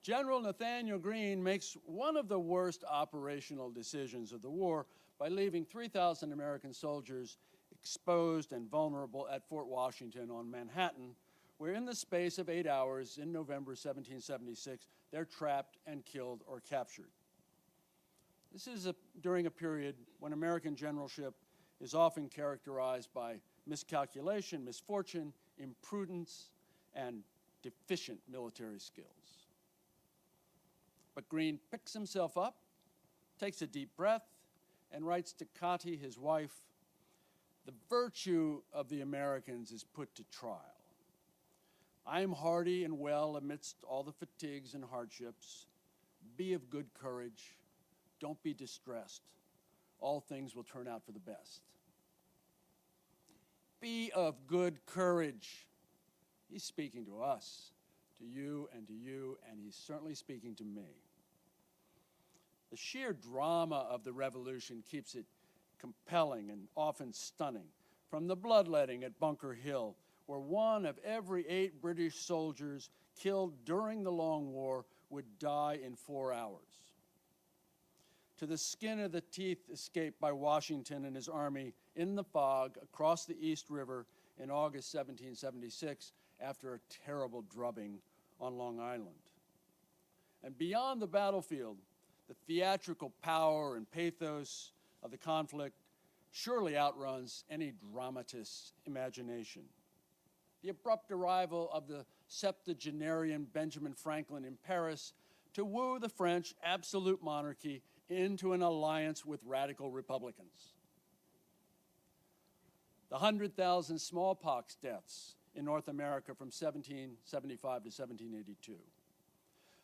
General Nathanael Greene makes one of the worst operational decisions of the war by leaving 3,000 American soldiers exposed and vulnerable at Fort Washington on Manhattan, where in the space of 8 hours in November 1776, they're trapped and killed or captured. This is during a period when American generalship is often characterized by miscalculation, misfortune, imprudence, and deficient military skills. But Greene picks himself up, takes a deep breath, and writes to Cati, his wife, "The virtue of the Americans is put to trial. I am hardy and well amidst all the fatigues and hardships. Be of good courage. Don't be distressed. All things will turn out for the best." Be of good courage. He's speaking to us, to you, and he's certainly speaking to me. The sheer drama of the revolution keeps it compelling and often stunning, from the bloodletting at Bunker Hill, where 1 of every 8 British soldiers killed during the Long War would die in 4 hours, to the skin of the teeth escaped by Washington and his army in the fog across the East River in August 1776 after a terrible drubbing on Long Island. And beyond the battlefield, the theatrical power and pathos of the conflict surely outruns any dramatist's imagination. The abrupt arrival of the septuagenarian Benjamin Franklin in Paris to woo the French absolute monarchy into an alliance with radical Republicans. The 100,000 smallpox deaths in North America from 1775 to 1782.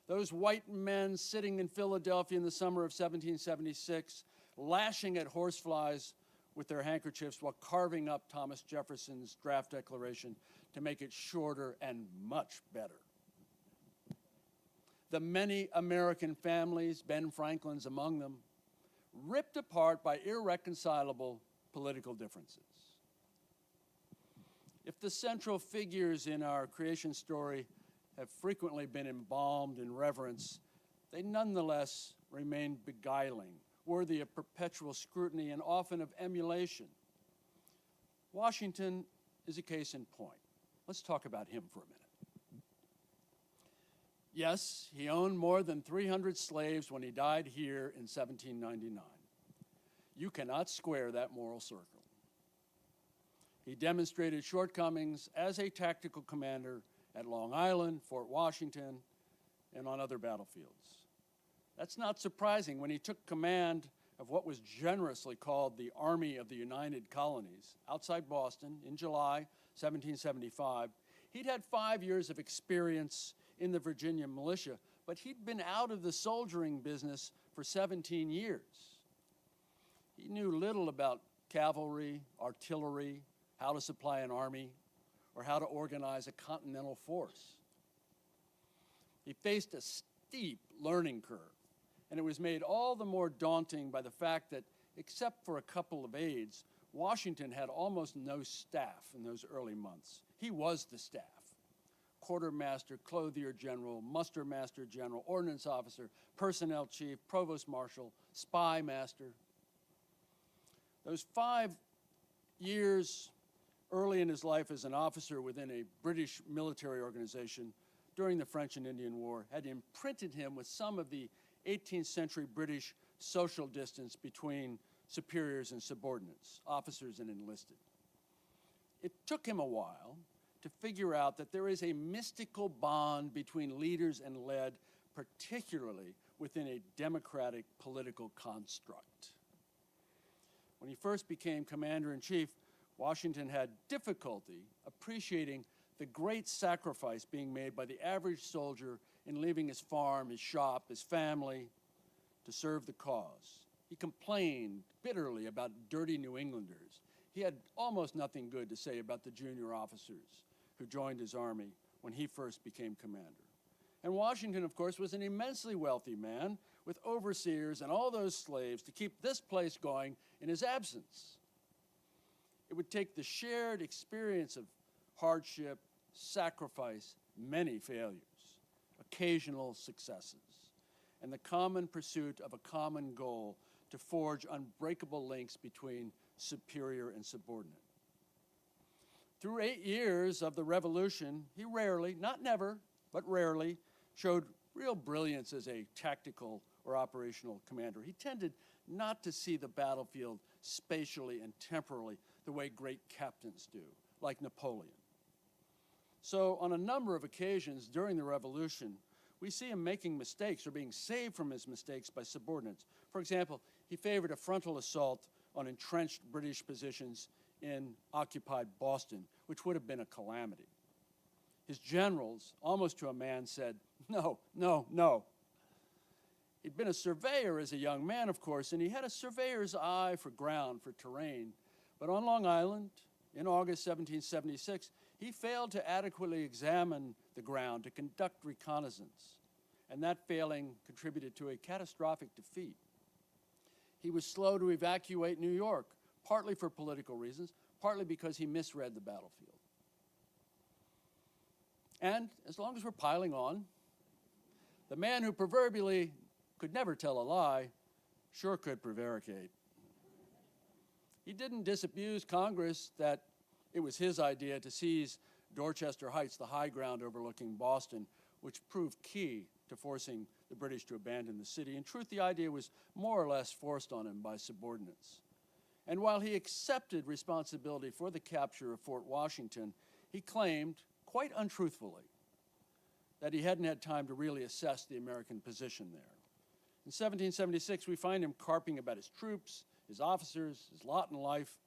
Those white men sitting in Philadelphia in the summer of 1776, lashing at horseflies with their handkerchiefs while carving up Thomas Jefferson's draft declaration to make it shorter and much better. The many American families, Ben Franklin's among them, ripped apart by irreconcilable political differences. If the central figures in our creation story have frequently been embalmed in reverence, they nonetheless remain beguiling, worthy of perpetual scrutiny and often of emulation. Washington is a case in point. Let's talk about him for a minute. Yes, he owned more than 300 slaves when he died here in 1799. You cannot square that moral circle. He demonstrated shortcomings as a tactical commander at Long Island, Fort Washington, and on other battlefields. That's not surprising when he took command of what was generously called the Army of the United Colonies outside Boston in July 1775. He'd had 5 years of experience in the Virginia militia, but he'd been out of the soldiering business for 17 years. He knew little about cavalry, artillery, how to supply an army, or how to organize a continental force. He faced a steep learning curve, and it was made all the more daunting by the fact that, except for a couple of aides, Washington had almost no staff in those early months. He was the staff: quartermaster, clothier general, muster master general, ordnance officer, personnel chief, provost marshal, spy master. Those 5 years early in his life as an officer within a British military organization during the French and Indian War had imprinted him with some of the 18th century British social distance between superiors and subordinates, officers and enlisted. It took him a while to figure out that there is a mystical bond between leaders and led, particularly within a democratic political construct. When he first became commander-in-chief, Washington had difficulty appreciating the great sacrifice being made by the average soldier in leaving his farm, his shop, his family to serve the cause. He complained bitterly about dirty New Englanders. He had almost nothing good to say about the junior officers who joined his army when he first became commander. And Washington, of course, was an immensely wealthy man with overseers and all those slaves to keep this place going in his absence. It would take the shared experience of hardship, sacrifice, many failures, occasional successes, and the common pursuit of a common goal to forge unbreakable links between superior and subordinate. Through 8 years of the Revolution, he rarely, not never, but rarely, showed real brilliance as a tactical or operational commander. He tended not to see the battlefield spatially and temporally the way great captains do, like Napoleon. So on a number of occasions during the Revolution, we see him making mistakes or being saved from his mistakes by subordinates. For example, he favored a frontal assault on entrenched British positions in occupied Boston, which would have been a calamity. His generals, almost to a man, said, "No, no, no." He'd been a surveyor as a young man, of course, and he had a surveyor's eye for ground, for terrain. But on Long Island, in August 1776, he failed to adequately examine the ground, to conduct reconnaissance, and that failing contributed to a catastrophic defeat. He was slow to evacuate New York, partly for political reasons, partly because he misread the battlefield. And as long as we're piling on, the man who proverbially could never tell a lie sure could prevaricate. He didn't disabuse Congress that it was his idea to seize Dorchester Heights, the high ground overlooking Boston, which proved key to forcing the British to abandon the city. In truth, the idea was more or less forced on him by subordinates. And while he accepted responsibility for the capture of Fort Washington, he claimed, quite untruthfully, that he hadn't had time to really assess the American position there. In 1776, we find him carping about his troops, his officers, his lot in life.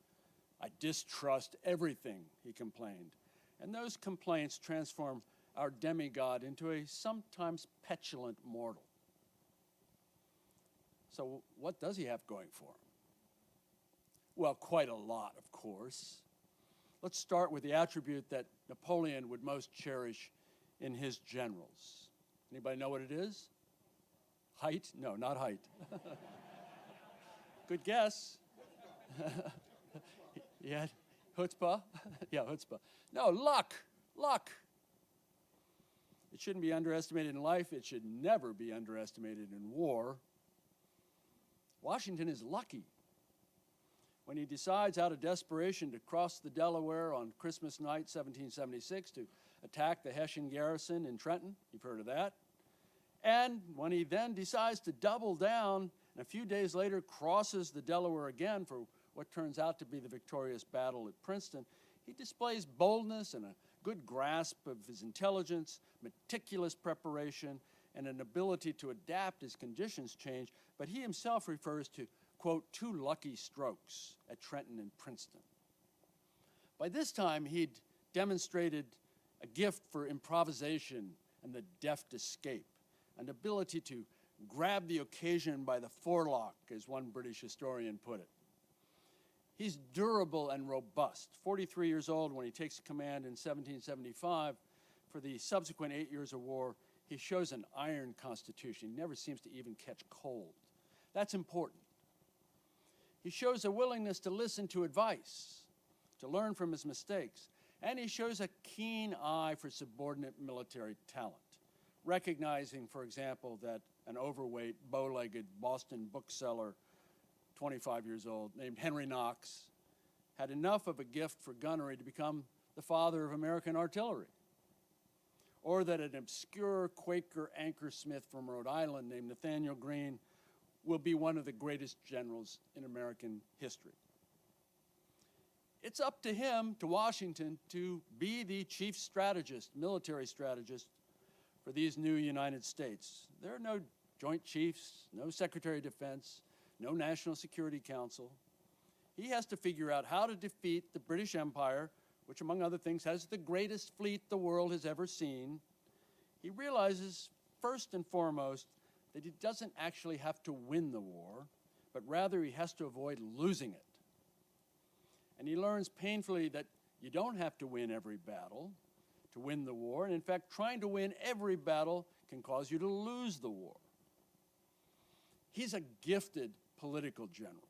"I distrust everything," he complained. And those complaints transform our demigod into a sometimes petulant mortal. So what does he have going for him? Well, quite a lot, of course. Let's start with the attribute that Napoleon would most cherish in his generals. Anybody know what it is? Height? No, not height. Good guess. He had chutzpah. Yeah, chutzpah. No, luck. Luck. It shouldn't be underestimated in life. It should never be underestimated in war. Washington is lucky when he decides out of desperation to cross the Delaware on Christmas night, 1776, to attack the Hessian garrison in Trenton. You've heard of that. And when he then decides to double down and a few days later crosses the Delaware again for what turns out to be the victorious battle at Princeton, he displays boldness and a good grasp of his intelligence, meticulous preparation, and an ability to adapt as conditions change. But he himself refers to, quote, 2 lucky strokes at Trenton and Princeton. By this time, he'd demonstrated a gift for improvisation and the deft escape, an ability to grab the occasion by the forelock, as one British historian put it. He's durable and robust. 43 years old when he takes command in 1775. For the subsequent 8 years of war, he shows an iron constitution. He never seems to even catch cold. That's important. He shows a willingness to listen to advice, to learn from his mistakes, and he shows a keen eye for subordinate military talent, recognizing, for example, that an overweight, bow-legged Boston bookseller, 25 years old, named Henry Knox, had enough of a gift for gunnery to become the father of American artillery. Or that an obscure Quaker anchor smith from Rhode Island named Nathaniel Greene will be one of the greatest generals in American history. It's up to him, to Washington, to be the chief strategist, military strategist for these new United States. There are no Joint Chiefs, no Secretary of Defense, no National Security Council. He has to figure out how to defeat the British Empire, which, among other things, has the greatest fleet the world has ever seen. He realizes, first and foremost, that he doesn't actually have to win the war, but rather he has to avoid losing it. And he learns painfully that you don't have to win every battle to win the war, and in fact, trying to win every battle can cause you to lose the war. He's a gifted political general,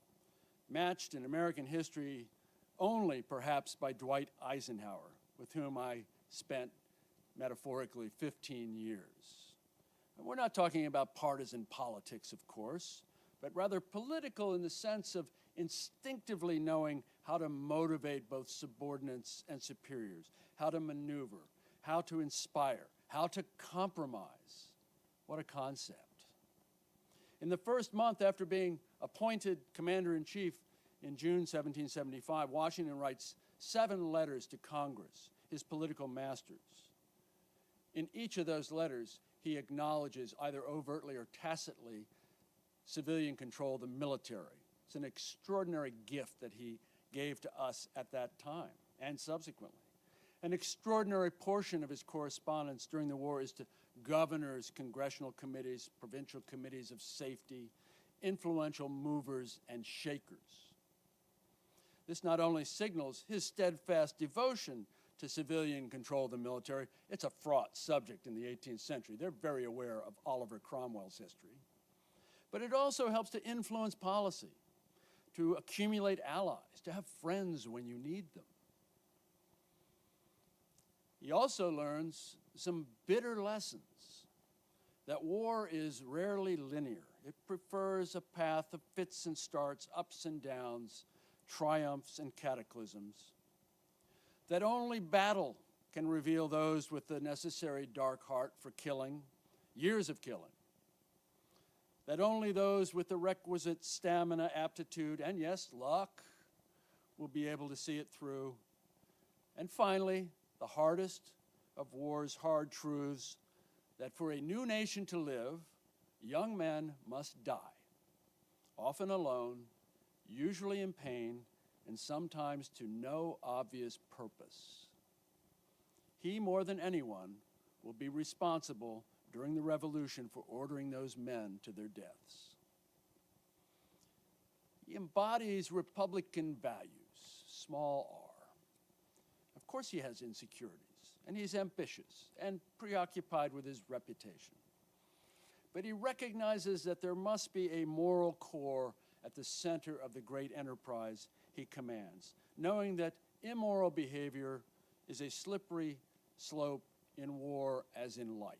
matched in American history only perhaps by Dwight Eisenhower, with whom I spent metaphorically 15 years. And we're not talking about partisan politics, of course, but rather political in the sense of instinctively knowing how to motivate both subordinates and superiors, how to maneuver, how to inspire, how to compromise. What a concept. In the first month after being appointed commander-in-chief in June 1775, Washington writes 7 letters to Congress, his political masters. In each of those letters, he acknowledges, either overtly or tacitly, civilian control of the military. It's an extraordinary gift that he gave to us at that time and subsequently. An extraordinary portion of his correspondence during the war is to governors, congressional committees, provincial committees of safety, influential movers and shakers. This not only signals his steadfast devotion to civilian control of the military, it's a fraught subject in the 18th century. They're very aware of Oliver Cromwell's history. But it also helps to influence policy, to accumulate allies, to have friends when you need them. He also learns some bitter lessons, that war is rarely linear. It prefers a path of fits and starts, ups and downs, triumphs and cataclysms, that only battle can reveal those with the necessary dark heart for killing, years of killing, that only those with the requisite stamina, aptitude, and yes, luck, will be able to see it through. And finally, the hardest of war's hard truths, that for a new nation to live, young men must die, often alone, usually in pain, and sometimes to no obvious purpose. He, more than anyone, will be responsible during the Revolution for ordering those men to their deaths. He embodies Republican values, small r. Of course he has insecurities, and he's ambitious and preoccupied with his reputation. But he recognizes that there must be a moral core at the center of the great enterprise he commands, knowing that immoral behavior is a slippery slope in war as in life.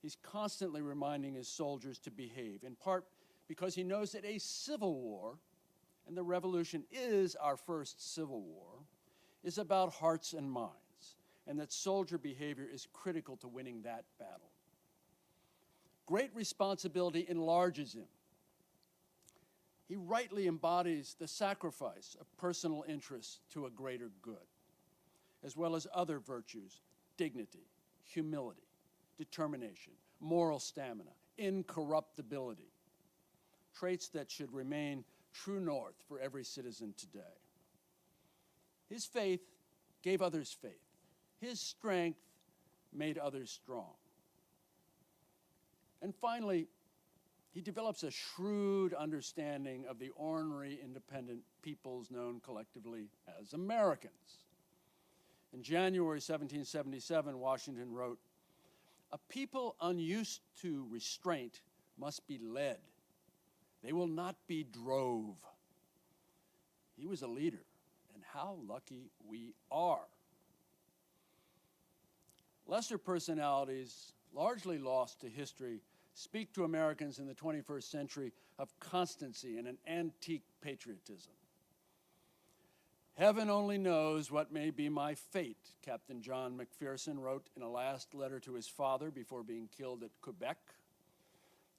He's constantly reminding his soldiers to behave, in part because he knows that a civil war, and the revolution is our first civil war, is about hearts and minds, and that soldier behavior is critical to winning that battle. Great responsibility enlarges him. He rightly embodies the sacrifice of personal interests to a greater good, as well as other virtues, dignity, humility, determination, moral stamina, incorruptibility, traits that should remain true north for every citizen today. His faith gave others faith. His strength made others strong. And finally, he develops a shrewd understanding of the ornery, independent peoples known collectively as Americans. In January 1777, Washington wrote, "A people unused to restraint must be led. They will not be drove." He was a leader, and how lucky we are. Lesser personalities, largely lost to history, speak to Americans in the 21st century of constancy and an antique patriotism. "Heaven only knows what may be my fate," Captain John McPherson wrote in a last letter to his father before being killed at Quebec.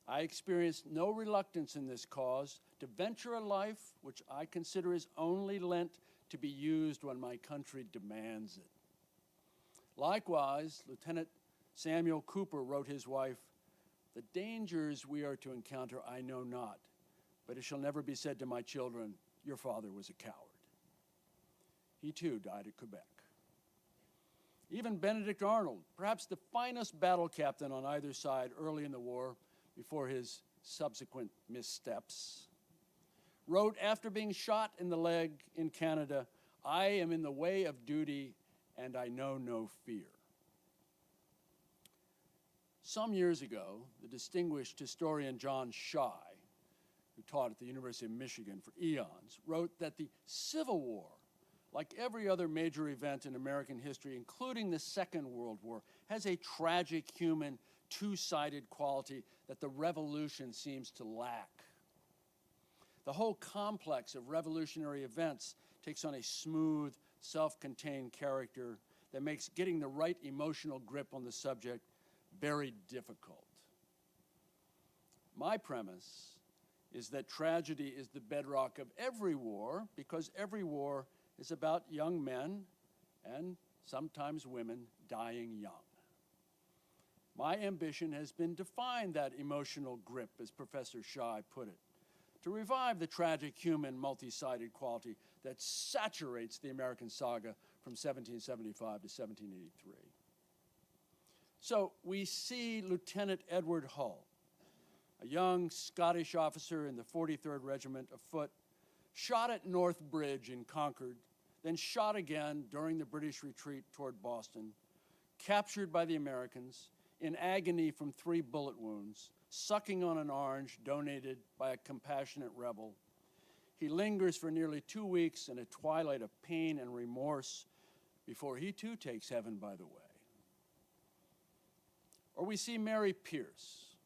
"I experienced no reluctance in this cause to venture a life which I consider is only lent to be used when my country demands it." Likewise, Lieutenant Samuel Cooper wrote his wife, "The dangers we are to encounter I know not, but it shall never be said to my children, 'Your father was a coward.'" He too died at Quebec. Even Benedict Arnold, perhaps the finest battle captain on either side early in the war before his subsequent missteps, wrote after being shot in the leg in Canada, "I am in the way of duty and I know no fear." Some years ago, the distinguished historian John Schy, who taught at the University of Michigan for eons, wrote that the Civil War, like every other major event in American history, including the Second World War, has a tragic, human, two-sided quality that the Revolution seems to lack. The whole complex of revolutionary events takes on a smooth, self-contained character that makes getting the right emotional grip on the subject very difficult. My premise is that tragedy is the bedrock of every war because every war is about young men and sometimes women dying young. My ambition has been to find that emotional grip, as Professor Schy put it, to revive the tragic human multi-sided quality that saturates the American saga from 1775 to 1783. So we see Lieutenant Edward Hull, a young Scottish officer in the 43rd Regiment of Foot, shot at North Bridge in Concord, then shot again during the British retreat toward Boston, captured by the Americans, in agony from 3 bullet wounds, sucking on an orange donated by a compassionate rebel. He lingers for nearly 2 weeks in a twilight of pain and remorse before he too takes heaven by the way. Or we see Mary Pierce,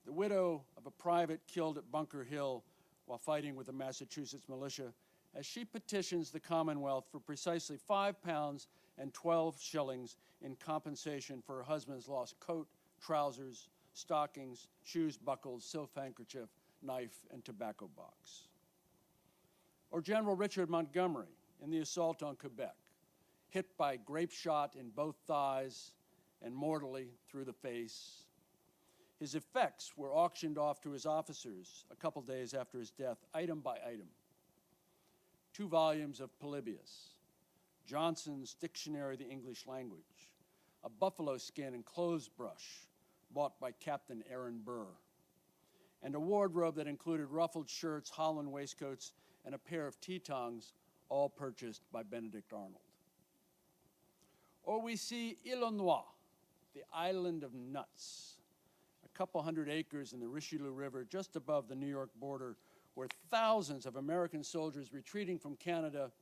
the widow of a private killed at Bunker Hill while fighting with the Massachusetts militia, as she petitions the Commonwealth for precisely £5 and 12 shillings in compensation for her husband's lost coat, trousers, stockings, shoes buckled, silk handkerchief, knife, and tobacco box. Or General Richard Montgomery in the assault on Quebec, hit by grape shot in both thighs and mortally through the face. His effects were auctioned off to his officers a couple days after his death, item by item. 2 volumes of Polybius, Johnson's Dictionary of the English Language, a buffalo skin and clothes brush bought by Captain Aaron Burr, and a wardrobe that included ruffled shirts, holland waistcoats, and a pair of tea-tongs, all purchased by Benedict Arnold. Or we see Illinois, the island of nuts, a couple hundred acres in the Richelieu River just above the New York border, where thousands of American soldiers retreating from Canada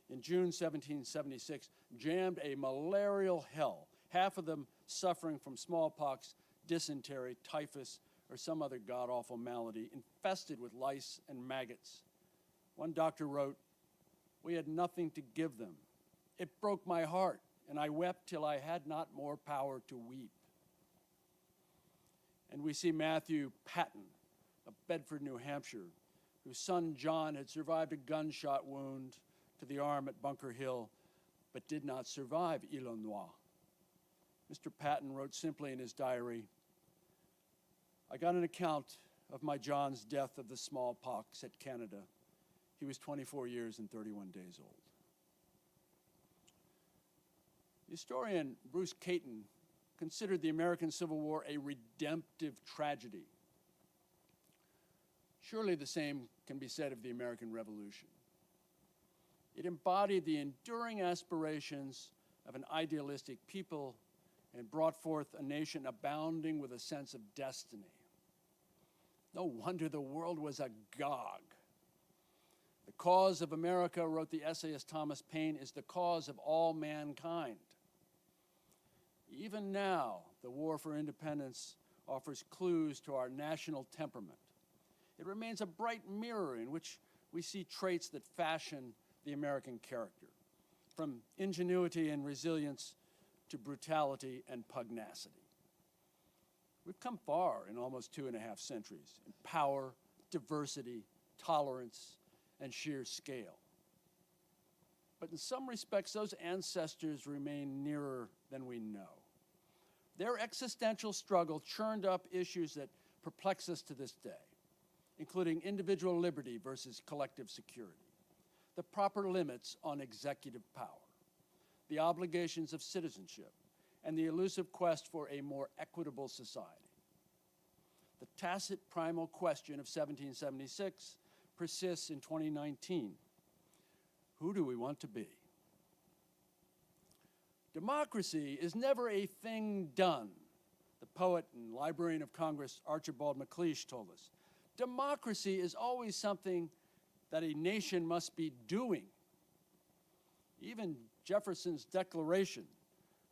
in June 1776 jammed a malarial hell, half of them suffering from smallpox, dysentery, typhus, or some other god-awful malady, infested with lice and maggots. One doctor wrote, "We had nothing to give them. It broke my heart, and I wept till I had not more power to weep." And we see Matthew Patton of Bedford, New Hampshire, whose son John had survived a gunshot wound to the arm at Bunker Hill, but did not survive Île Noire. Mr. Patton wrote simply in his diary, "I got an account of my John's death of the smallpox at Canada. He was 24 years and 31 days old." The historian Bruce Caton considered the American Civil War a redemptive tragedy. Surely the same can be said of the American Revolution. It embodied the enduring aspirations of an idealistic people and brought forth a nation abounding with a sense of destiny. No wonder the world was agog. "The cause of America," wrote the essayist Thomas Paine, "is the cause of all mankind." Even now, the war for independence offers clues to our national temperament. It remains a bright mirror in which we see traits that fashion the American character, from ingenuity and resilience to brutality and pugnacity. We've come far in almost 2.5 centuries in power, diversity, tolerance, and sheer scale. But in some respects, those ancestors remain nearer than we know. Their existential struggle churned up issues that perplex us to this day, including individual liberty versus collective security, the proper limits on executive power, the obligations of citizenship, and the elusive quest for a more equitable society. The tacit primal question of 1776 persists in 2019. Who do we want to be? Democracy is never a thing done, the poet and Librarian of Congress Archibald MacLeish told us. Democracy is always something that a nation must be doing. Even Jefferson's Declaration,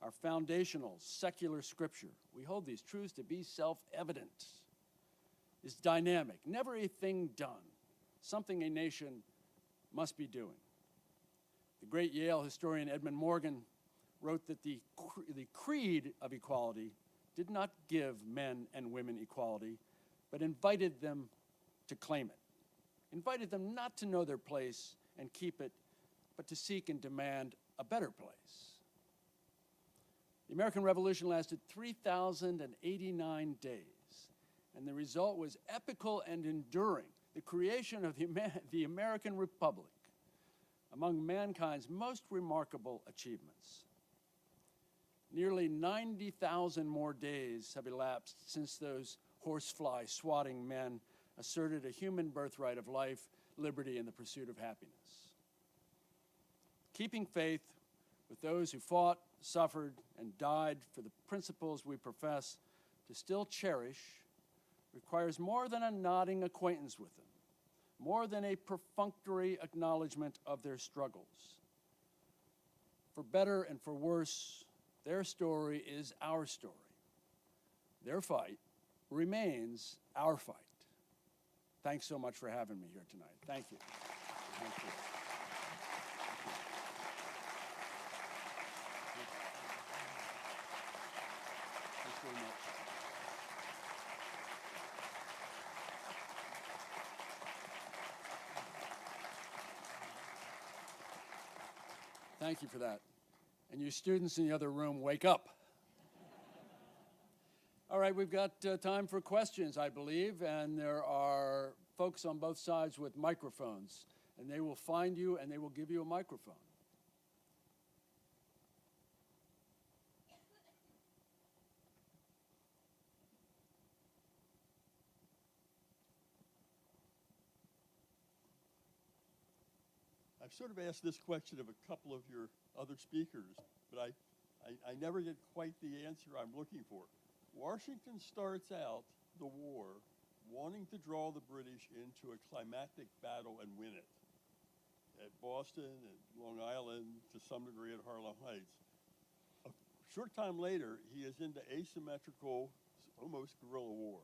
our foundational secular scripture, we hold these truths to be self-evident, is dynamic, never a thing done, something a nation must be doing. The great Yale historian Edmund Morgan wrote that the creed of equality did not give men and women equality, but invited them to claim it, invited them not to know their place and keep it, but to seek and demand a better place. The American Revolution lasted 3,089 days, and the result was epical and enduring, the creation of the American Republic, among mankind's most remarkable achievements. Nearly 90,000 more days have elapsed since those horsefly-swatting men asserted a human birthright of life, liberty, and the pursuit of happiness. Keeping faith with those who fought, suffered, and died for the principles we profess to still cherish requires more than a nodding acquaintance with them, more than a perfunctory acknowledgement of their struggles. For better and for worse, their story is our story. Their fight remains our fight. Thanks so much for having me here tonight. Thank you. Thank you. Thanks very much. Thank you for that. And you students in the other room, wake up. All right, we've got time for questions, I believe, and there are folks on both sides with microphones, and they will find you and they will give you a microphone.
I've sort of asked this question of a couple of your other speakers, but I never get quite the answer I'm looking for. Washington starts out the war wanting to draw the British into a climactic battle and win it. at Boston, at Long Island, to some degree at Harlem Heights. A short time later, he is into asymmetrical, almost guerrilla war,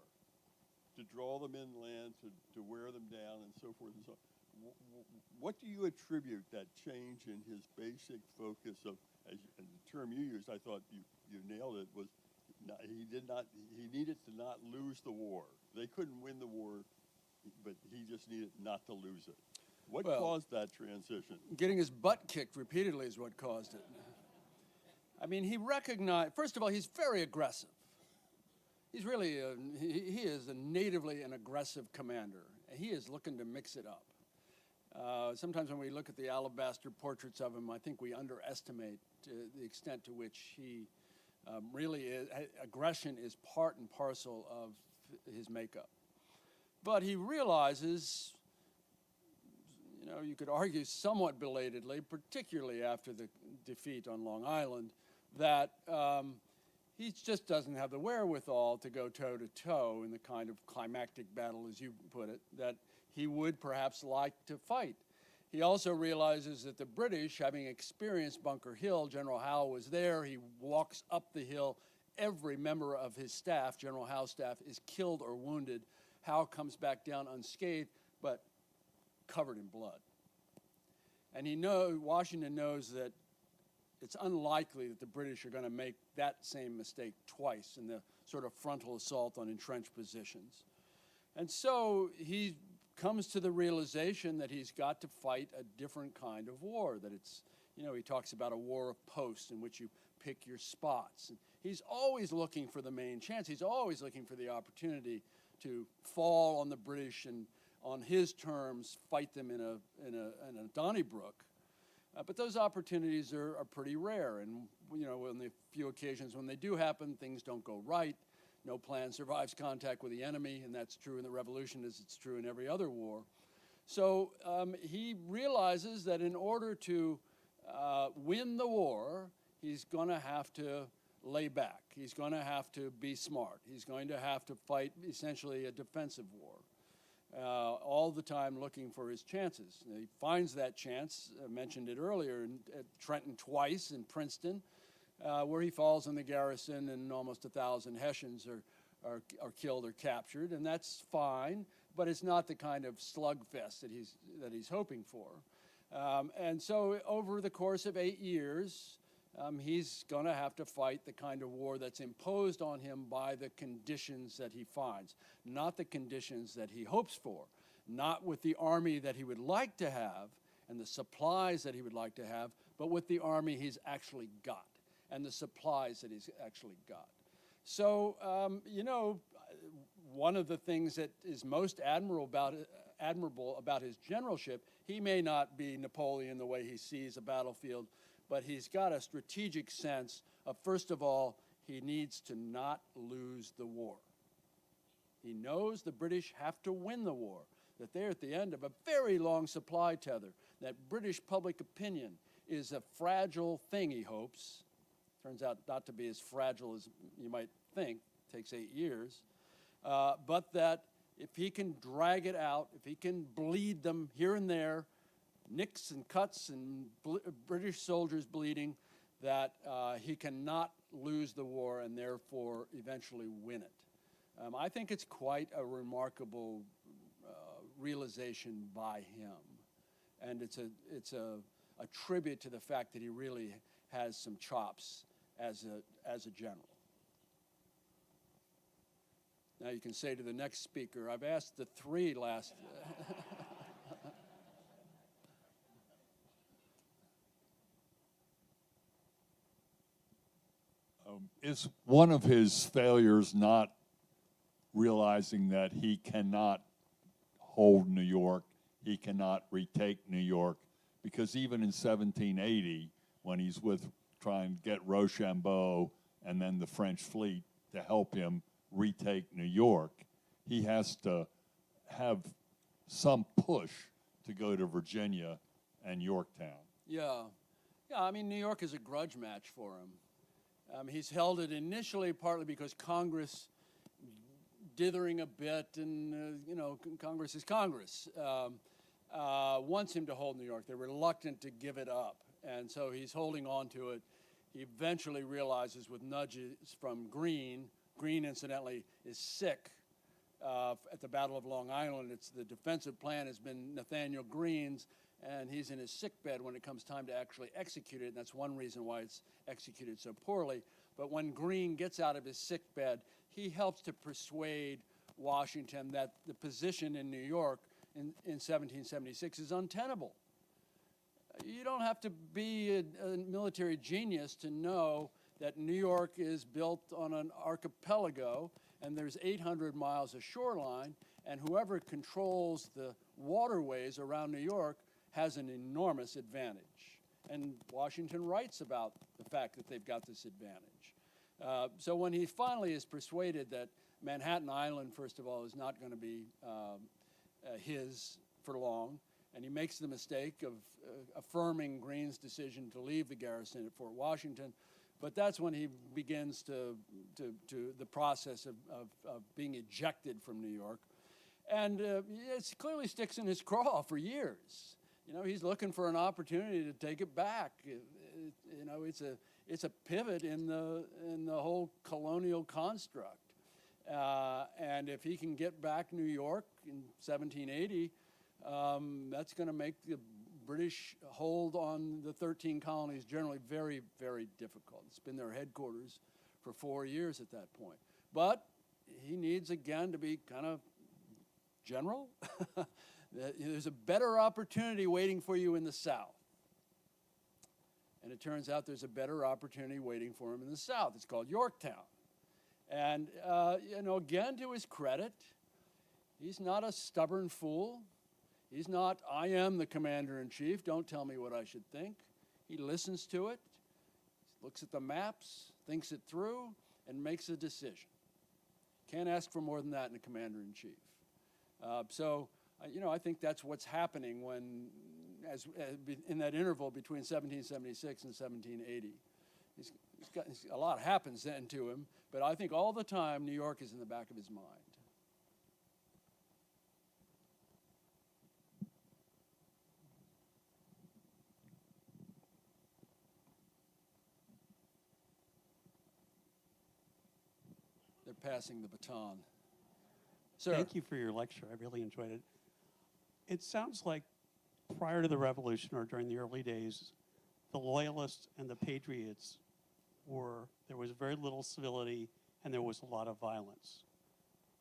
to draw them inland, to wear them down, and so forth and so on. What do you attribute that change in his basic focus of, and the term you used, I thought you nailed it, was he needed to not lose the war. They couldn't win the war, but he just needed not to lose it. What caused that transition?
Getting his butt kicked repeatedly is what caused it. I mean, he recognized, first of all, he's very aggressive. He's really, he is natively an aggressive commander. He is looking to mix it up. Sometimes when we look at the alabaster portraits of him, I think we underestimate the extent to which he really is, aggression is part and parcel of his makeup. But he realizes, you know, you could argue somewhat belatedly, particularly after the defeat on Long Island, that he just doesn't have the wherewithal to go toe-to-toe in the kind of climactic battle, as you put it, that he would perhaps like to fight. He also realizes that the British, having experienced Bunker Hill, General Howe was there, he walks up the hill, every member of his staff, General Howe's staff, is killed or wounded. Howe comes back down unscathed, but covered in blood. And Washington knows that it's unlikely that the British are going to make that same mistake twice in the sort of frontal assault on entrenched positions. And so he comes to the realization that he's got to fight a different kind of war, that it's, you know, he talks about a war of posts in which you pick your spots. And he's always looking for the main chance. He's always looking for the opportunity to fall on the British and on his terms fight them in a Donnybrook. But those opportunities are pretty rare. And, you know, on the few occasions when they do happen, things don't go right. No plan survives contact with the enemy, and that's true in the Revolution as it's true in every other war. So he realizes that in order to win the war, he's going to have to lay back. He's going to have to be smart. He's going to have to fight essentially a defensive war, all the time looking for his chances. He finds that chance, I mentioned it earlier, at Trenton twice, in Princeton, where he falls in the garrison and almost 1,000 Hessians are killed or captured, and that's fine, but it's not the kind of slugfest that he's hoping for. And so over the course of 8 years, he's going to have to fight the kind of war that's imposed on him by the conditions that he finds, not the conditions that he hopes for, not with the army that he would like to have and the supplies that he would like to have, but with the army he's actually got and the supplies that he's actually got. So, you know, one of the things that is most admirable about his generalship, he may not be Napoleon the way he sees a battlefield, but he's got a strategic sense of, first of all, he needs to not lose the war. He knows the British have to win the war, that they're at the end of a very long supply tether, that British public opinion is a fragile thing, he hopes. Turns out not to be as fragile as you might think, it takes 8 years, but that if he can drag it out, if he can bleed them here and there, nicks and cuts and British soldiers bleeding, that he cannot lose the war and therefore eventually win it. I think it's quite a remarkable realization by him, and it's a tribute to the fact that he really has some chops as a general. Now you can say to the next speaker, I've asked the three last.
Is one of his failures not realizing that he cannot hold New York, he cannot retake New York, because even in 1780, when he's trying to get Rochambeau and then the French fleet to help him retake New York, he has to have some push to go to Virginia and Yorktown.
Yeah, I mean, New York is a grudge match for him. He's held it initially partly because Congress dithering a bit, and you know, Congress is Congress. wants him to hold New York. They're reluctant to give it up. And so he's holding on to it. He eventually realizes with nudges from Greene, Greene incidentally is sick at the Battle of Long Island. It's the defensive plan has been Nathaniel Greene's, and he's in his sickbed when it comes time to actually execute it, and that's one reason why it's executed so poorly. But when Greene gets out of his sickbed, he helps to persuade Washington that the position in New York in 1776 is untenable. You don't have to be a military genius to know that New York is built on an archipelago, and there's 800 miles of shoreline, and whoever controls the waterways around New York has an enormous advantage. And Washington writes about the fact that they've got this advantage. So when he finally is persuaded that Manhattan Island, first of all, is not going to be his for long, and he makes the mistake of affirming Greene's decision to leave the garrison at Fort Washington, but that's when he begins to the process of being ejected from New York. And it clearly sticks in his craw for years. You know, he's looking for an opportunity to take it back. You know, it's a pivot in the whole colonial construct. And if he can get back New York in 1780, that's going to make the British hold on the 13 colonies generally very, very difficult. It's been their headquarters for 4 years at that point. But he needs, again, to be kind of general. There's a better opportunity waiting for you in the South. And it turns out there's a better opportunity waiting for him in the South. It's called Yorktown. And, you know, again, to his credit, he's not a stubborn fool. He's not, I am the commander-in-chief, don't tell me what I should think. He listens to it, looks at the maps, thinks it through, and makes a decision. Can't ask for more than that in a commander-in-chief. You know, I think that's what's happening when, in that interval between 1776 and 1780. A lot happens then to him, but I think all the time New York is in the back of his mind. They're passing the baton. Sir.
Thank you for your lecture. I really enjoyed it. It sounds like prior to the Revolution or during the early days, the Loyalists and the Patriots there was very little civility and there was a lot of violence.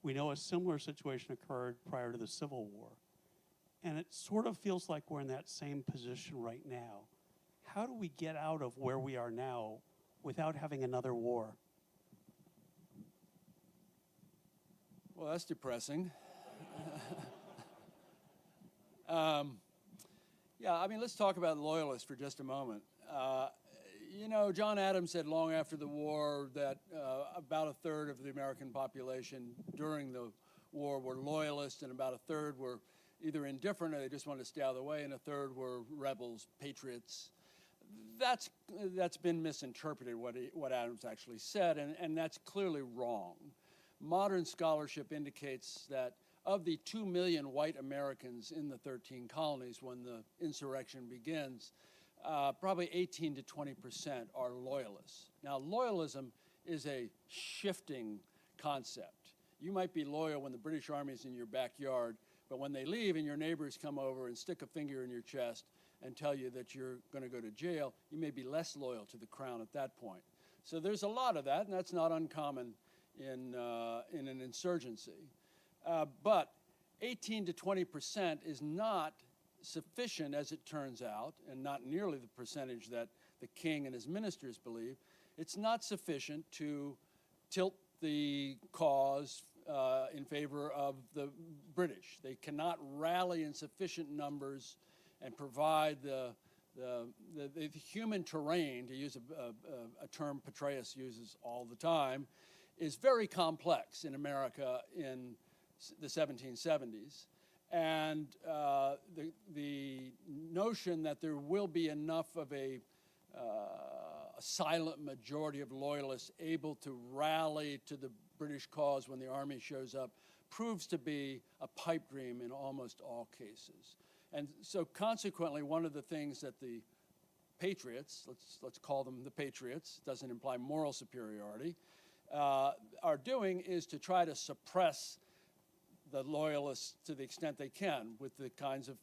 We know a similar situation occurred prior to the Civil War. And it sort of feels like we're in that same position right now. How do we get out of where we are now without having another war?
Well, that's depressing. Yeah, I mean, let's talk about Loyalists for just a moment. You know, John Adams said long after the war that about a third of the American population during the war were Loyalists, and about a third were either indifferent or they just wanted to stay out of the way, and a third were rebels, patriots. That's been misinterpreted, what Adams actually said, and that's clearly wrong. Modern scholarship indicates that of the 2 million white Americans in the 13 colonies when the insurrection begins, probably 18 to 20% are loyalists. Now, loyalism is a shifting concept. You might be loyal when the British Army is in your backyard, but when they leave and your neighbors come over and stick a finger in your chest and tell you that you're going to go to jail, you may be less loyal to the crown at that point. So there's a lot of that, and that's not uncommon in an insurgency. But 18 to 20% is not sufficient, as it turns out, and not nearly the percentage that the king and his ministers believe. It's not sufficient to tilt the cause in favor of the British. They cannot rally in sufficient numbers and provide the human terrain, to use a term Petraeus uses all the time, is very complex in America in the 1770s. And the notion that there will be enough of a silent majority of loyalists able to rally to the British cause when the army shows up proves to be a pipe dream in almost all cases. And so consequently, one of the things that the patriots, let's call them the patriots, doesn't imply moral superiority, are doing is to try to suppress the loyalists to the extent they can with the kinds of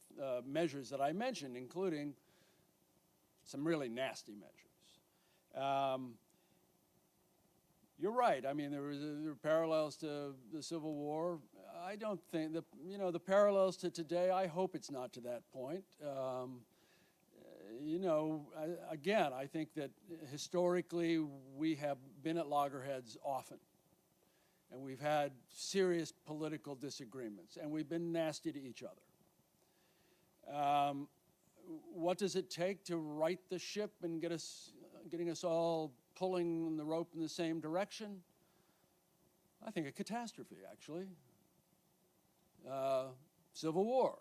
measures that I mentioned, including some really nasty measures. You're right. I mean, there were parallels to the Civil War. I don't think that, the parallels to today, I hope it's not to that point. Again, I think that historically we have been at loggerheads often. And we've had serious political disagreements, and we've been nasty to each other. What does it take to right the ship and getting us all pulling the rope in the same direction? I think a catastrophe, actually. Civil war.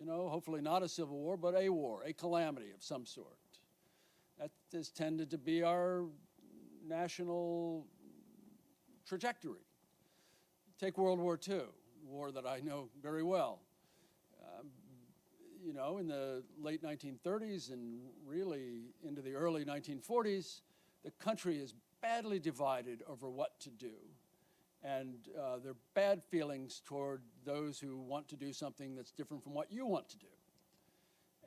Hopefully not a civil war, but a war, a calamity of some sort. That has tended to be our national trajectory. Take World War II, a war that I know very well. In the late 1930s and really into the early 1940s, the country is badly divided over what to do. And there are bad feelings toward those who want to do something that's different from what you want to do.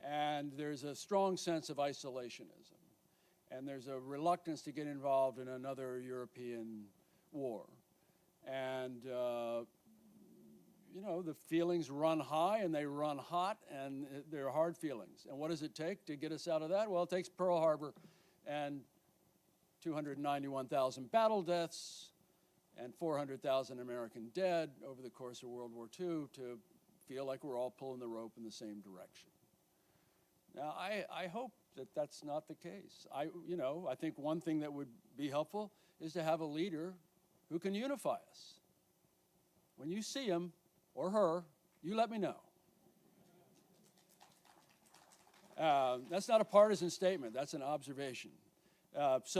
And there's a strong sense of isolationism. And there's a reluctance to get involved in another European war. And, the feelings run high and they run hot, and they're hard feelings. And what does it take to get us out of that? Well, it takes Pearl Harbor and 291,000 battle deaths and 400,000 American dead over the course of World War II to feel like we're all pulling the rope in the same direction. Now, I hope that that's not the case. I think one thing that would be helpful is to have a leader who can unify us. When you see him or her, you let me know. That's not a partisan statement. That's an observation. It's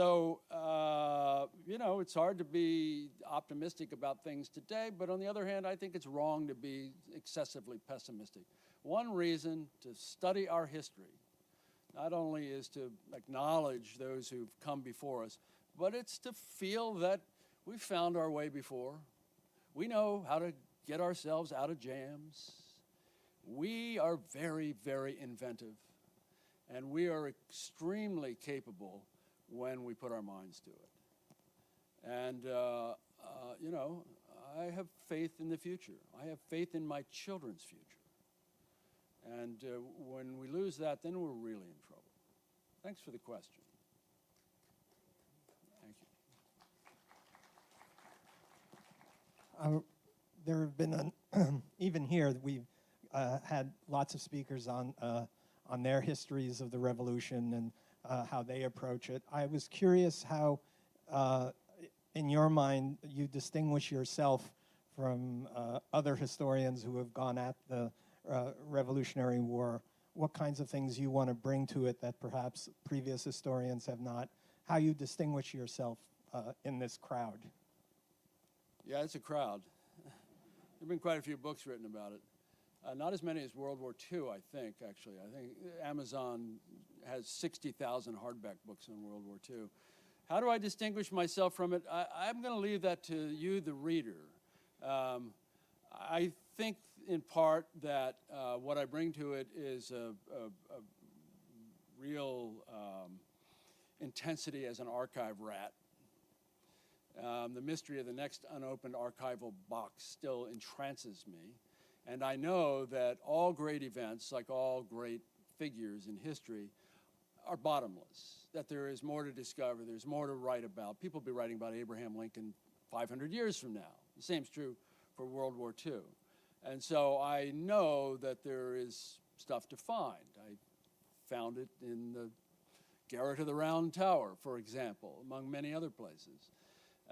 hard to be optimistic about things today, but on the other hand, I think it's wrong to be excessively pessimistic. One reason to study our history not only is to acknowledge those who've come before us, but it's to feel that we've found our way before. We know how to get ourselves out of jams. We are very, very inventive, and we are extremely capable when we put our minds to it. And, I have faith in the future. I have faith in my children's future. And when we lose that, then we're really in trouble. Thanks for the question. Thank you.
There have been, even here, we've had lots of speakers on their histories of the revolution and how they approach it. I was curious how, in your mind, you distinguish yourself from other historians who have gone at the Revolutionary War. What kinds of things you want to bring to it that perhaps previous historians have not? How you distinguish yourself in this crowd?
Yeah, it's a crowd. There have been quite a few books written about it. Not as many as World War II, I think, actually. I think Amazon has 60,000 hardback books on World War II. How do I distinguish myself from it? I'm going to leave that to you, the reader. I think, in part, that what I bring to it is a real intensity as an archive rat. The mystery of the next unopened archival box still entrances me. And I know that all great events, like all great figures in history, are bottomless, that there is more to discover, there's more to write about. People will be writing about Abraham Lincoln 500 years from now. The same is true for World War II. And so I know that there is stuff to find. I found it in the garret of the Round Tower, for example, among many other places.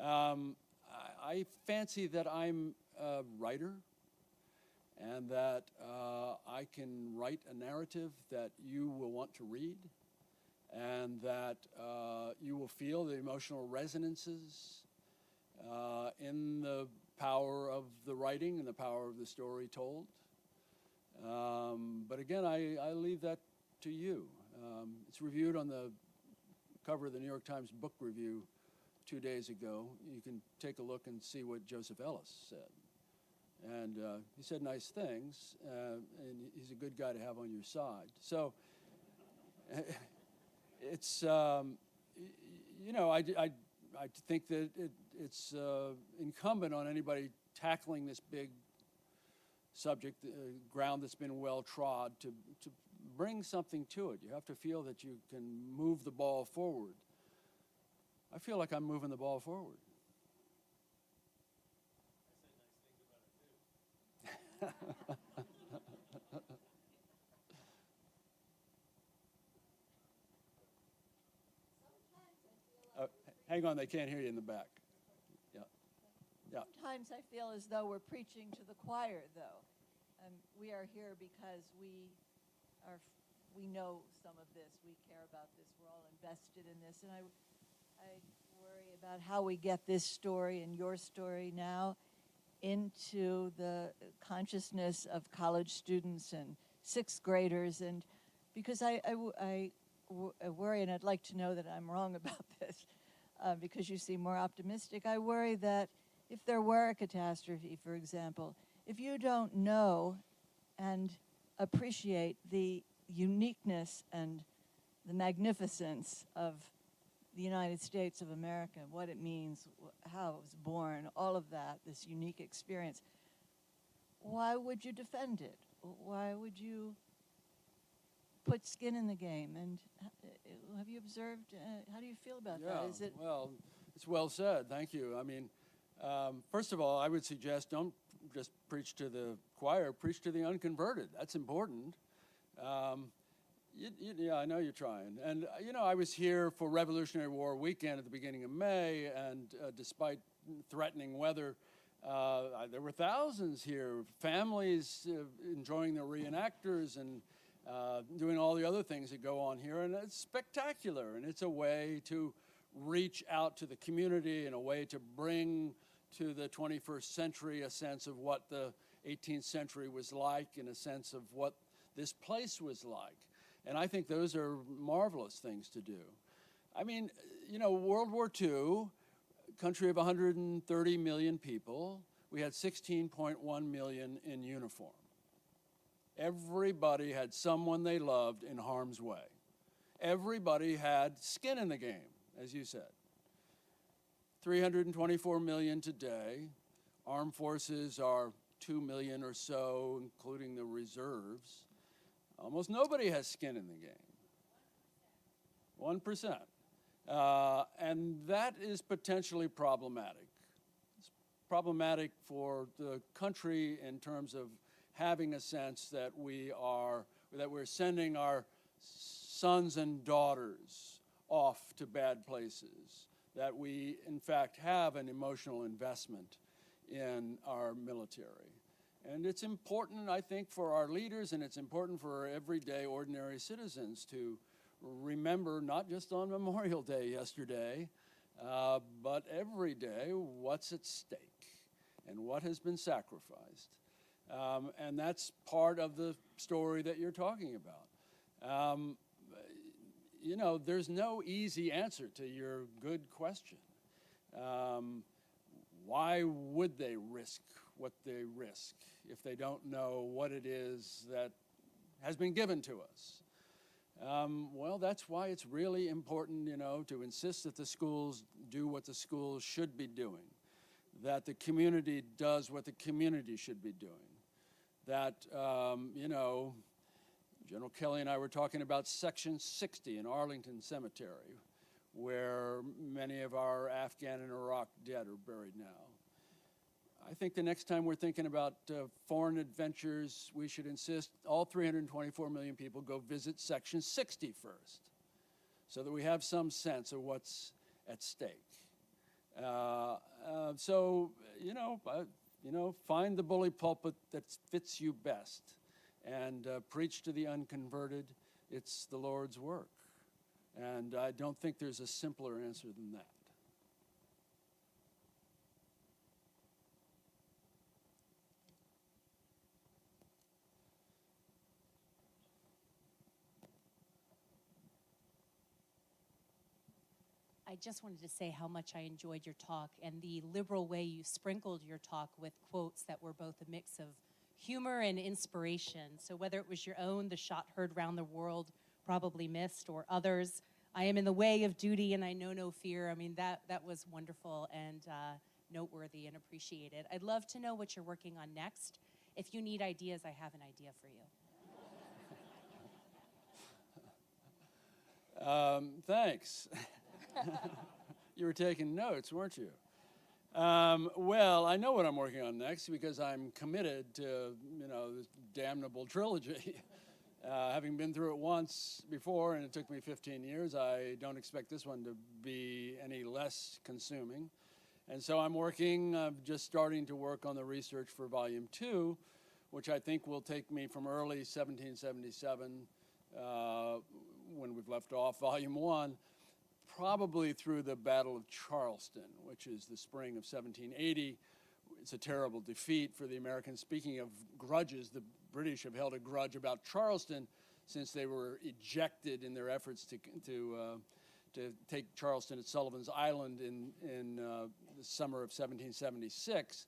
I fancy that I'm a writer and that I can write a narrative that you will want to read and that you will feel the emotional resonances in the power of the writing and the power of the story told. But again, I leave that to you. It's reviewed on the cover of the New York Times Book Review 2 days ago. You can take a look and see what Joseph Ellis said. And he said nice things, and he's a good guy to have on your side. So it's, you know, I think that it's incumbent on anybody tackling this big subject, ground that's been well trod, to bring something to it. You have to feel that you can move the ball forward. I feel like I'm moving the ball forward. Hang on, they can't hear you in the back. Yeah. Yeah.
Sometimes I feel as though we're preaching to the choir, though. We are here because we know some of this. We care about this. We're all invested in this. And I worry about how we get this story and your story now into the consciousness of college students and sixth graders. And because I worry, and I'd like to know that I'm wrong about this, because you seem more optimistic, I worry that if there were a catastrophe, for example, if you don't know and appreciate the uniqueness and the magnificence of the United States of America, what it means, how it was born, all of that, this unique experience, why would you defend it? Why would you put skin in the game? And have you observed, how do you feel about that? Is it?
Well, it's well said. Thank you. I mean, first of all, I would suggest don't just preach to the choir, preach to the unconverted. That's important. Yeah, I know you're trying. And, you know, I was here for Revolutionary War weekend at the beginning of May, and despite threatening weather, there were thousands here, families enjoying the reenactors and doing all the other things that go on here. And it's spectacular, and it's a way to reach out to the community, in a way to bring to the 21st century a sense of what the 18th century was like, in a sense of what this place was like. And I think those are marvelous things to do. I mean, you know, World War II, country of 130 million people, we had 16.1 million in uniform. Everybody had someone they loved in harm's way. Everybody had skin in the game, as you said. 324 million today. Armed forces are 2 million or so, including the reserves. Almost nobody has skin in the game. 1%. And that is potentially problematic. It's problematic for the country in terms of having a sense that we're sending our sons and daughters off to bad places, that we, in fact, have an emotional investment in our military. And it's important, I think, for our leaders, and it's important for everyday ordinary citizens to remember, not just on Memorial Day yesterday, but every day, what's at stake and what has been sacrificed. And that's part of the story that you're talking about. You know, there's no easy answer to your good question. Why would they risk what they risk if they don't know what it is that has been given to us? Well, that's why it's really important, you know, to insist that the schools do what the schools should be doing, that the community does what the community should be doing, that, you know, General Kelly and I were talking about Section 60 in Arlington Cemetery, where many of our Afghan and Iraq dead are buried now. I think the next time we're thinking about foreign adventures, we should insist all 324 million people go visit Section 60 first, so that we have some sense of what's at stake. So, you know, find the bully pulpit that fits you best and preach to the unconverted. It's the Lord's work. And I don't think there's a simpler answer than that.
I just wanted to say how much I enjoyed your talk and the liberal way you sprinkled your talk with quotes that were both a mix of humor and inspiration. So whether it was your own, the shot heard round the world, probably missed, or others, I am in the way of duty and I know no fear. I mean, that was wonderful and noteworthy and appreciated. I'd love to know what you're working on next. If you need ideas, I have an idea for you.
Thanks. You were taking notes, weren't you? Well, I know what I'm working on next because I'm committed to, this damnable trilogy. Having been through it once before, and it took me 15 years, I don't expect this one to be any less consuming. And so I'm just starting to work on the research for Volume 2, which I think will take me from early 1777, when we've left off Volume 1, probably through the Battle of Charleston, which is the spring of 1780. It's a terrible defeat for the Americans. Speaking of grudges, the British have held a grudge about Charleston since they were ejected in their efforts to take Charleston at Sullivan's Island in the summer of 1776.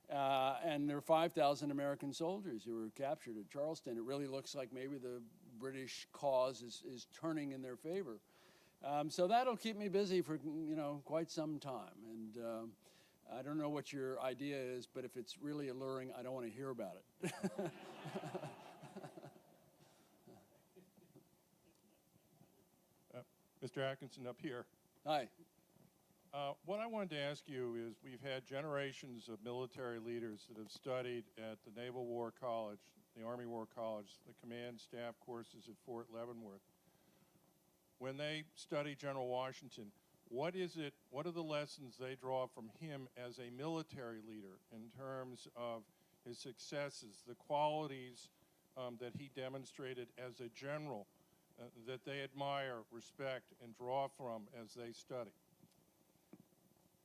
And there were 5,000 American soldiers who were captured at Charleston. It really looks like maybe the British cause is turning in their favor. So that'll keep me busy for, quite some time. And I don't know what your idea is, but if it's really alluring, I don't want to hear about it.
Mr. Atkinson, up here.
Hi.
What I wanted to ask you is we've had generations of military leaders that have studied at the Naval War College, the Army War College, the command staff courses at Fort Leavenworth. When they study General Washington, what are the lessons they draw from him as a military leader in terms of his successes, the qualities that he demonstrated as a general that they admire, respect, and draw from as they study?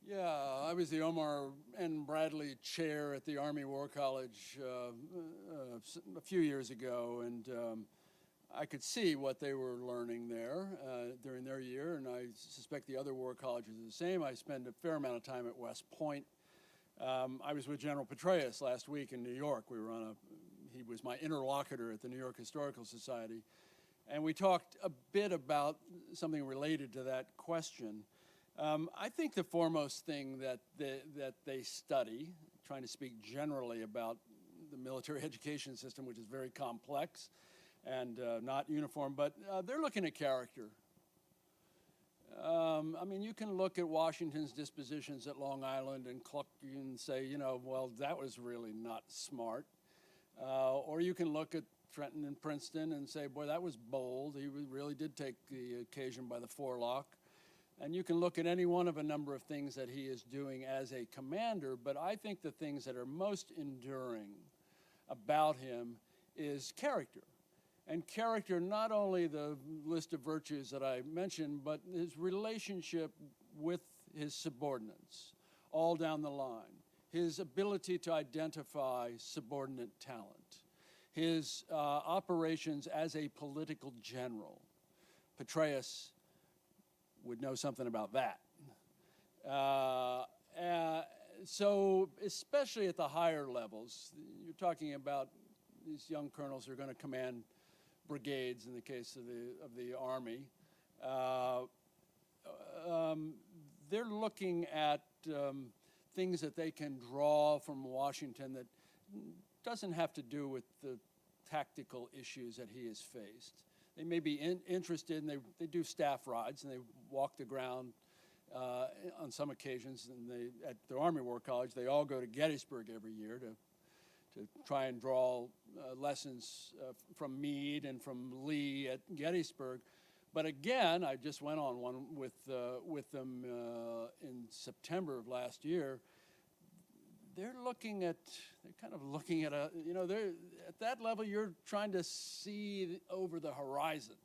Yeah, I was the Omar N. Bradley Chair at the Army War College a few years ago, and I could see what they were learning there during their year, and I suspect the other war colleges are the same. I spent a fair amount of time at West Point. I was with General Petraeus last week in New York. He was my interlocutor at the New York Historical Society, and we talked a bit about something related to that question. I think the foremost thing that they study, trying to speak generally about the military education system, which is very complex and not uniform, but they're looking at character. I mean, you can look at Washington's dispositions at Long Island and cluck and say, well, that was really not smart. Or you can look at Trenton and Princeton and say, boy, that was bold. He really did take the occasion by the forelock. And you can look at any one of a number of things that he is doing as a commander, but I think the things that are most enduring about him is character. And character, not only the list of virtues that I mentioned, but his relationship with his subordinates all down the line, his ability to identify subordinate talent, his operations as a political general. Petraeus would know something about that. So especially at the higher levels, you're talking about these young colonels who are going to command brigades in the case of the Army. They're looking at things that they can draw from Washington that doesn't have to do with the tactical issues that he has faced. They may be interested, and they do staff rides, and they walk the ground on some occasions. And at the Army War College, they all go to Gettysburg every year to try and draw lessons from Meade and from Lee at Gettysburg. But again, I just went on one with them in September of last year. They're kind of looking at they're at that level, you're trying to see over the horizon.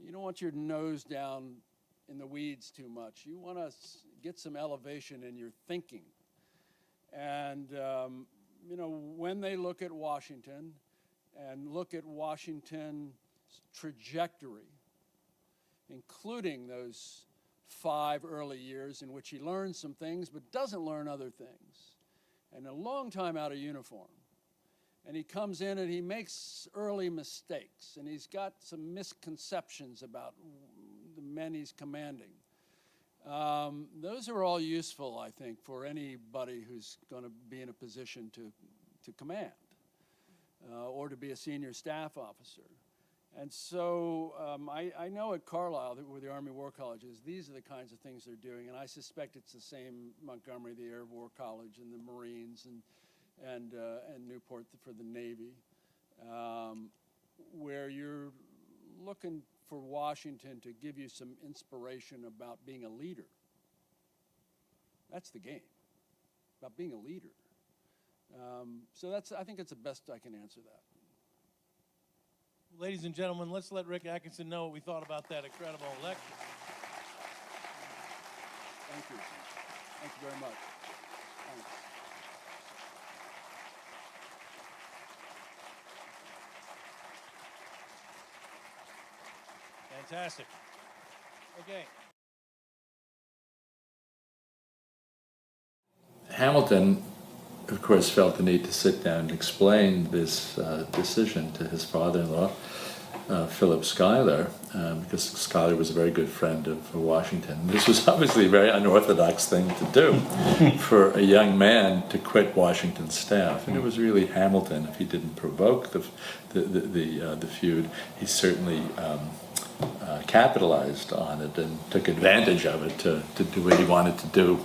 You don't want your nose down in the weeds too much. You want to get some elevation in your thinking. And, when they look at Washington and look at Washington's trajectory, including those 5 early years in which he learns some things but doesn't learn other things, and a long time out of uniform. And he comes in and he makes early mistakes, and he's got some misconceptions about the men he's commanding. Those are all useful, I think, for anybody who's going to be in a position to command or to be a senior staff officer. And so I know at Carlisle, where the Army War College is, these are the kinds of things they're doing, and I suspect it's the same Montgomery, the Air War College, and the Marines, and Newport for the Navy, where you're looking for Washington to give you some inspiration about being a leader. That's the game, about being a leader. So I think it's the best I can answer that.
Ladies and gentlemen, let's let Rick Atkinson know what we thought about that incredible lecture.
Thank you. Thank you very much. Thanks.
Fantastic. Okay.
Hamilton, of course, felt the need to sit down and explain this decision to his father-in-law, Philip Schuyler, because Schuyler was a very good friend of Washington. This was obviously a very unorthodox thing to do for a young man to quit Washington's staff, and it was really Hamilton. If he didn't provoke the feud, he certainly capitalized on it and took advantage of it to do what he wanted to do,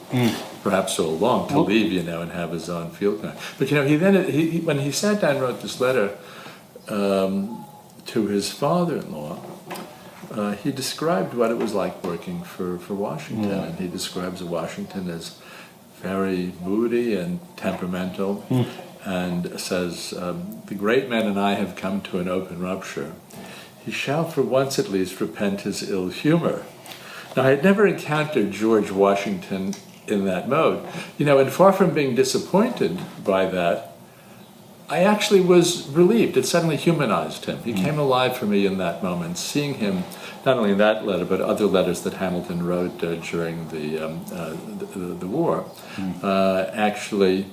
perhaps all along, to leave, and have his own field command. But he when he sat down and wrote this letter to his father-in-law, he described what it was like working for Washington, and he describes Washington as very moody and temperamental, and says, "The great man and I have come to an open rupture. He shall for once at least repent his ill humor." Now, I had never encountered George Washington in that mode. And far from being disappointed by that, I actually was relieved. It suddenly humanized him. He came alive for me in that moment, seeing him, not only in that letter, but other letters that Hamilton wrote during the war, actually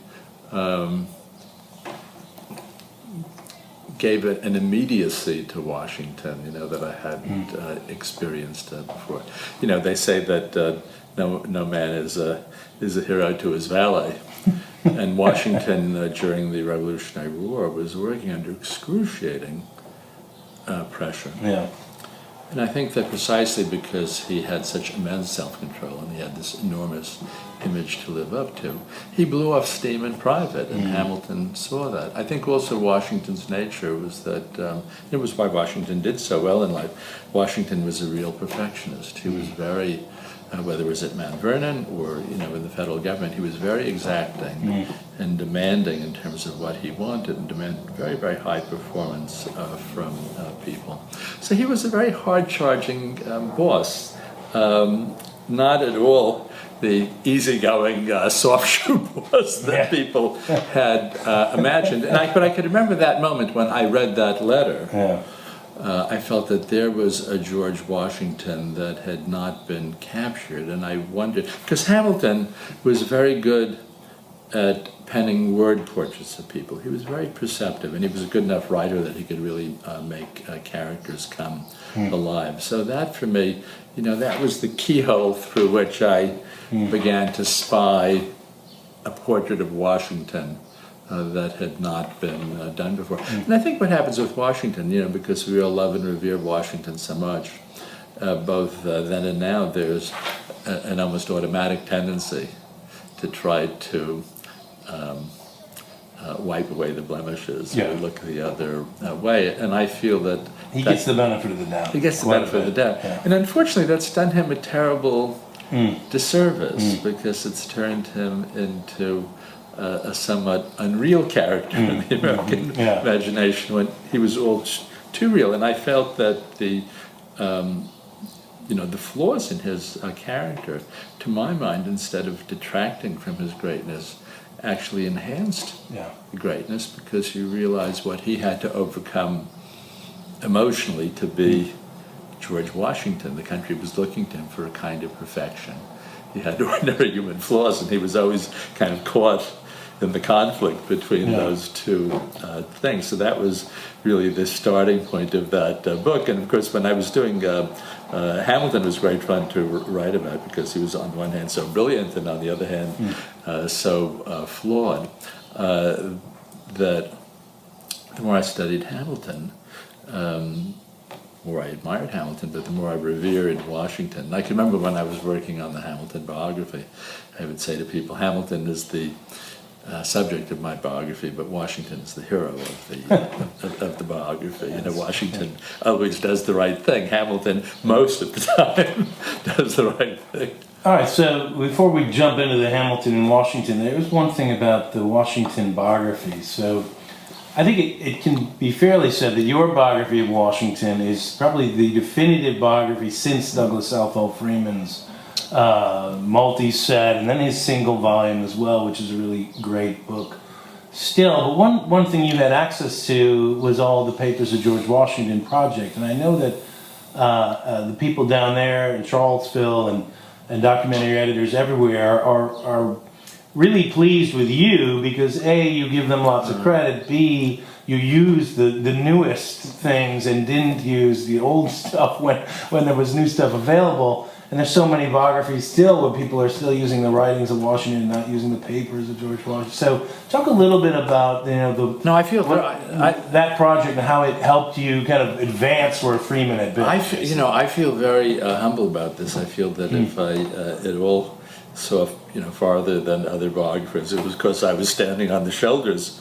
gave it an immediacy to Washington, that I hadn't experienced before. They say that no man is a hero to his valet, and Washington during the Revolutionary War was working under excruciating pressure. Yeah. And I think that precisely because he had such immense self-control and he had this enormous image to live up to, he blew off steam in private, and Hamilton saw that. I think also Washington's nature was that, it was why Washington did so well in life. Washington was a real perfectionist. He was very, whether it was at Mount Vernon or in the federal government, he was very exacting and demanding in terms of what he wanted, and demanded very, very high performance from people. So he was a very hard-charging boss, not at all the easygoing soft shoe boss that people had imagined. But I could remember that moment when I read that letter. I felt that there was a George Washington that had not been captured, and I wondered, because Hamilton was very good at penning word portraits of people. He was very perceptive, and he was a good enough writer that he could really make characters come alive. So that, for me, that was the keyhole through which I began to spy a portrait of Washington that had not been done before. And I think what happens with Washington, because we all love and revere Washington so much, both then and now, there's an almost automatic tendency to try to wipe away the blemishes or look the other way. And I feel that
he gets the benefit of the doubt.
He gets the benefit of the doubt. Yeah. And unfortunately, that's done him a terrible disservice, because it's turned him into a somewhat unreal character in the American imagination, when he was all too real. And I felt that the flaws in his character, to my mind, instead of detracting from his greatness, actually enhanced the greatness, because you realize what he had to overcome emotionally to be George Washington. The country was looking to him for a kind of perfection. He had ordinary human flaws, and he was always kind of caught in the conflict between those two things. So that was really the starting point of that book. And of course, when I was doing Hamilton, was great fun to write about, because he was on the one hand so brilliant, and on the other hand so flawed, that the more I studied Hamilton, the more I admired Hamilton, but the more I revered Washington. I can remember when I was working on the Hamilton biography, I would say to people, Hamilton is the subject of my biography, but Washington is the hero of the biography. You know, Washington always does the right thing. Hamilton, most of the time, does the right thing.
All right, so before we jump into the Hamilton and Washington, there was one thing about the Washington biography. So I think it can be fairly said that your biography of Washington is probably the definitive biography since Douglas Southall Freeman's multi-set, and then his single volume as well, which is a really great book still. But one thing you had access to was all the papers of George Washington Project, and I know that the people down there in Charlottesville and documentary editors everywhere are really pleased with you, because A, you give them lots of credit, B, you use the newest things and didn't use the old stuff when there was new stuff available. And there's so many biographies still where people are still using the writings of Washington and not using the papers of George Washington. So talk a little bit about that project and how it helped you kind of advance where Freeman had been.
I feel very humble about this. I feel that if I at all saw farther than other biographers, it was because I was standing on the shoulders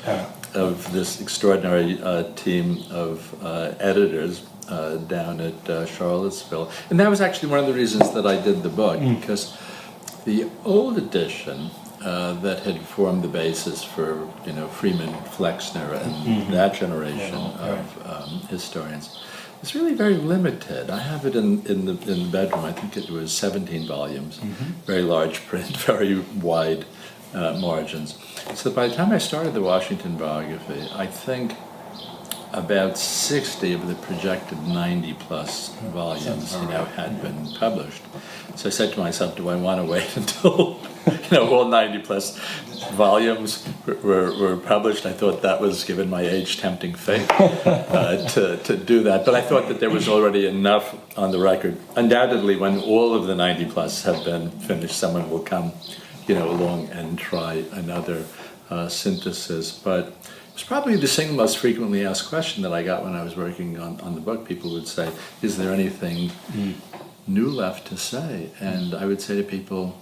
of this extraordinary team of editors down at Charlottesville. And that was actually one of the reasons that I did the book, because the old edition that had formed the basis for Freeman, Flexner, and that generation of historians was really very limited. I have it in the bedroom. I think it was 17 volumes, very large print, very wide margins. So by the time I started the Washington biography, I think about 60 of the projected 90-plus volumes, had been published. So I said to myself, do I want to wait until, all 90-plus volumes were published? I thought that was, given my age, tempting fate to do that. But I thought that there was already enough on the record. Undoubtedly, when all of the 90-plus have been finished, someone will come, along and try another synthesis. But it's probably the single most frequently asked question that I got when I was working on the book. People would say, is there anything new left to say? And I would say to people,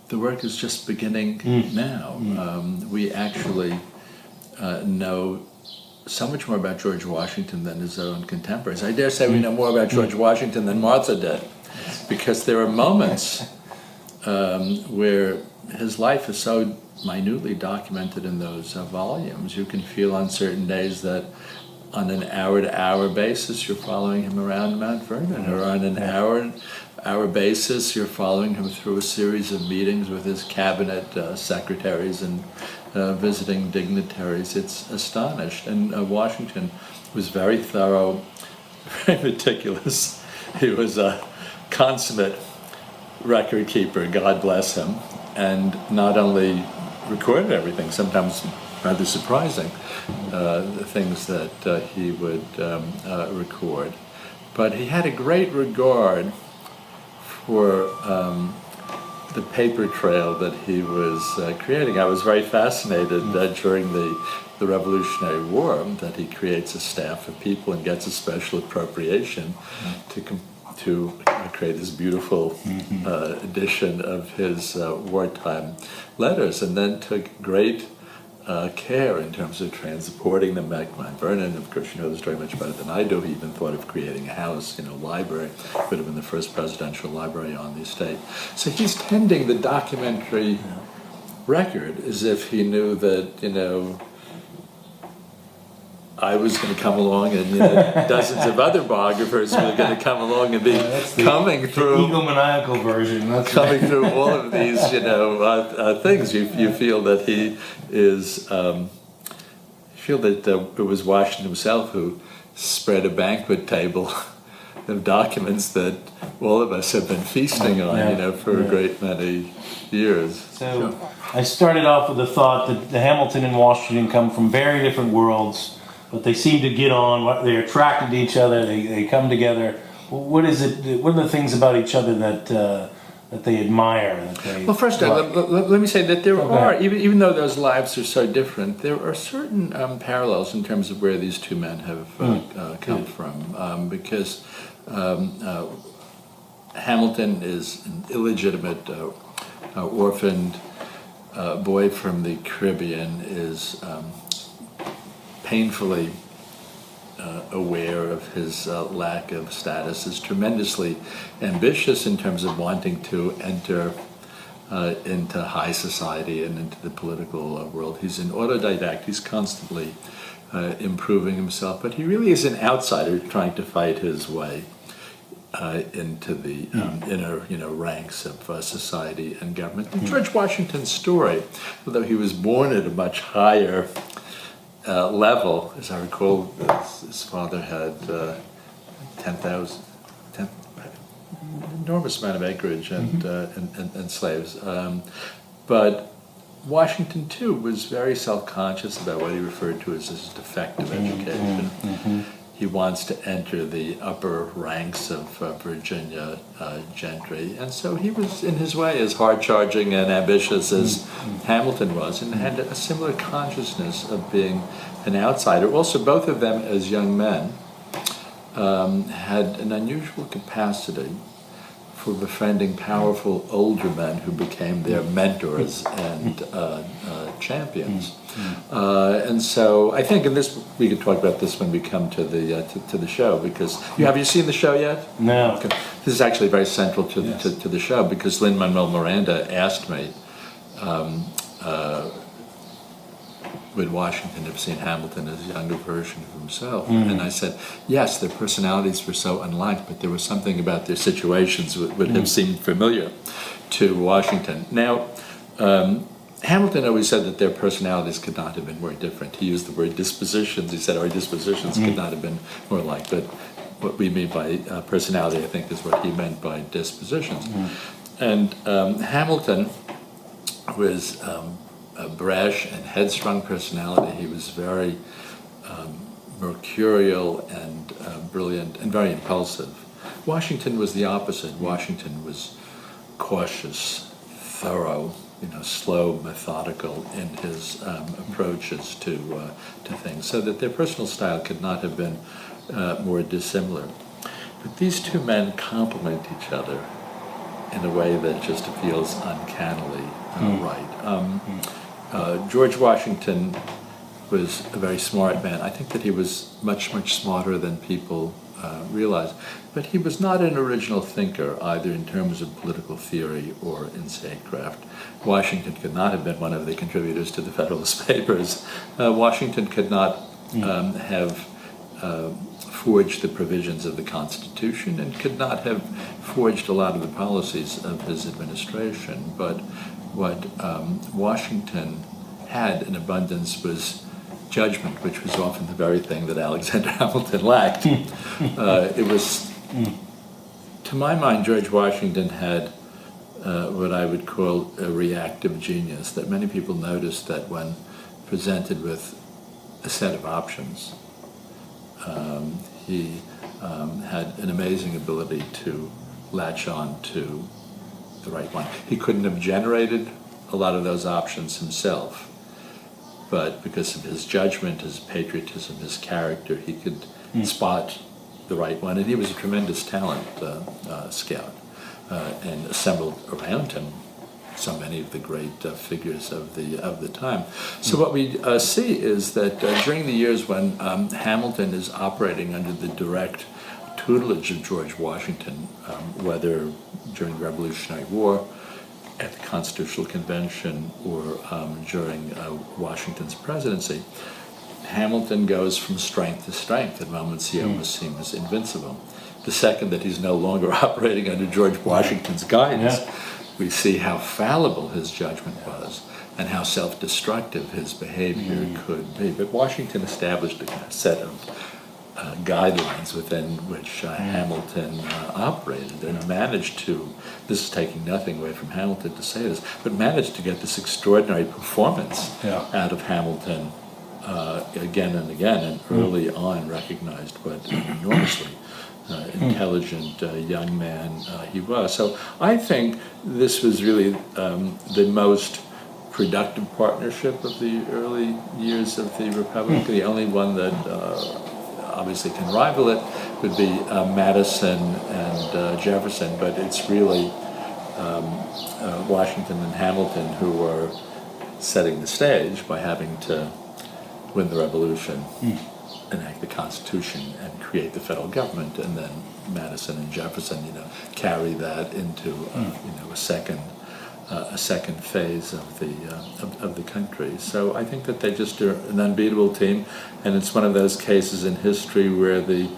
the work is just beginning now. We actually know so much more about George Washington than his own contemporaries. I dare say we know more about George Washington than Martha did, because there are moments where his life is so minutely documented in those volumes. You can feel on certain days that on an hour-to-hour basis you're following him around Mount Vernon, or on an hour basis you're following him through a series of meetings with his cabinet secretaries and visiting dignitaries. It's astonished. And Washington was very thorough, very meticulous. He was a consummate record keeper, God bless him, and not only recorded everything, sometimes rather surprising, the things that he would record. But he had a great regard for the paper trail that he was creating. I was very fascinated during the Revolutionary War that he creates a staff of people and gets a special appropriation to create this beautiful edition of his wartime letters, and then took great care in terms of transporting them back to Mount Vernon. Of course, you know the story much better than I do. He even thought of creating a house, library. Would have been the first presidential library on the estate. So he's tending the documentary record as if he knew that, I was going to come along, and dozens of other biographers were going to come along and be coming through
the egomaniacal version. That's
coming through all of these, things. You feel that he is. You feel that it was Washington himself who spread a banquet table of documents that all of us have been feasting on, for a great many years.
So I started off with the thought that the Hamilton and Washington come from very different worlds, but they seem to get on. They're attracted to each other. They come together. What is it? What are the things about each other that they admire?
Well, first, let me say that there are, even though those lives are so different, there are certain parallels in terms of where these two men have come from. Because Hamilton is an illegitimate, orphaned boy from the Caribbean, is painfully aware of his lack of status, is tremendously ambitious in terms of wanting to enter into high society and into the political world. He's an autodidact. He's constantly improving himself, but he really is an outsider trying to fight his way into the inner ranks of society and government. And George Washington's story, although he was born at a much higher level, as I recall, his father had 10,000, enormous amount of acreage and slaves. But Washington too was very self-conscious about what he referred to as his defective education. He wants to enter the upper ranks of Virginia gentry, and so he was, in his way, as hard-charging and ambitious as Hamilton was, and had a similar consciousness of being an outsider. Also, both of them, as young men, had an unusual capacity for befriending powerful older men who became their mentors and champions. And so I think in this, we could talk about this when we come to the show, because have you seen the show yet?
No.
Okay. This is actually very central to the show, because Lin-Manuel Miranda asked me, would Washington have seen Hamilton as a younger version of himself? And I said, yes, their personalities were so unlike, but there was something about their situations that would have seemed familiar to Washington. Now, Hamilton always said that their personalities could not have been more different. He used the word dispositions. He said our dispositions could not have been more alike. But what we mean by personality, I think, is what he meant by dispositions. And Hamilton was a brash and headstrong personality. He was very mercurial and brilliant and very impulsive. Washington was the opposite. Washington was cautious, thorough, slow, methodical in his approaches to things, so that their personal style could not have been more dissimilar. But these two men complement each other in a way that just feels uncannily right. George Washington was a very smart man. I think that he was much smarter than people realize. But he was not an original thinker, either in terms of political theory or in statecraft. Washington could not have been one of the contributors to the Federalist Papers. Washington could not have forged the provisions of the Constitution, and could not have forged a lot of the policies of his administration. But what Washington had in abundance was judgment, which was often the very thing that Alexander Hamilton lacked. It was, to my mind, George Washington had what I would call a reactive genius, that many people noticed that when presented with a set of options, he had an amazing ability to latch on to the right one. He couldn't have generated a lot of those options himself, but because of his judgment, his patriotism, his character, he could spot the right one, and he was a tremendous talent scout, and assembled around him so many of the great figures of the time. So what we see is that during the years when Hamilton is operating under the direct tutelage of George Washington, whether during the Revolutionary War, at the Constitutional Convention, or during Washington's presidency, Hamilton goes from strength to strength. At moments he almost seems invincible. The second that he's no longer operating under George Washington's guidance, we see how fallible his judgment was and how self-destructive his behavior could be. But Washington established a set of guidelines within which Hamilton operated, and managed to, this is taking nothing away from Hamilton to say this, but managed to get this extraordinary performance out of Hamilton again and again, and early on recognized what an enormously intelligent young man he was. So I think this was really the most productive partnership of the early years of the Republic. The only one that obviously can rival it would be Madison and Jefferson, but it's really Washington and Hamilton who are setting the stage by having to win the Revolution, enact the Constitution, and create the federal government, and then Madison and Jefferson, carry that into a second phase of the country. So I think that they just are an unbeatable team, and it's one of those cases in history where the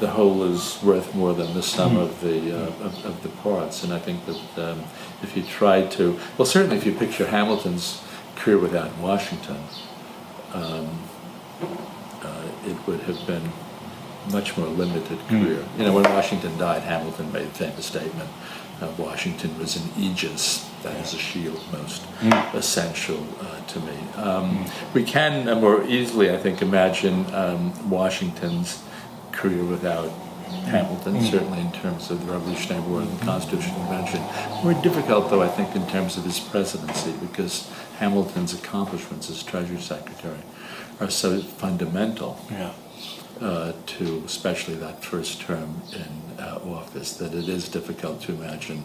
whole is worth more than the sum of the parts. And I think that if you try to, well, certainly if you picture Hamilton's career without Washington, it would have been much more limited career. When Washington died, Hamilton made a famous statement. Washington was an aegis, that is a shield, most essential to me. We can more easily, I think, imagine Washington's career without Hamilton, certainly in terms of the Revolutionary War and the Constitutional Convention. More difficult, though, I think, in terms of his presidency, because Hamilton's accomplishments as Treasury Secretary are so fundamental to especially that first term in office, that it is difficult to imagine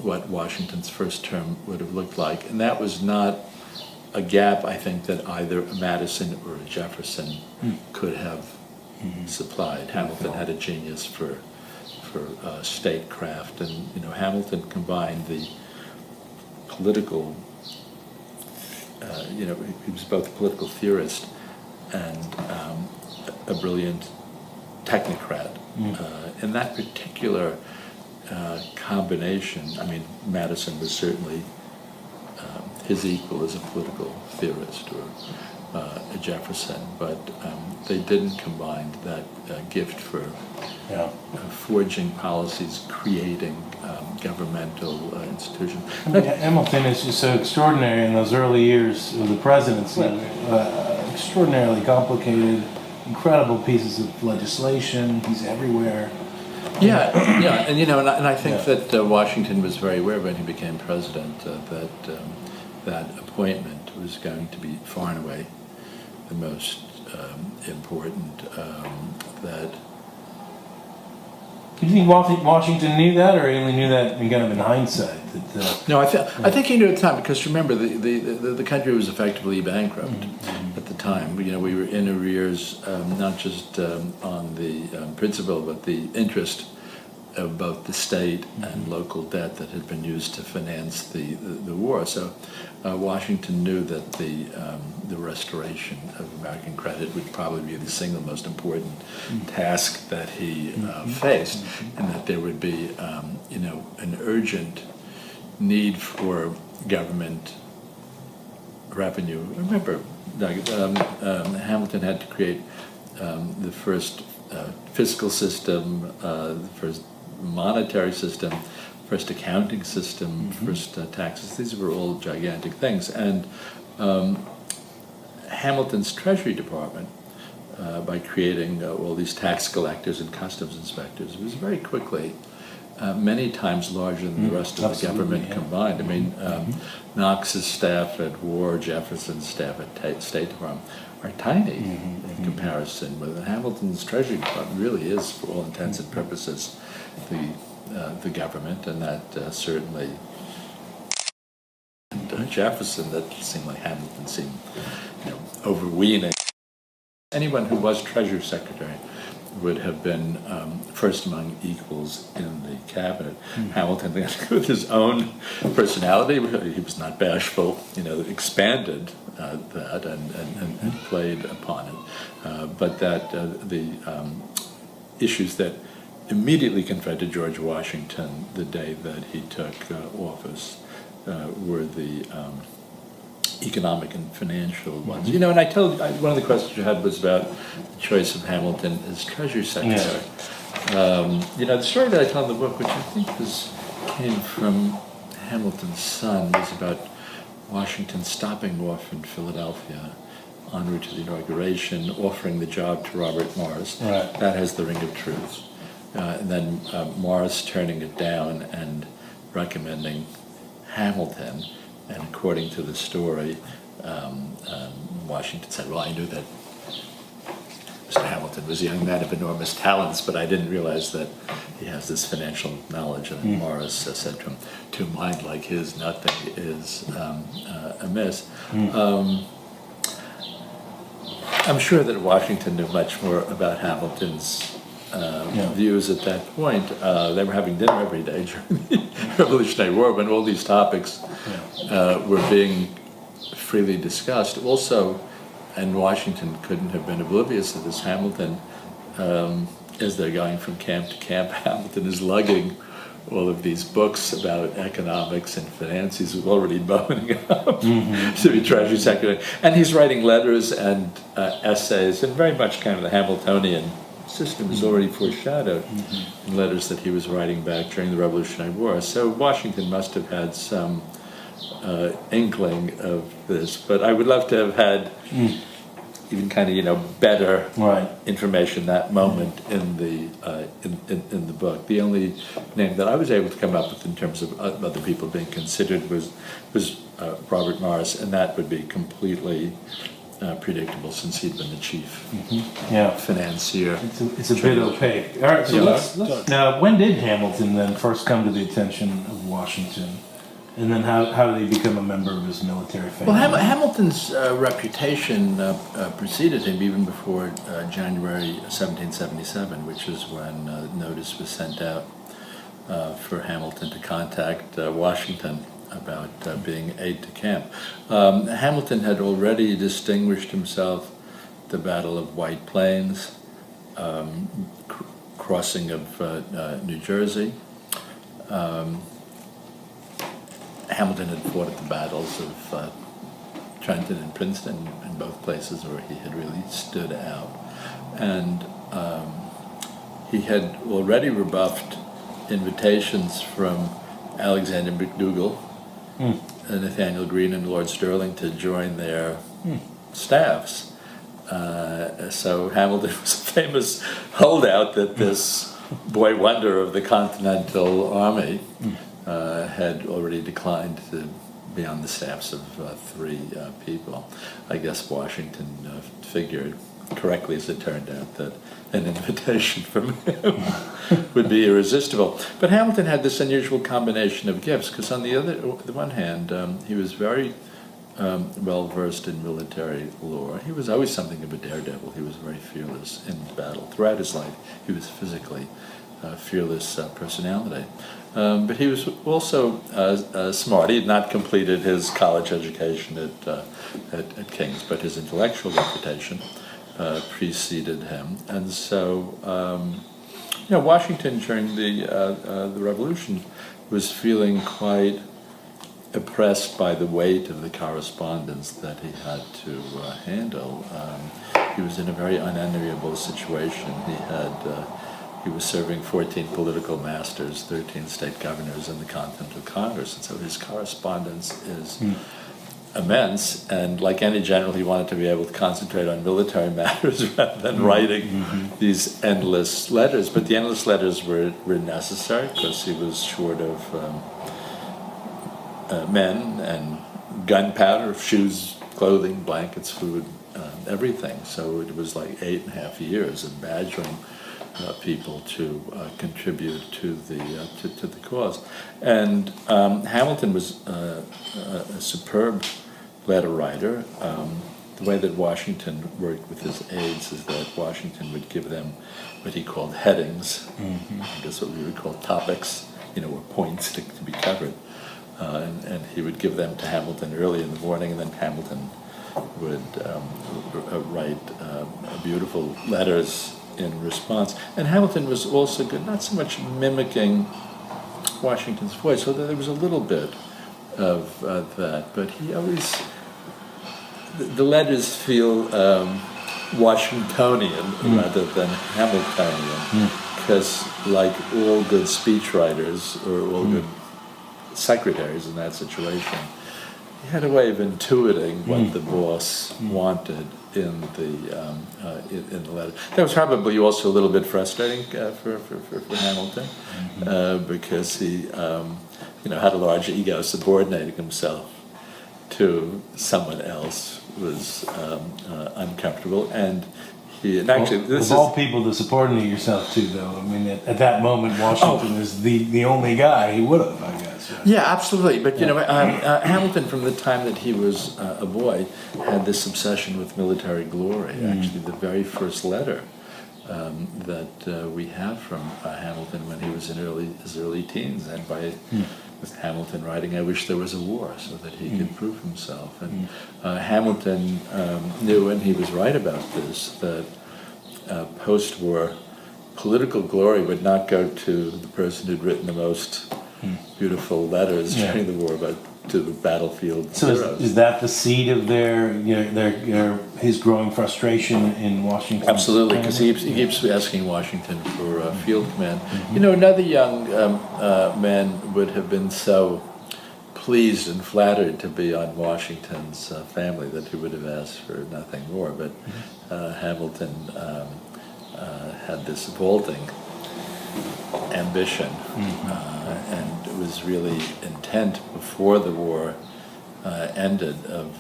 what Washington's first term would have looked like. And that was not a gap, I think, that either Madison or Jefferson could have supplied. Hamilton had a genius for statecraft, and Hamilton combined the political, he was both a political theorist and a brilliant technocrat. And that particular combination, I mean, Madison was certainly his equal as a political theorist, or Jefferson, but they didn't combine that gift for forging policies, creating governmental institutions.
Hamilton is just so extraordinary in those early years of the presidency. Extraordinarily complicated, incredible pieces of legislation. He's everywhere.
And I think that Washington was very aware when he became president that that appointment was going to be far and away the most important.
Do you think Washington knew that, or he only knew that kind of in hindsight?
No, I think he knew at the time, because remember, the country was effectively bankrupt at the time. We were in arrears, not just on the principal, but the interest of both the state and local debt that had been used to finance the war. So Washington knew that the restoration of American credit would probably be the single most important task that he faced, and that there would be an urgent need for government revenue. Remember, Hamilton had to create the first fiscal system, the first monetary system, first accounting system, first taxes. These were all gigantic things. And Hamilton's Treasury Department, by creating all these tax collectors and customs inspectors, was very quickly many times larger than the rest of the government combined. I mean, Knox's staff at War, Jefferson's staff at State Department are tiny in comparison. But Hamilton's Treasury Department really is, for all intents and purposes, the government, and that certainly Jefferson, that seemed like Hamilton seemed overweening. Anyone who was Treasury Secretary would have been first among equals in the cabinet. Hamilton, with his own personality, he was not bashful, expanded that and played upon it. But that the issues that immediately confronted George Washington the day that he took office were the economic and financial ones. You know, and one of the questions you had was about the choice of Hamilton as Treasury Secretary. You know, the story that I tell in the book, which I think came from Hamilton's son, was about Washington stopping off in Philadelphia en route to the inauguration, offering the job to Robert Morris.
Right.
That has the ring of truth. And then Morris turning it down and recommending Hamilton. And according to the story, Washington said, well, I knew that Mr. Hamilton was a young man of enormous talents, but I didn't realize that he has this financial knowledge. And Morris said to him, to a mind like his, nothing is amiss. I'm sure that Washington knew much more about Hamilton's views at that point. They were having dinner every day during the Revolutionary War when all these topics were being freely discussed. Also, and Washington couldn't have been oblivious of this, Hamilton, as they're going from camp to camp, Hamilton is lugging all of these books about economics and finance. He's already boning up to be Treasury Secretary. And he's writing letters and essays, and very much kind of the Hamiltonian system is already foreshadowed in letters that he was writing back during the Revolutionary War. So Washington must have had some inkling of this. But I would love to have had even kind of, better information that moment in the book. The only name that I was able to come up with in terms of other people being considered was Robert Morris, and that would be completely predictable since he'd been the chief financier.
It's a bit opaque. All right, so let's now, when did Hamilton then first come to the attention of Washington? And then how did he become a member of his military family?
Well, Hamilton's reputation preceded him even before January 1777, which is when notice was sent out for Hamilton to contact Washington about being aide de camp. Hamilton had already distinguished himself at the Battle of White Plains, crossing of New Jersey. Hamilton had fought at the battles of Trenton and Princeton, in both places where he had really stood out. And he had already rebuffed invitations from Alexander McDougall, Nathaniel Greene, and Lord Stirling to join their staffs. So Hamilton was a famous holdout that this boy wonder of the Continental Army had already declined to be on the staffs of 3 people. I guess Washington figured, correctly as it turned out, that an invitation from him would be irresistible. But Hamilton had this unusual combination of gifts, because on the one hand, he was very well versed in military lore. He was always something of a daredevil. He was very fearless in battle. Throughout his life, he was physically fearless personality. But he was also smart. He had not completed his college education at King's, but his intellectual reputation preceded him. And so, Washington during the Revolution was feeling quite oppressed by the weight of the correspondence that he had to handle. He was in a very unenviable situation. He was serving 14 political masters, 13 state governors, and the Continental Congress. And so his correspondence is immense. And like any general, he wanted to be able to concentrate on military matters rather than writing these endless letters. But the endless letters were necessary because he was short of men and gunpowder, shoes, clothing, blankets, food, everything. So it was like 8.5 years of badgering people to contribute to the cause. And Hamilton was a superb letter writer. The way that Washington worked with his aides is that Washington would give them what he called headings, I guess what we would call topics, or points to be covered. And he would give them to Hamilton early in the morning, and then Hamilton would write beautiful letters in response. And Hamilton was also good, not so much mimicking Washington's voice, although there was a little bit of that, but he always the letters feel Washingtonian rather than Hamiltonian, because like all good speechwriters or all good secretaries in that situation, he had a way of intuiting what the boss wanted in the letter. That was probably also a little bit frustrating for Hamilton, because he had a large ego. Subordinating himself to someone else was uncomfortable, and actually,
of all people to subordinate yourself to, though, I mean, at that moment, Washington is the only guy he would have, I guess.
Yeah, absolutely. But Hamilton, from the time that he was a boy, had this obsession with military glory. Actually, the very first letter that we have from Hamilton when he was in his early teens, and with Hamilton writing, "I wish there was a war," so that he could prove himself. And Hamilton knew, and he was right about this, that post-war political glory would not go to the person who'd written the most beautiful letters during the war, but to the battlefield heroes.
Is that the seed of his growing frustration in Washington?
Absolutely, because he keeps asking Washington for field command. Another young man would have been so pleased and flattered to be on Washington's family that he would have asked for nothing more. But Hamilton had this vaulting ambition, and was really intent before the war ended of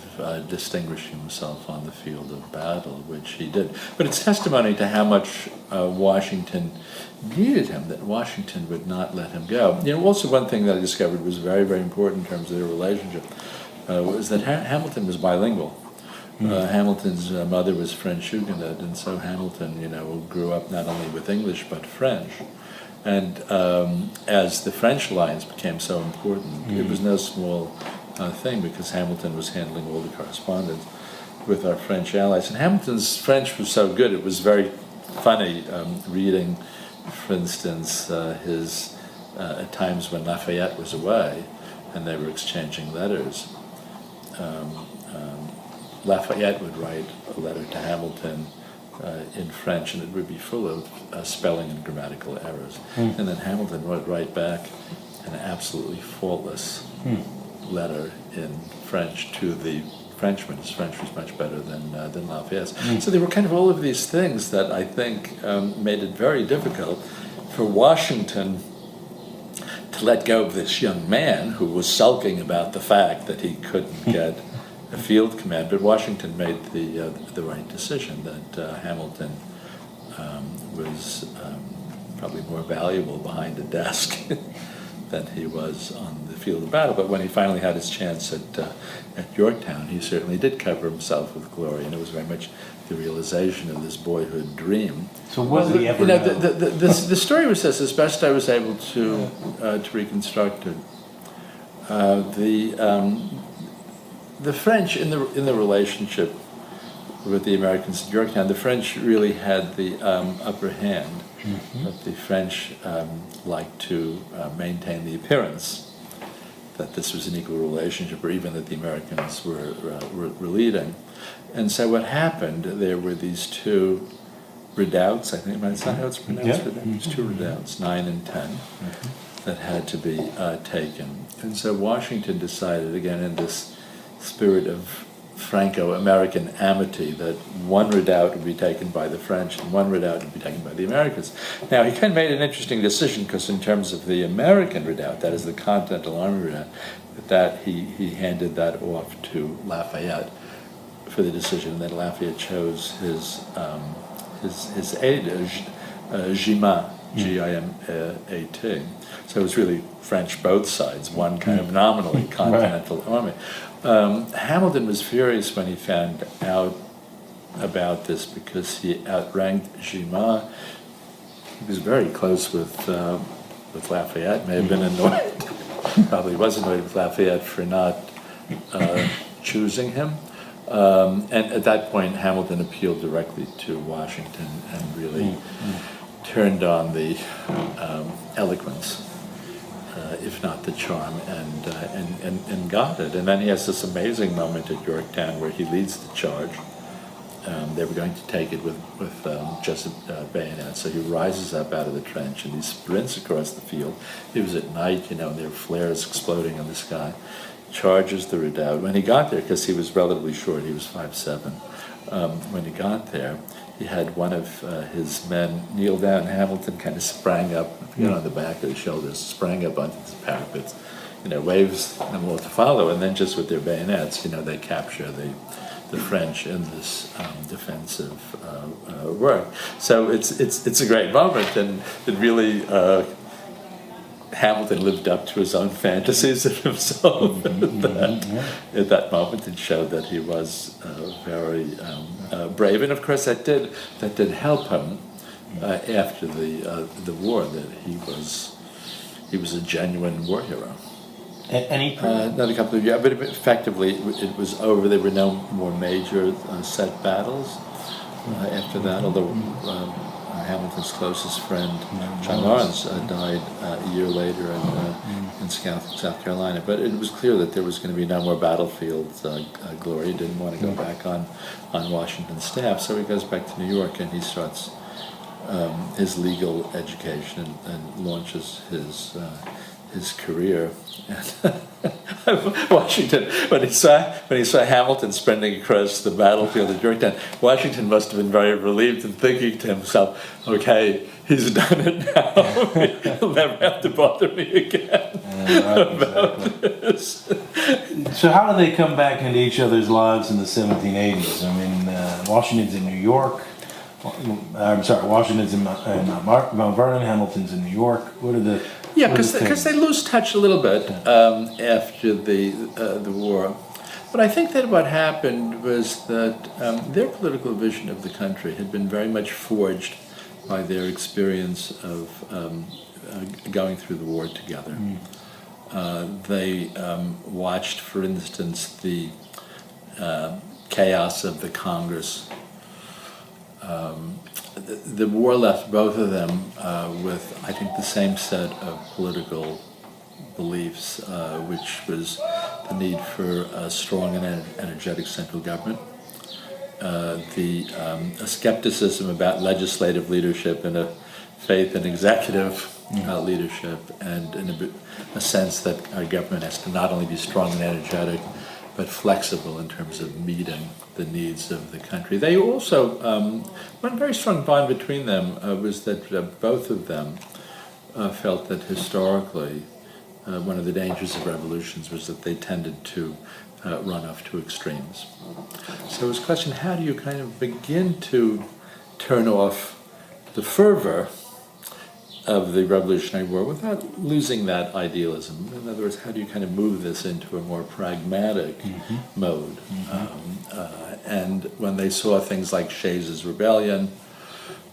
distinguishing himself on the field of battle, which he did. But it's testimony to how much Washington needed him, that Washington would not let him go. Also one thing that I discovered was very, very important in terms of their relationship was that Hamilton was bilingual. Hamilton's mother was French Huguenot, and so Hamilton, grew up not only with English but French. And as the French alliance became so important, it was no small thing, because Hamilton was handling all the correspondence with our French allies. And Hamilton's French was so good, it was very funny reading, for instance, his at times when Lafayette was away and they were exchanging letters. Lafayette would write a letter to Hamilton in French, and it would be full of spelling and grammatical errors. And then Hamilton would write back an absolutely faultless letter in French to the Frenchman. His French was much better than Lafayette's. So there were kind of all of these things that I think made it very difficult for Washington to let go of this young man who was sulking about the fact that he couldn't get a field command. But Washington made the right decision, that Hamilton was probably more valuable behind a desk than he was on the field of battle. But when he finally had his chance at Yorktown, he certainly did cover himself with glory, and it was very much the realization of this boyhood dream.
So was he ever?
The story was this, as best I was able to reconstruct it. The French in the relationship with the Americans at Yorktown, the French really had the upper hand. But the French liked to maintain the appearance that this was an equal relationship, or even that the Americans were leading. And so what happened, there were these two redoubts, I think, that's not how it's pronounced, There's two redoubts, 9 and 10, that had to be taken. And so Washington decided, again in this spirit of Franco-American amity, that one redoubt would be taken by the French and one redoubt would be taken by the Americans. Now, he kind of made an interesting decision, because in terms of the American redoubt, that is the Continental Army redoubt, that he handed that off to Lafayette for the decision, that Lafayette chose his aide, Gimat, G-I-M-A-T. So it was really French both sides, one kind of nominally Continental Army. Hamilton was furious when he found out about this, because he outranked Gimat. He was very close with Lafayette, may have been annoyed, probably was annoyed with Lafayette for not choosing him. And at that point, Hamilton appealed directly to Washington and really turned on the eloquence if not the charm, and got it. And then he has this amazing moment at Yorktown where he leads the charge. They were going to take it with just a bayonet, so he rises up out of the trench and he sprints across the field. It was at night, and there were flares exploding in the sky. Charges the redoubt. When he got there, because he was relatively short, he was 5'7", when he got there, he had one of his men kneel down. Hamilton kind of sprang up, on the back of his shoulders, sprang up onto the parapets, waves them all to follow, and then just with their bayonets, they capture the French in this defensive work. So it's a great moment, and it really Hamilton lived up to his own fantasies of himself at that moment, and showed that he was very brave. And of course, that did help him after the war. That he was a genuine war hero.
Any
not a couple of years, but effectively it was over. There were no more major set battles after that. Although Hamilton's closest friend, John Lawrence, died a year later in South Carolina. But it was clear that there was going to be no more battlefield glory. He didn't want to go back on Washington's staff, so he goes back to New York and he starts his legal education and launches his career. Washington, when he saw Hamilton sprinting across the battlefield at Yorktown, Washington must have been very relieved and thinking to himself, "Okay, he's done it now. He'll never have to bother me again about this."
So how do they come back into each other's lives in the 1780s? I mean, Washington's in New York. I'm sorry, Washington's in Mount Vernon. Hamilton's in New York. What are the
because they lose touch a little bit after the war. But I think that what happened was that their political vision of the country had been very much forged by their experience of going through the war together. They watched, for instance, the chaos of the Congress. The war left both of them with, I think, the same set of political beliefs, which was the need for a strong and energetic central government, a skepticism about legislative leadership and a faith in executive leadership, and a sense that our government has to not only be strong and energetic, but flexible in terms of meeting the needs of the country. They also, one very strong bond between them was that both of them felt that historically one of the dangers of revolutions was that they tended to run off to extremes. So it was a question, how do you kind of begin to turn off the fervor of the Revolutionary War without losing that idealism? In other words, how do you kind of move this into a more pragmatic mode? And when they saw things like Shays' Rebellion,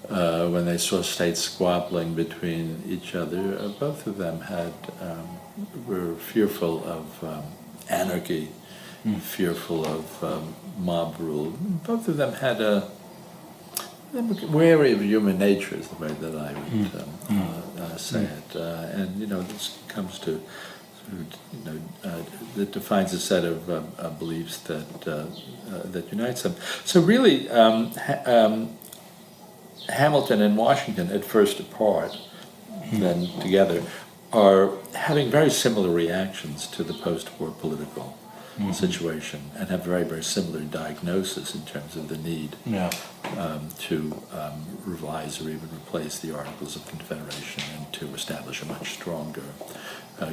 when they saw states squabbling between each other, both of them were fearful of anarchy, fearful of mob rule. Both of them had wary of human nature is the way that I would say it. And, this comes to, that defines a set of beliefs that unites them. So really, Hamilton and Washington, at first apart, then together, are having very similar reactions to the post-war political situation, and have very, very similar diagnosis in terms of the need to revise or even replace the Articles of Confederation and to establish a much stronger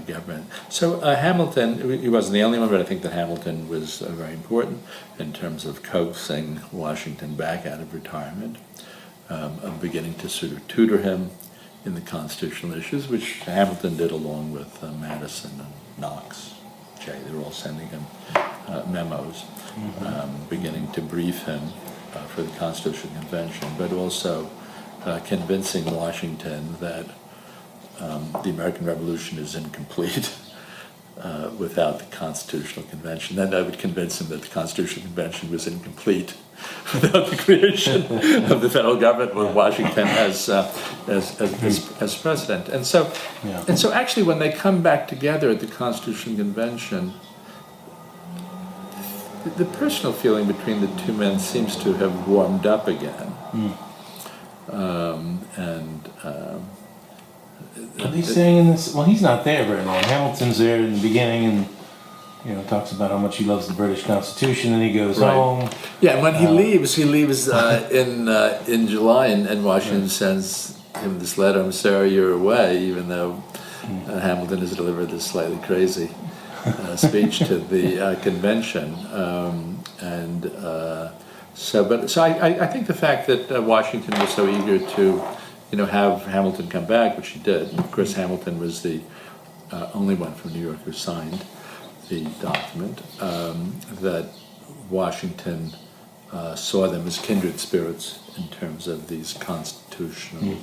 government. So Hamilton, he wasn't the only one, but I think that Hamilton was very important in terms of coaxing Washington back out of retirement, of beginning to sort of tutor him in the constitutional issues, which Hamilton did along with Madison and Knox. They were all sending him memos, beginning to brief him for the Constitutional Convention, but also convincing Washington that the American Revolution is incomplete without the Constitutional Convention. Then I would convince him that the Constitutional Convention was incomplete without the creation of the federal government with Washington as president. And so, actually, when they come back together at the Constitutional Convention, the personal feeling between the two men seems to have warmed up again.
Are they saying in this? Well, he's not there very long. Hamilton's there in the beginning, and talks about how much he loves the British Constitution, and he goes home.
Yeah, and when he leaves in July, and Washington sends him this letter, "I'm sorry you're away," even though Hamilton has delivered this slightly crazy speech to the convention, So I think the fact that Washington was so eager to, have Hamilton come back, which he did. Of course, Hamilton was the only one from New York who signed the document. That Washington saw them as kindred spirits in terms of these constitutional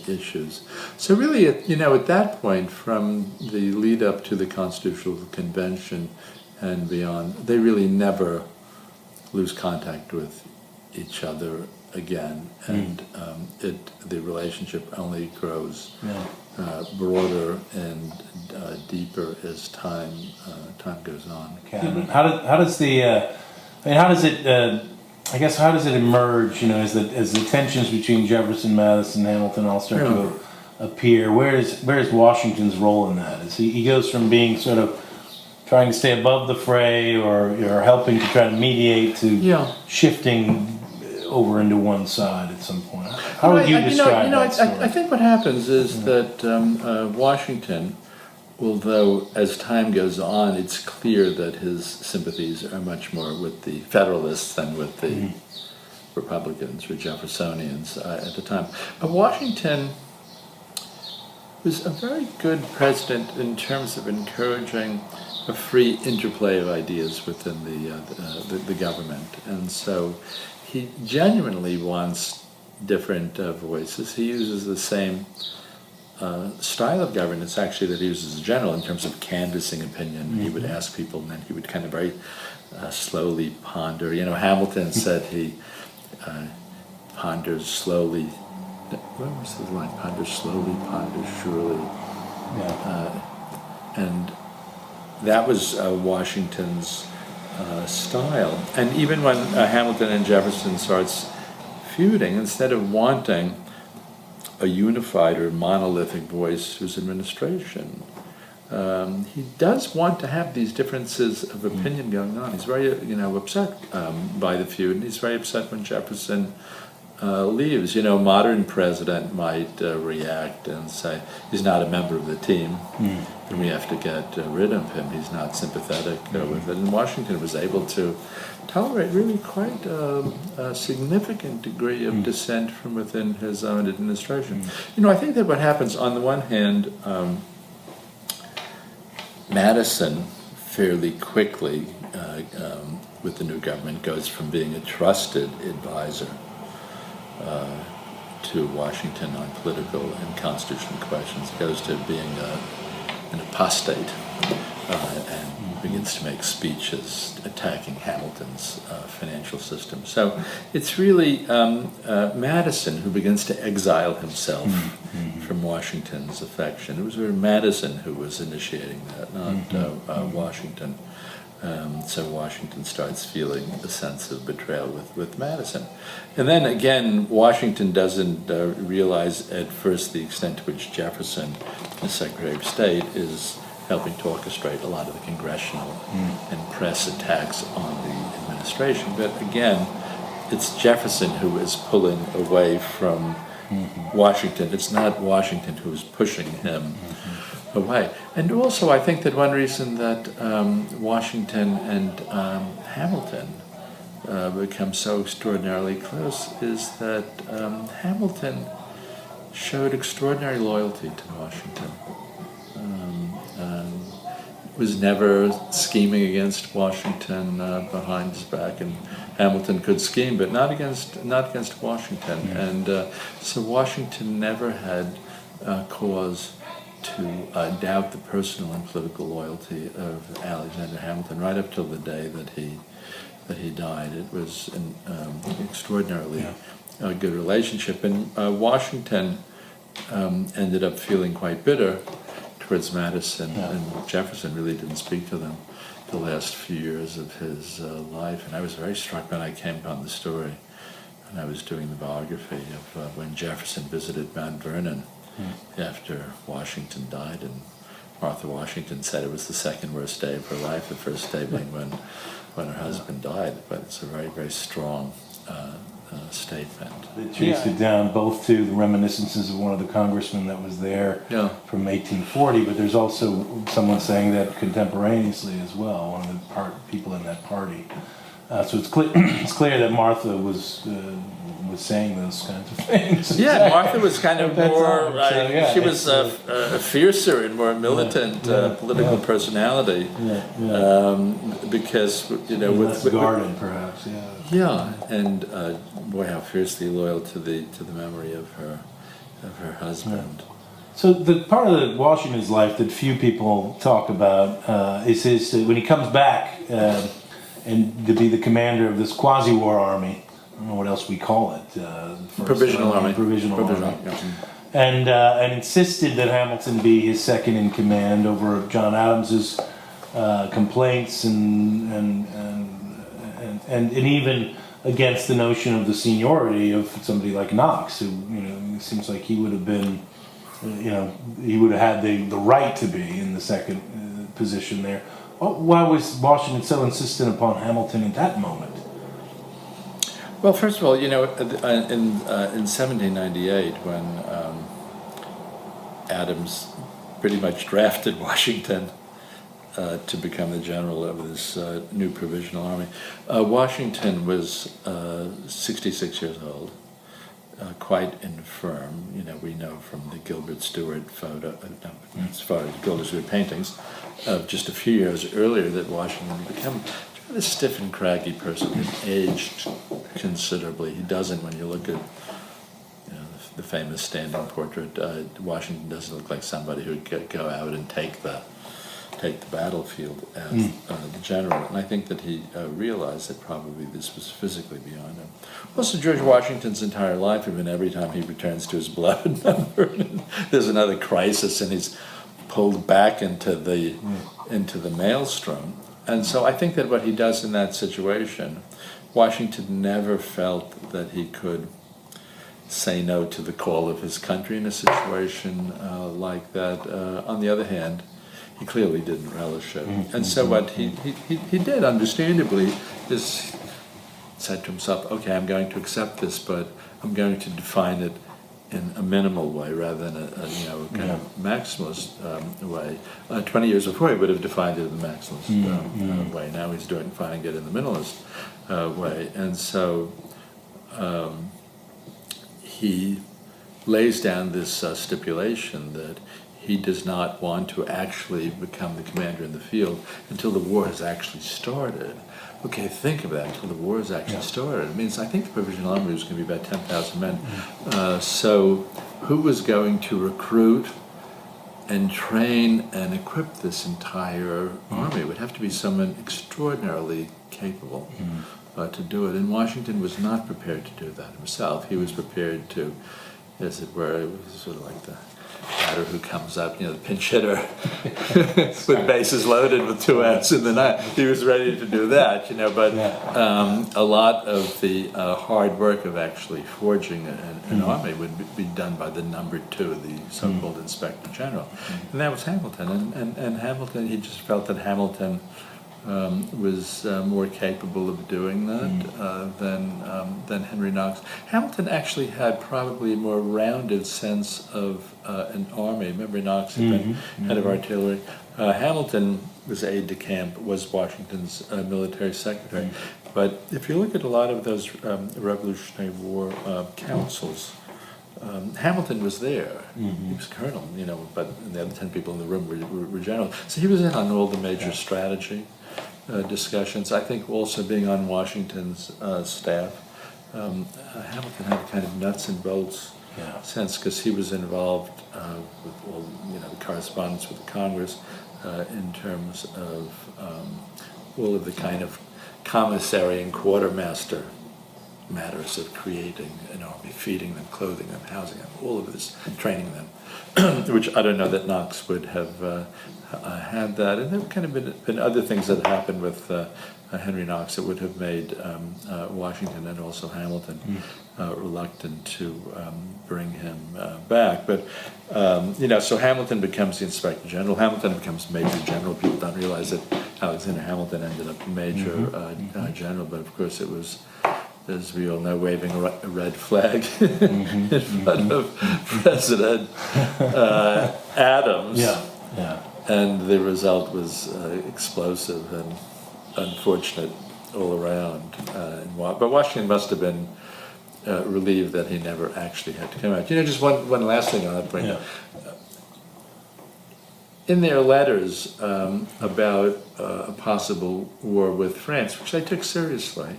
issues. So really, at that point, from the lead up to the Constitutional Convention and beyond, they really never lose contact with each other again, and the relationship only grows broader and deeper as time goes on.
How does it emerge? As the tensions between Jefferson, Madison, Hamilton all start to appear. Where's Washington's role in that? He goes from being sort of trying to stay above the fray, or helping to try to mediate, to shifting over into one side at some point. How would you describe that story?
I think what happens is that Washington, although as time goes on, it's clear that his sympathies are much more with the Federalists than with the Republicans or Jeffersonians at the time. Washington was a very good president in terms of encouraging a free interplay of ideas within the government, and so he genuinely wants different voices. He uses the same style of governance actually that he uses as a general in terms of canvassing opinion. He would ask people, and then he would kind of very slowly ponder. Hamilton said he ponders slowly. What was the line? Ponder slowly, ponder surely. And that was Washington's style. And even when Hamilton and Jefferson starts feuding, instead of wanting a unified or monolithic voice to his administration, he does want to have these differences of opinion going on. He's very, upset by the feud, and he's very upset when Jefferson leaves. A modern president might react and say, he's not a member of the team, and we have to get rid of him. He's not sympathetic with it. And Washington was able to tolerate really quite a significant degree of dissent from within his own administration. I think that what happens, on the one hand, Madison fairly quickly, with the new government, goes from being a trusted advisor to Washington on political and constitutional questions. It goes to being an apostate and begins to make speeches attacking Hamilton's financial system. So it's really Madison who begins to exile himself from Washington's affection. It was really Madison who was initiating that, not Washington. So Washington starts feeling a sense of betrayal with Madison. And then again, Washington doesn't realize at first the extent to which Jefferson, as Secretary of State, is helping to orchestrate a lot of the congressional and press attacks on the administration. But again, it's Jefferson who is pulling away from Washington. It's not Washington who is pushing him away. And also, I think that one reason that Washington and Hamilton become so extraordinarily close is that Hamilton showed extraordinary loyalty to Washington. Was never scheming against Washington behind his back, and Hamilton could scheme, but not against Washington. And so Washington never had cause doubt the personal and political loyalty of Alexander Hamilton right up till the day that he died. It was an extraordinarily good relationship, and Washington ended up feeling quite bitter towards Madison, and Jefferson really didn't speak to them the last few years of his life. And I was very struck when I came upon the story, and I was doing the biography of when Jefferson visited Mount Vernon after Washington died, and Martha Washington said it was the second worst day of her life, the first day being when her husband died. But it's a very, very strong statement.
They chased it down both to the reminiscences of one of the congressmen that was there from 1840, but there's also someone saying that contemporaneously as well, one of the people in that party. So it's clear that Martha was saying those kinds of things.
Yeah, Martha was kind of more, she was a fiercer and more militant political personality. Because, you know,
less guarded perhaps,
Yeah, and boy, how fiercely loyal to the memory of her husband.
So the part of Washington's life that few people talk about is his when he comes back and to be the commander of this quasi-war army. I don't know what else we call it.
Provisional army.
Provisional army. And insisted that Hamilton be his second in command over John Adams's complaints and even against the notion of the seniority of somebody like Knox, who, you know, it seems like he would have been, you know, he would have had the right to be in the second position there. Why was Washington so insistent upon Hamilton in that moment?
Well, first of all, you know, in 1798, when Adams pretty much drafted Washington to become the general of this new provisional army, Washington was 66 years old, quite infirm. You know, we know from the Gilbert Stuart photo, as far as Gilbert Stuart paintings, of just a few years earlier, that Washington had become a stiff and craggy person and aged considerably. He doesn't, when you look at, you know, the famous standing portrait, Washington doesn't look like somebody who would go out and take the battlefield as the general. And I think that he realized that probably this was physically beyond him. Also, George Washington's entire life, I mean, every time he returns to his beloved Mount Vernon, there's another crisis, and he's pulled back into the maelstrom. And so I think that what he does in that situation, Washington never felt that he could say no to the call of his country in a situation like that. On the other hand, he clearly didn't relish it. And so what he did, understandably, is said to himself, okay, I'm going to accept this, but I'm going to define it in a minimal way rather than a kind of maximalist way. 20 years before, he would have defined it in the maximalist way. Now he's defining it in the minimalist way. And so he lays down this stipulation that he does not want to actually become the commander in the field until the war has actually started. Okay, think of that, until the war has actually started. It means, I think the Provisional Army was going to be about 10,000 men. So who was going to recruit and train and equip this entire army? It would have to be someone extraordinarily capable to do it. And Washington was not prepared to do that himself. He was prepared to, as it were, it was sort of like the batter who comes up, you know, the pinch hitter with bases loaded with 2 outs in the ninth. He was ready to do that, you know, but a lot of the hard work of actually forging an army would be done by the number 2, the so-called Inspector General. And that was Hamilton. And Hamilton, he just felt that Hamilton was more capable of doing that than Henry Knox. Hamilton actually had probably a more rounded sense of an army. Remember, Knox had been head of artillery. Hamilton was aide-de-camp, was Washington's military secretary. But if you look at a lot of those Revolutionary War councils, Hamilton was there. He was colonel, you know, but the other 10 people in the room were generals. So he was in on all the major strategy discussions. I think also being on Washington's staff, Hamilton had a kind of nuts and bolts sense, because he was involved with all, the correspondence with the Congress in terms of all of the kind of commissary and quartermaster matters of creating an army, feeding them, clothing them, housing them, all of this, training them, which I don't know that Knox would have had that. And there have kind of been other things that happened with Henry Knox that would have made Washington and also Hamilton reluctant to bring him back. But, so Hamilton becomes the Inspector General. Hamilton becomes Major General. People don't realize that Alexander Hamilton ended up Major General, but of course it was, as we all know, waving a red flag in front of President Adams. And the result was explosive and unfortunate all around. But Washington must have been relieved that he never actually had to come out. Just one last thing on that point. In their letters about a possible war with France, which I took seriously,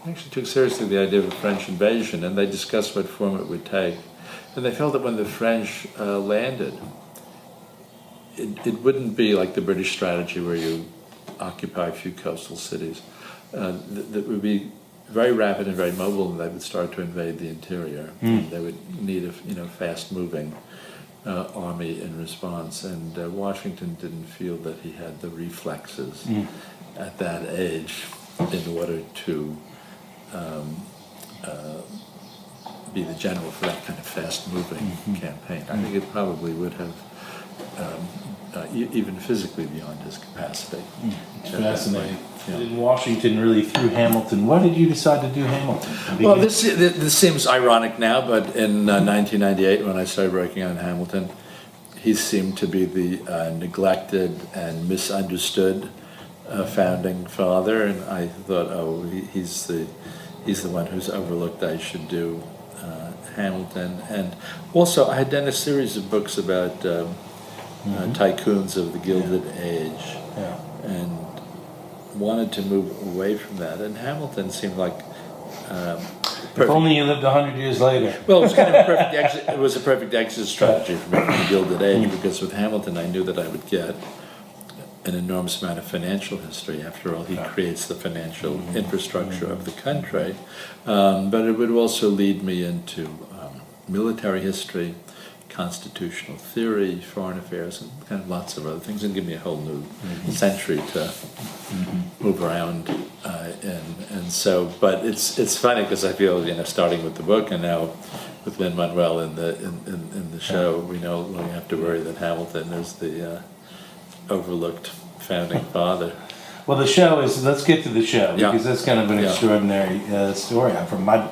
I actually took seriously the idea of a French invasion, and they discussed what form it would take. And they felt that when the French landed, it wouldn't be like the British strategy where you occupy a few coastal cities. That would be very rapid and very mobile, and they would start to invade the interior. They would need a fast-moving army in response, and Washington didn't feel that he had the reflexes at that age in order to be the general for that kind of fast-moving campaign. I think it probably would have, even physically beyond his capacity.
Fascinating. In Washington really through Hamilton. Why did you decide to do Hamilton?
Well, this seems ironic now, but in 1998, when I started working on Hamilton, he seemed to be the neglected and misunderstood founding father, and I thought, oh, he's the one who's overlooked. I should do Hamilton. And also, I had done a series of books about tycoons of the Gilded Age, and wanted to move away from that. And Hamilton seemed like
if only you lived 100 years later.
Well, it was kind of a perfect exit. It was a perfect exit strategy for me from the Gilded Age, because with Hamilton, I knew that I would get an enormous amount of financial history. After all, he creates the financial infrastructure of the country. But it would also lead me into military history, constitutional theory, foreign affairs, and kind of lots of other things, and give me a whole new century to move around in. And so, but it's funny because I feel, starting with the book and now with Lin-Manuel in the show, we no longer have to worry that Hamilton is the overlooked founding father.
Well, the show is, let's get to the show, because that's kind of an extraordinary story. From my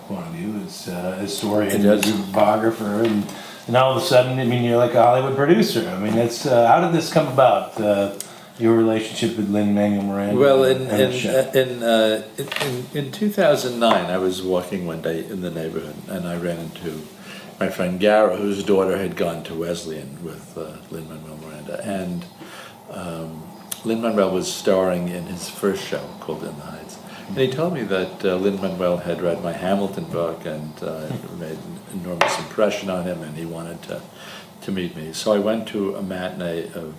point of view, as a historian, as a biographer, and all of a sudden, you're like a Hollywood producer. It's how did this come about? Your relationship with Lin-Manuel Miranda?
Well, in 2009, I was walking one day in the neighborhood, and I ran into my friend Gara, whose daughter had gone to Wesleyan with Lin-Manuel Miranda, and Lin-Manuel was starring in his first show called In the Heights. And he told me that Lin-Manuel had read my Hamilton book, and it made an enormous impression on him, and he wanted to meet me. So I went to a matinee of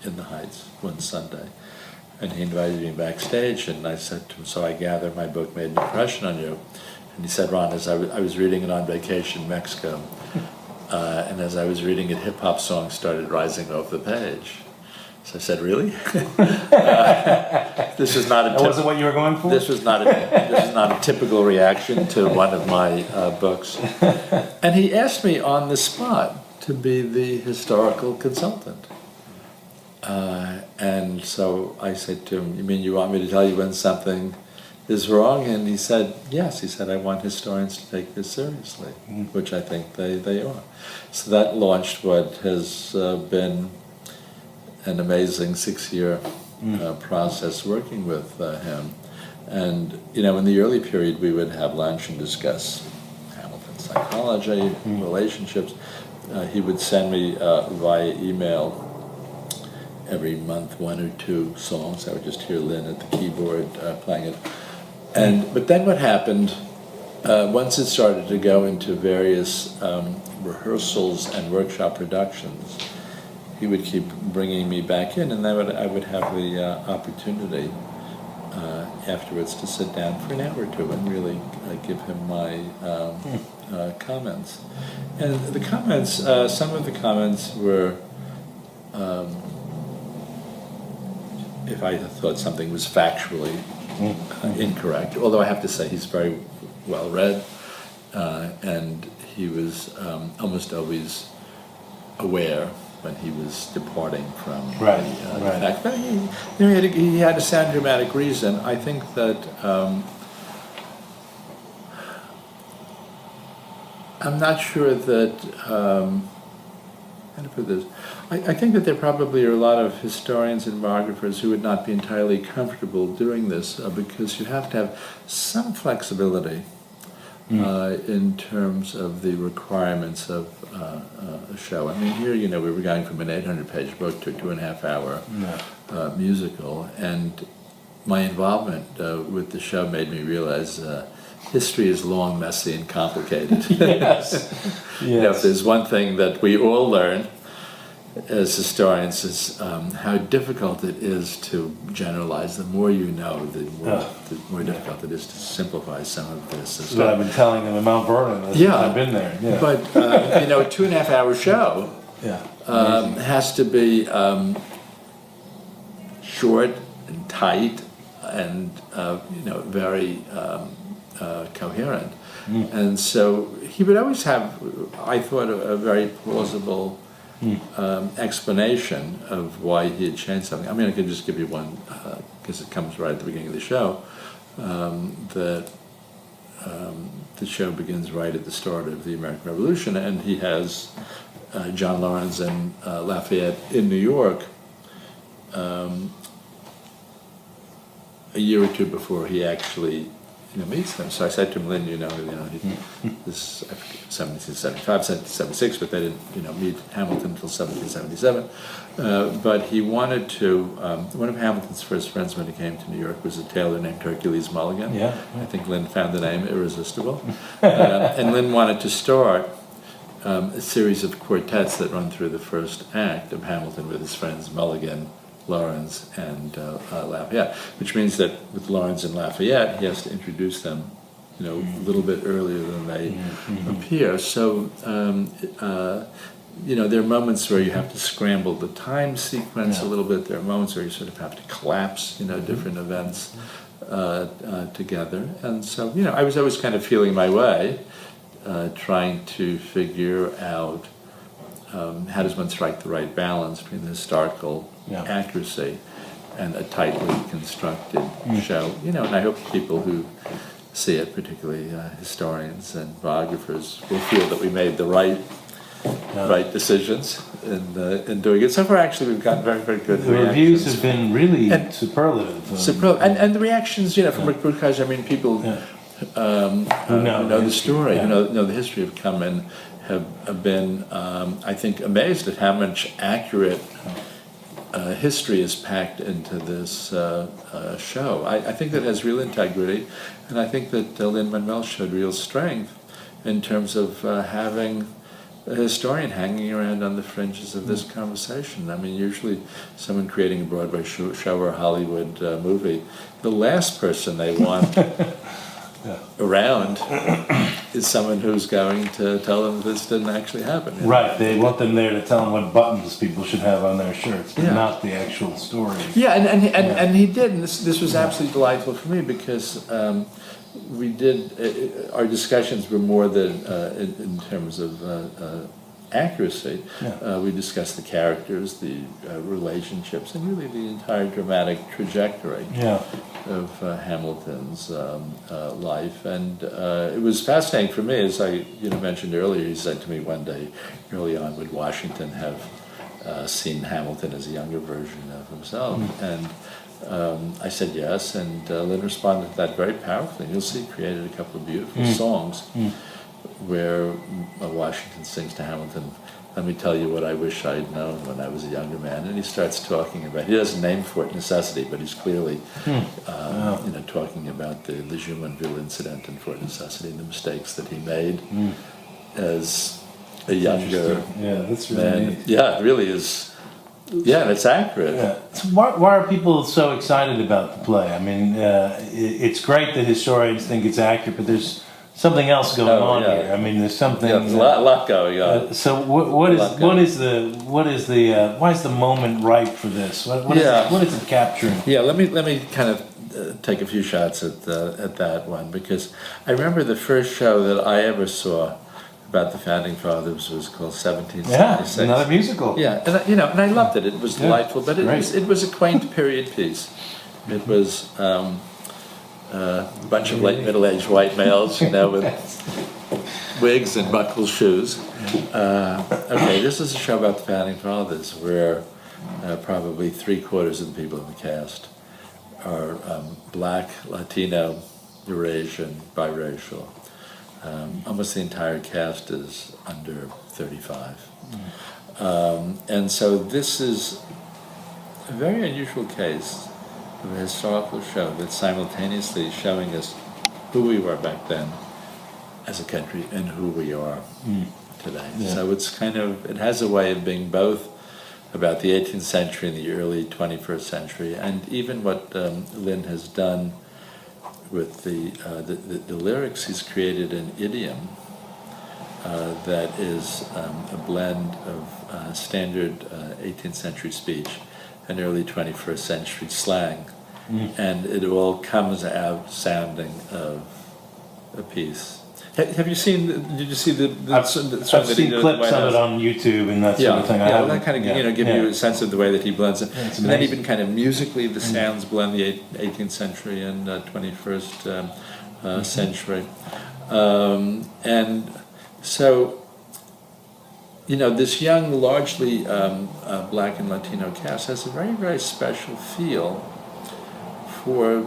In the Heights one Sunday, and he invited me backstage, and I said to him, so I gather my book made an impression on you. And he said, Ron, as I was reading it on vacation in Mexico, and as I was reading it, hip-hop songs started rising off the page. So I said, really? This is not a.
That wasn't what you were going for?
This is not a typical reaction to one of my books. And he asked me on the spot to be the historical consultant. And so I said to him, you mean you want me to tell you when something is wrong? And he said, yes. He said, I want historians to take this seriously, which I think they are. So that launched what has been an amazing 6-year process working with him. And, in the early period, we would have lunch and discuss Hamilton's psychology, relationships. He would send me via email every month 1 or 2 songs. I would just hear Lynn at the keyboard playing it. But then what happened once it started to go into various rehearsals and workshop productions, he would keep bringing me back in, and I would have the opportunity afterwards to sit down for an hour or two and really give him my comments. And the comments, some of the comments were, if I thought something was factually incorrect, although I have to say he's very well read, and he was almost always aware when he was departing from the fact. But he had a sound dramatic reason. I think that I'm not sure that how to put this. I think that there probably are a lot of historians and biographers who would not be entirely comfortable doing this because you have to have some flexibility in terms of the requirements of a show. I mean, here, we were going from an 800-page book to a 2.5-hour musical, and my involvement with the show made me realize history is long, messy, and complicated.
Yes.
If there's one thing that we all learn as historians is how difficult it is to generalize. The more you know, the more difficult it is to simplify some of this.
That's what I've been telling them in Mount Vernon. I've been there. Yeah.
But a 2.5-hour show has to be short and tight and very coherent. And so he would always have, I thought, a very plausible explanation of why he had changed something. I mean, I could just give you one, because it comes right at the beginning of the show, that the show begins right at the start of the American Revolution, and he has John Lawrence and Lafayette in New York a year or two before he actually meets them. So I said to him, Lynn, this 1775, 1776, but they didn't meet Hamilton until 1777. But he wanted to, one of Hamilton's first friends when he came to New York was a tailor named Hercules Mulligan.
Yeah.
I think Lynn found the name irresistible. And Lynn wanted to start a series of quartets that run through the first act of Hamilton with his friends Mulligan, Lawrence, and Lafayette, which means that with Lawrence and Lafayette, he has to introduce them, a little bit earlier than they appear. So, there are moments where you have to scramble the time sequence a little bit. There are moments where you sort of have to collapse, different events together. And so, I was always kind of feeling my way, trying to figure out how does one strike the right balance between the historical accuracy and a tightly constructed show. And I hope people who see it, particularly historians and biographers, will feel that we made the right decisions in doing it. So far, actually, we've gotten very, very good
reactions. Reviews have been really superlative.
And the reactions, from Rick Brookhouse, I mean, people who know the story, who know the history, have come and have been, I think, amazed at how much accurate history is packed into this show. I think that has real integrity, and I think that Lin-Manuel showed real strength in terms of having a historian hanging around on the fringes of this conversation. I mean, usually someone creating a Broadway show or a Hollywood movie, the last person they want around is someone who's going to tell them this didn't actually happen.
Right, they want them there to tell them what buttons people should have on their shirts, but not the actual story.
Yeah, and he did, and this was absolutely delightful for me because we did, our discussions were more than in terms of accuracy. We discussed the characters, the relationships, and really the entire dramatic trajectory of Hamilton's life. And it was fascinating for me, as I mentioned earlier. He said to me one day early on, would Washington have seen Hamilton as a younger version of himself? And I said yes, and Lynn responded to that very powerfully. You'll see, he created a couple of beautiful songs where Washington sings to Hamilton let me tell you what I wish I'd known when I was a younger man. And he starts talking about, he doesn't name for it necessity, but he's clearly, talking about the Jumonville incident in Fort Necessity and the mistakes that he made as a younger
that's really
man.
neat.
Yeah, it really is. Yeah, and it's accurate.
Yeah. So why are people so excited about the play? I mean, it's great that historians think it's accurate, but there's something else going on here. I mean, there's something.
Yeah, there's a lot going on.
So why is the moment ripe for this? What is it capturing?
Yeah, let me kind of take a few shots at that one, because I remember the first show that I ever saw about the Founding Fathers was called 1776.
Yeah, another musical.
Yeah, and I loved it. It was delightful, but it was a quaint period piece. It was a bunch of late middle-aged white males, with wigs and buckled shoes. Okay, this is a show about the Founding Fathers, where probably 3/4 of the people in the cast are black, Latino, Eurasian, biracial. Almost the entire cast is under 35. And so this is a very unusual case of a historical show that's simultaneously showing us who we were back then as a country and who we are today.
Yeah.
So it's it has a way of being both about the 18th century and the early 21st century, and even what Lynn has done with the lyrics. He's created an idiom that is a blend of standard 18th century speech and early 21st century slang, and it all comes out sounding of a piece. Have you seen? Did you see the
I've seen clips of it on YouTube and that sort of thing.
Yeah, that kind of give you a sense of the way that he blends it, and then even kind of musically, the sounds blend the 18th century and 21st century, and so this young, largely black and Latino cast has a very, very special feel for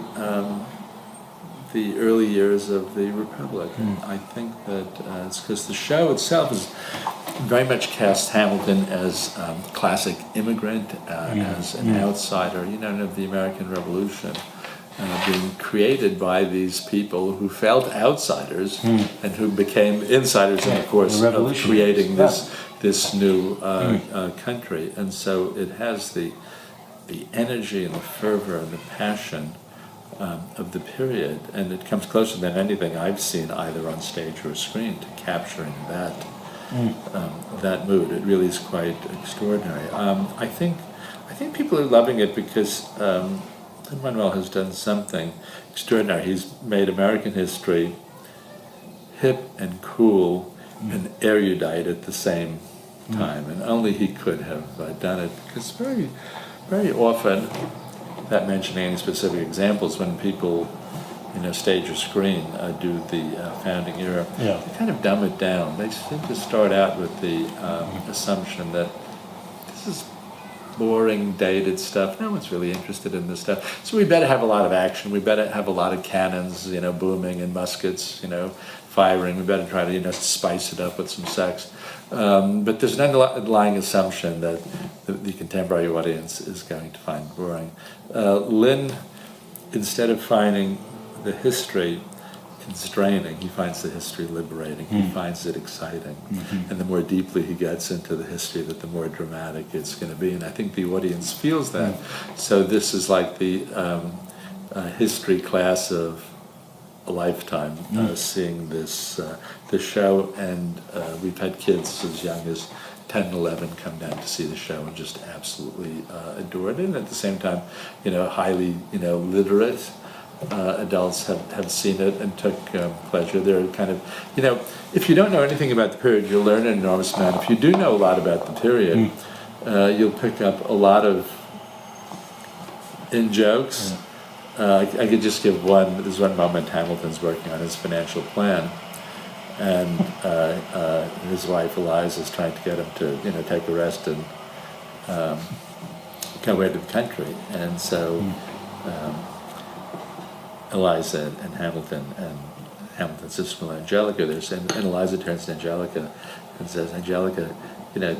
the early years of the Republic. I think that it's because the show itself is very much cast Hamilton as classic immigrant, as an outsider, of the American Revolution, being created by these people who felt outsiders and who became insiders in the course of creating this new country. And so it has the energy and the fervor and the passion of the period, and it comes closer than anything I've seen either on stage or screen to capturing that mood. It really is quite extraordinary. I think people are loving it because Lin-Manuel has done something extraordinary. He's made American history hip and cool and erudite at the same time, and only he could have done it, because very, very often, not mentioning any specific examples, when people, stage or screen do the founding era, they kind of dumb it down. They seem to start out with the assumption that this is boring, dated stuff. No one's really interested in this stuff. So we better have a lot of action. We better have a lot of cannons, booming, and muskets, firing. We better try to, spice it up with some sex. But there's an underlying assumption that the contemporary audience is going to find boring. Lynn, instead of finding the history constraining, he finds the history liberating. He finds it exciting. And the more deeply he gets into the history, that the more dramatic it's going to be. And I think the audience feels that. So this is like the history class of a lifetime, seeing this show, and we've had kids as young as 10 and 11 come down to see the show and just absolutely adored it. And at the same time, highly literate adults have seen it and took pleasure. They're kind of, if you don't know anything about the period, you'll learn an enormous amount. If you do know a lot about the period, you'll pick up a lot of in-jokes. I could just give one. There's one moment Hamilton's working on his financial plan, and his wife Eliza is trying to get him to, take a rest and go away to the country. And so Eliza and Hamilton's sister Angelica, and Eliza turns to Angelica and says, "Angelica,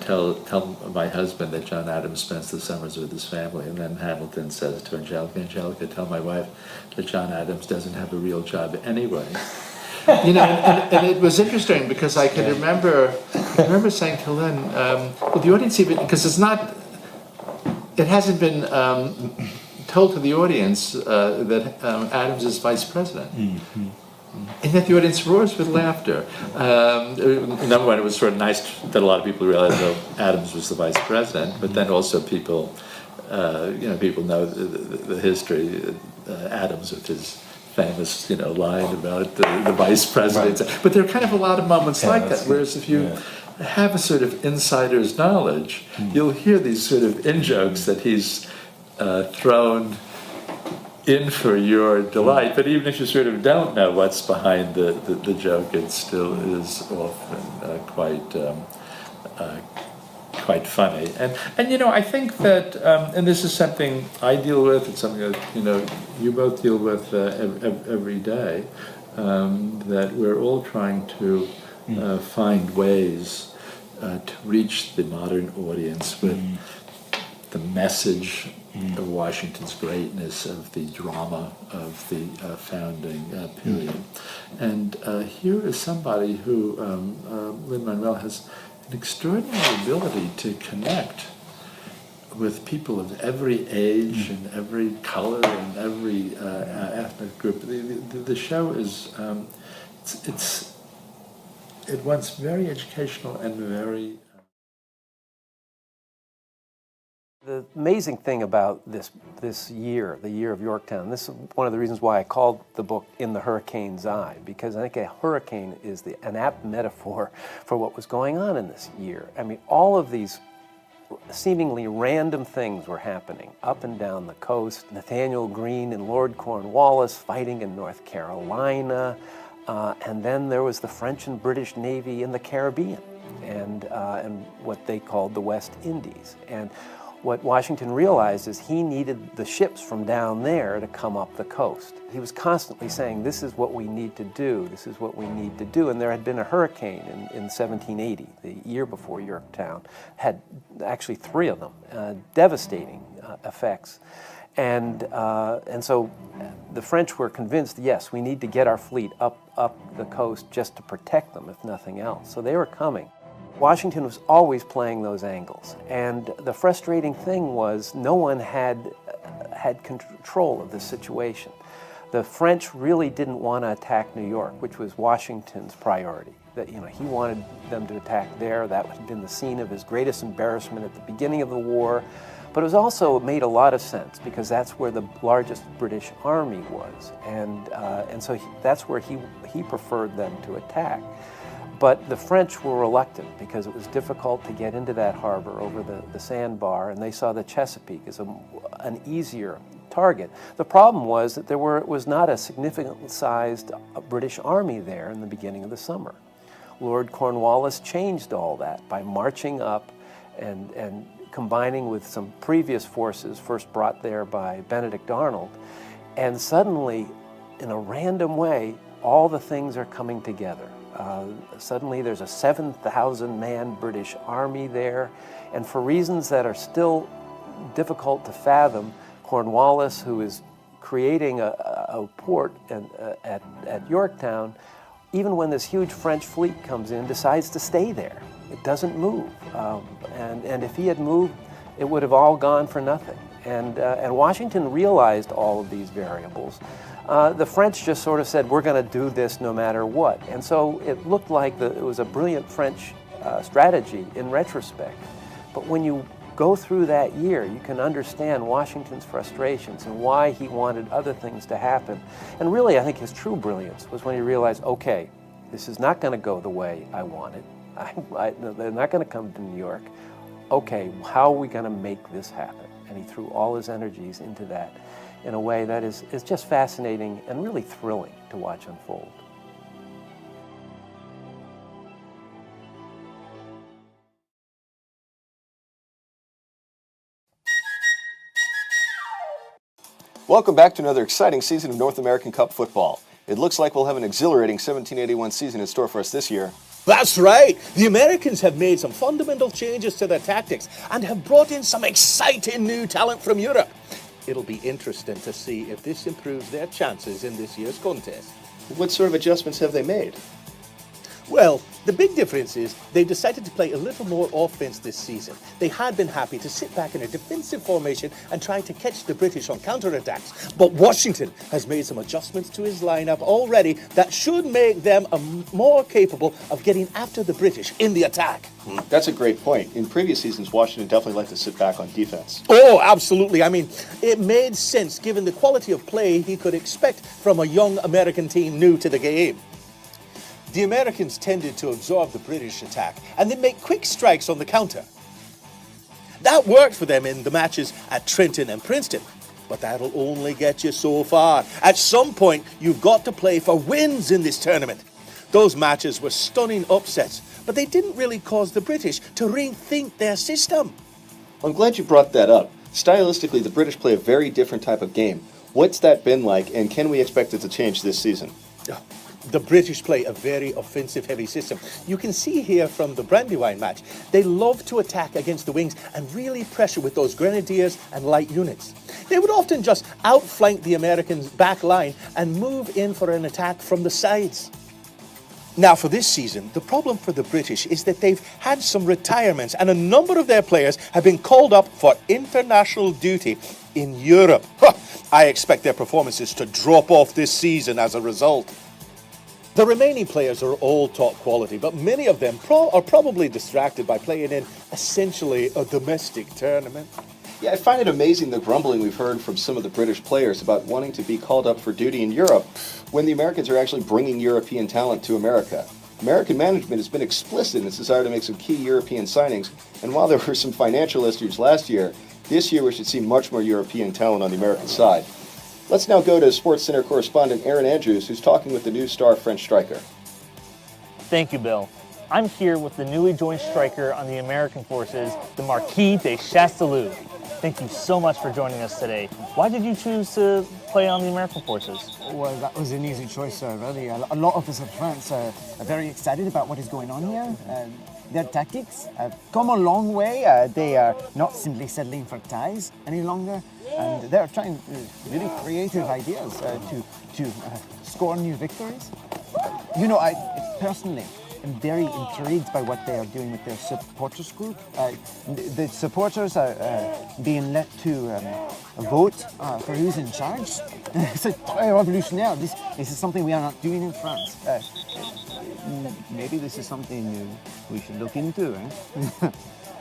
tell my husband that John Adams spends the summers with his family. And then Hamilton says to Angelica, tell my wife that John Adams doesn't have a real job anyway. And it was interesting because I can remember saying to Lynn, well, the audience even, because it hasn't been told to the audience that Adams is vice president. Mm-hmm. And yet the audience roars with laughter. Number one, it was sort of nice that a lot of people realized that Adams was the vice president, but then also people know the history. Adams with his famous, line about the vice president. Right. But there are kind of a lot of moments like that. Whereas if you have a sort of insider's knowledge, you'll hear these sort of in-jokes that he's thrown in for your delight. But even if you sort of don't know what's behind the joke, it still is often quite funny. And I think that, and this is something I deal with, it's something that, you both deal with every day, that we're all trying to find ways to reach the modern audience with the message of Washington's greatness, of the drama of the founding period. And here is somebody who, Lin-Manuel, has an extraordinary ability to connect with people of every age and every color and every ethnic group. The show is it's at once very educational and very.
The amazing thing about this year, the year of Yorktown, this is one of the reasons why I called the book In the Hurricane's Eye, because I think a hurricane is an apt metaphor for what was going on in this year. I mean, all of these seemingly random things were happening up and down the coast. Nathaniel Greene and Lord Cornwallis fighting in North Carolina, and then there was the French and British Navy in the Caribbean, and what they called the West Indies. And what Washington realized is he needed the ships from down there to come up the coast. He was constantly saying, this is what we need to do, this is what we need to do. And there had been a hurricane in 1780, the year before Yorktown, had actually 3 of them, devastating effects. And so the French were convinced, yes, we need to get our fleet up the coast just to protect them, if nothing else. So they were coming. Washington was always playing those angles, and the frustrating thing was no one had control of the situation. The French really didn't want to attack New York, which was Washington's priority. That he wanted them to attack there. That had been the scene of his greatest embarrassment at the beginning of the war, but it made a lot of sense because that's where the largest British army was, and so that's where he preferred them to attack. But the French were reluctant because it was difficult to get into that harbor over the sandbar, and they saw the Chesapeake as an easier target. The problem was that there was not a significant-sized British army there in the beginning of the summer. Lord Cornwallis changed all that by marching up and combining with some previous forces first brought there by Benedict Arnold, and suddenly, in a random way, all the things are coming together. Suddenly there's a 7,000-man British army there, and for reasons that are still difficult to fathom, Cornwallis, who is creating a port at Yorktown, even when this huge French fleet comes in, decides to stay there. It doesn't move, and if he had moved, it would have all gone for nothing. And Washington realized all of these variables. The French just sort of said, we're going to do this no matter what. And so it looked like it was a brilliant French strategy in retrospect. But when you go through that year, you can understand Washington's frustrations and why he wanted other things to happen. And really, I think his true brilliance was when he realized, okay, this is not going to go the way I wanted. They're not going to come to New York. Okay, how are we going to make this happen? And he threw all his energies into that in a way that is just fascinating and really thrilling to watch unfold.
Welcome back to another exciting season of North American Cup football. It looks like we'll have an exhilarating 1781 season in store for us this year.
That's right. The Americans have made some fundamental changes to their tactics and have brought in some exciting new talent from Europe. It'll be interesting to see if this improves their chances in this year's contest.
What sort of adjustments have they made?
Well, the big difference is they decided to play a little more offense this season. They had been happy to sit back in a defensive formation and try to catch the British on counterattacks. But Washington has made some adjustments to his lineup already that should make them more capable of getting after the British in the attack.
That's a great point. In previous seasons, Washington definitely liked to sit back on defense.
Oh, absolutely. I mean, it made sense given the quality of play he could expect from a young American team new to the game. The Americans tended to absorb the British attack and then make quick strikes on the counter. That worked for them in the matches at Trenton and Princeton, but that'll only get you so far. At some point, you've got to play for wins in this tournament. Those matches were stunning upsets, but they didn't really cause the British to rethink their system.
I'm glad you brought that up. Stylistically, the British play a very different type of game. What's that been like, and can we expect it to change this season?
The British play a very offensive-heavy system. You can see here from the Brandywine match, they love to attack against the wings and really pressure with those grenadiers and light units. They would often just outflank the Americans' back line and move in for an attack from the sides. Now, for this season, the problem for the British is that they've had some retirements and a number of their players have been called up for international duty in Europe. I expect their performances to drop off this season as a result. The remaining players are all top quality, but many of them are probably distracted by playing in essentially a domestic tournament.
Yeah, I find it amazing the grumbling we've heard from some of the British players about wanting to be called up for duty in Europe when the Americans are actually bringing European talent to America. American management has been explicit in its desire to make some key European signings, and while there were some financial issues last year, this year we should see much more European talent on the American side. Let's now go to SportsCenter correspondent Aaron Andrews, who's talking with the new star French striker.
Thank you, Bill. I'm here with the newly joined striker on the American forces, the Marquis de Chastellux. Thank you so much for joining us today. Why did you choose to play on the American forces?
Well, that was an easy choice, really. A lot of us in France are very excited about what is going on here. Their tactics have come a long way. They are not simply settling for ties any longer, and they're trying really creative ideas to score new victories. You know, I personally am very intrigued by what they are doing with their supporters group. The supporters are being let to vote for who's in charge. C'est très révolutionnaire. This is something we are not doing in France. Maybe this is something we should look into.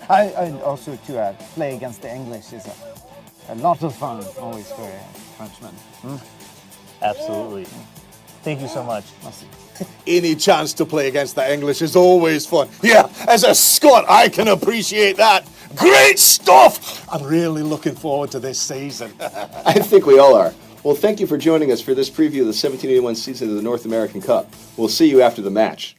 And also to play against the English is a lot of fun, always for Frenchmen.
Absolutely. Thank you so much.
Merci.
Any chance to play against the English is always fun. Yeah, as a Scot, I can appreciate that. Great stuff! I'm really looking forward to this season.
I think we all are. Well, thank you for joining us for this preview of the 1781 season of the North American Cup. We'll see you after the match.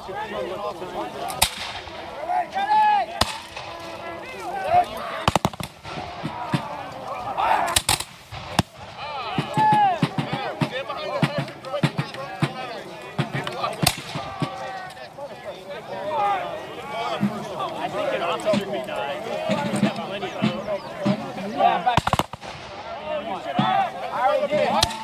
I think an officer could die. We have plenty of them. Yeah, back. I already did.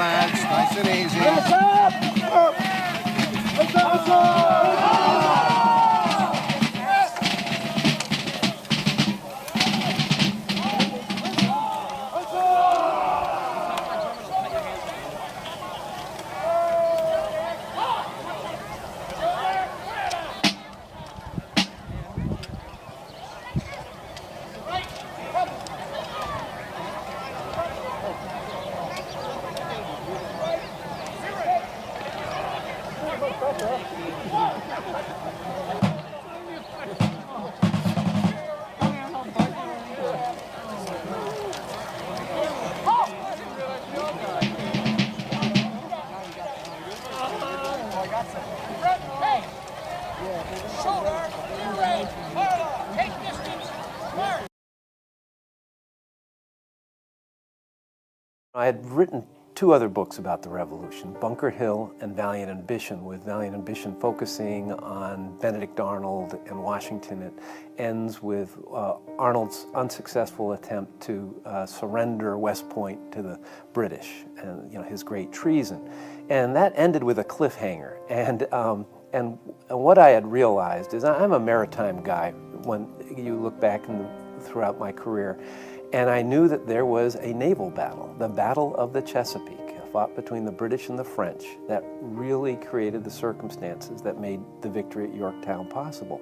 lads. Nice and easy.
I had written two other books about the Revolution, Bunker Hill and Valiant Ambition, with Valiant Ambition focusing on Benedict Arnold and Washington. It ends with Arnold's unsuccessful attempt to surrender West Point to the British and his great treason. And that ended with a cliffhanger. And what I had realized is I'm a maritime guy when you look back throughout my career. And I knew that there was a naval battle, the Battle of the Chesapeake, fought between the British and the French, that really created the circumstances that made the victory at Yorktown possible.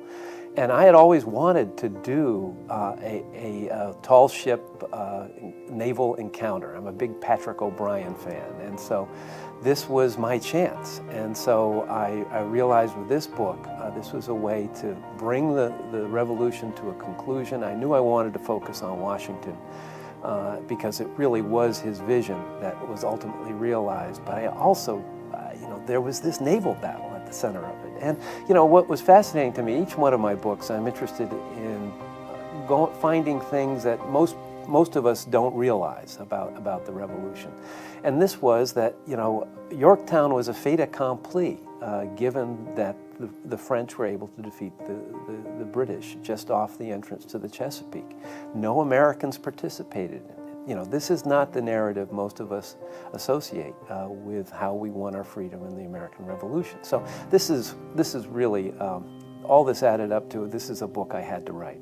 And I had always wanted to do a tall ship naval encounter. I'm a big Patrick O'Brien fan, and so this was my chance. And so I realized with this book, this was a way to bring the revolution to a conclusion. I knew I wanted to focus on Washington because it really was his vision that was ultimately realized. But I also, there was this naval battle at the center of it. And what was fascinating to me, each one of my books, I'm interested in finding things that most of us don't realize about the revolution. And this was that, Yorktown was a fait accompli, given that the French were able to defeat the British just off the entrance to the Chesapeake. No Americans participated in it. This is not the narrative most of us associate with how we won our freedom in the American Revolution. So this is really, all this added up to, this is a book I had to write.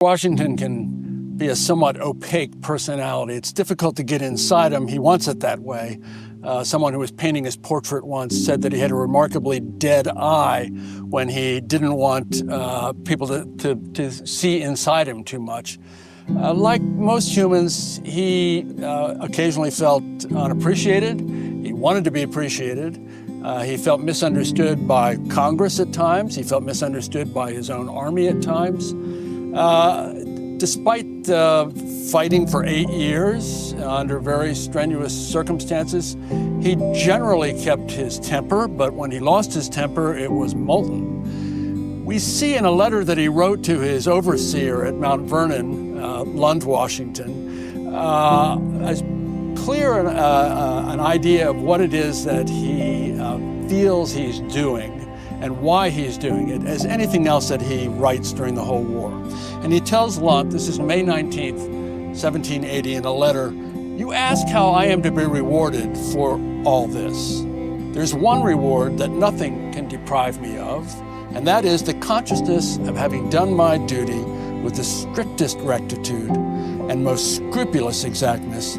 Washington can be a somewhat opaque personality. It's difficult to get inside him. He wants it that way. Someone who was painting his portrait once said that he had a remarkably dead eye when he didn't want people to see inside him too much. Like most humans, he occasionally felt unappreciated. He wanted to be appreciated. He felt misunderstood by Congress at times. He felt misunderstood by his own army at times. Despite fighting for 8 years under very strenuous circumstances, he generally kept his temper, but when he lost his temper, it was molten. We see in a letter that he wrote to his overseer at Mount Vernon, Lund, Washington, as clear an idea of what it is that he feels he's doing and why he's doing it as anything else that he writes during the whole war. And he tells Lunt, this is May 19th, 1780, in a letter, "You ask how I am to be rewarded for all this. There's one reward that nothing can deprive me of, and that is the consciousness of having done my duty with the strictest rectitude and most scrupulous exactness,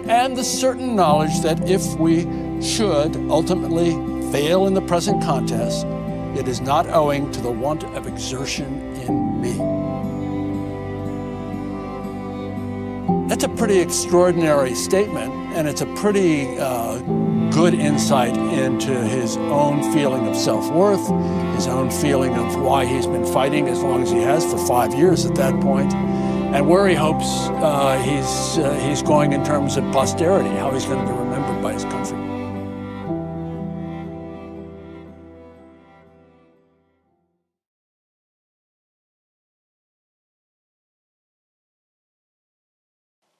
and the certain knowledge that if we should ultimately fail in the present contest, it is not owing to the want of exertion in me." That's a pretty extraordinary statement, and it's a pretty good insight into his own feeling of self-worth, his own feeling of why he's been fighting as long as he has for 5 years at that point, and where he hopes he's going in terms of posterity, how he's going to be remembered by his country.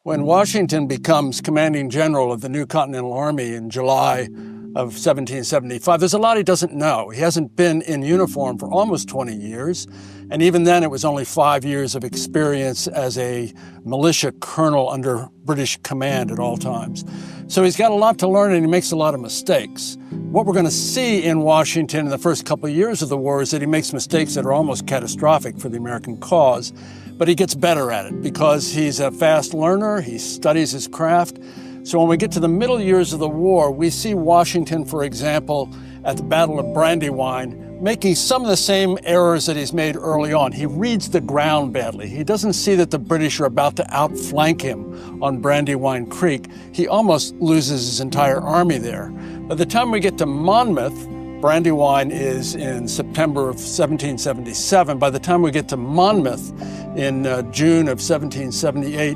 When Washington becomes commanding general of the new Continental Army in July of 1775, there's a lot he doesn't know. He hasn't been in uniform for almost 20 years, and even then it was only 5 years of experience as a militia colonel under British command at all times. So he's got a lot to learn, and he makes a lot of mistakes. What we're going to see in Washington in the first couple of years of the war is that he makes mistakes that are almost catastrophic for the American cause. But he gets better at it because he's a fast learner, he studies his craft. So when we get to the middle years of the war, we see Washington, for example, at the Battle of Brandywine, making some of the same errors that he's made early on. He reads the ground badly. He doesn't see that the British are about to outflank him on Brandywine Creek. He almost loses his entire army there. By the time we get to Monmouth, Brandywine is in September of 1777. By the time we get to Monmouth in June of 1778,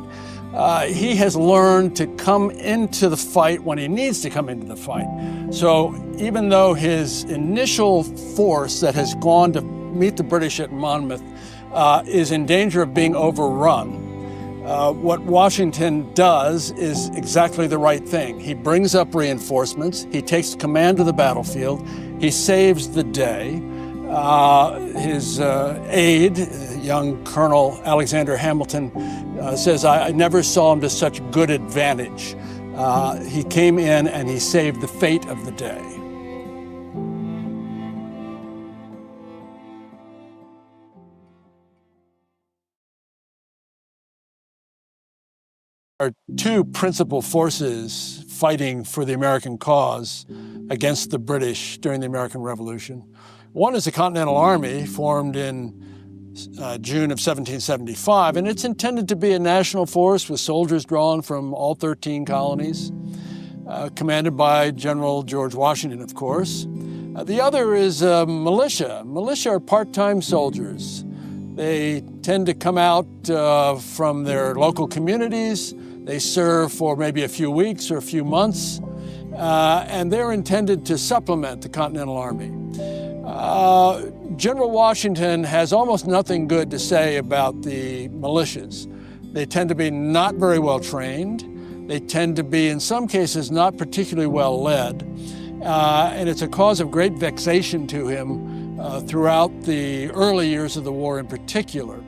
he has learned to come into the fight when he needs to come into the fight. So even though his initial force that has gone to meet the British at Monmouth is in danger of being overrun, what Washington does is exactly the right thing. He brings up reinforcements, he takes command of the battlefield, he saves the day. His aide, young Colonel Alexander Hamilton, says, I never saw him to such good advantage. He came in and he saved the fate of the day. There are two principal forces fighting for the American cause against the British during the American Revolution. One is the Continental Army, formed in June of 1775, and it's intended to be a national force with soldiers drawn from all 13 colonies, commanded by General George Washington, of course. The other is militia. Militia are part-time soldiers. They tend to come out from their local communities. They serve for maybe a few weeks or a few months, and they're intended to supplement the Continental Army. General Washington has almost nothing good to say about the militias. They tend to be not very well trained. They tend to be, in some cases, not particularly well led. And it's a cause of great vexation to him throughout the early years of the war in particular.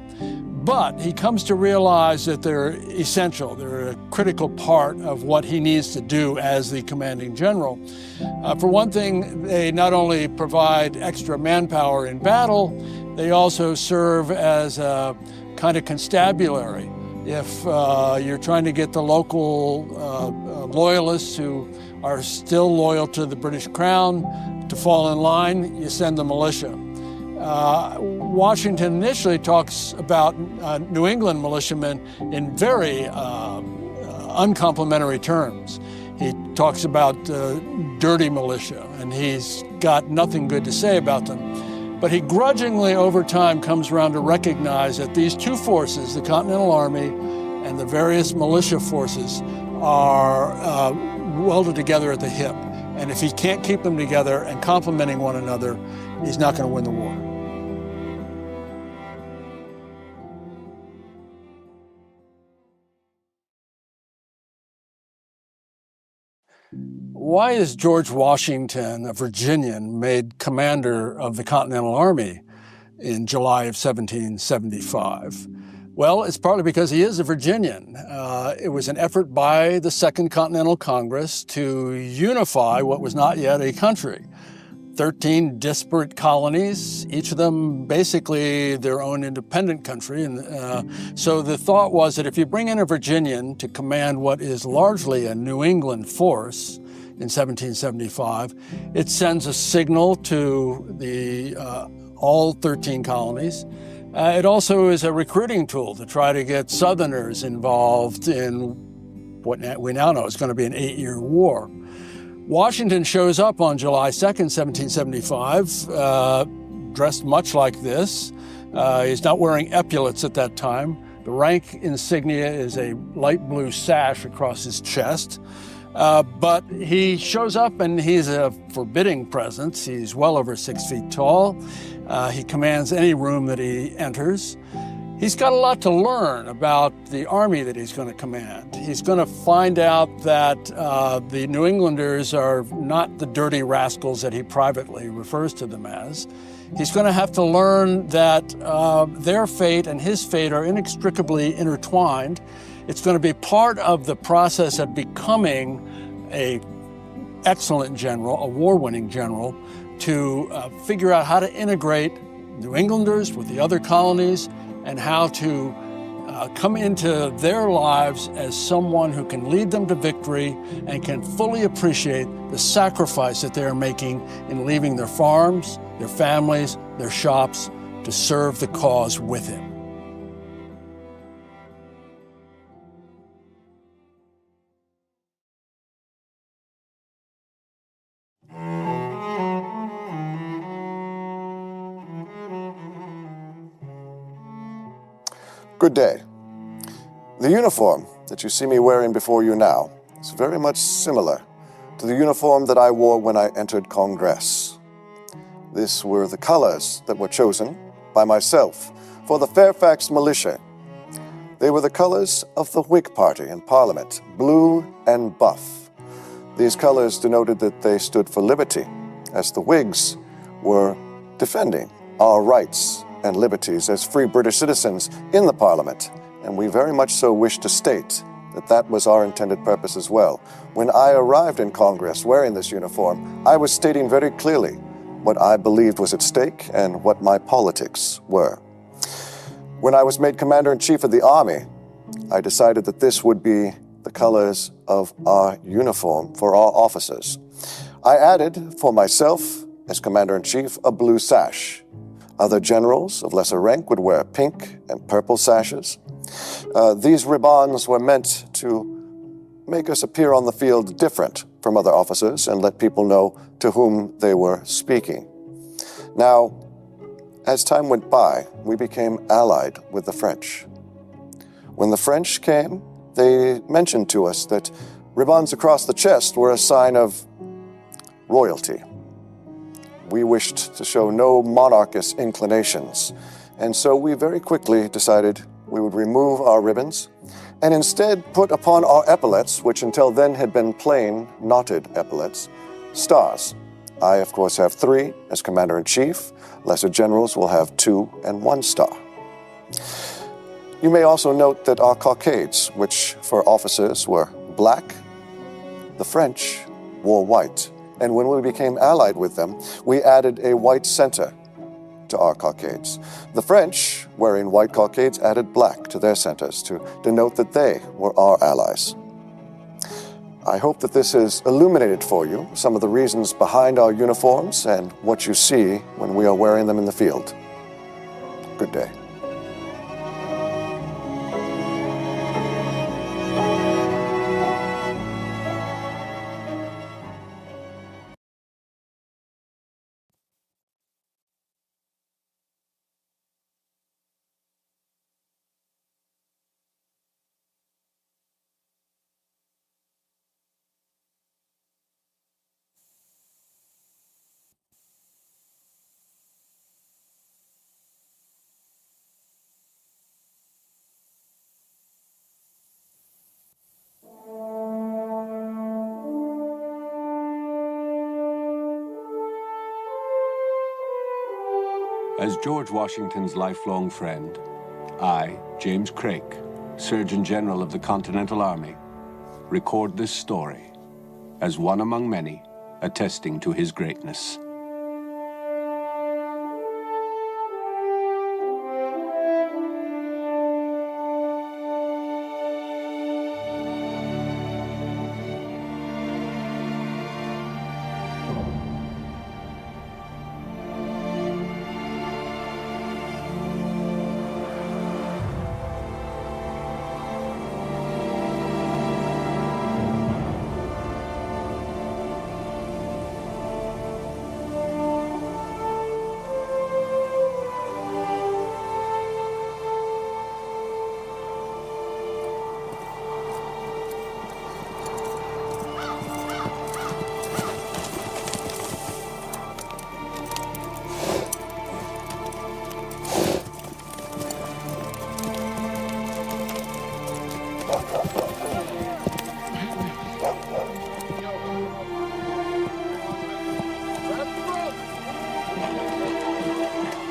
But he comes to realize that they're essential. They're a critical part of what he needs to do as the commanding general. For one thing, they not only provide extra manpower in battle, they also serve as a kind of constabulary. If you're trying to get the local loyalists who are still loyal to the British Crown to fall in line, you send the militia. Washington initially talks about New England militiamen in very uncomplimentary terms. He talks about dirty militia, and he's got nothing good to say about them. But he grudgingly, over time, comes around to recognize that these two forces, the Continental Army and the various militia forces, are welded together at the hip. And if he can't keep them together and complementing one another, he's not going to win the war. Why is George Washington, a Virginian, made commander of the Continental Army in July of 1775? Well, it's partly because he is a Virginian. It was an effort by the Second Continental Congress to unify what was not yet a country. 13 disparate colonies, each of them basically their own independent country. And so the thought was that if you bring in a Virginian to command what is largely a New England force in 1775, it sends a signal to the all 13 colonies. It also is a recruiting tool to try to get Southerners involved in what we now know is going to be an 8-year war. Washington shows up on July 2nd, 1775, dressed much like this. He's not wearing epaulets at that time. The rank insignia is a light blue sash across his chest. But he shows up and he's a forbidding presence. He's well over 6 feet tall. He commands any room that he enters. He's got a lot to learn about the army that he's going to command. He's going to find out that the New Englanders are not the dirty rascals that he privately refers to them as. He's going to have to learn that their fate and his fate are inextricably intertwined. It's going to be part of the process of becoming an excellent general, a war-winning general, to figure out how to integrate New Englanders with the other colonies and how to come into their lives as someone who can lead them to victory and can fully appreciate the sacrifice that they are making in leaving their farms, their families, their shops to serve the cause with him.
Good day. The uniform that you see me wearing before you now is very much similar to the uniform that I wore when I entered Congress. These were the colors that were chosen by myself for the Fairfax militia. They were the colors of the Whig Party in Parliament, blue and buff. These colors denoted that they stood for liberty, as the Whigs were defending our rights and liberties as free British citizens in the Parliament, and we very much so wish to state that that was our intended purpose as well. When I arrived in Congress wearing this uniform, I was stating very clearly what I believed was at stake and what my politics were. When I was made Commander-in-Chief of the Army, I decided that this would be the colors of our uniform for our officers. I added, for myself, as Commander-in-Chief, a blue sash. Other generals of lesser rank would wear pink and purple sashes. These ribbons were meant to make us appear on the field different from other officers and let people know to whom they were speaking. Now, as time went by, we became allied with the French. When the French came, they mentioned to us that ribbons across the chest were a sign of royalty. We wished to show no monarchist inclinations, and so we very quickly decided we would remove our ribbons and instead put upon our epaulets, which until then had been plain knotted epaulets, stars. I, of course, have 3 as Commander-in-Chief. Lesser generals will have 2 and 1 star. You may also note that our cockades, which for officers were black, the French wore white. And when we became allied with them, we added a white center to our cockades. The French, wearing white cockades, added black to their centers to denote that they were our allies. I hope that this has illuminated for you some of the reasons behind our uniforms and what you see when we are wearing them in the field. Good day.
As George Washington's lifelong friend, I, James Craik, Surgeon General of the Continental Army, record this story as one among many attesting to his greatness.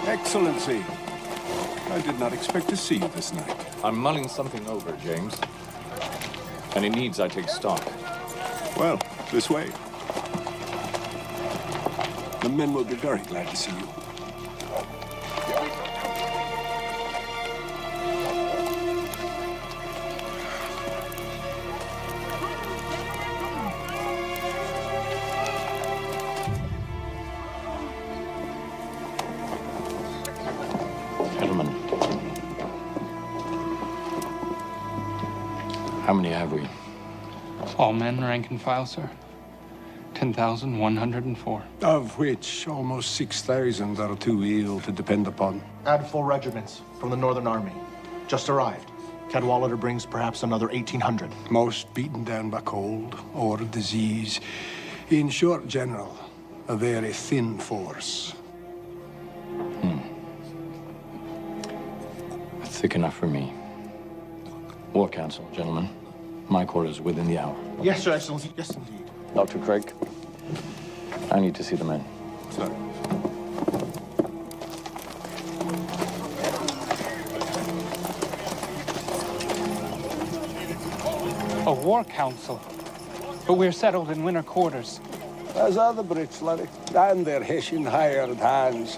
Excellency, I did not expect to see you this night.
I'm mulling something over, James. And it needs I take stock.
Well, this way. The men will be very glad to see you.
How many have we?
All men, rank and file, sir. 10,104.
Of which almost 6,000 are too ill to depend upon.
Add 4 regiments from the Northern Army. Just arrived. Cadwallader brings perhaps another 1,800.
Most beaten down by cold or disease. In short, General, a very thin force.
Thick enough for me. War Council, gentlemen. My quarters within the hour.
Yes, Your Excellency. Yes, indeed.
Dr. Craik, I need to see the men.
Sir.
A war council. But we're settled in winter quarters.
As are the Brits, Larry, and their Hessian hired hands.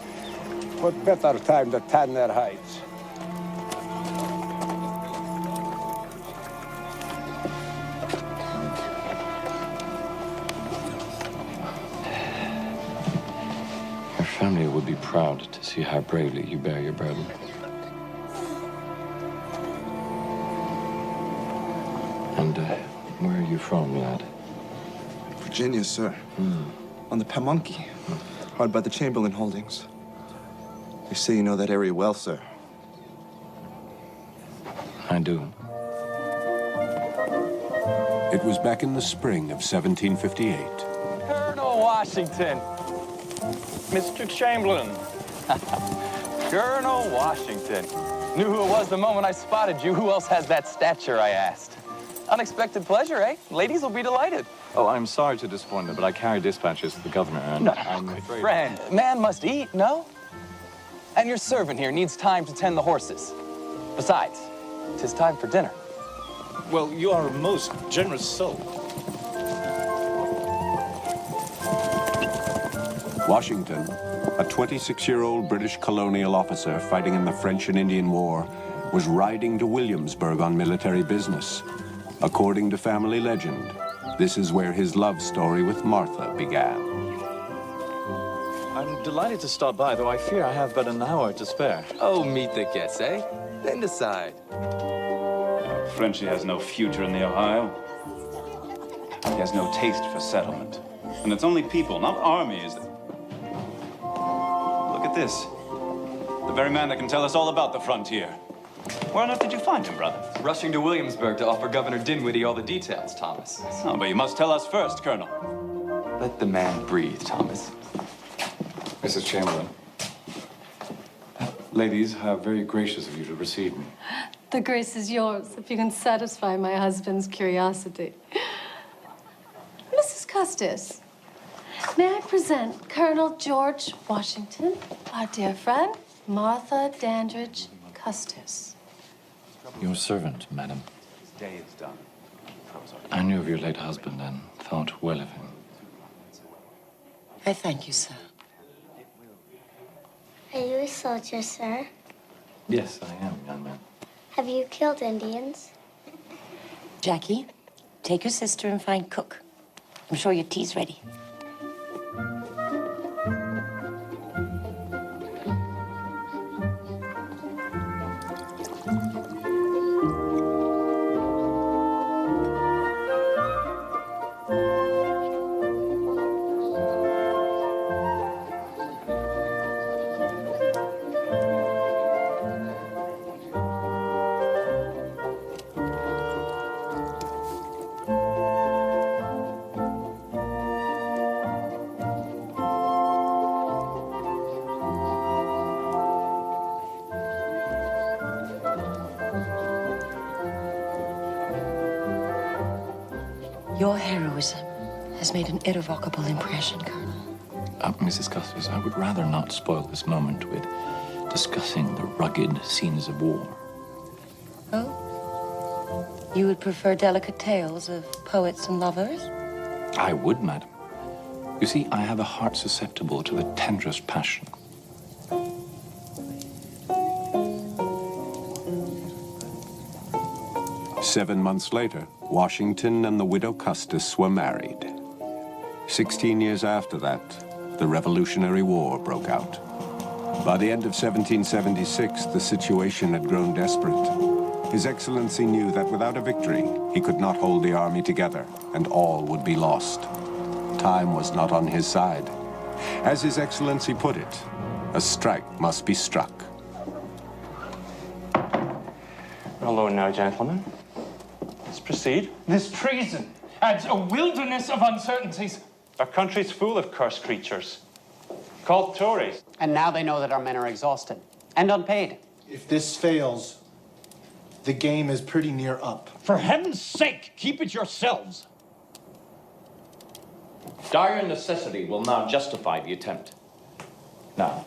What better time to tan their hides?
Your family would be proud to see how bravely you bear your burden. And where are you from, lad?
Virginia, sir. On the Pamunkey, hard by the Chamberlain holdings. They say you know that area well, sir.
I do.
It was back in the spring of 1758.
Colonel Washington. Mr. Chamberlain. Colonel Washington. Knew who it was the moment I spotted you. Who else has that stature, I asked. Unexpected pleasure, eh? Ladies will be delighted.
Oh, I'm sorry to disappoint them, but I carry dispatches to the governor, and I'm afraid...
Friend, man must eat, no? And your servant here needs time to tend the horses. Besides, 'tis time for dinner.
Well, you are a most generous soul.
Washington, a 26-year-old British colonial officer fighting in the French and Indian War, was riding to Williamsburg on military business. According to family legend, this is where his love story with Martha began.
I'm delighted to stop by, though I fear I have but an hour to spare.
Oh, meet the guests, eh? Then decide.
Frenchie has no future in the Ohio. He has no taste for settlement. And it's only people, not armies. Look at this. The very man that can tell us all about the frontier. Where on earth did you find him, brother?
Rushing to Williamsburg to offer Governor Dinwiddie all the details, Thomas.
Oh, but you must tell us first, Colonel.
Let the man breathe, Thomas.
Mrs. Chamberlain. Ladies, how very gracious of you to receive me.
The grace is yours, if you can satisfy my husband's curiosity. Mrs. Custis, may I present Colonel George Washington, our dear friend, Martha Dandridge Custis.
Your servant, madam.
His day is done.
I knew of your late husband and thought well of him.
I thank you, sir.
Are you a soldier, sir?
Yes, I am, young man.
Have you killed Indians?
Jackie, take your sister and find Cook. I'm sure your tea's ready. Your heroism has made an irrevocable impression, Colonel.
Mrs. Custis, I would rather not spoil this moment with discussing the rugged scenes of war.
Oh? You would prefer delicate tales of poets and lovers?
I would, madam. You see, I have a heart susceptible to the tenderest passion.
Seven months later, Washington and the widow Custis were married. 16 years after that, the Revolutionary War broke out. By the end of 1776, the situation had grown desperate. His Excellency knew that without a victory, he could not hold the army together, and all would be lost. Time was not on his side. As His Excellency put it, a strike must be struck.
Hello now, gentlemen. Let's proceed.
This treason adds a wilderness of uncertainties.
Our country's full of cursed creatures, called Tories.
And now they know that our men are exhausted and unpaid.
If this fails, the game is pretty near up.
For heaven's sake, keep it yourselves.
Dire necessity will now justify the attempt. Now,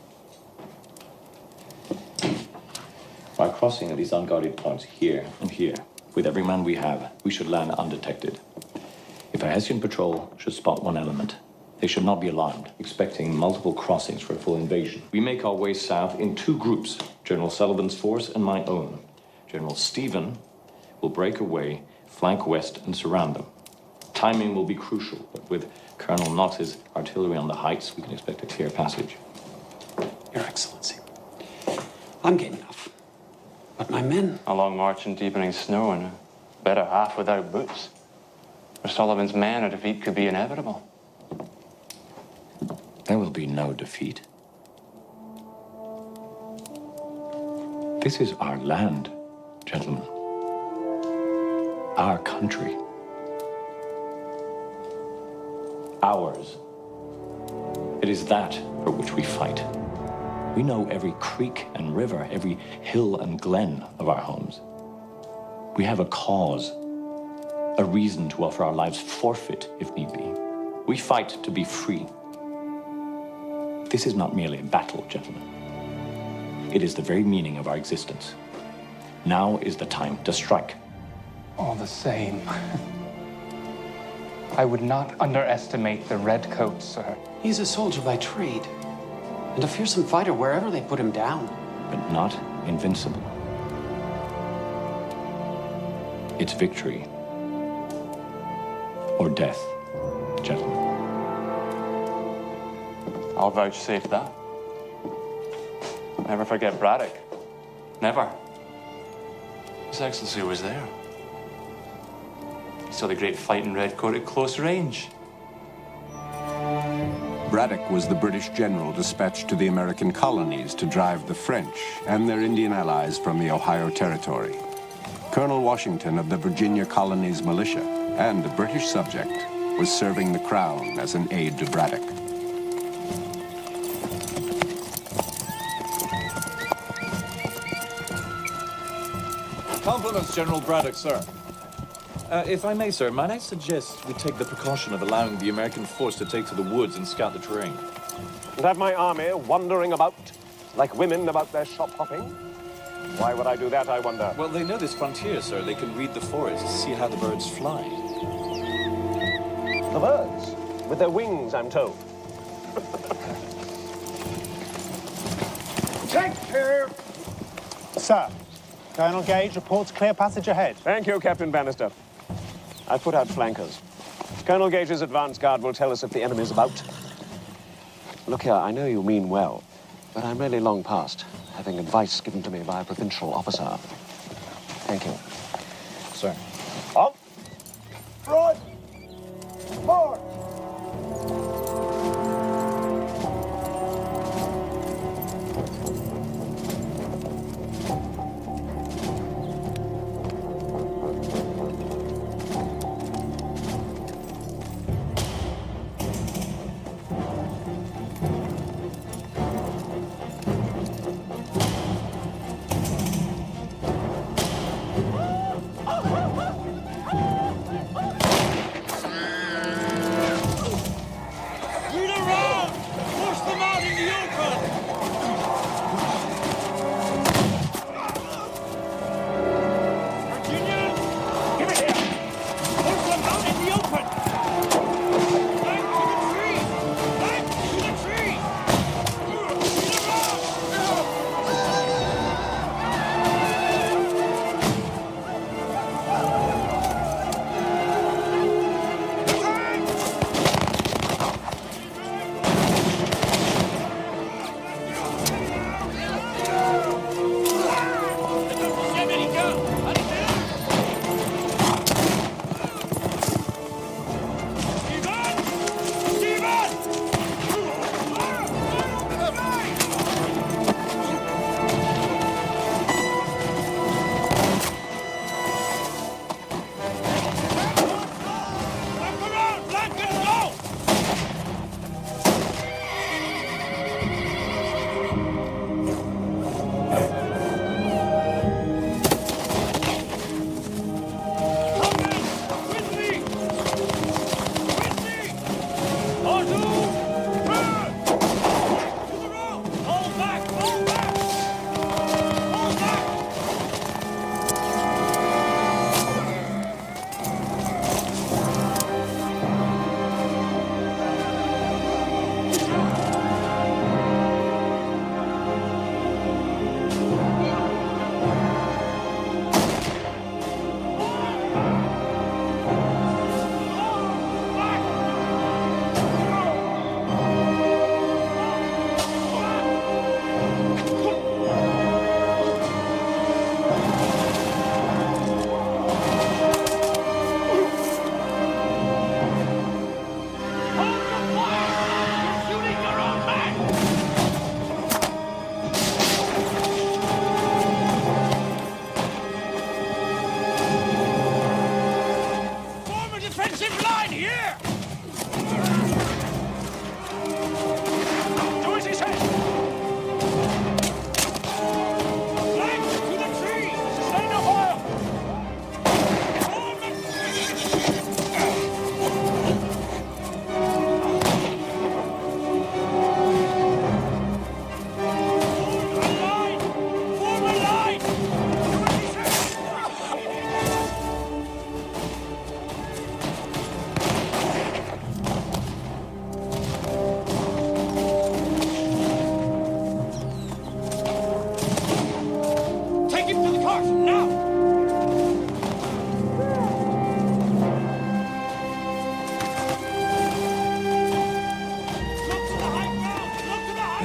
by crossing at these unguarded points here and here, with every man we have, we should land undetected. If a Hessian patrol should spot one element, they should not be alarmed, expecting multiple crossings for a full invasion. We make our way south in two groups, General Sullivan's force and my own. General Stephen will break away, flank west, and surround them. Timing will be crucial, but with Colonel Knox's artillery on the heights, we can expect a clear passage.
Your Excellency, I'm getting enough. But my men...
A long march in deepening snow and a better half without boots. For Sullivan's men, a defeat could be inevitable.
There will be no defeat. This is our land, gentlemen. Our country. Ours. It is that for which we fight. We know every creek and river, every hill and glen of our homes. We have a cause, a reason to offer our lives forfeit if need be. We fight to be free. This is not merely a battle, gentlemen. It is the very meaning of our existence. Now is the time to strike.
All the same, I would not underestimate the redcoats, sir.
He's a soldier by trade. and a fearsome fighter wherever they put him down.
But not invincible. It's victory or death, gentlemen.
I'll vouchsafe that. Never forget Braddock. Never. His Excellency was there. He saw the great fight in Redcoat at close range.
Braddock was the British general dispatched to the American colonies to drive the French and their Indian allies from the Ohio Territory. Colonel Washington of the Virginia Colony's militia and a British subject was serving the crown as an aide to Braddock.
Compliments, General Braddock, sir. If I may, sir, might I suggest we take the precaution of allowing the American force to take to the woods and scout the terrain?
And have my army wandering about like women about their shop hopping? Why would I do that, I wonder?
Well, they know this frontier, sir. They can read the forest, see how the birds fly.
The birds, with their wings, I'm told. Take care!
Sir, Colonel Gage reports clear passage ahead.
Thank you, Captain Bannister. I've put out flankers. Colonel Gage's advance guard will tell us if the enemy's about. Look here, I know you mean well, but I'm really long past having advice given to me by a provincial officer. Thank you.
Sir.
Up! Front! Forward!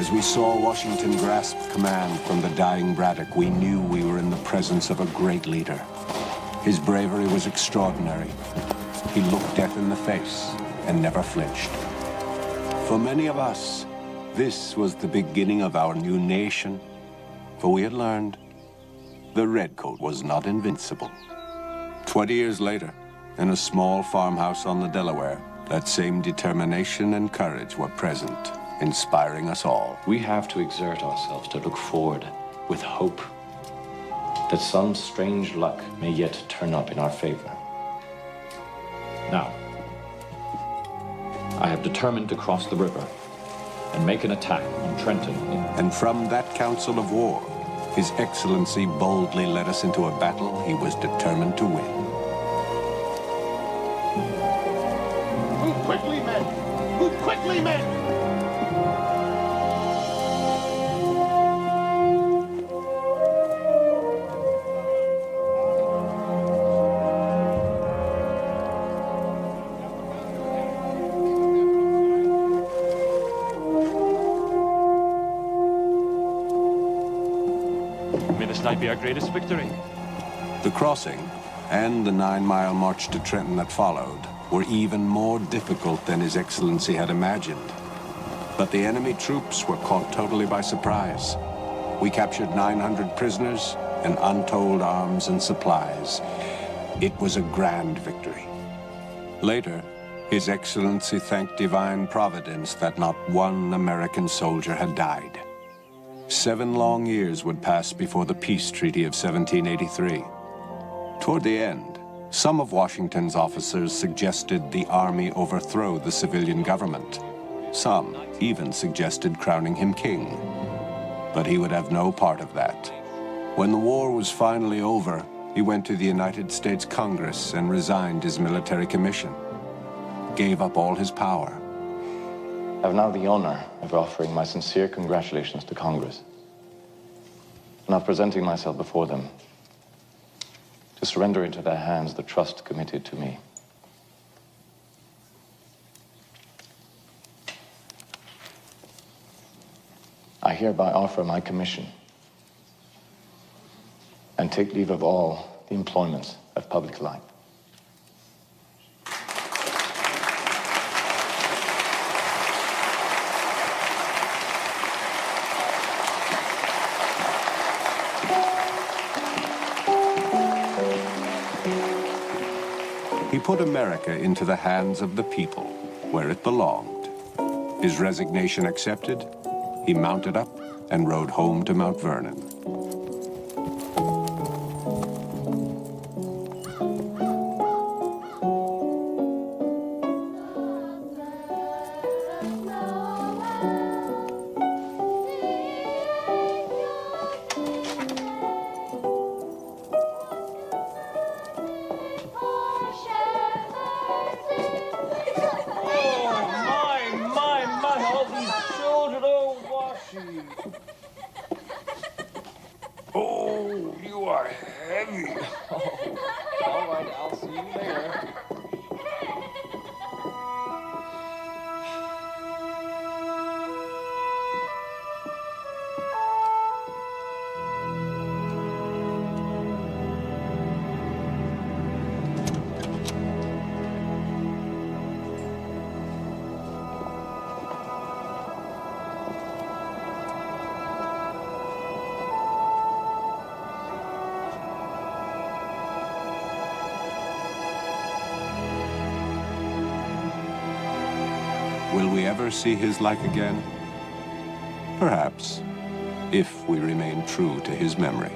As we saw Washington grasp command from the dying Braddock, we knew we were in the presence of a great leader. His bravery was extraordinary. He looked death in the face and never flinched. For many of us, this was the beginning of our new nation, for we had learned the redcoat was not invincible. 20 years later, in a small farmhouse on the Delaware, that same determination and courage were present, inspiring us all.
We have to exert ourselves to look forward with hope that some strange luck may yet turn up in our favor. Now, I have determined to cross the river and make an attack on Trenton.
And from that council of war, His Excellency boldly led us into a battle he was determined to win.
Move quickly, men! Move quickly, men!
May this night be our greatest victory.
The crossing and the 9-mile march to Trenton that followed were even more difficult than His Excellency had imagined. But the enemy troops were caught totally by surprise. We captured 900 prisoners and untold arms and supplies. It was a grand victory. Later, His Excellency thanked divine providence that not one American soldier had died. 7 long years would pass before the peace treaty of 1783. Toward the end, some of Washington's officers suggested the army overthrow the civilian government. Some even suggested crowning him king. But he would have no part of that. When the war was finally over, he went to the United States Congress and resigned his military commission. Gave up all his power.
I have now the honor of offering my sincere congratulations to Congress, and of presenting myself before them to surrender into their hands the trust committed to me. I hereby offer my commission and take leave of all the employments of public life.
He put America into the hands of the people, where it belonged. His resignation accepted, he mounted up and rode home to Mount Vernon.
Oh, you are heavy.
All right, I'll see you later.
Will we ever see his like again? Perhaps, if we remain true to his memory.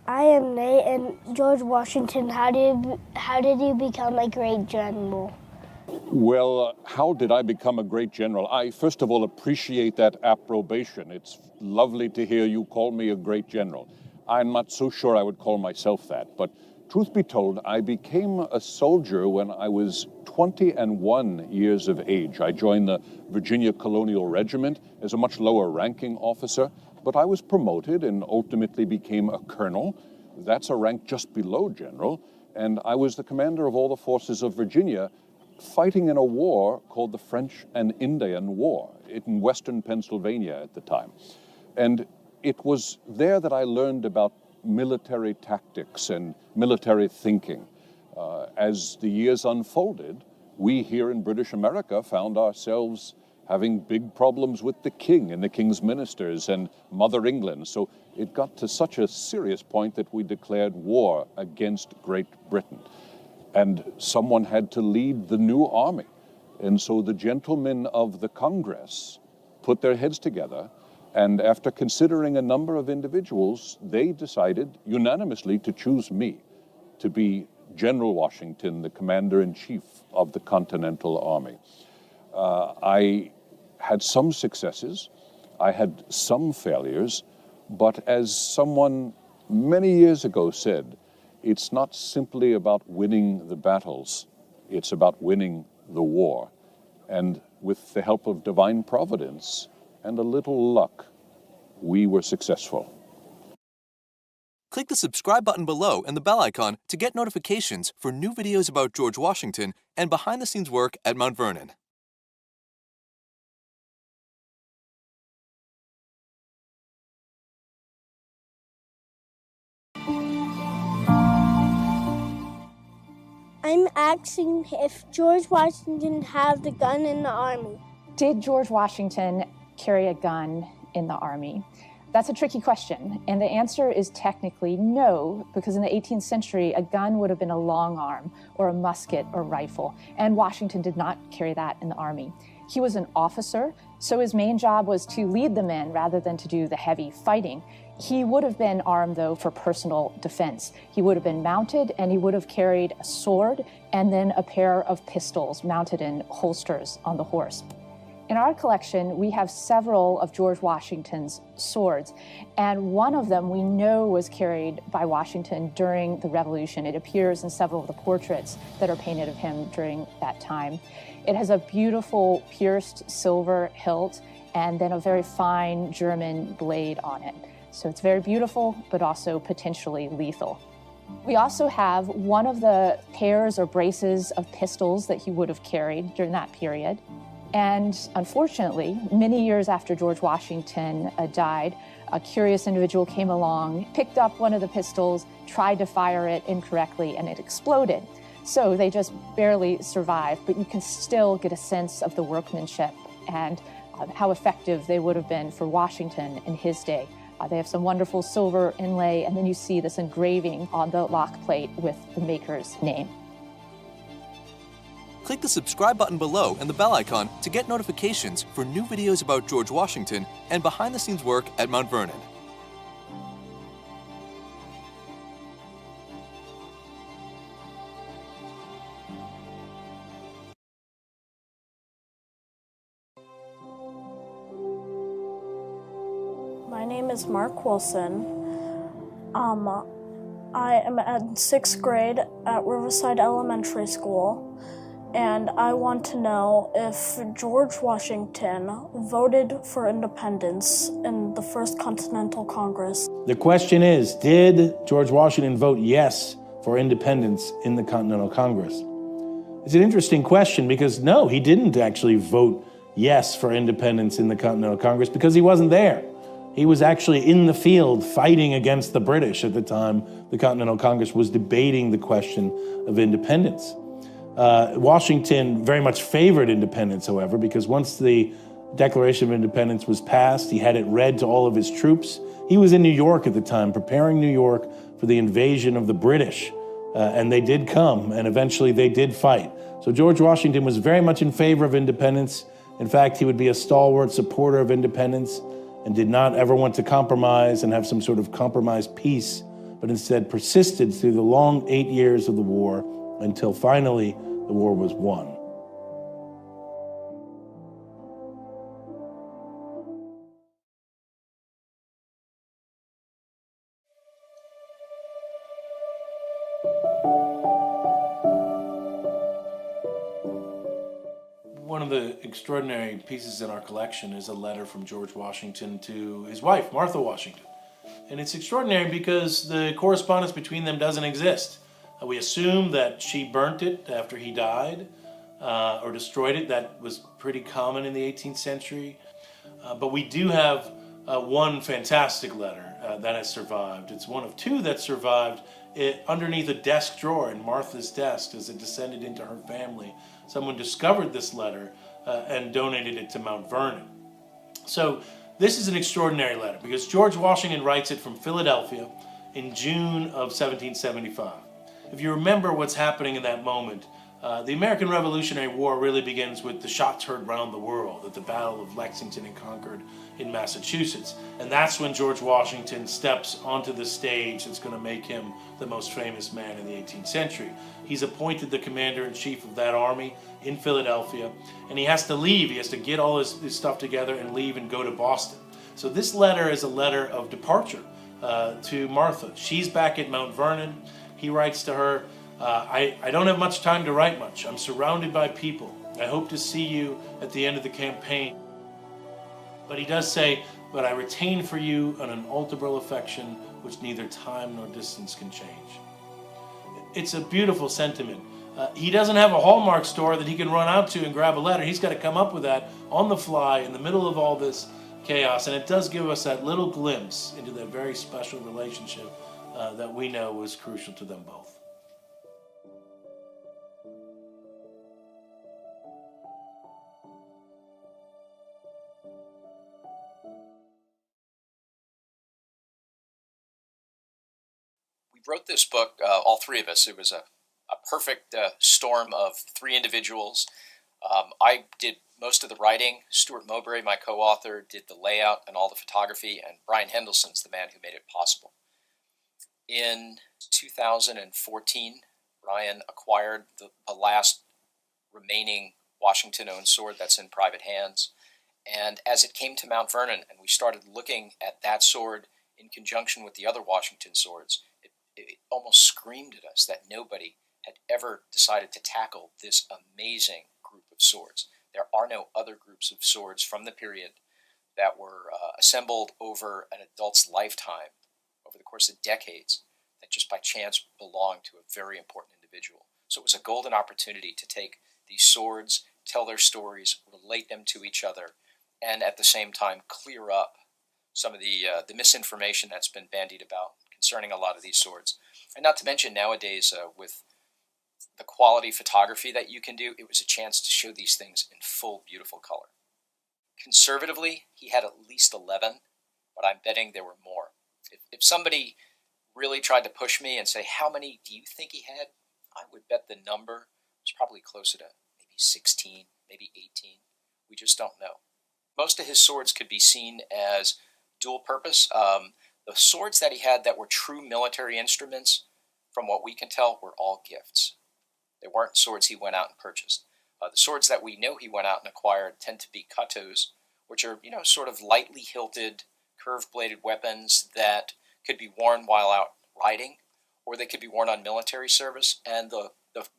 I am Nate, and George Washington, how did you become a great general?
Well, how did I become a great general? I, first of all, appreciate that approbation. It's lovely to hear you call me a great general. I'm not so sure I would call myself that, but truth be told, I became a soldier when I was 21 years of age. I joined the Virginia Colonial Regiment as a much lower ranking officer, but I was promoted and ultimately became a colonel. That's a rank just below general, and I was the commander of all the forces of Virginia, fighting in a war called the French and Indian War in western Pennsylvania at the time. And it was there that I learned about military tactics and military thinking. As the years unfolded, we here in British America found ourselves having big problems with the king and the king's ministers and Mother England. So it got to such a serious point that we declared war against Great Britain. And someone had to lead the new army. And so the gentlemen of the Congress put their heads together, and after considering a number of individuals, they decided unanimously to choose me to be General Washington, the commander-in-chief of the Continental Army. I had some successes, I had some failures, but as someone many years ago said, it's not simply about winning the battles, it's about winning the war. And with the help of divine providence and a little luck, we were successful.
Click the subscribe button below and the bell icon to get notifications for new videos about George Washington and behind-the-scenes work at Mount Vernon.
I'm asking if George Washington had the gun in the army.
Did George Washington carry a gun in the army? That's a tricky question, and the answer is technically no, because in the 18th century, a gun would have been a long arm or a musket or rifle, and Washington did not carry that in the army. He was an officer, so his main job was to lead the men rather than to do the heavy fighting. He would have been armed, though, for personal defense. He would have been mounted, and he would have carried a sword and then a pair of pistols mounted in holsters on the horse. In our collection, we have several of George Washington's swords, and one of them we know was carried by Washington during the Revolution. It appears in several of the portraits that are painted of him during that time. It has a beautiful pierced silver hilt and then a very fine German blade on it. So it's very beautiful, but also potentially lethal. We also have one of the pairs or braces of pistols that he would have carried during that period. And unfortunately, many years after George Washington died, a curious individual came along, picked up one of the pistols, tried to fire it incorrectly, and it exploded. So they just barely survived, but you can still get a sense of the workmanship and how effective they would have been for Washington in his day. They have some wonderful silver inlay, and then you see this engraving on the lock plate with the maker's name.
Click the subscribe button below and the bell icon to get notifications for new videos about George Washington and behind-the-scenes work at Mount Vernon.
My name is Mark Wilson. I am at 6th grade at Riverside Elementary School, and I want to know if George Washington voted for independence in the First Continental Congress.
The question is, did George Washington vote yes for independence in the Continental Congress? It's an interesting question because no, he didn't actually vote yes for independence in the Continental Congress because he wasn't there. He was actually in the field fighting against the British at the time the Continental Congress was debating the question of independence. Washington very much favored independence, however, because once the Declaration of Independence was passed, he had it read to all of his troops. He was in New York at the time, preparing New York for the invasion of the British, and they did come, and eventually they did fight. So George Washington was very much in favor of independence. In fact, he would be a stalwart supporter of independence and did not ever want to compromise and have some sort of compromise peace but instead persisted through the long 8 years of the war until finally the war was won. One of the extraordinary pieces in our collection is a letter from George Washington to his wife, Martha Washington. And it's extraordinary because the correspondence between them doesn't exist. We assume that she burnt it after he died or destroyed it. That was pretty common in the 18th century. But we do have one fantastic letter that has survived. It's one of two that survived underneath a desk drawer in Martha's desk as it descended into her family. Someone discovered this letter and donated it to Mount Vernon. So this is an extraordinary letter because George Washington writes it from Philadelphia in June of 1775. If you remember what's happening in that moment, the American Revolutionary War really begins with the shots heard round the world at the Battle of Lexington and Concord in Massachusetts. And that's when George Washington steps onto the stage that's going to make him the most famous man in the 18th century. He's appointed the commander-in-chief of that army in Philadelphia, and he has to leave. He has to get all his stuff together and leave and go to Boston. So this letter is a letter of departure to Martha. She's back at Mount Vernon. He writes to her, I don't have much time to write much. I'm surrounded by people. I hope to see you at the end of the campaign. But he does say, but I retain for you an unalterable affection which neither time nor distance can change. It's a beautiful sentiment. He doesn't have a Hallmark store that he can run out to and grab a letter. He's got to come up with that on the fly in the middle of all this chaos. And it does give us that little glimpse into that very special relationship that we know was crucial to them both.
We wrote this book, all three of us. It was a perfect storm of three individuals. I did most of the writing. Stuart Mowbray, my co-author, did the layout and all the photography, and Brian Hendelson's the man who made it possible. In 2014, Brian acquired the last remaining Washington-owned sword that's in private hands. And as it came to Mount Vernon and we started looking at that sword in conjunction with the other Washington swords, it almost screamed at us that nobody had ever decided to tackle this amazing group of swords. There are no other groups of swords from the period that were assembled over an adult's lifetime, over the course of decades, that just by chance belonged to a very important individual. So it was a golden opportunity to take these swords, tell their stories, relate them to each other, and at the same time clear up some of the misinformation that's been bandied about concerning a lot of these swords. And not to mention nowadays with the quality photography that you can do, it was a chance to show these things in full, beautiful color. Conservatively, he had at least 11, but I'm betting there were more. If somebody really tried to push me and say, how many do you think he had? I would bet the number was probably closer to maybe 16, maybe 18. We just don't know. Most of his swords could be seen as dual purpose. The swords that he had that were true military instruments, from what we can tell, were all gifts. They weren't swords he went out and purchased. The swords that we know he went out and acquired tend to be katos, which are, sort of lightly hilted, curved-bladed weapons that could be worn while out riding, or they could be worn on military service. And the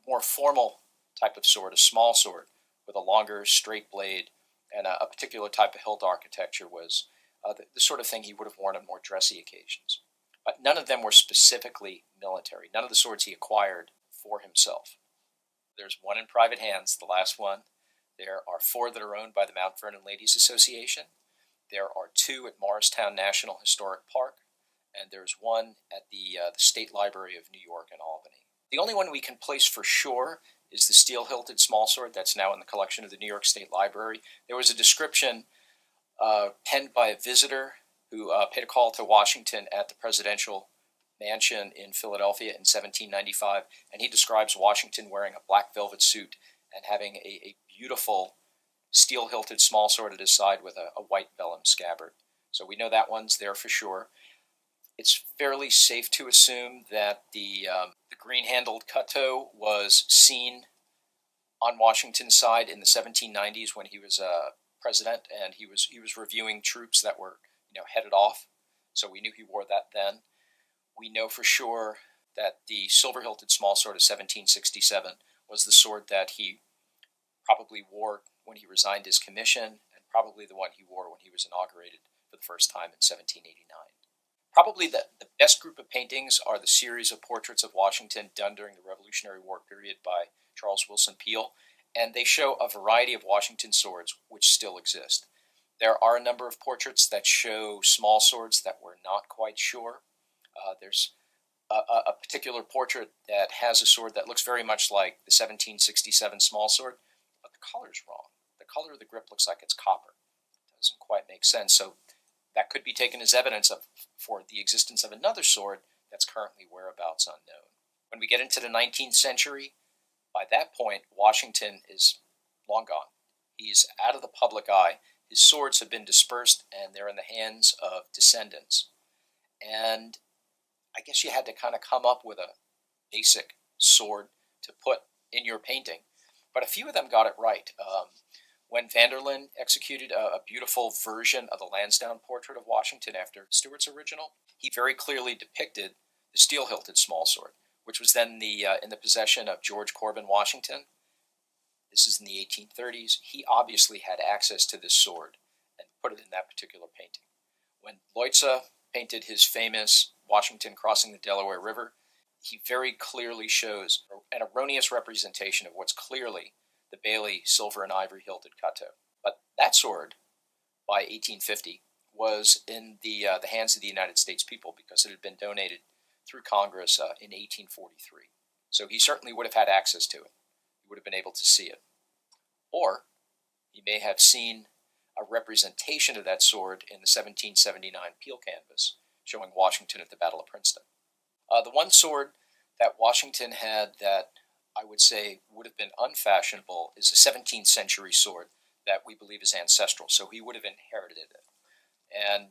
more formal type of sword, a small sword with a longer, straight blade and a particular type of hilt architecture, was the sort of thing he would have worn on more dressy occasions. But none of them were specifically military. None of the swords he acquired for himself. There's one in private hands, the last one. There are 4 that are owned by the Mount Vernon Ladies Association. There are 2 at Morristown National Historic Park. And there's 1 at the State Library of New York and Albany. The only one we can place for sure is the steel-hilted small sword that's now in the collection of the New York State Library. There was a description penned by a visitor who paid a call to Washington at the presidential mansion in Philadelphia in 1795, and he describes Washington wearing a black velvet suit and having a beautiful steel-hilted small sword at his side with a white vellum scabbard. So we know that one's there for sure. it's fairly safe to assume that the green-handled Kato was seen on Washington's side in the 1790s when he was president, and he was reviewing troops that were headed off. So we knew he wore that then. We know for sure that the silver-hilted smallsword of 1767 was the sword that he probably wore when he resigned his commission, and probably the one he wore when he was inaugurated for the first time in 1789. Probably the best group of paintings are the series of portraits of Washington done during the Revolutionary War period by Charles Wilson Peale, and they show a variety of Washington swords which still exist. There are a number of portraits that show small swords that we're not quite sure. There's a particular portrait that has a sword that looks very much like the 1767 small sword, but the color's wrong. The color of the grip looks like it's copper. It doesn't quite make sense, so that could be taken as evidence for the existence of another sword that's currently whereabouts unknown. When we get into the 19th century, by that point, Washington is long gone. He's out of the public eye. His swords have been dispersed, and they're in the hands of descendants. And I guess you had to kind of come up with a basic sword to put in your painting. But a few of them got it right. When Vanderlyn executed a beautiful version of the Lansdowne portrait of Washington after Stuart's original, he very clearly depicted the steel-hilted smallsword, which was then in the possession of George Corbin Washington. This is in the 1830s. He obviously had access to this sword and put it in that particular painting. When Leutze painted his famous Washington crossing the Delaware River, he very clearly shows an erroneous representation of what's clearly the Bailey silver and ivory hilted Kato. But that sword, by 1850, was in the hands of the United States people because it had been donated through Congress in 1843. So he certainly would have had access to it. He would have been able to see it. Or he may have seen a representation of that sword in the 1779 Peale canvas, showing Washington at the Battle of Princeton. The one sword that Washington had that I would say would have been unfashionable is a 17th century sword that we believe is ancestral, so he would have inherited it. And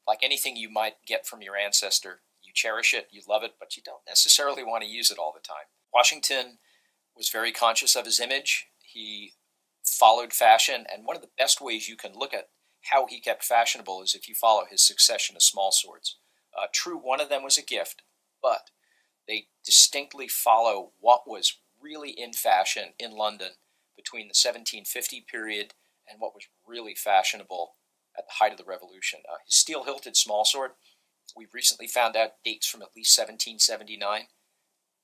like anything you might get from your ancestor, you cherish it, you love it, but you don't necessarily want to use it all the time. Washington was very conscious of his image. He followed fashion, and one of the best ways you can look at how he kept fashionable is if you follow his succession of small swords. True, one of them was a gift, but they distinctly follow what was really in fashion in London between the 1750 period and what was really fashionable at the height of the Revolution. His steel-hilted smallsword, we've recently found out dates from at least 1779.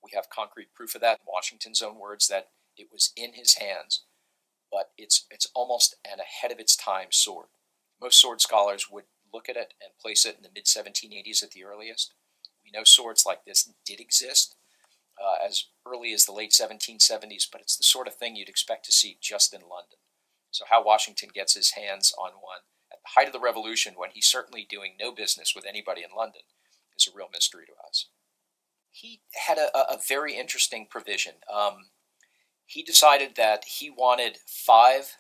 We have concrete proof of that, in Washington's own words, that it was in his hands, but it's almost an ahead-of-its-time sword. Most sword scholars would look at it and place it in the mid-1780s at the earliest. We know swords like this did exist as early as the late 1770s, but it's the sort of thing you'd expect to see just in London. So how Washington gets his hands on one at the height of the Revolution, when he's certainly doing no business with anybody in London, is a real mystery to us. He had a very interesting provision. He decided that he wanted 5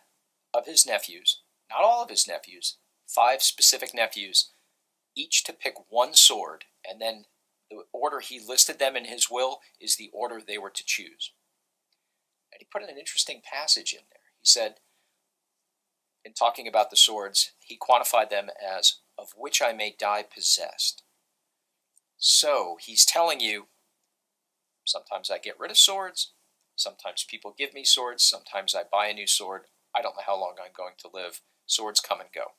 of his nephews, not all of his nephews, 5 specific nephews, each to pick one sword, and then the order he listed them in his will is the order they were to choose. And he put in an interesting passage in there. He said, in talking about the swords, he quantified them as, of which I may die possessed. So he's telling you, sometimes I get rid of swords, sometimes people give me swords, sometimes I buy a new sword. I don't know how long I'm going to live. Swords come and go.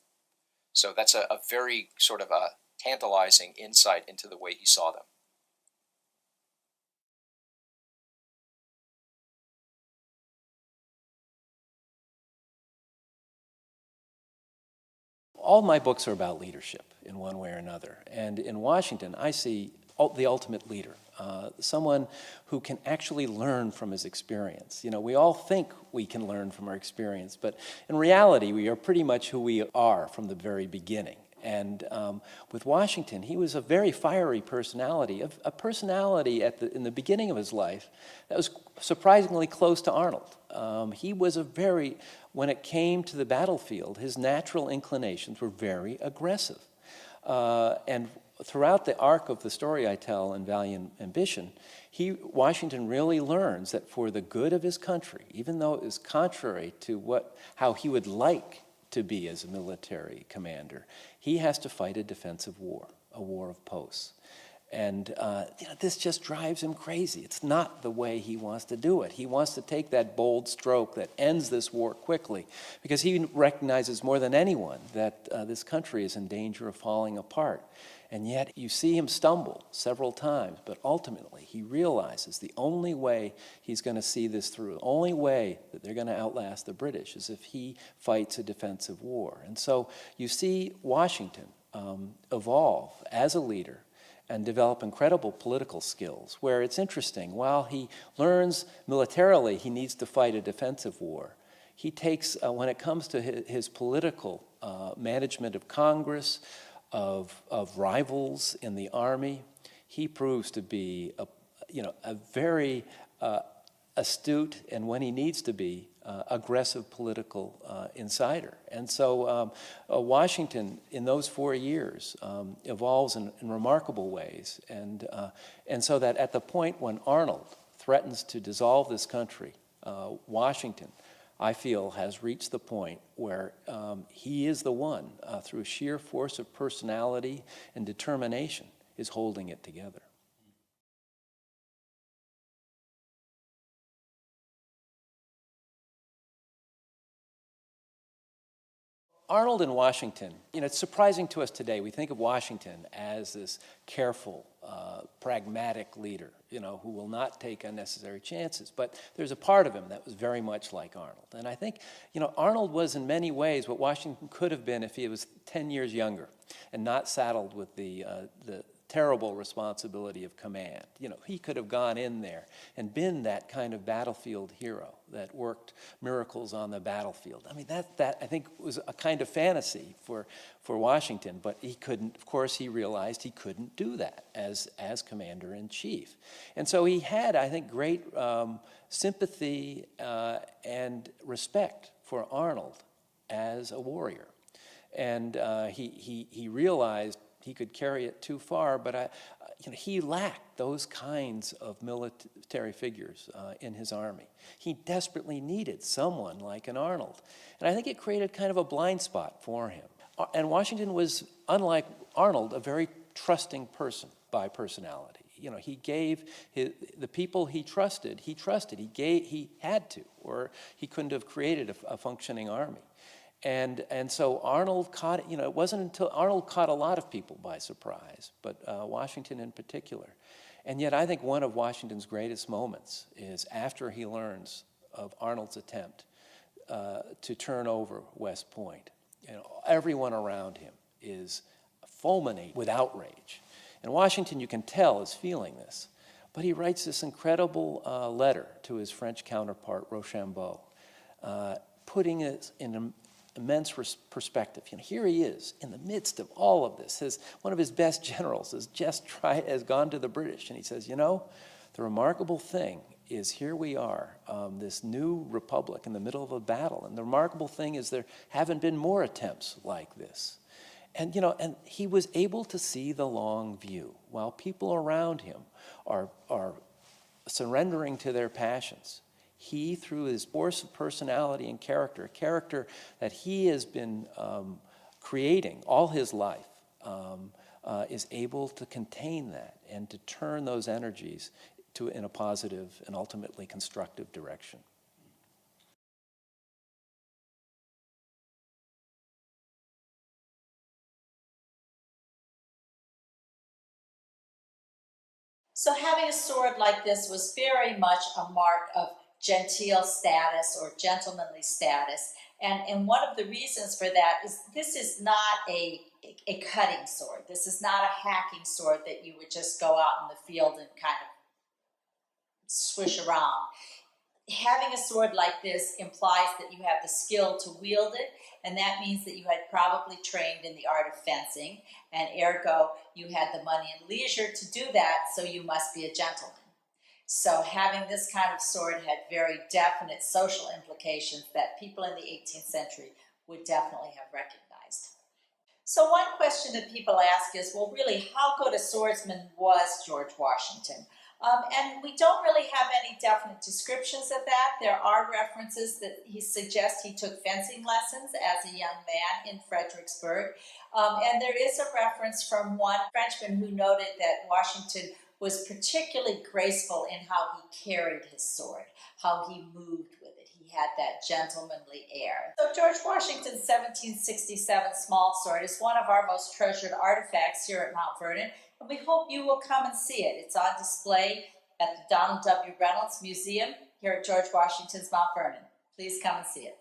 So that's a very sort of a tantalizing insight into the way he saw them.
All my books are about leadership in one way or another. And in Washington, I see the ultimate leader, someone who can actually learn from his experience. You know, we all think we can learn from our experience, but in reality, we are pretty much who we are from the very beginning. And with Washington, he was a very fiery personality, a personality in the beginning of his life that was surprisingly close to Arnold. He was when it came to the battlefield, his natural inclinations were very aggressive. And throughout the arc of the story I tell in Valiant Ambition, Washington really learns that for the good of his country, even though it is contrary to how he would like to be as a military commander, he has to fight a defensive war, a war of posts. And this just drives him crazy. It's not the way he wants to do it. He wants to take that bold stroke that ends this war quickly, because he recognizes more than anyone that this country is in danger of falling apart. And yet you see him stumble several times, but ultimately he realizes the only way he's going to see this through, the only way that they're going to outlast the British is if he fights a defensive war. And so you see Washington evolve as a leader and develop incredible political skills, where it's interesting, while he learns militarily he needs to fight a defensive war, he takes, when it comes to his political management of Congress, of rivals in the Army, he proves to be a very astute, and when he needs to be, aggressive political insider. And so Washington, in those 4 years, evolves in remarkable ways. And so that at the point when Arnold threatens to dissolve this country, Washington, I feel, has reached the point where he is the one, through sheer force of personality and determination, is holding it together. Arnold and Washington, it's surprising to us today. We think of Washington as this careful, pragmatic leader, who will not take unnecessary chances. But there's a part of him that was very much like Arnold. And I think, Arnold was in many ways what Washington could have been if he was 10 years younger and not saddled with the terrible responsibility of command. He could have gone in there and been that kind of battlefield hero that worked miracles on the battlefield. I mean, that I think was a kind of fantasy for Washington, but he couldn't, of course, he realized he couldn't do that as commander-in-chief. And so he had, I think, great sympathy and respect for Arnold as a warrior. And he realized he could carry it too far, but he lacked those kinds of military figures in his army. He desperately needed someone like an Arnold. And I think it created kind of a blind spot for him. And Washington was, unlike Arnold, a very trusting person by personality. He gave the people he trusted. He had to, or he couldn't have created a functioning army. And so Arnold caught, it wasn't until Arnold caught a lot of people by surprise, but Washington in particular. And yet I think one of Washington's greatest moments is after he learns of Arnold's attempt to turn over West Point. Everyone around him is fulminating with outrage. And Washington, you can tell, is feeling this. But he writes this incredible letter to his French counterpart, Rochambeau, putting it in an immense perspective. Here he is in the midst of all of this. One of his best generals has gone to the British, and he says, the remarkable thing is here we are, this new republic in the middle of a battle, and the remarkable thing is there haven't been more attempts like this. And and he was able to see the long view while people around him are surrendering to their passions. He, through his force of personality and character, a character that he has been creating all his life, is able to contain that and to turn those energies in a positive and ultimately constructive direction.
So having a sword like this was very much a mark of genteel status or gentlemanly status. And one of the reasons for that is this is not a cutting sword. This is not a hacking sword that you would just go out in the field and kind of swish around. Having a sword like this implies that you have the skill to wield it, and that means that you had probably trained in the art of fencing, and ergo, you had the money and leisure to do that, so you must be a gentleman. So having this kind of sword had very definite social implications that people in the 18th century would definitely have recognized. So one question that people ask is, well, really, how good a swordsman was George Washington? And we don't really have any definite descriptions of that. There are references that he suggests he took fencing lessons as a young man in Fredericksburg. And there is a reference from one Frenchman who noted that Washington was particularly graceful in how he carried his sword, how he moved with it. He had that gentlemanly air. So George Washington's 1767 small sword is one of our most treasured artifacts here at Mount Vernon, and we hope you will come and see it. It's on display at the Donald W. Reynolds Museum here at George Washington's Mount Vernon. Please come and see it.